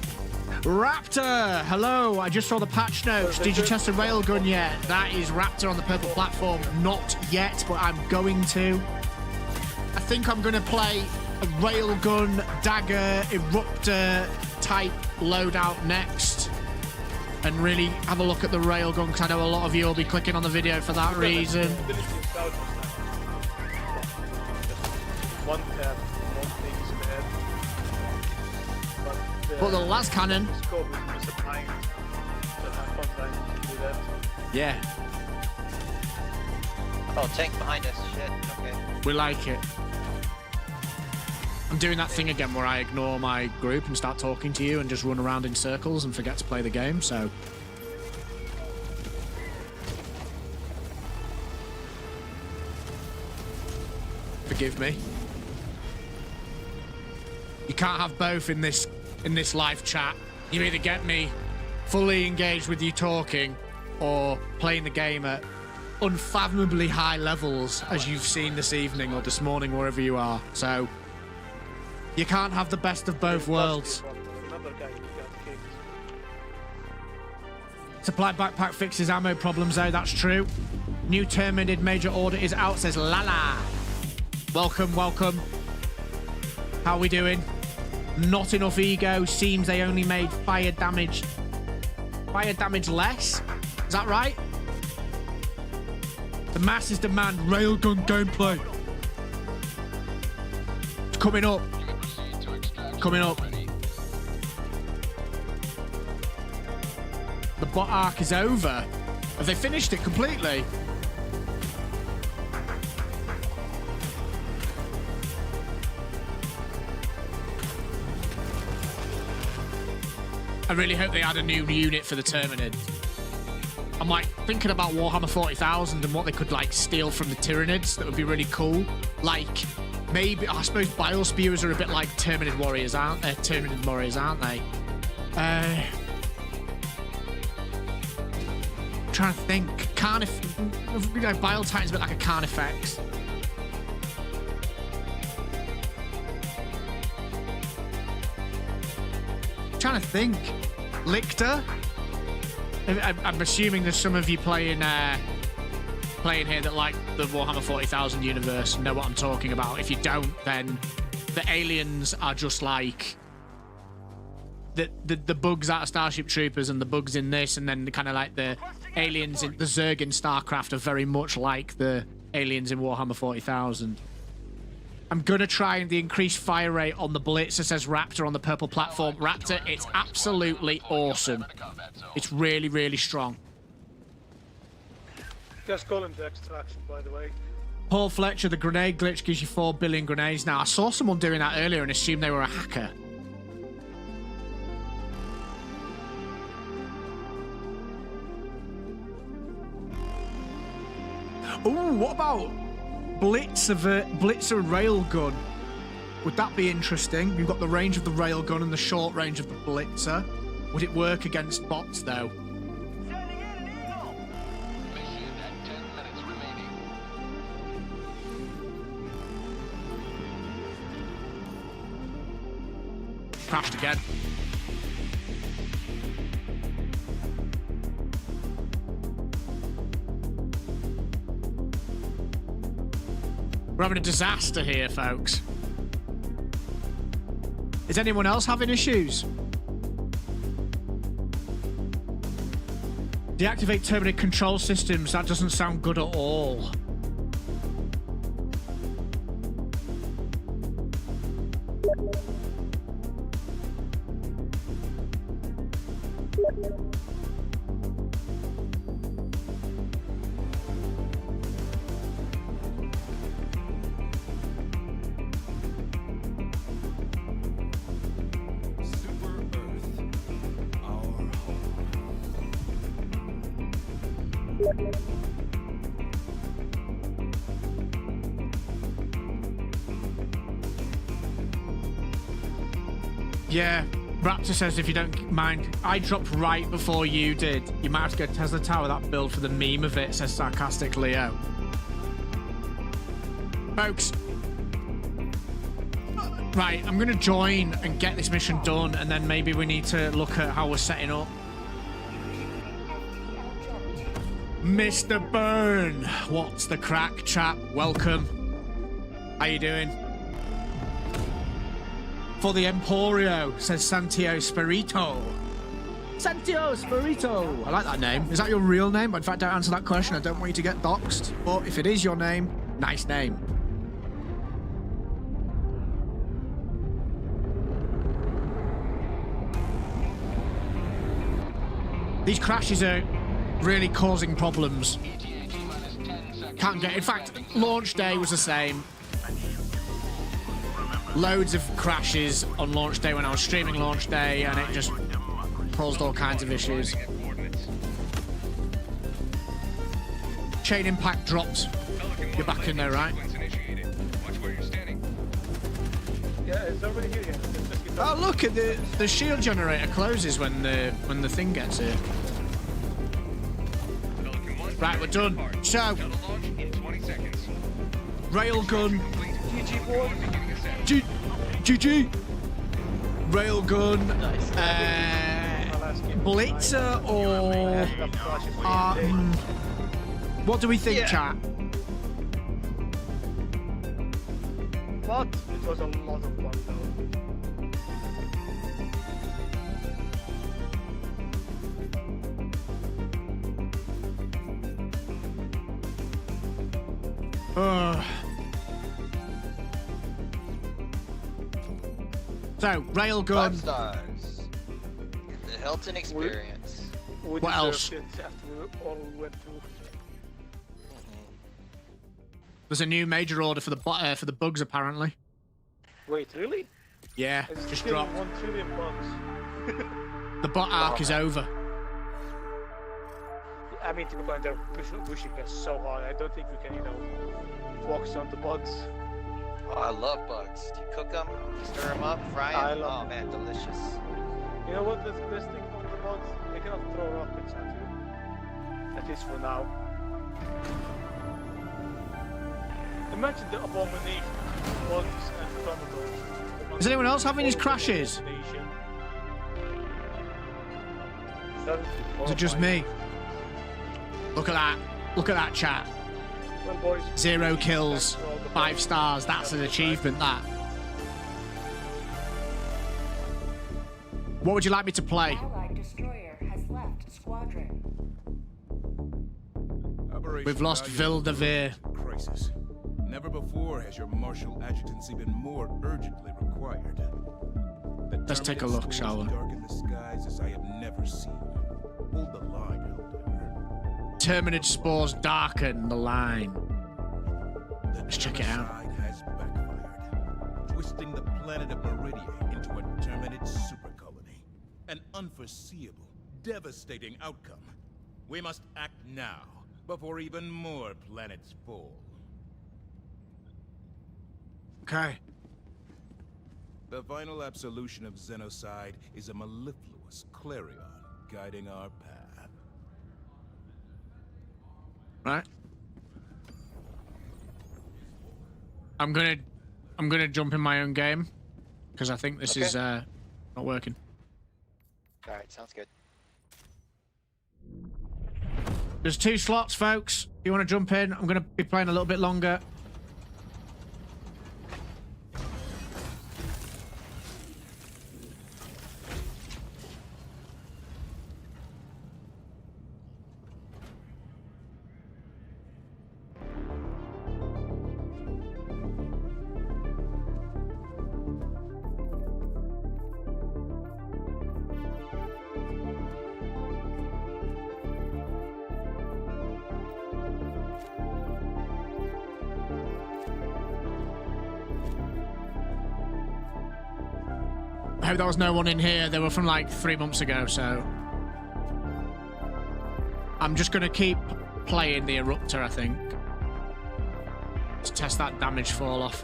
Raptor, hello. I just saw the patch notes. Did you test a railgun yet? That is Raptor on the purple platform. Not yet, but I'm going to. I think I'm going to play a railgun, dagger, eruptor type loadout next. And really have a look at the railgun, because I know a lot of you will be clicking on the video for that reason. One tab, one thing is in the head. But the last cannon. The scope is misaligned. So I have fun time to do that. Yeah, Oh, tank behind us. Shit. Okay. we like it. I'm doing that thing again where I ignore my group and start talking to you and just run around in circles and forget to play the game, so... Forgive me. You can't have both in this live chat. You either get me fully engaged with you talking or playing the game at unfathomably high levels, as you've seen this evening or this morning, wherever you are. So you can't have the best of both worlds. Another guy who got kicked. Supply backpack fixes ammo problems, though. That's true. New Terminid major order is out, says Lala. Welcome, welcome. How are we doing? Not enough ego. Seems they only made fire damage less. Is that right? The masses demand railgun gameplay. It's coming up. Coming up. The bot arc is over. Have they finished it completely? I really hope they add a new unit for the Terminid. I'm like thinking about Warhammer 40,000 and what they could like steal from the Tyranids. That would be really cool. Like maybe, I suppose Biospewers are a bit like Terminid warriors, aren't they? Terminid warriors, aren't they? Trying to think. Bile Titan's a bit like a Carnifex. Trying to think. Lictor? I'm assuming there's some of you playing here that like the Warhammer 40,000 universe know what I'm talking about. If you don't, then the aliens are just like the bugs out of Starship Troopers and the bugs in this, and then kind of like the aliens in the Zerg in StarCraft are very much like the aliens in Warhammer 40,000. I'm gonna try the increased fire rate on the Blitz. It says Raptor on the purple platform. Raptor, it's absolutely awesome. It's really, really strong. Just call him the extraction, by the way. Paul Fletcher, the grenade glitch gives you 4 billion grenades. Now, I saw someone doing that earlier and assumed they were a hacker. Ooh, what about Blitzer Railgun? Would that be interesting? You've got the range of the Railgun and the short range of the Blitzer. Would it work against bots, though? Mission at 10 minutes remaining. Crashed again. We're having a disaster here, folks. Is anyone else having issues? Deactivate Terminid control systems. That doesn't sound good at all. Yeah, Raptor says if you don't mind, I dropped right before you did. You might have to go Tesla Tower that build for the meme of it, says sarcastic Leo. Folks. Right, I'm going to join and get this mission done, and then maybe we need to look at how we're setting up. Mr. Byrne, what's the crack, chap? Welcome. How you doing? For the Emporio, says Santiago Spirito. Santiago Spirito. I like that name. Is that your real name? In fact, don't answer that question. I don't want you to get doxxed. But if it is your name, nice name. These crashes are really causing problems. Can't get... In fact, launch day was the same. Loads of crashes on launch day when I was streaming launch day, and it just caused all kinds of issues. Chain impact dropped. You're back in there, right? Yeah, it's already here yet. Oh, look at the shield generator closes when the thing gets here. Right, we're done. So, Railgun. GG boy. GG. Railgun. Blitzer or what do we think, chat? But it was a lot of fun though. So, Railgun. 5 stars. The Hilton experience. What else? After we all went through. There's a new major order for the bugs, apparently. Wait, really? Yeah, It's just still dropped. 1 trillion bucks. The bot arc is over. I mean, to be honest, they're pushing us so hard. I don't think we can, focus on the bugs. Oh, I love bugs. Do you cook them? Stir them up? Fry them? I love Oh man, delicious. You know what? The best thing about the bugs? They cannot throw rockets at you. At least for now. Imagine the abomination of bugs and commodores. Is anyone else having these crashes? Is it just me? Look at that. Look at that, chat. Well, boys, 0 kills, 5 stars. That's an achievement, that. What would you like me to play? Allied destroyer has left squadron. Operation We've lost Valiant Vildavir. Crisis. Never before has your martial adjutancy been more urgently required. The Let's take a Terminid look, shall we? darken the skies as I have never seen. Hold the line, Helldiver. Terminid spores darken the line. Let's check it out. Genocide has backfired, twisting the planet of Meridia into a Terminid supercolony. An unforeseeable, devastating outcome. We must act now, before even more planets fall. Okay. The final absolution of Xenocide is a mellifluous clarion guiding our path. Right. I'm gonna jump in my own game because I think this is not working. Alright, sounds good. There's 2 slots, folks. If you want to jump in, I'm gonna be playing a little bit longer. I hope there was no one in here. They were from like 3 months ago, so I'm just gonna keep playing the Eruptor, I think. Let's test that damage fall off.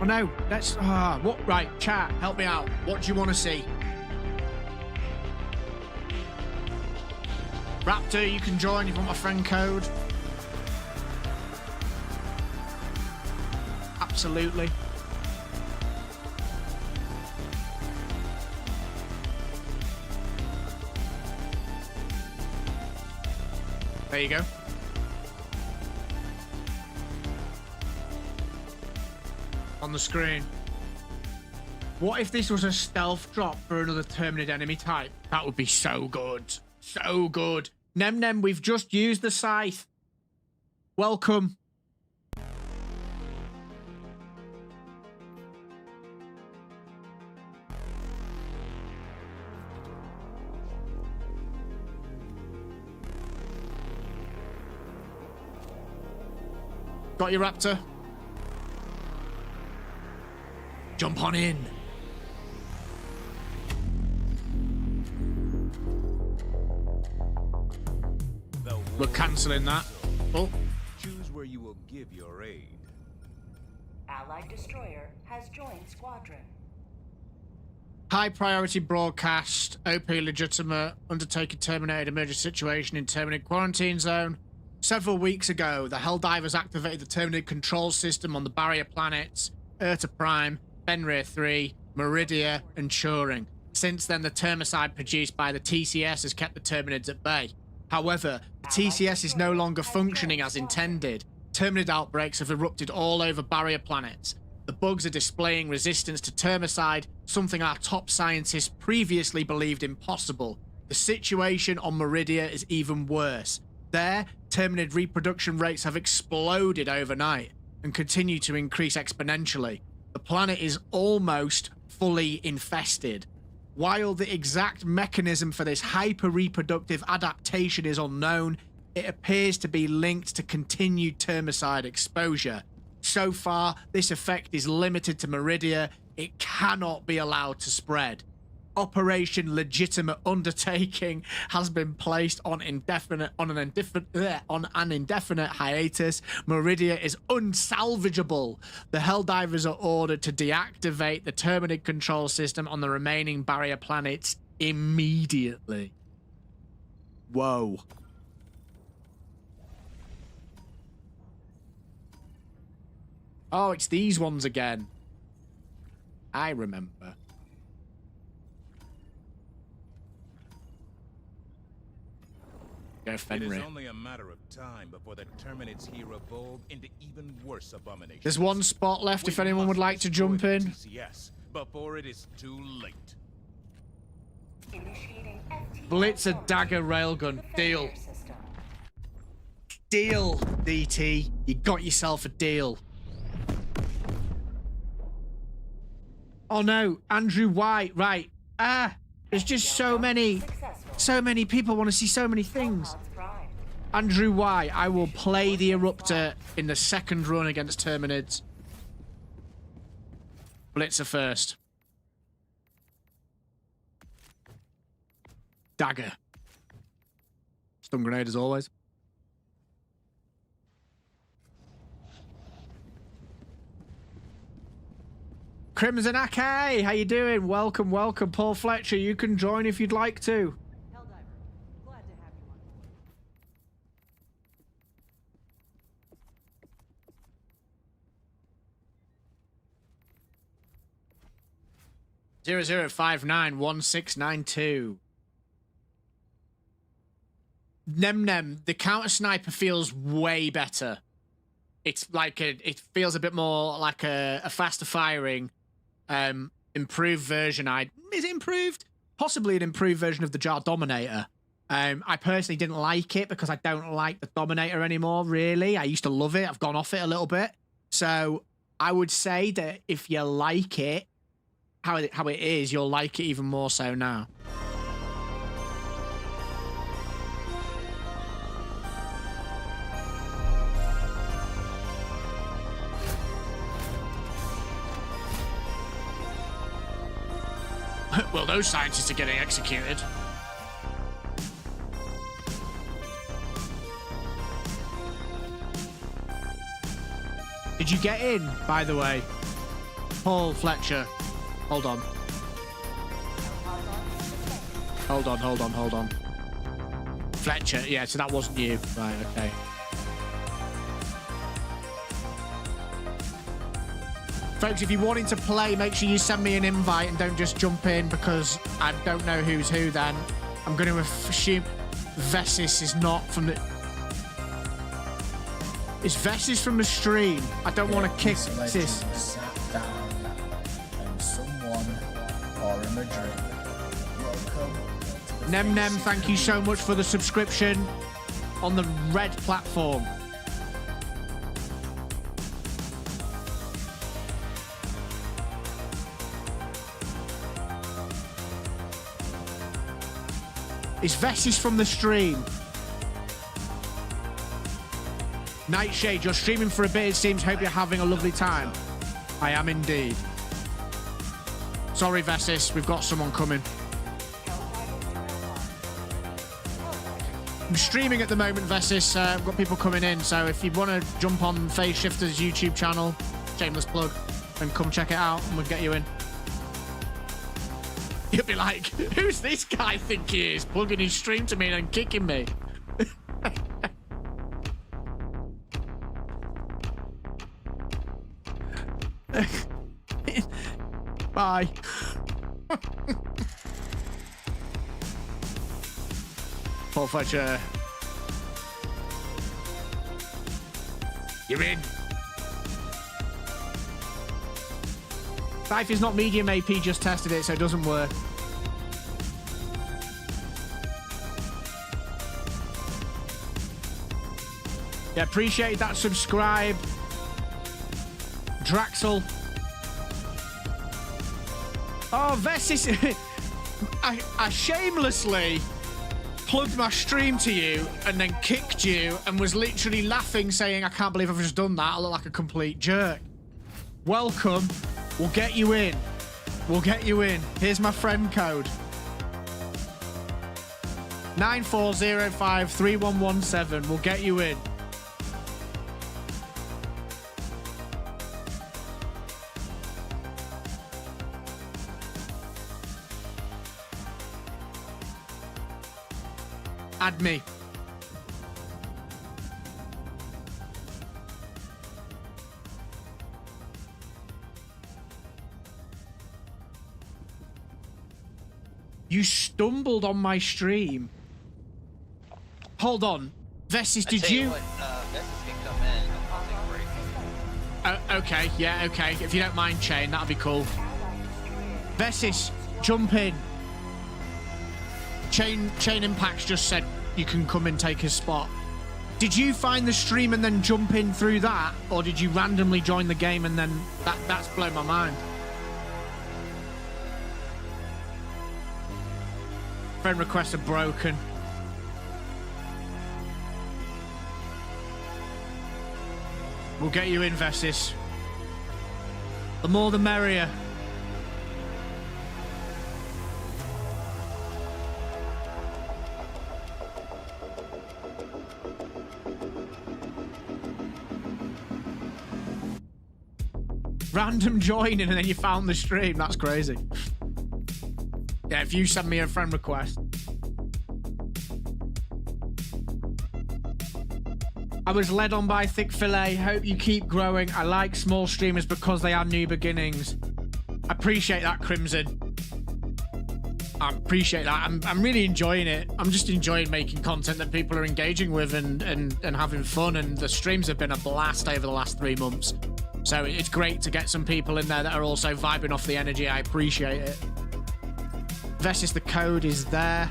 Oh no, let's what? Right, chat, help me out. What do you want to see? Raptor, you can join if you want my friend code. Absolutely. There you go. On the screen. What if this was a stealth drop for another Terminid enemy type? That would be so good. So good. Nem, we've just used the scythe. Welcome. Got your Raptor. Jump on in. We're cancelling that. Oh. Choose where you will give your aid. Allied destroyer has joined squadron. High priority broadcast. OP legitimate. Undertaker terminated emergency situation in Terminid quarantine zone. Several weeks ago, the Helldivers activated the Terminid control system on the barrier planets, Erta Prime, Fenrir 3, Meridia, and Turing. Since then, the termicide produced by the TCS has kept the Terminids at bay. However, the TCS is no longer functioning as intended. Terminid outbreaks have erupted all over barrier planets. The bugs are displaying resistance to termicide, something our top scientists previously believed impossible. The situation on Meridia is even worse. There, Terminid reproduction rates have exploded overnight and continue to increase exponentially. The planet is almost fully infested. While the exact mechanism for this hyper-reproductive adaptation is unknown, it appears to be linked to continued termicide exposure. So far, this effect is limited to Meridia. It cannot be allowed to spread. Operation Legitimate Undertaking has been placed on an indefinite hiatus. Meridia is unsalvageable. The Helldivers are ordered to deactivate the Terminid control system on the remaining barrier planets immediately. Whoa. Oh, it's these ones again. I remember. It is only a matter of time before the Terminids here evolve into even worse abominations. There's one spot left if anyone would like to jump in. TCS before it is too late. Initiating FT Blitzer dagger railgun. Deal. system. deal, DT. You got yourself a deal. Oh no, Andrew White, right. There's just so many people want to see so many things. Andrew White, I will play the Eruptor in the second run against Terminids. Blitzer first. Dagger. Stun grenade as always. Crimson Ake, how you doing? Welcome, welcome. Paul Fletcher, you can join if you'd like to. Helldiver, glad to have you on board. 00591692. Nem, the counter sniper feels way better. It's like it feels a bit more like a faster firing, improved version. Is it improved? Possibly an improved version of the Jar Dominator. I personally didn't like it because I don't like the Dominator anymore, really. I used to love it. I've gone off it a little bit. So I would say that if you like it, how it is, you'll like it even more so now. Well, those scientists are getting executed. Did you get in, by the way? Paul Fletcher. Hold on. Hold on. Fletcher, yeah, so that wasn't you. Right, okay. Folks, if you're wanting to play, make sure you send me an invite and don't just jump in because I don't know who's who then. I'm going to assume Vesis is not from the... Is Vesis from the stream? I don't want to kick this. Sat down and someone pour him a drink. Welcome to the Nem, thank you so much for the subscription on the red platform. Is Vesis from the stream? Nightshade, you're streaming for a bit, it seems. Hope you're having a lovely time. I am indeed. Sorry, Vesis, we've got someone coming. I'm streaming at the moment, Vesis. I've got people coming in, so if you want to jump on Phase Shifter's YouTube channel, shameless plug, then come check it out and we'll get you in. You'll be like, who's this guy think he is? Plugging his stream to me and kicking me. Bye. Paul Fletcher. You're in. Life is not medium AP, just tested it, so it doesn't work. Yeah, appreciate that subscribe. Draxel. Oh, Vesis. I shamelessly plugged my stream to you and then kicked you and was literally laughing, saying, I can't believe I've just done that. I look like a complete jerk. Welcome. We'll get you in. We'll get you in. Here's my friend code. 94053117. We'll get you in. Add me. You stumbled on my stream. Hold on. Vesis, did you... Vesis can come in. I'll take a break. Okay, yeah, okay. If you don't mind, Chain, that'd be cool. Vesis, jump in. Chain Impacts just said you can come and take his spot. Did you find the stream and then jump in through that, or did you randomly join the game and then that's blown my mind. Friend requests are broken. We'll get you in, Vessis. The more the merrier. Random joining and then you found the stream. That's crazy. Yeah, if you send me a friend request. I was led on by Thick Fillet. Hope you keep growing. I like small streamers because they are new beginnings. I appreciate that, Crimson. I appreciate that. I'm really enjoying it. I'm just enjoying making content that people are engaging with and having fun. And the streams have been a blast over the last 3 months. So it's great to get some people in there that are also vibing off the energy. I appreciate it. Vessis, the code is there.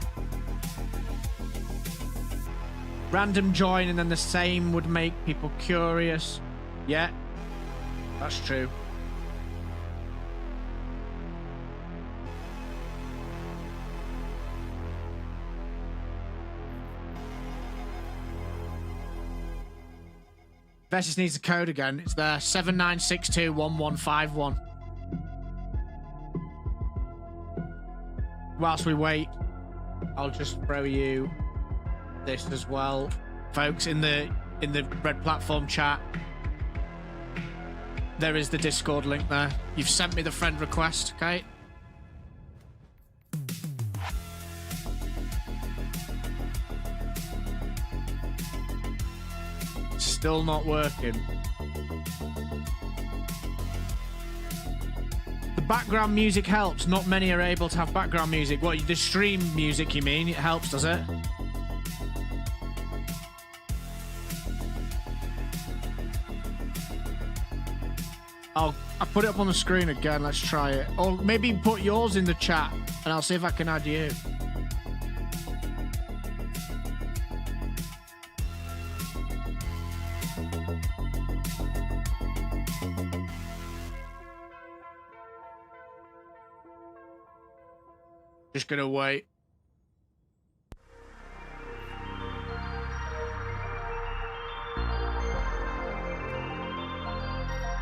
Random join and then the same would make people curious. Yeah, that's true. Vessis needs the code again. It's there, 79621151. Whilst we wait, I'll just throw you this as well, folks. In the red platform chat, there is the Discord link there. You've sent me the friend request, okay? Still not working. The background music helps. Not many are able to have background music. What, the stream music, you mean? It helps, does it? I'll put it up on the screen again. Let's try it. Or maybe put yours in the chat and I'll see if I can add you. Just gonna wait.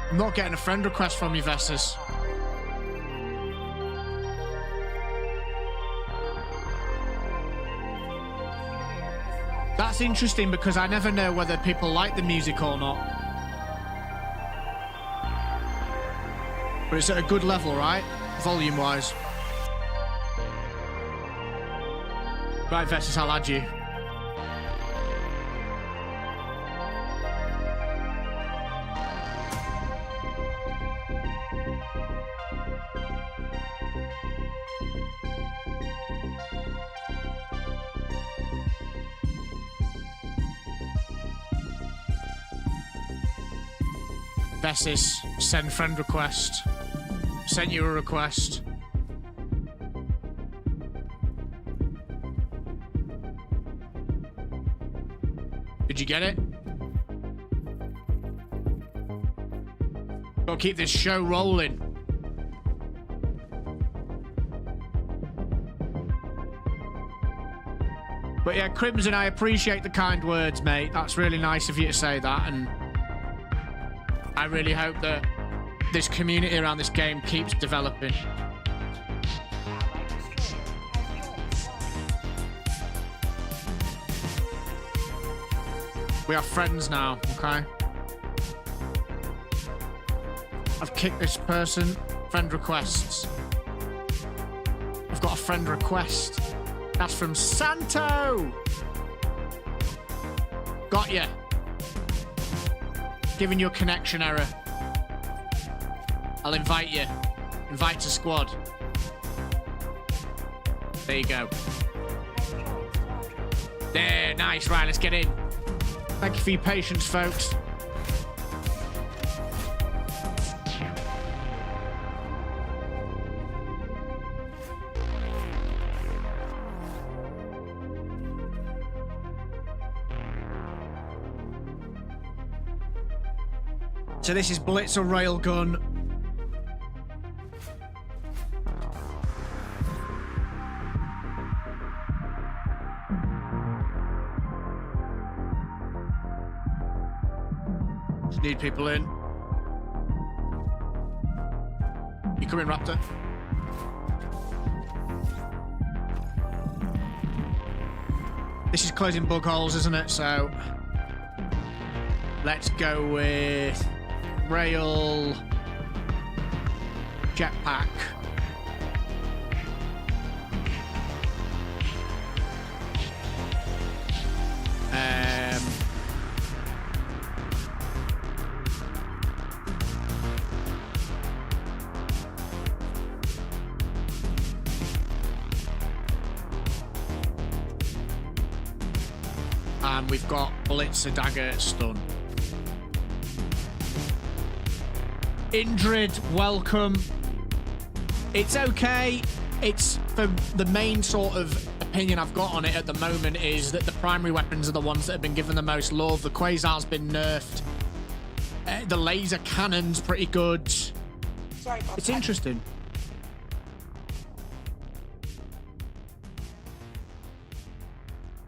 I'm not getting a friend request from you, Vessis. That's interesting because I never know whether people like the music or not. But it's at a good level, right? Volume-wise. Right, Vessis, I'll add you. Vessis, send friend request. Sent you a request. Did you get it? Gotta keep this show rolling. But yeah, Crimson, I appreciate the kind words, mate. That's really nice of you to say that, and I really hope that this community around this game keeps developing. We are friends now, okay? I've kicked this person. Friend requests. I've got a friend request. That's from Santo! Got ya. Giving you a connection error. I'll invite you. Invite to squad. There you go. There, nice. Right, let's get in. Thank you for your patience, folks. So this is Blitzer Railgun. Just need people in. You come in, Raptor. This is closing bug holes, isn't it? So let's go with rail jetpack. And we've got Blitzer Dagger Stun. Indrid, welcome. It's okay. It's for the main sort of opinion I've got on it at the moment is that the primary weapons are the ones that have been given the most love. The Quasar's been nerfed. The laser cannon's pretty good. Sorry about It's that. interesting.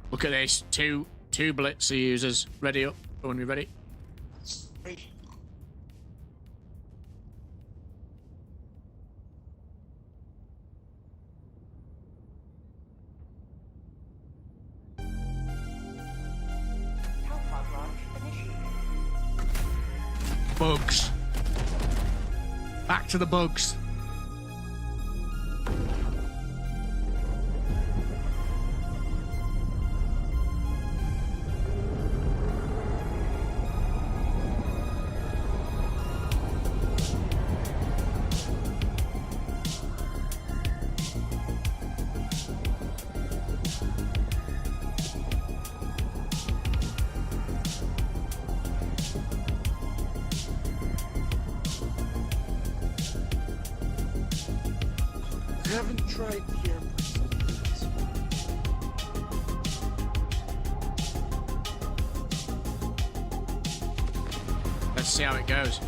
Look at this. Two Blitzer users. Ready up. When you're ready. Sorry. Countdown launch initiated. Bugs. Back to the bugs. I haven't tried the Airburst. Let's see how it goes.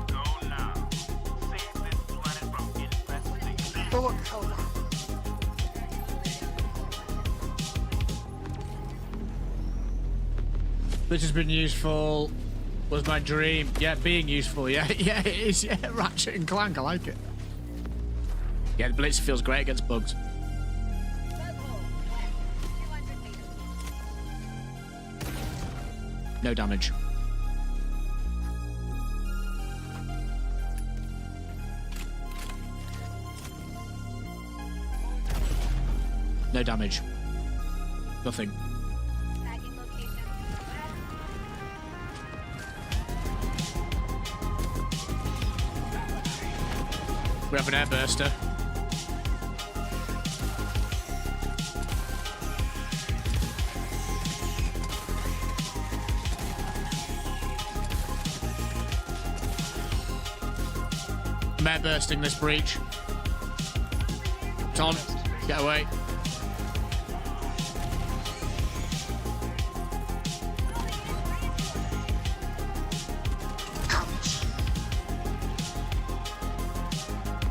Go now. Save this planet from infestation. Oh, look, hold on. This has been useful. Was my dream. Yeah, being useful. Yeah, yeah, it is. Yeah, Ratchet and Clank. I like it. Yeah, the Blitz feels great against bugs. No damage. No damage. Nothing. We have an airburster. I'm airbursting this breach. Tom, get away.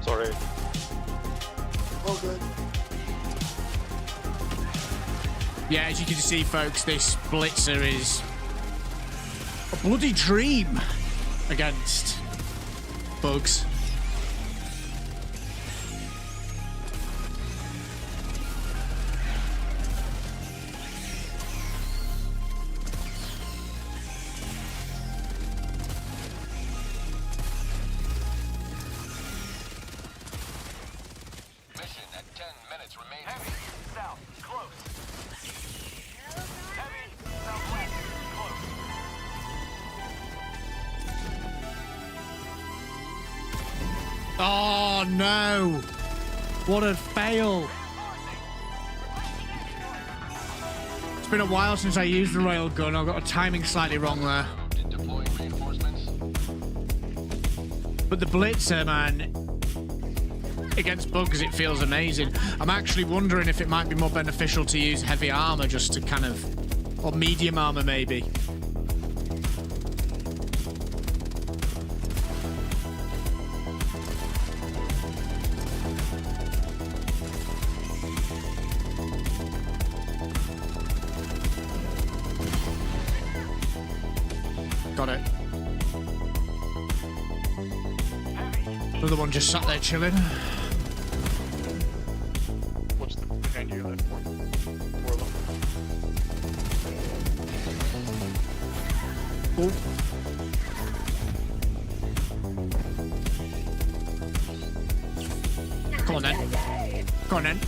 Sorry. All good. Yeah, as you can see, folks, this Blitzer is a bloody dream against bugs. Mission at 10 minutes remaining. Heavy, south, close. Heavy, southwest, close. Oh no! What a fail! It's been a while since I used the railgun. I got a timing slightly wrong there. Deploying reinforcements. But the Blitzer, man, against bugs, it feels amazing. I'm actually wondering if it might be more beneficial to use heavy armor just to kind of Or medium armor, maybe. Got it. Another one just sat there chilling. What's the behind you left for? Four of them. Oh. Come on then. Come on then.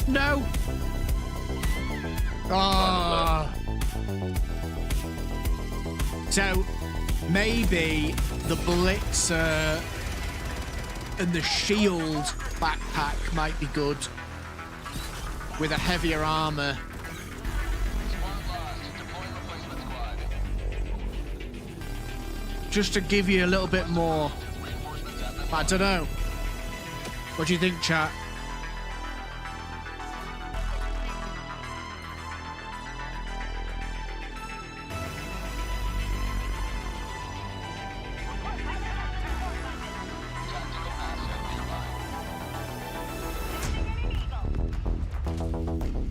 No. Oh. So maybe the Blitzer and the shield backpack might be good with a heavier armor. Just to give you a little bit more. I don't know. What do you think, chat?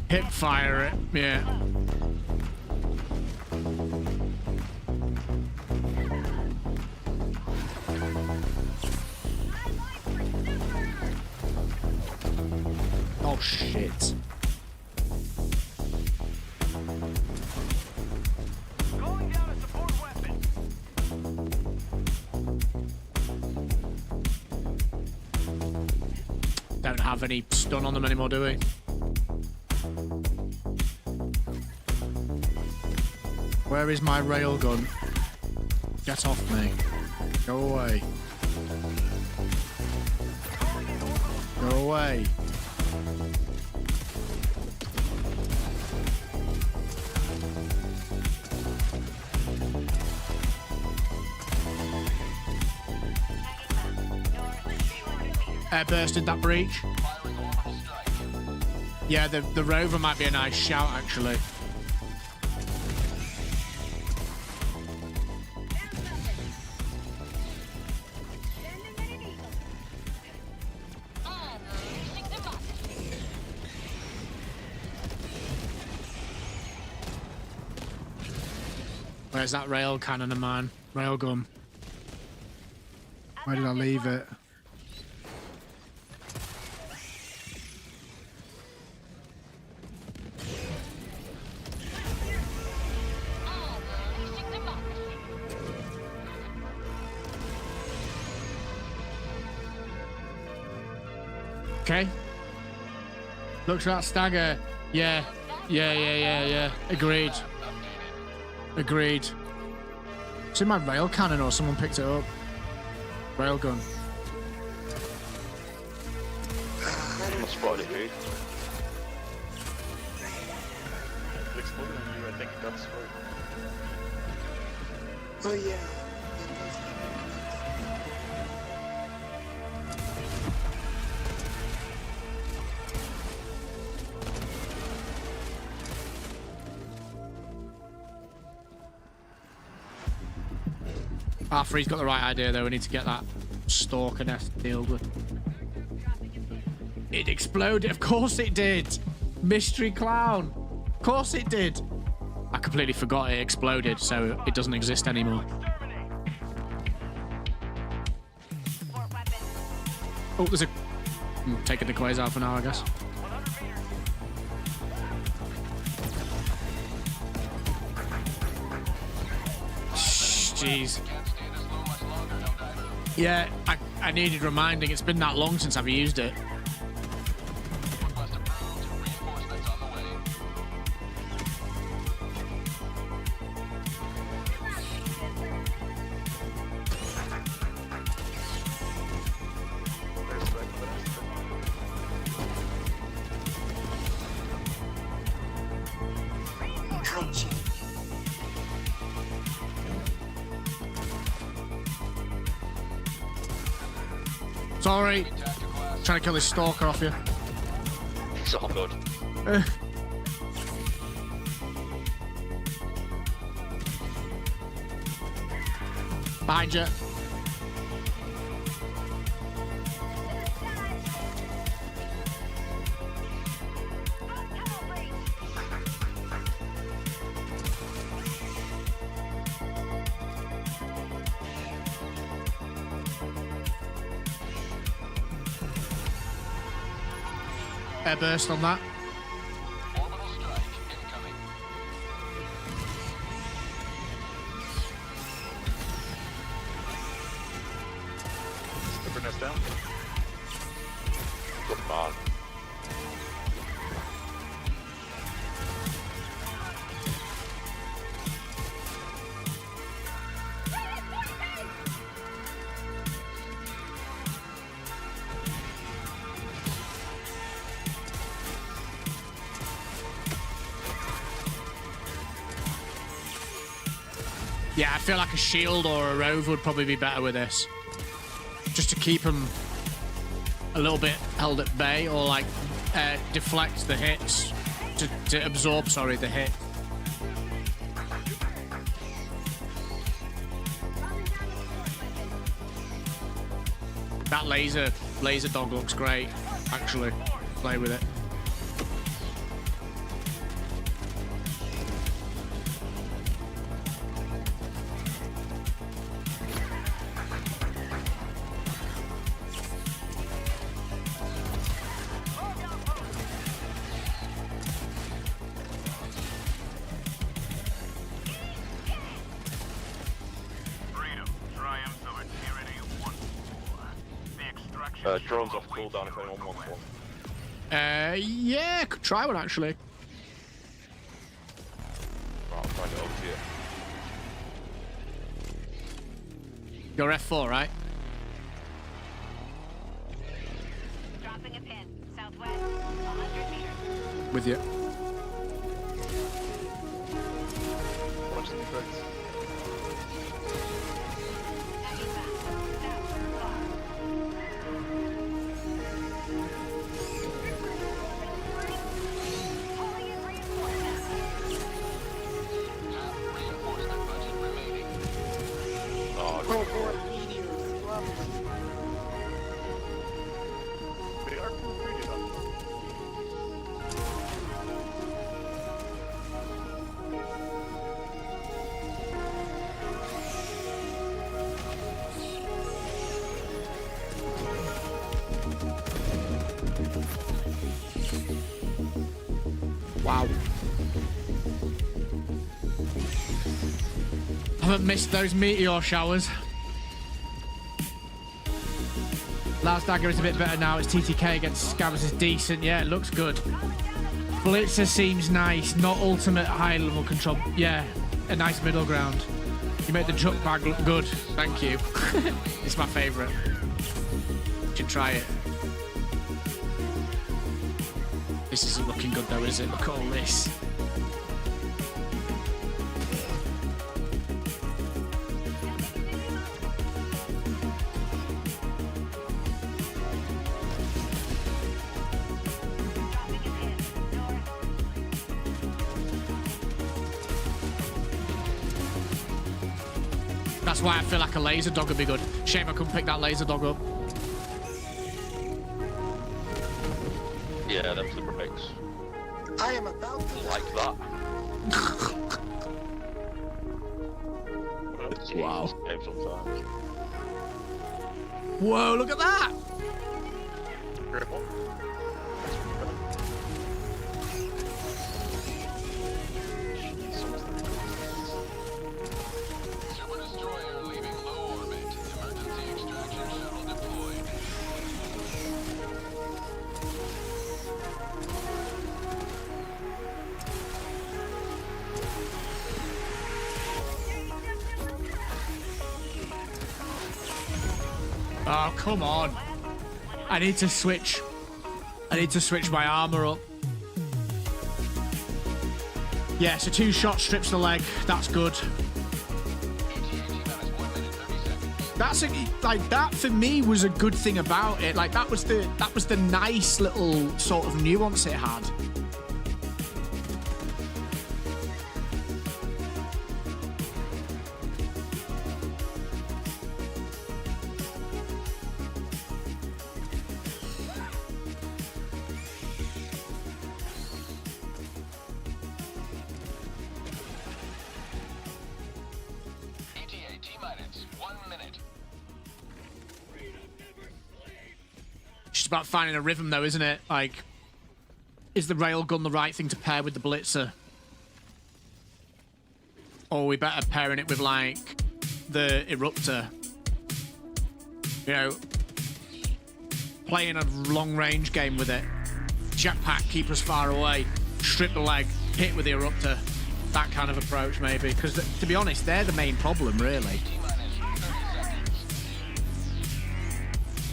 Hip fire it, yeah. Oh shit. Calling down a support weapon. Don't have any stun on them anymore, do we? Where is my railgun? Get off me. Go away. Go away. Airburst did that breach. Yeah, the rover might be a nice shout, actually. Where's that rail cannon of mine? Railgun. Where did I leave it? Okay. Looks like stagger. Yeah. Agreed. Agreed. It's in my rail cannon or someone picked it up. Railgun. Someone spotted it, dude. It exploded on you, I think that's right. Oh yeah. After he's got the right idea, though, we need to get that stalker nest dealt with. It exploded. Of course it did. Mystery clown. Of course it did. I completely forgot it exploded, so it doesn't exist anymore. Oh, there's a... I'm taking the Quasar for now, I guess. Jeez. Yeah, I needed reminding. It's been that long since I've used it. Sorry. Trying to kill this stalker off you. It's all good. Behind you. Airburst on that. Orbital strike incoming. Stubbornness down. Good man. Yeah, I feel like a shield or a rove would probably be better with this. Just to keep them a little bit held at bay, or like deflect the hits. To absorb, sorry, the hit. That laser dog looks great, actually. Play with it. Drones off cooldown if anyone wants one. Yeah, could try one actually. Right, I'll find it over to you. You're F4, right? Dropping a pin. Southwest, 100 meters. With you. Watch the effects. Wow. Haven't missed those meteor showers. Last dagger is a bit better now. It's TTK against Scabbers is decent. Yeah, it looks good. Blitzer seems nice. Not ultimate high level control. Yeah, a nice middle ground. You made the truck bag look good. Thank you. It's my favourite. You should try it. This isn't looking good though, is it? Look at all this. That's why I feel like a laser dog would be good. Shame I couldn't pick that laser dog up. Yeah, them super picks. I am about to like that. Wow. Game sometimes. Whoa, look at that! Careful. Super destroyer leaving low orbit. Emergency extraction shuttle deployed. Oh, come on. I need to switch. I need to switch my armor up. Yeah, so 2 shot strips the leg. That's good. ETA T-minus 1 minute 30 seconds. That's like that for me was a good thing about it. Like that was the nice little sort of nuance it had. Just about finding a rhythm though, isn't it? Like, is the railgun the right thing to pair with the blitzer? Or are we better pairing it with like the eruptor? You know, playing a long range game with it. Jetpack, keep us far away. Strip the leg, hit with the eruptor. That kind of approach maybe. Because to be honest, they're the main problem really.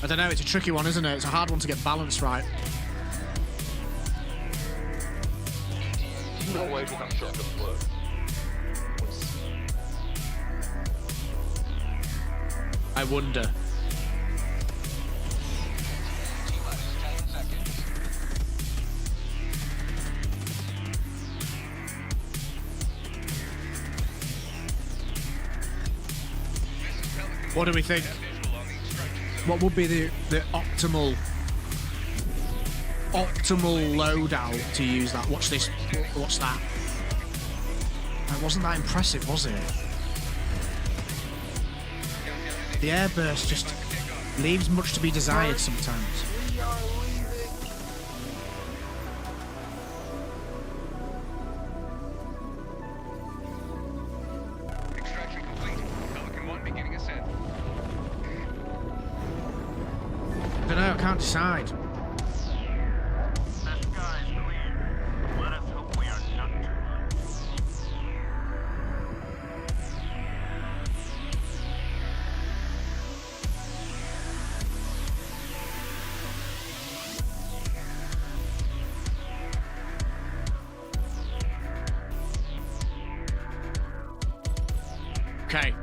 I don't know, it's a tricky one, isn't it? It's a hard one to get balanced right. No way will that shotgun work. I wonder. What do we think? What would be the optimal loadout to use that? Watch this. What's that? It wasn't that impressive, was it? The airburst just leaves much to be desired sometimes. Extraction complete. Pelican 1 beginning ascent. I don't know, I can't decide. The sky is clear. Let us hope we are nocturnal. Okay.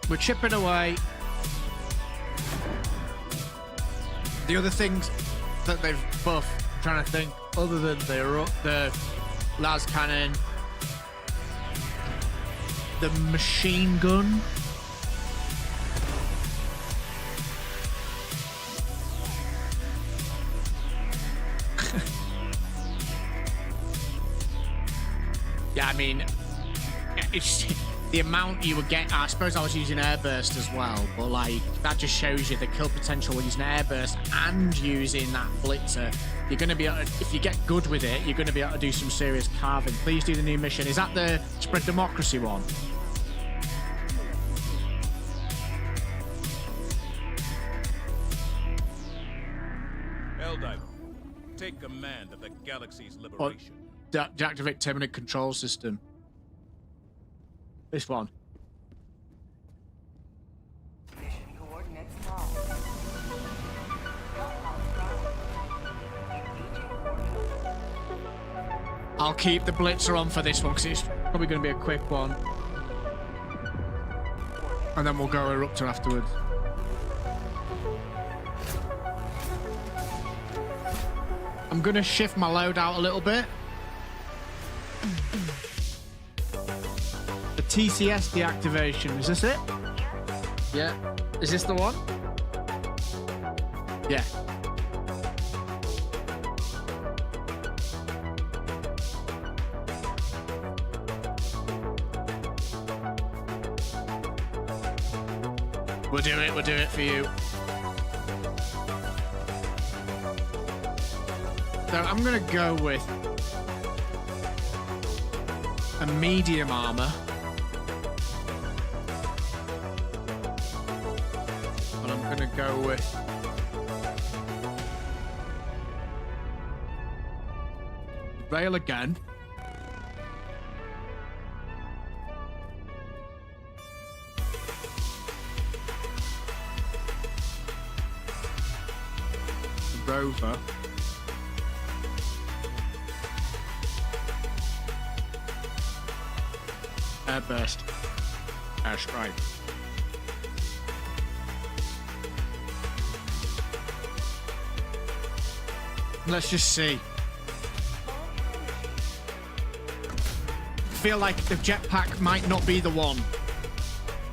We're chipping away. The other things that they've buffed, I'm trying to think, other than the las cannon, the machine gun. Yeah, I mean, it's the amount you would get. I suppose I was using Airburst as well, but like that just shows you the kill potential when using Airburst and using that blitzer. You're going to be able to, if you get good with it, you're going to be able to do some serious carving. Please do the new mission. Is that the Spread Democracy one? Eldiver, take command of the galaxy's Or liberation. deactivate Terminid control system. This one. Mission coordinates lost. I'll keep the blitzer on for this one because it's probably going to be a quick one. And then we'll go Eruptor afterwards. I'm going to shift my loadout a little bit. The TCS deactivation, is this it? Yeah. Is this the one? Yeah. We'll do it for you. So I'm gonna go with a medium armor. And I'm gonna go with RAILGUN. far. Airburst. Airstrike. Let's just see. I feel like the jetpack might not be the one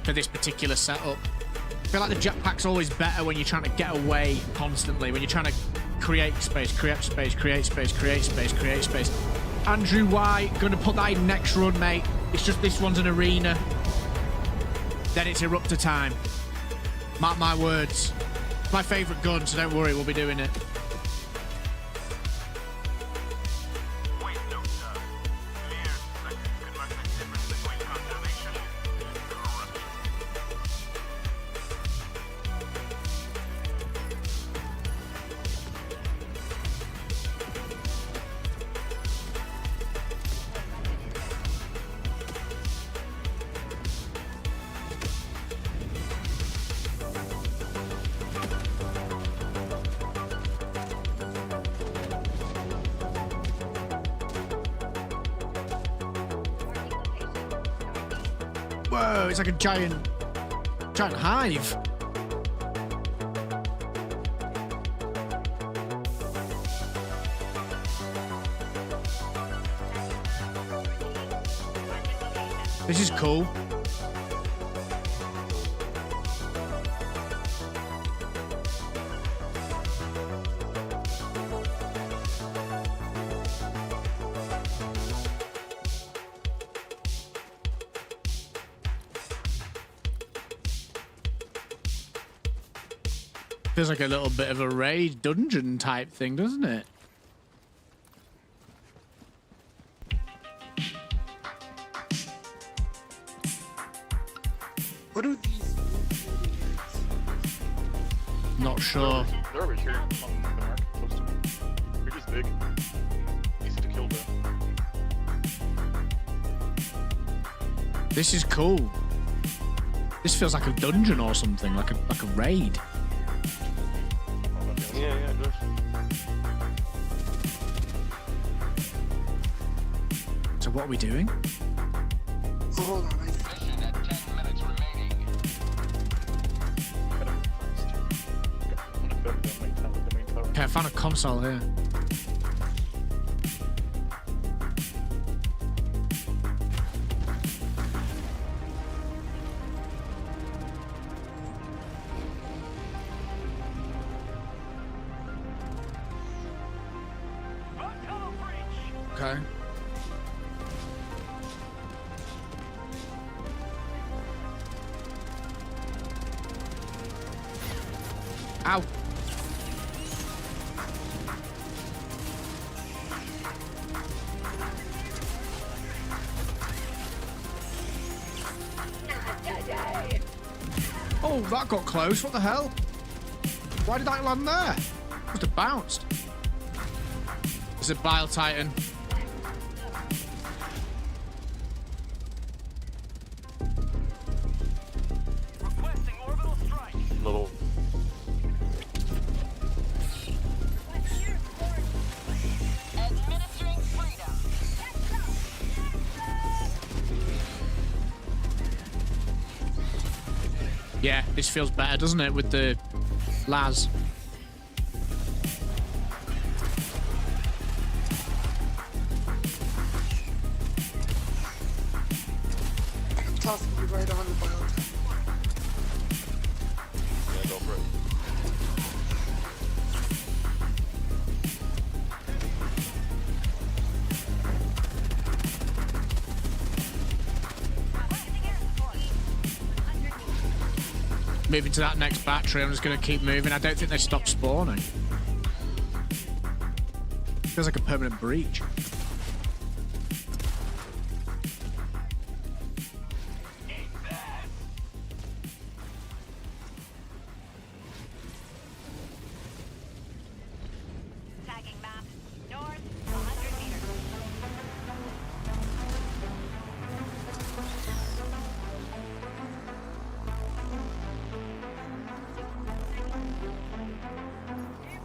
for this particular setup. I feel like the jetpack's always better when you're trying to get away constantly, when you're trying to create space, create space, create space, create space, create space. Andrew Y, gonna put that in next run, mate. It's just this one's an arena. Then it's eruptor time. Mark my words. It's my favourite gun, so don't worry, we'll be doing it. Whoa, it's like a giant hive. This is cool. Feels like a little bit of a raid dungeon type thing, doesn't it? What are these? Not sure. They're over here on the mark, close to me. They're just big. Easy to kill though. This is cool. This feels like a dungeon or something, like a raid. Yeah, it does. So what are we doing? Hold on. Mission at 10 minutes remaining. Okay, I found a console here. Okay. Ow. Oh, that got close. What the hell? Why did that land there? Must have bounced. It's a Bile Titan. Requesting orbital strike. Little. Administering freedom. Yeah, this feels better, doesn't it, with the Laz? I'm tossing you right on the wild. Yeah, go for it. Moving to that next battery, I'm just going to keep moving. I don't think they stop spawning. Feels like a permanent breach. Tagging map. North, 100 meters.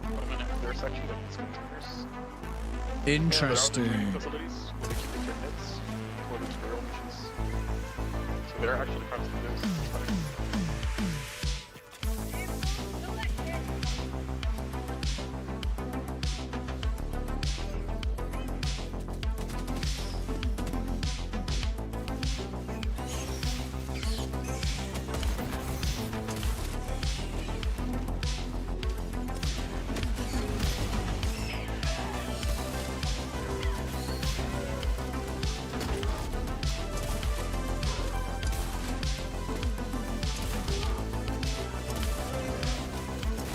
One minute. Their section. trainers. Interesting. Yeah, there are training facilities where they keep the Terminids according to their own wishes. So they're actually practicing this.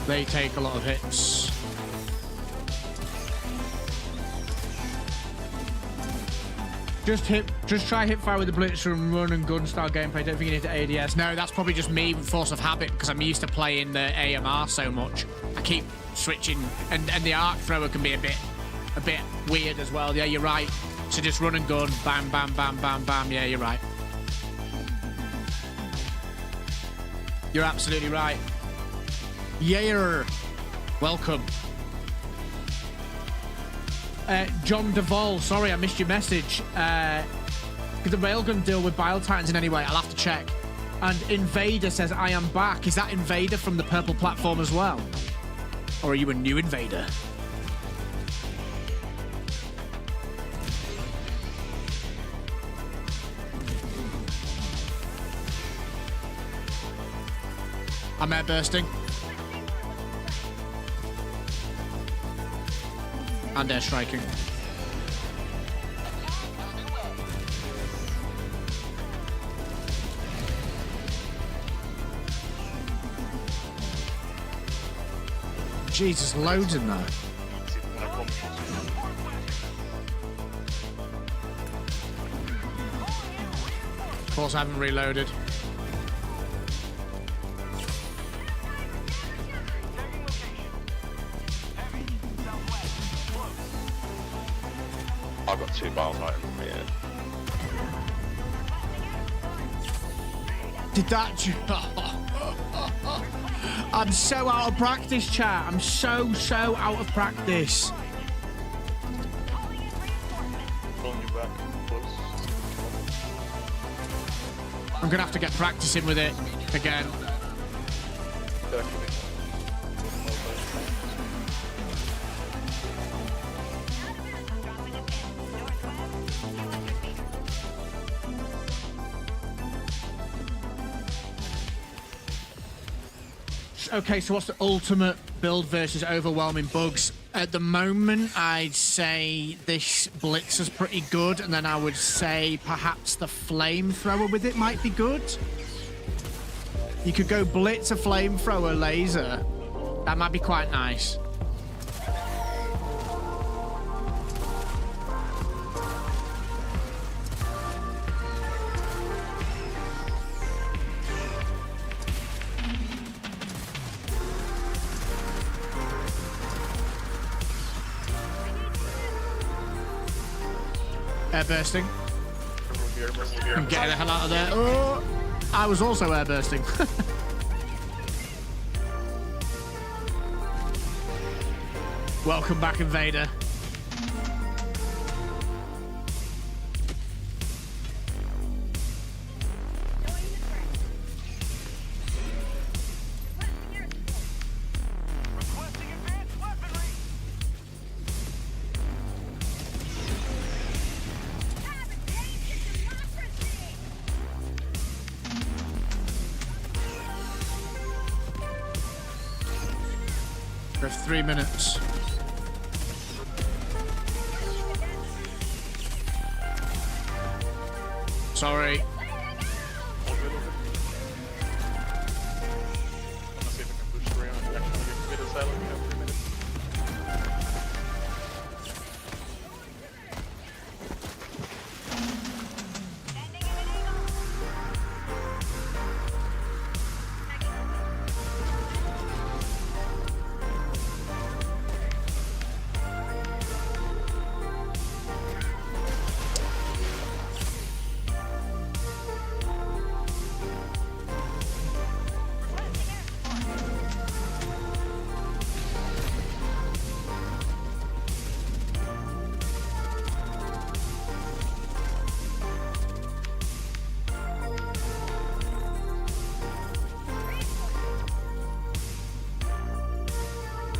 They take a lot of hits. Just try hip fire with the blitzer and run and gun style gameplay. Don't think you need the ADS. No, that's probably just me with force of habit because I'm used to playing the AMR so much. I keep switching, and the arc thrower can be a bit weird as well. Yeah, you're right. So just run and gun, bam, bam, bam, bam, bam. Yeah, you're right. You're absolutely right. Yeah, welcome. John Duvall, sorry I missed your message. Could the Railgun deal with Bile Titans in any way? I'll have to check. And Invader says, I am back. Is that Invader from the purple platform as well? Or are you a new Invader? I'm air bursting. And air striking. Jesus, loads in there. Of course, I haven't reloaded. I've got 2 Bile Titans in here. Did that? I'm so out of practice, chat. I'm so out of practice. Pulling you back close. I'm gonna have to get practicing with it again. Okay, so what's the ultimate build versus overwhelming bugs? At the moment, I'd say this Blitzer's pretty good, and then I would say perhaps the flamethrower with it might be good. You could go Blitzer, flamethrower, laser. That might be quite nice. Airbursting. I'm getting the hell out of there. Oh, I was also airbursting. Welcome back, Invader. For 3 minutes. Sorry.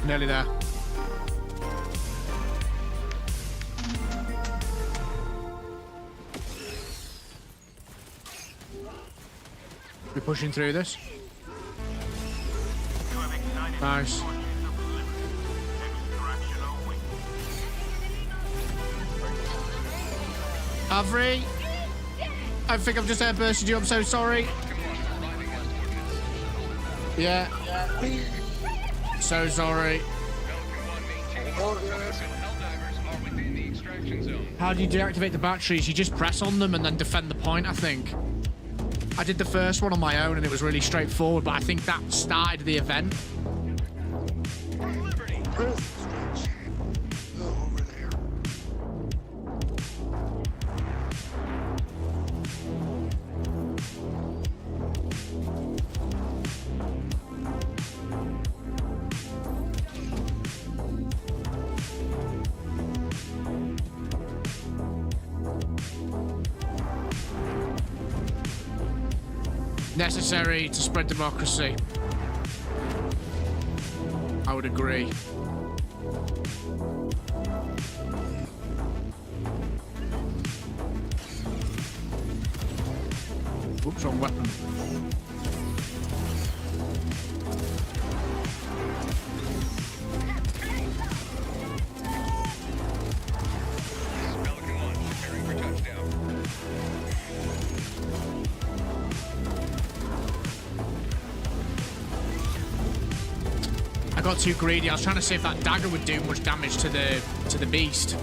Nearly there. We're pushing through this. Nice. Avery, I think I've just airbursted you. I'm so sorry. Yeah. So sorry. How do you deactivate the batteries? You just press on them and then defend the point, I think. I did the first one on my own and it was really straightforward, but I think that started the event. Necessary to spread democracy. I would agree. Oops, wrong weapon. I got too greedy. I was trying to see if that dagger would do much damage to the beast.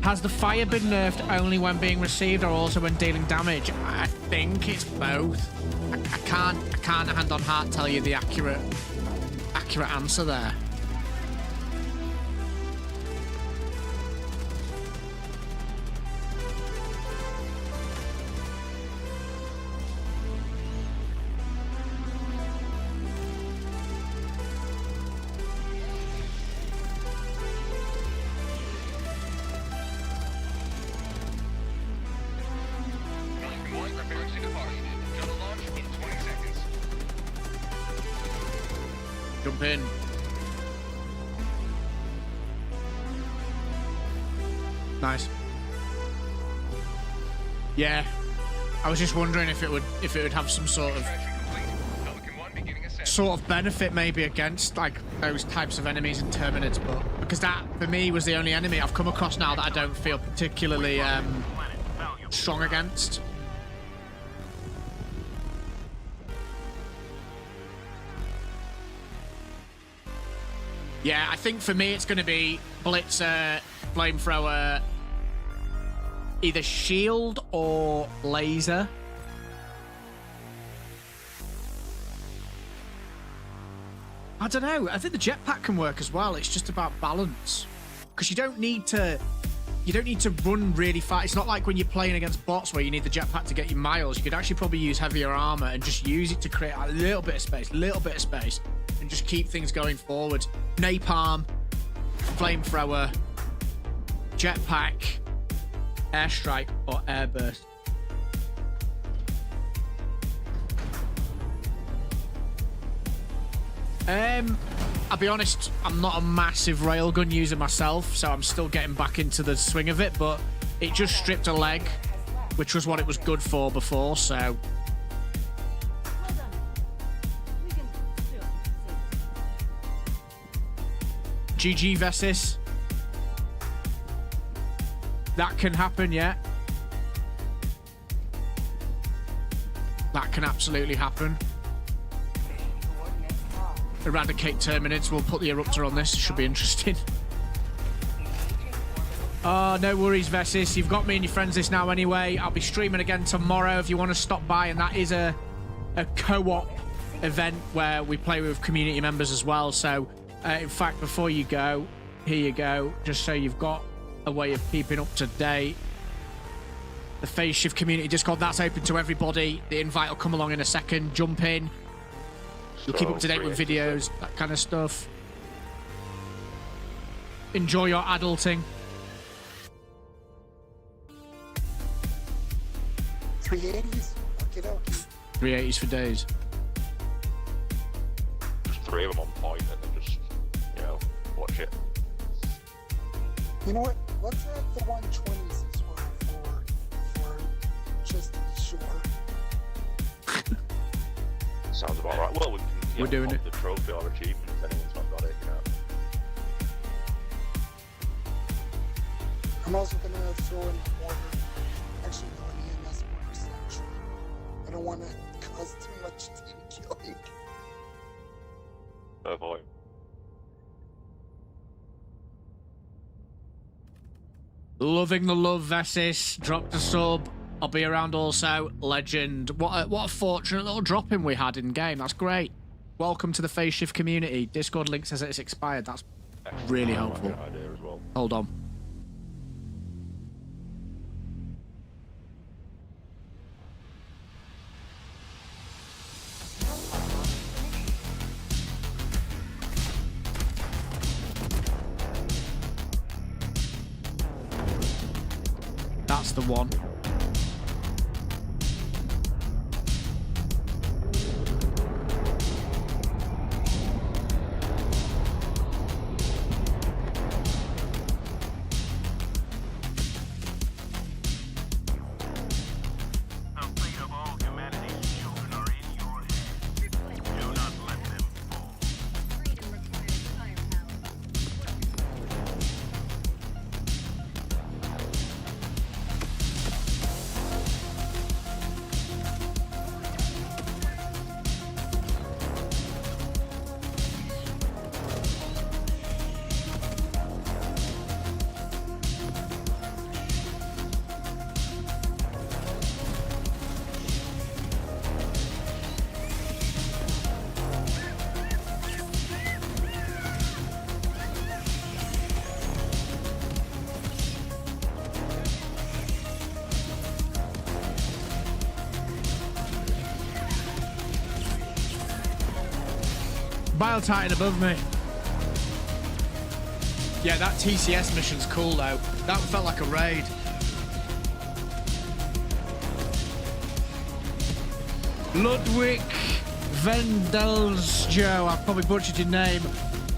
Has the fire been nerfed only when being received or also when dealing damage? I think it's both. I can't hand on heart tell you the accurate answer there. Jump in. Nice. Yeah. I was just wondering if it would have some sort of benefit maybe against like those types of enemies and Terminids, but because that for me was the only enemy I've come across now that I don't feel particularly strong against. Yeah, I think for me it's going to be Blitzer, Flamethrower, either Shield or Laser. I don't know. I think the jetpack can work as well. It's just about balance, because you don't need to run really fast. It's not like when you're playing against bots where you need the jetpack to get you miles. You could actually probably use heavier armor and just use it to create a little bit of space, and just keep things going forward. Napalm, Flamethrower, jetpack, airstrike, or airburst. I'll be honest, I'm not a massive railgun user myself, so I'm still getting back into the swing of it, but it just stripped a leg, which was what it was good for before, so... GG Vesis. That can happen, yeah. That can absolutely happen. Eradicate Terminids. We'll put the Eruptor on this. Should be interesting. Oh, no worries, Vesis. You've got me and your friends this now anyway. I'll be streaming again tomorrow if you want to stop by, and that is a co-op event where we play with community members as well. So, in fact, before you go, here you go. Just so you've got a way of keeping up to date. The Phase Shift Community Discord, that's open to everybody. The invite will come along in a second. Jump in. You'll keep up to date with videos, that kind of stuff. Enjoy your adulting. 380s? Okay, 380s for days. 3 of them on point and then just, you know, watch it. You know what? Let's have the 120s as well for just to be sure. Sounds about right. Well, we can We're doing pop it. the trophy or achievement if anyone's not got it, you know. I'm also gonna throw in water. Actually, no, an EMS works actually. I don't want to cause too much team killing. Avoid. Loving the love, Vessis. Dropped a sub. I'll be around also. Legend. What a fortunate little drop-in we had in game. That's great. Welcome to the Phase Shift community. Discord link says it's expired. That's really helpful. Idea as well. Hold on. That's the one. The fate of all humanity's children are in your hands. Do not let them fall. Freedom requires firepower. Bile Titan above me. Yeah, that TCS mission's cool though. That felt like a raid. Ludwig Vendelsjo, I've probably butchered your name.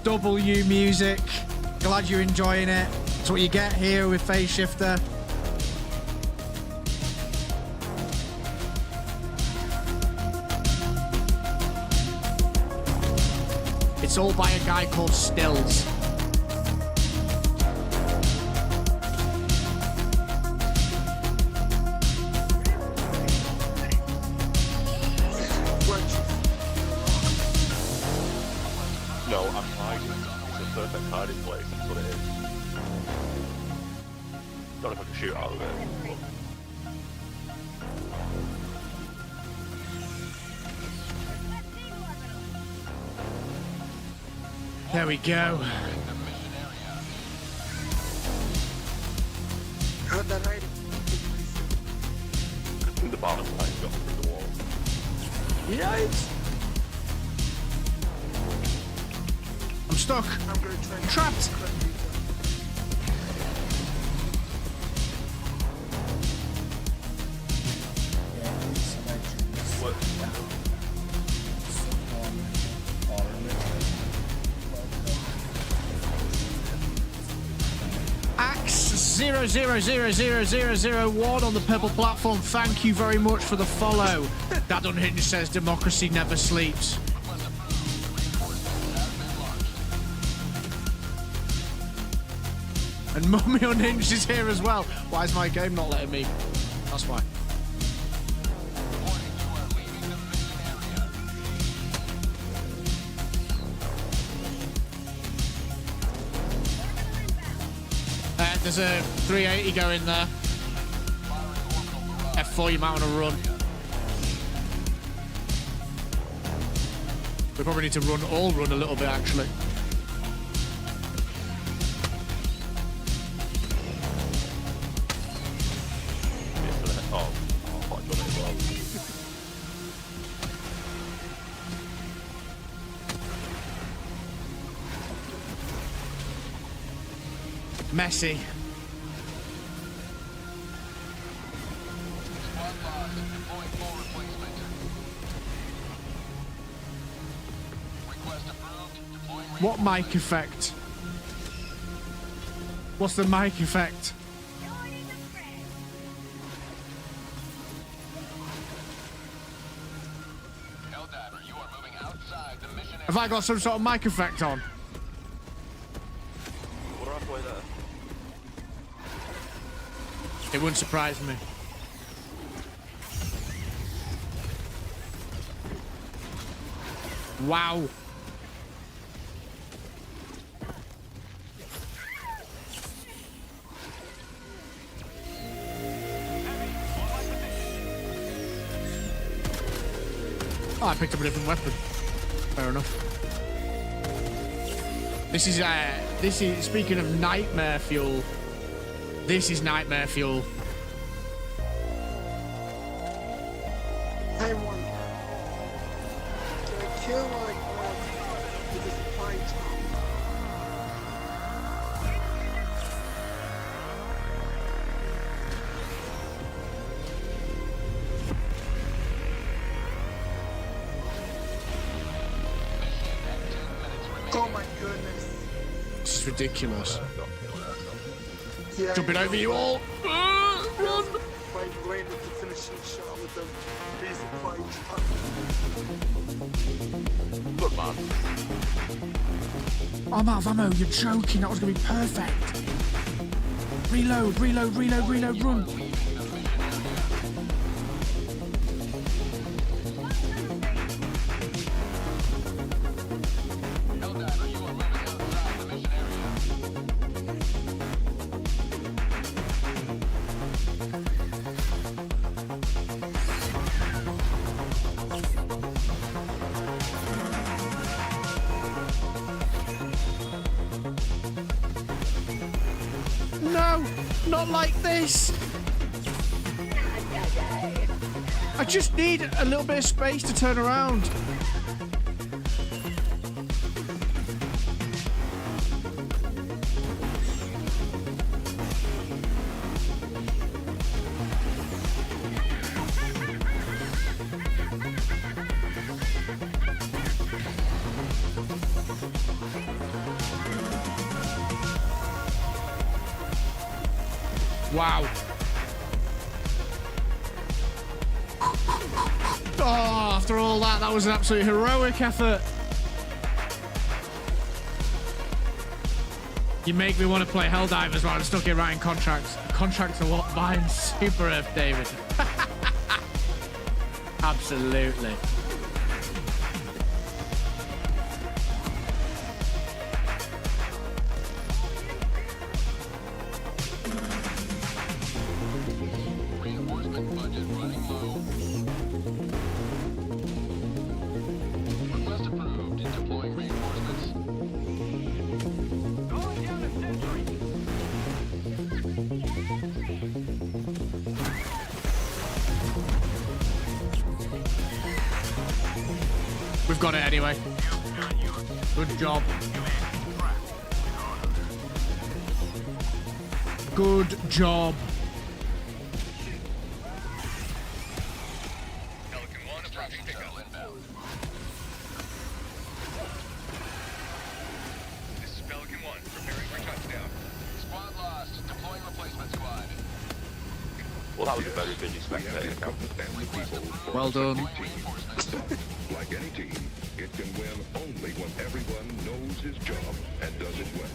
W Music. Glad you're enjoying it. That's what you get here with Phase Shifter. It's all by a guy called Stills. No, I'm hiding. It's a perfect hiding place, that's what it is. Don't know if I can shoot out of it. There we go. How'd that hiding? The bottom line got through the wall. Yikes! I'm stuck. I'm gonna try. I'm trapped. Axe000001 on the purple platform. Thank you very much for the follow. Dad Unhinged says democracy never sleeps. And Mummy Unhinged is here as well. Why is my game not letting me? That's why. There's a 380 going there. F4, you might want to run. We probably need to run a little bit actually. Messy. Request approved. What mic effect? What's the mic effect? Helldiver, you are moving outside the mission area. Have I got some sort of mic effect on? We're halfway there. It wouldn't surprise me. Wow. Oh, I picked up a different weapon. Fair enough. This is speaking of nightmare fuel. This is nightmare fuel. I won. Did I kill like with this pine top? Oh my goodness. This is ridiculous. Yeah, Jumping over you all. Run! Fight landed the finishing shot with the basic pine top. Look, man. Oh, I'm out of ammo. You're joking. That was going to be perfect. Reload, reload, reload, reload, run. Helldiver, you are moving outside the mission area. No, not like this. I just need a little bit of space to turn around. Wow. Oh, after all that, that was an absolute heroic effort. You make me want to play Helldivers while I'm stuck here writing contracts. Contracts are what binds Super Earth, David. Absolutely. Reinforcement budget running low. Request approved. Deploying reinforcements. Going down a sentry. We've got it anyway. Good job. Good job. Pelican 1 approaching pickup. Inbound. This is Pelican 1, preparing for touchdown. Squad lost. Deploying replacement squad. Well, that was a very busy spectator. Well done. Like any team, it can win only when everyone knows his job and does it well.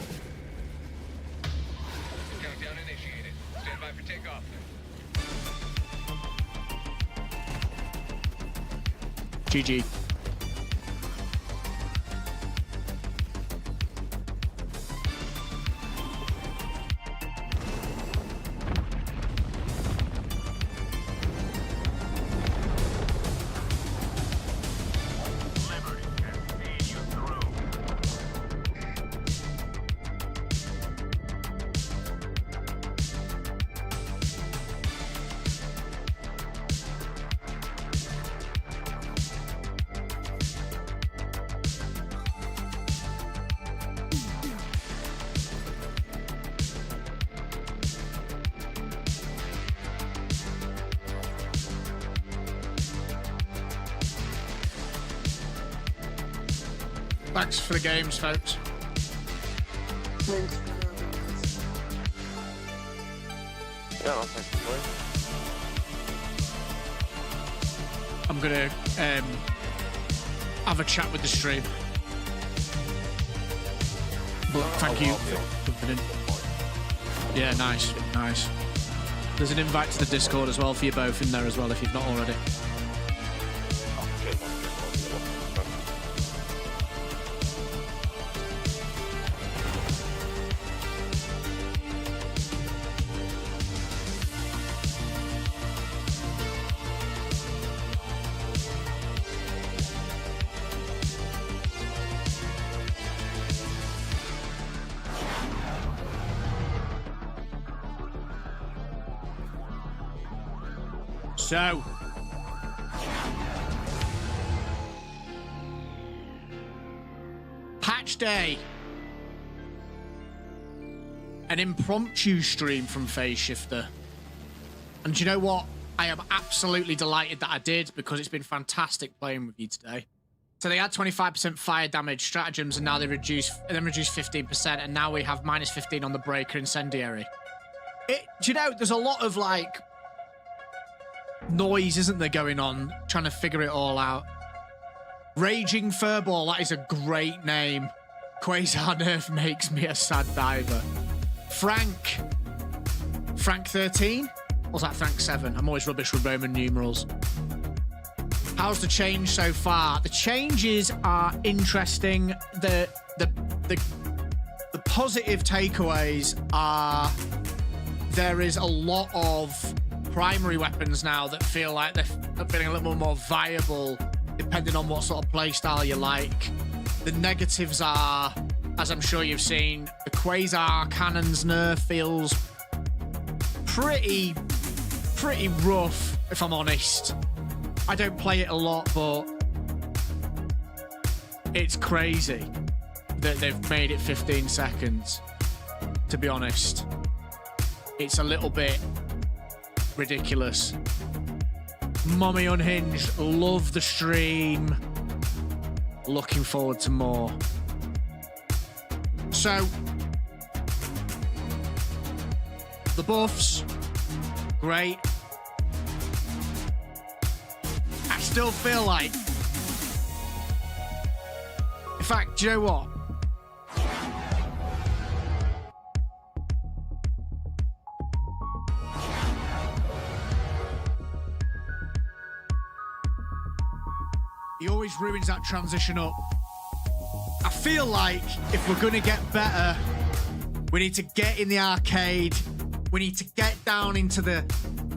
Countdown initiated. Stand by for takeoff. GG. Liberty can see you through. Thanks for the games, folks. Thanks for having us. Yeah, no, thanks for playing. I'm gonna have a chat with the stream. But thank you for jumping in. Yeah, nice, nice. There's an invite to the Discord as well for you both in there as well if you've not already. So, patch day, an impromptu stream from Phase Shifter, and do you know what? I am absolutely delighted that I did because it's been fantastic playing with you today. So they had 25% fire damage stratagems, and now they reduced 15%, and now we have minus 15 on the breaker incendiary. Do you know? There's a lot of like noise, isn't there, going on, trying to figure it all out. Raging Furball, that is a great name. Quasar nerf makes me a sad diver. Frank 13? Or was that Frank 7? I'm always rubbish with Roman numerals. How's the change so far? The changes are interesting. The positive takeaways are there is a lot of primary weapons now that feel like they're feeling a little more viable depending on what sort of playstyle you like. The negatives are, as I'm sure you've seen, the Quasar cannons nerf feels pretty rough, if I'm honest. I don't play it a lot, but it's crazy that they've made it 15 seconds, to be honest. It's a little bit ridiculous. Mommy Unhinged, love the stream. Looking forward to more. So, the buffs, great. I still feel like, in fact, do you know what? He always ruins that transition up. I feel like if we're going to get better, we need to get in the arcade. We need to get down into the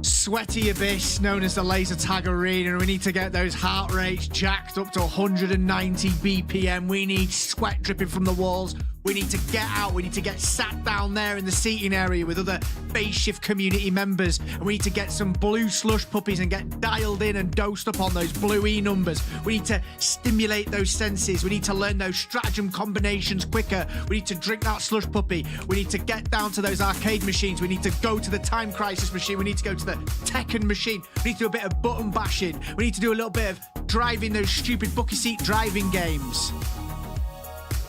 sweaty abyss known as the laser tag arena. We need to get those heart rates jacked up to 190 BPM. We need sweat dripping from the walls. We need to get out. We need to get sat down there in the seating area with other Phase Shift community members. And we need to get some blue slush puppies and get dialed in and dosed up on those blue E numbers. We need to stimulate those senses. We need to learn those stratagem combinations quicker. We need to drink that slush puppy. We need to get down to those arcade machines. We need to go to the Time Crisis machine. We need to go to the Tekken machine. We need to do a bit of button bashing. We need to do a little bit of driving those stupid bucket seat driving games.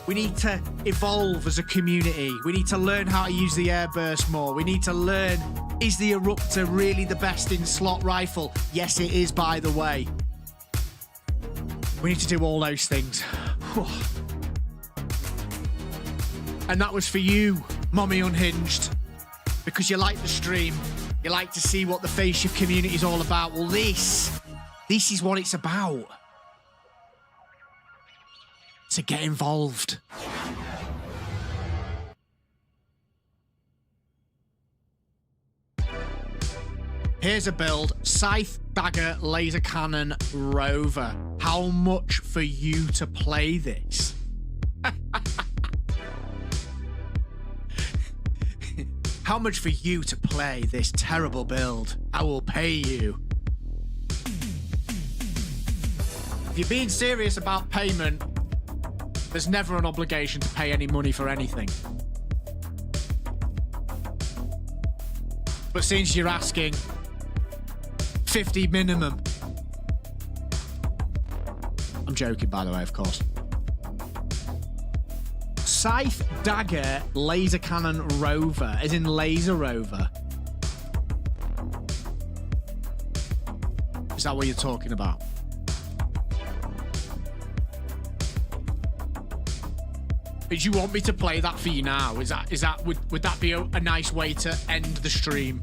We need to evolve as a community. We need to learn how to use the Airburst more. We need to learn, is the Eruptor really the best in slot rifle? Yes, it is, by the way. We need to do all those things. And that was for you, Mommy Unhinged, because you like the stream. You like to see what the Phase Shift community is all about. Well, this is what it's about. So get involved. Here's a build. Scythe, Dagger, Laser Cannon, Rover. How much for you to play this? How much for you to play this terrible build? I will pay you. If you're being serious about payment, there's never an obligation to pay any money for anything. But since you're asking, 50 minimum. I'm joking, by the way, of course. Scythe, Dagger, Laser Cannon, Rover, as in Laser Rover. Is that what you're talking about? Did you want me to play that for you now? Would that be a nice way to end the stream?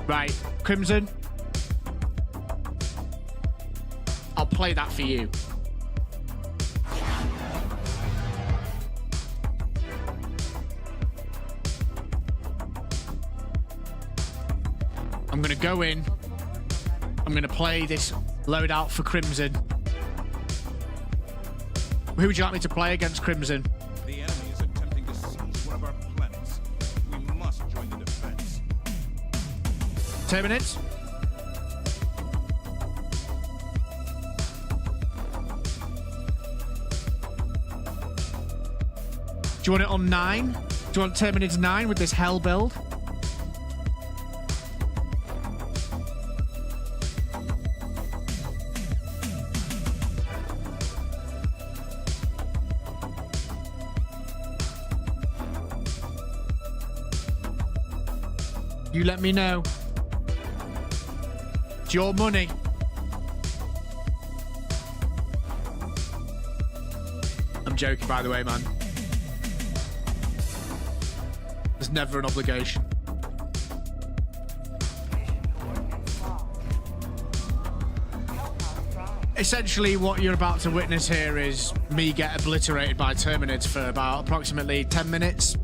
Right, Crimson. I'll play that for you. I'm going to go in. I'm going to play this loadout for Crimson. Who would you like me to play against Crimson? The enemy is attempting to seize one of our planets. We must join the defense. Terminid. Do you want it on 9? Do you want Terminid's 9 with this hell build? You let me know. It's your money. I'm joking, by the way, man. There's never an obligation. Essentially, what you're about to witness here is me get obliterated by Terminids for about approximately 10 minutes,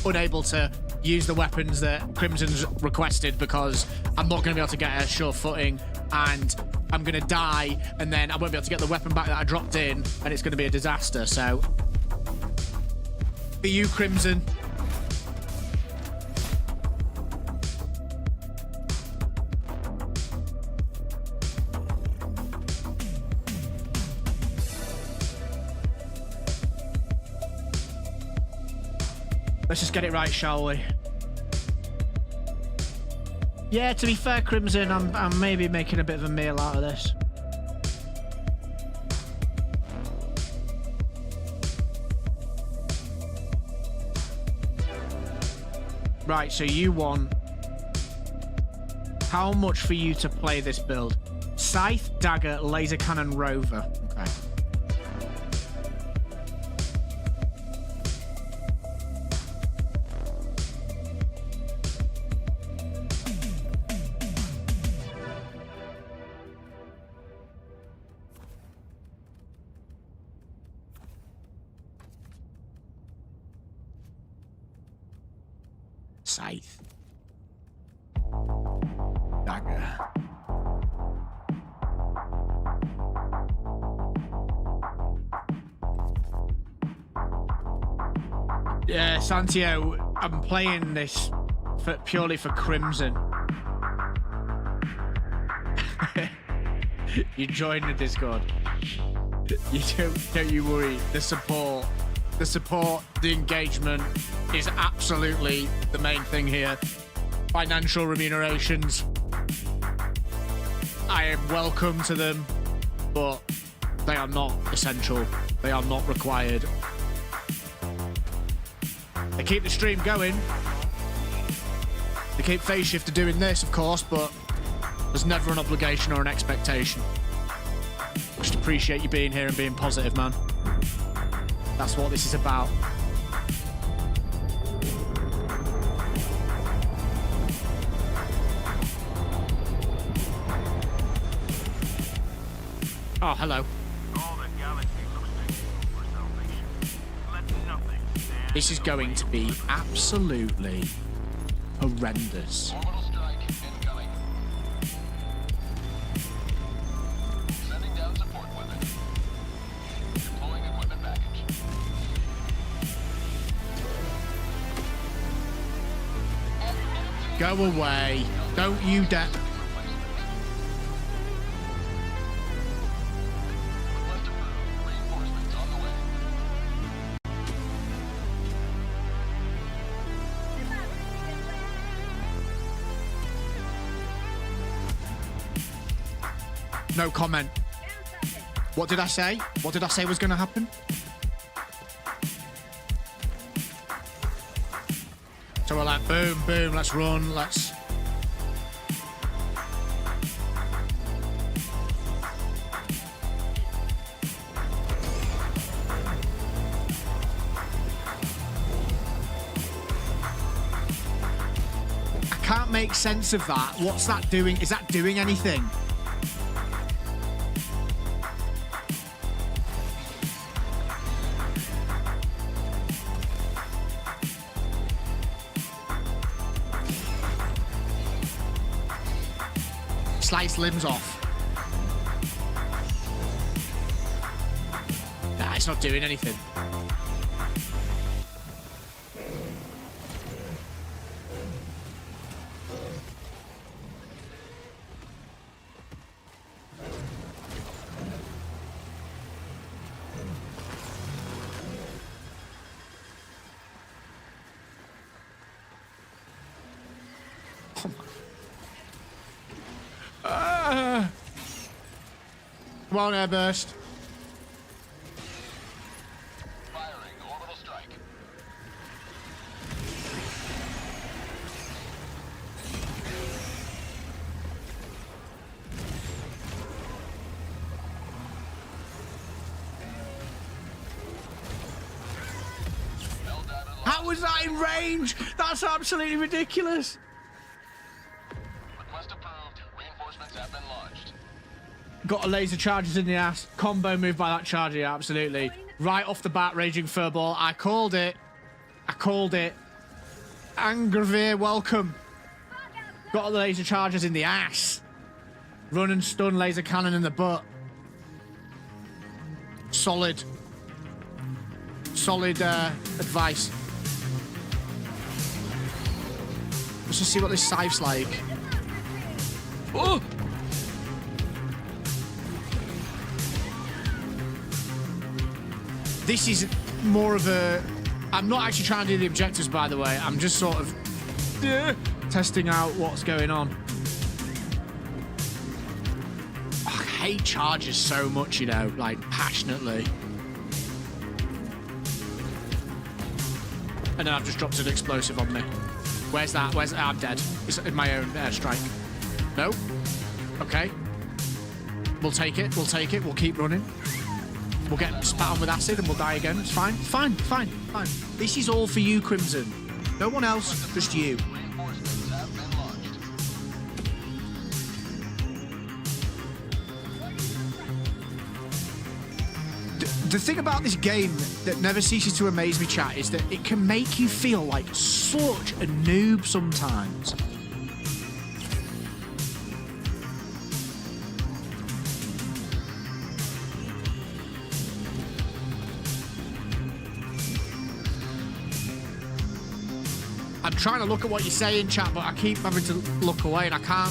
unable to use the weapons that Crimson's requested because I'm not going to be able to get a sure footing, and I'm going to die, and then I won't be able to get the weapon back that I dropped in, and it's going to be a disaster. So, for you, Crimson. Let's just get it right, shall we? Yeah, to be fair, Crimson, I'm maybe making a bit of a meal out of this. Right, so you want... How much for you to play this build? Scythe, Dagger, Laser Cannon, Rover. Okay. Scythe. Dagger. Yeah, Santio, I'm playing this purely for Crimson. You join the Discord. You don't you worry. The support, the engagement is absolutely the main thing here. Financial remunerations, I am welcome to them, but they are not essential. They are not required. They keep the stream going. They keep Phase Shifter doing this, of course, but there's never an obligation or an expectation. Just appreciate you being here and being positive, man. That's what this is about. Oh, hello. This is going to be absolutely horrendous. Orbital strike incoming. Sending down support weapon. Deploying equipment package. Go away. Don't you dare. No comment. What did I say? What did I say was going to happen? So we're like, boom, boom, let's run, let's... I can't make sense of that. What's that doing? Is that doing anything? Slice limbs off. Nah, it's not doing anything. Come on, Airburst. Firing orbital strike. How was that in range? That's absolutely ridiculous. Request approved. Reinforcements have been launched. Got a laser charges in the ass. Combo move by that charger, yeah, absolutely. Right off the bat, Raging Furball. I called it. I called it. Angravir, welcome. Got the laser charges in the ass. Run and stun laser cannon in the butt. Solid. Solid advice. Let's just see what this scythe's like. Oh! This is more of a... I'm not actually trying to do the objectives, by the way. I'm just sort of testing out what's going on. Oh, I hate charges so much, you know, like, passionately. And then I've just dropped an explosive on me. Where's that? Where's... I'm dead. It's in my own airstrike. No? Okay. We'll take it. We'll take it. We'll keep running. We'll get spat on with acid and we'll die again. It's fine. Fine. Fine. Fine. This is all for you, Crimson. No one else. Just you. Reinforcements have been launched. The thing about this game that never ceases to amaze me, chat, is that it can make you feel like such a noob sometimes. I'm trying to look at what you're saying, chat, but I keep having to look away and I can't.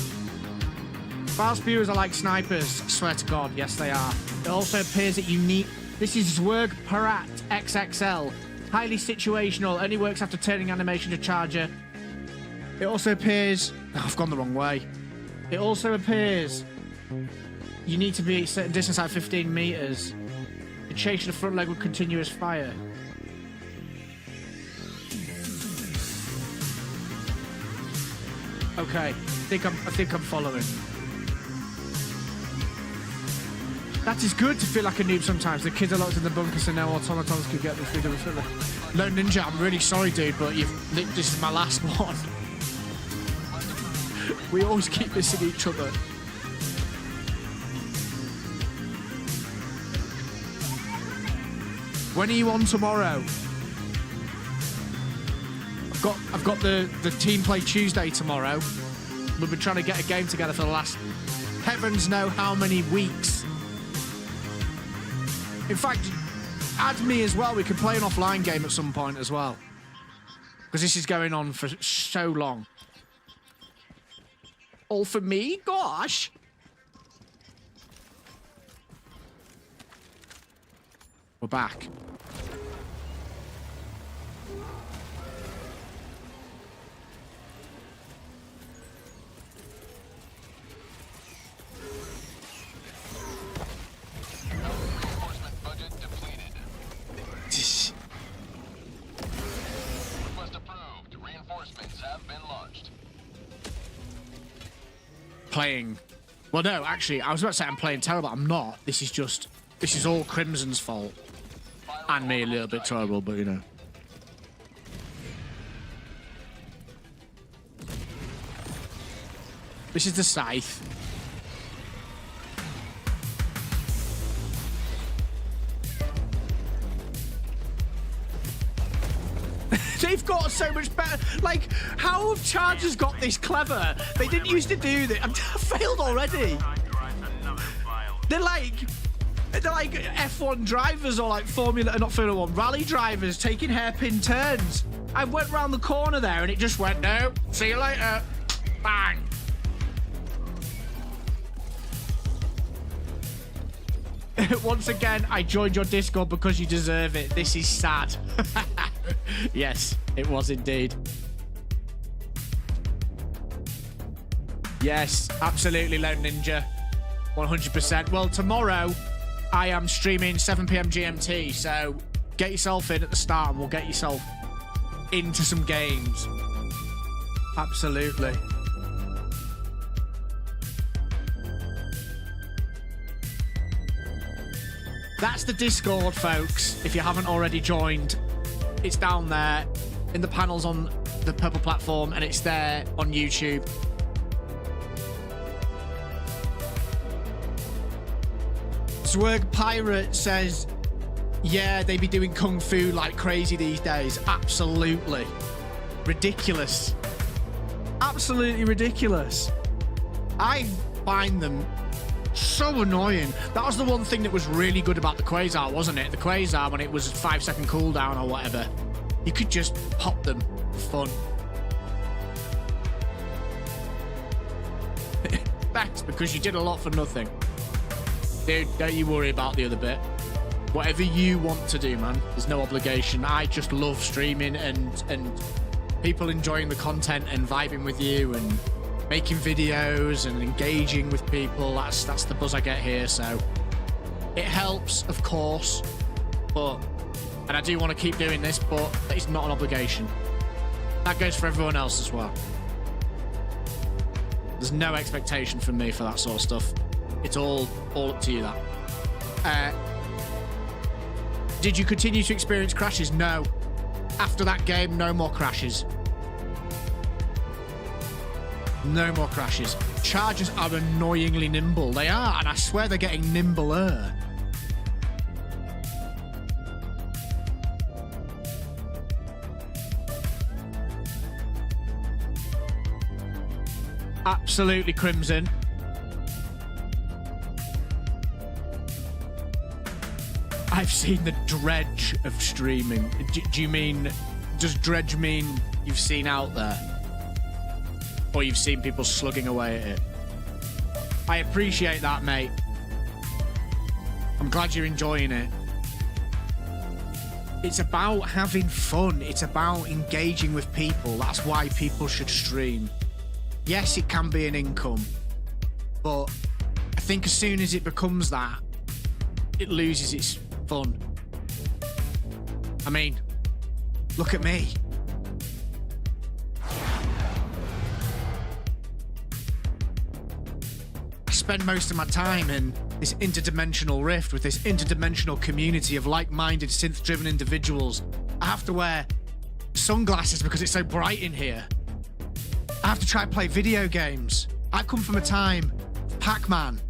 File spewers are like snipers, I swear to God, yes they are. It also appears that you need... This is Zwerg Parat XXL. Highly situational, only works after turning animation to charger. It also appears... Oh, I've gone the wrong way. It also appears you need to be a certain distance at 15 meters. The chase to the front leg with continuous fire. Okay, I think I'm following. That is good to feel like a noob sometimes. The kids are locked in the bunker, so no automatons can get them through the refiller. No, Ninja, I'm really sorry, dude, but this is my last one. We always keep missing each other. When are you on tomorrow? I've got the team play Tuesday tomorrow. We've been trying to get a game together for the last heavens know how many weeks. In fact, add me as well. We can play an offline game at some point as well. Because this is going on for so long. All for me? Gosh. We're back. playing. Well, no, actually, I was about to say I'm playing terrible. I'm not. This is all Crimson's fault. And me a little bit terrible, but you know. This is the scythe. They've got so much better. Like, how have Chargers got this clever? They didn't used to do this. I failed already. They're like F1 drivers or like not Formula 1, rally drivers taking hairpin turns. I went round the corner there and it just went, no, see you later. Bang. Once again, I joined your Discord because you deserve it. This is sad. Yes, it was indeed. Yes, absolutely, Lone Ninja. 100%. Well, tomorrow I am streaming 7 PM GMT, so get yourself in at the start and we'll get yourself into some games. Absolutely. That's the Discord, folks. If you haven't already joined, it's down there in the panels on the purple platform, and it's there on YouTube. Zwerg Pirate says, yeah, they be doing kung fu like crazy these days. Absolutely. Ridiculous. Absolutely ridiculous. I find them so annoying. That was the one thing that was really good about the Quasar, wasn't it? The Quasar, when it was 5-second cooldown or whatever, you could just pop them for fun. Thanks, because you did a lot for nothing. Dude, don't you worry about the other bit. Whatever you want to do, man. There's no obligation. I just love streaming and people enjoying the content and vibing with you and making videos and engaging with people. That's the buzz I get here, so it helps, of course, and I do want to keep doing this, but it's not an obligation. That goes for everyone else as well. There's no expectation from me for that sort of stuff. It's all up to you, that. Did you continue to experience crashes? No. After that game, no more crashes. No more crashes. Chargers are annoyingly nimble. They are, and I swear they're getting nimbler. Absolutely, Crimson. I've seen the dredge of streaming. Do you mean, does dredge mean you've seen out there? Or you've seen people slugging away at it? I appreciate that, mate. I'm glad you're enjoying it. It's about having fun. It's about engaging with people. That's why people should stream. Yes, it can be an income, but I think as soon as it becomes that, it loses its fun. I mean, look at me. I spend most of my time in this interdimensional rift with this interdimensional community of like-minded synth-driven individuals. I have to wear sunglasses because it's so bright in here. I have to try and play video games. I come from a time of Pac-Man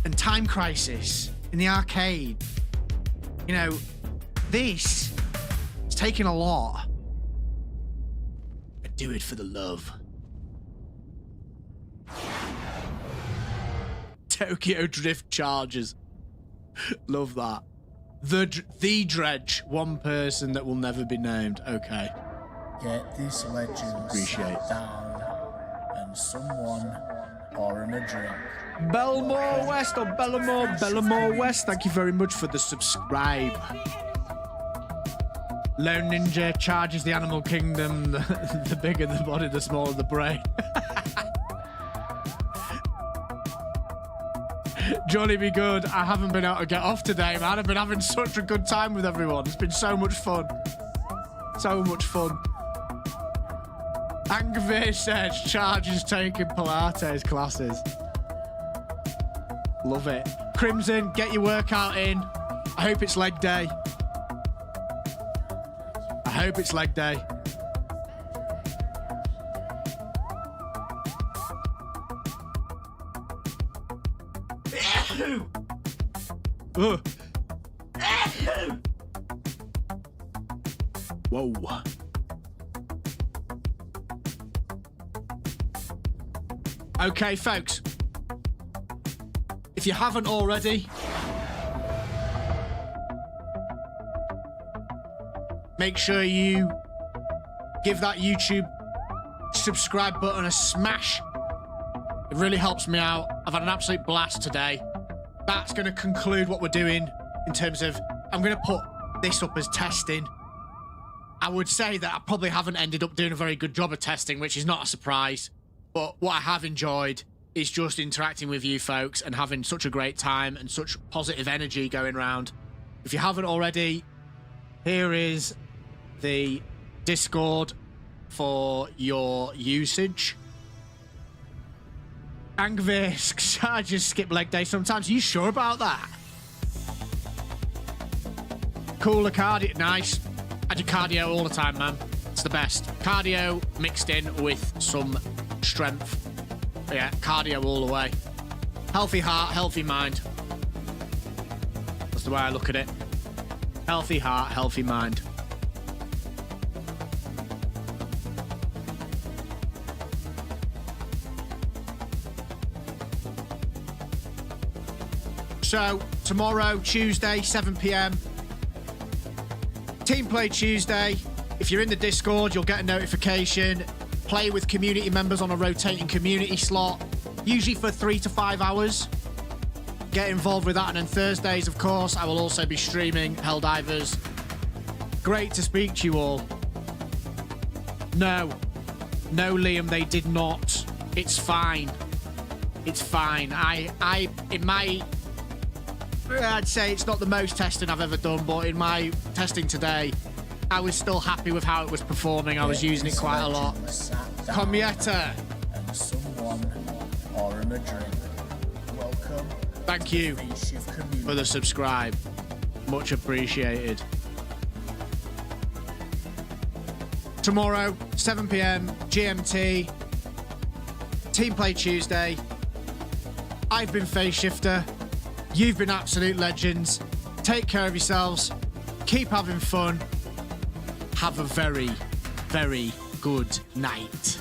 and Time Crisis in the arcade. You know, this is taking a lot. I do it for the love. Tokyo Drift Chargers. Love that. The Dredge. One person that will never be named. Okay. Get these legends down and someone pour him a drink. Belmore West or Bellamore West, thank you very much for the subscribe. Lone Ninja charges the animal kingdom. The bigger the body, the smaller the brain. Johnny be good. I haven't been able to get off today, man. I've been having such a good time with everyone. It's been so much fun. So much fun. Angvir says Chargers taking Pilates classes. Love it. Crimson, get your workout in. I hope it's leg day. I hope it's leg day. Ugh. Whoa. Okay, folks. If you haven't already, make sure you give that YouTube subscribe button a smash. It really helps me out. I've had an absolute blast today. That's going to conclude what we're doing in terms of, I'm going to put this up as testing. I would say that I probably haven't ended up doing a very good job of testing, which is not a surprise. But what I have enjoyed is just interacting with you folks and having such a great time and such positive energy going around. If you haven't already, here is the Discord for your usage. Angvisk, I just skip leg day sometimes. Are you sure about that? Cooler cardio, nice. I do cardio all the time, man. It's the best. Cardio mixed in with some strength. Yeah, cardio all the way. Healthy heart, healthy mind. That's the way I look at it. Healthy heart, healthy mind. So, tomorrow, Tuesday, 7 PM, Team Play Tuesday. If you're in the Discord, you'll get a notification. Play with community members on a rotating community slot, usually for 3 to 5 hours. Get involved with that. And then Thursdays, of course, I will also be streaming Helldivers. Great to speak to you all. No, Liam, they did not. It's fine. It's fine. I'd say it's not the most testing I've ever done, but in my testing today, I was still happy with how it was performing. I was using it quite a lot. Comieta. And someone or him a drink. Welcome. Thank you for the subscribe. Much appreciated. Tomorrow, 7 PM, GMT. Team Play Tuesday. I've been Phase Shifter. You've been absolute legends. Take care of yourselves. Keep having fun. Have a very, very good night.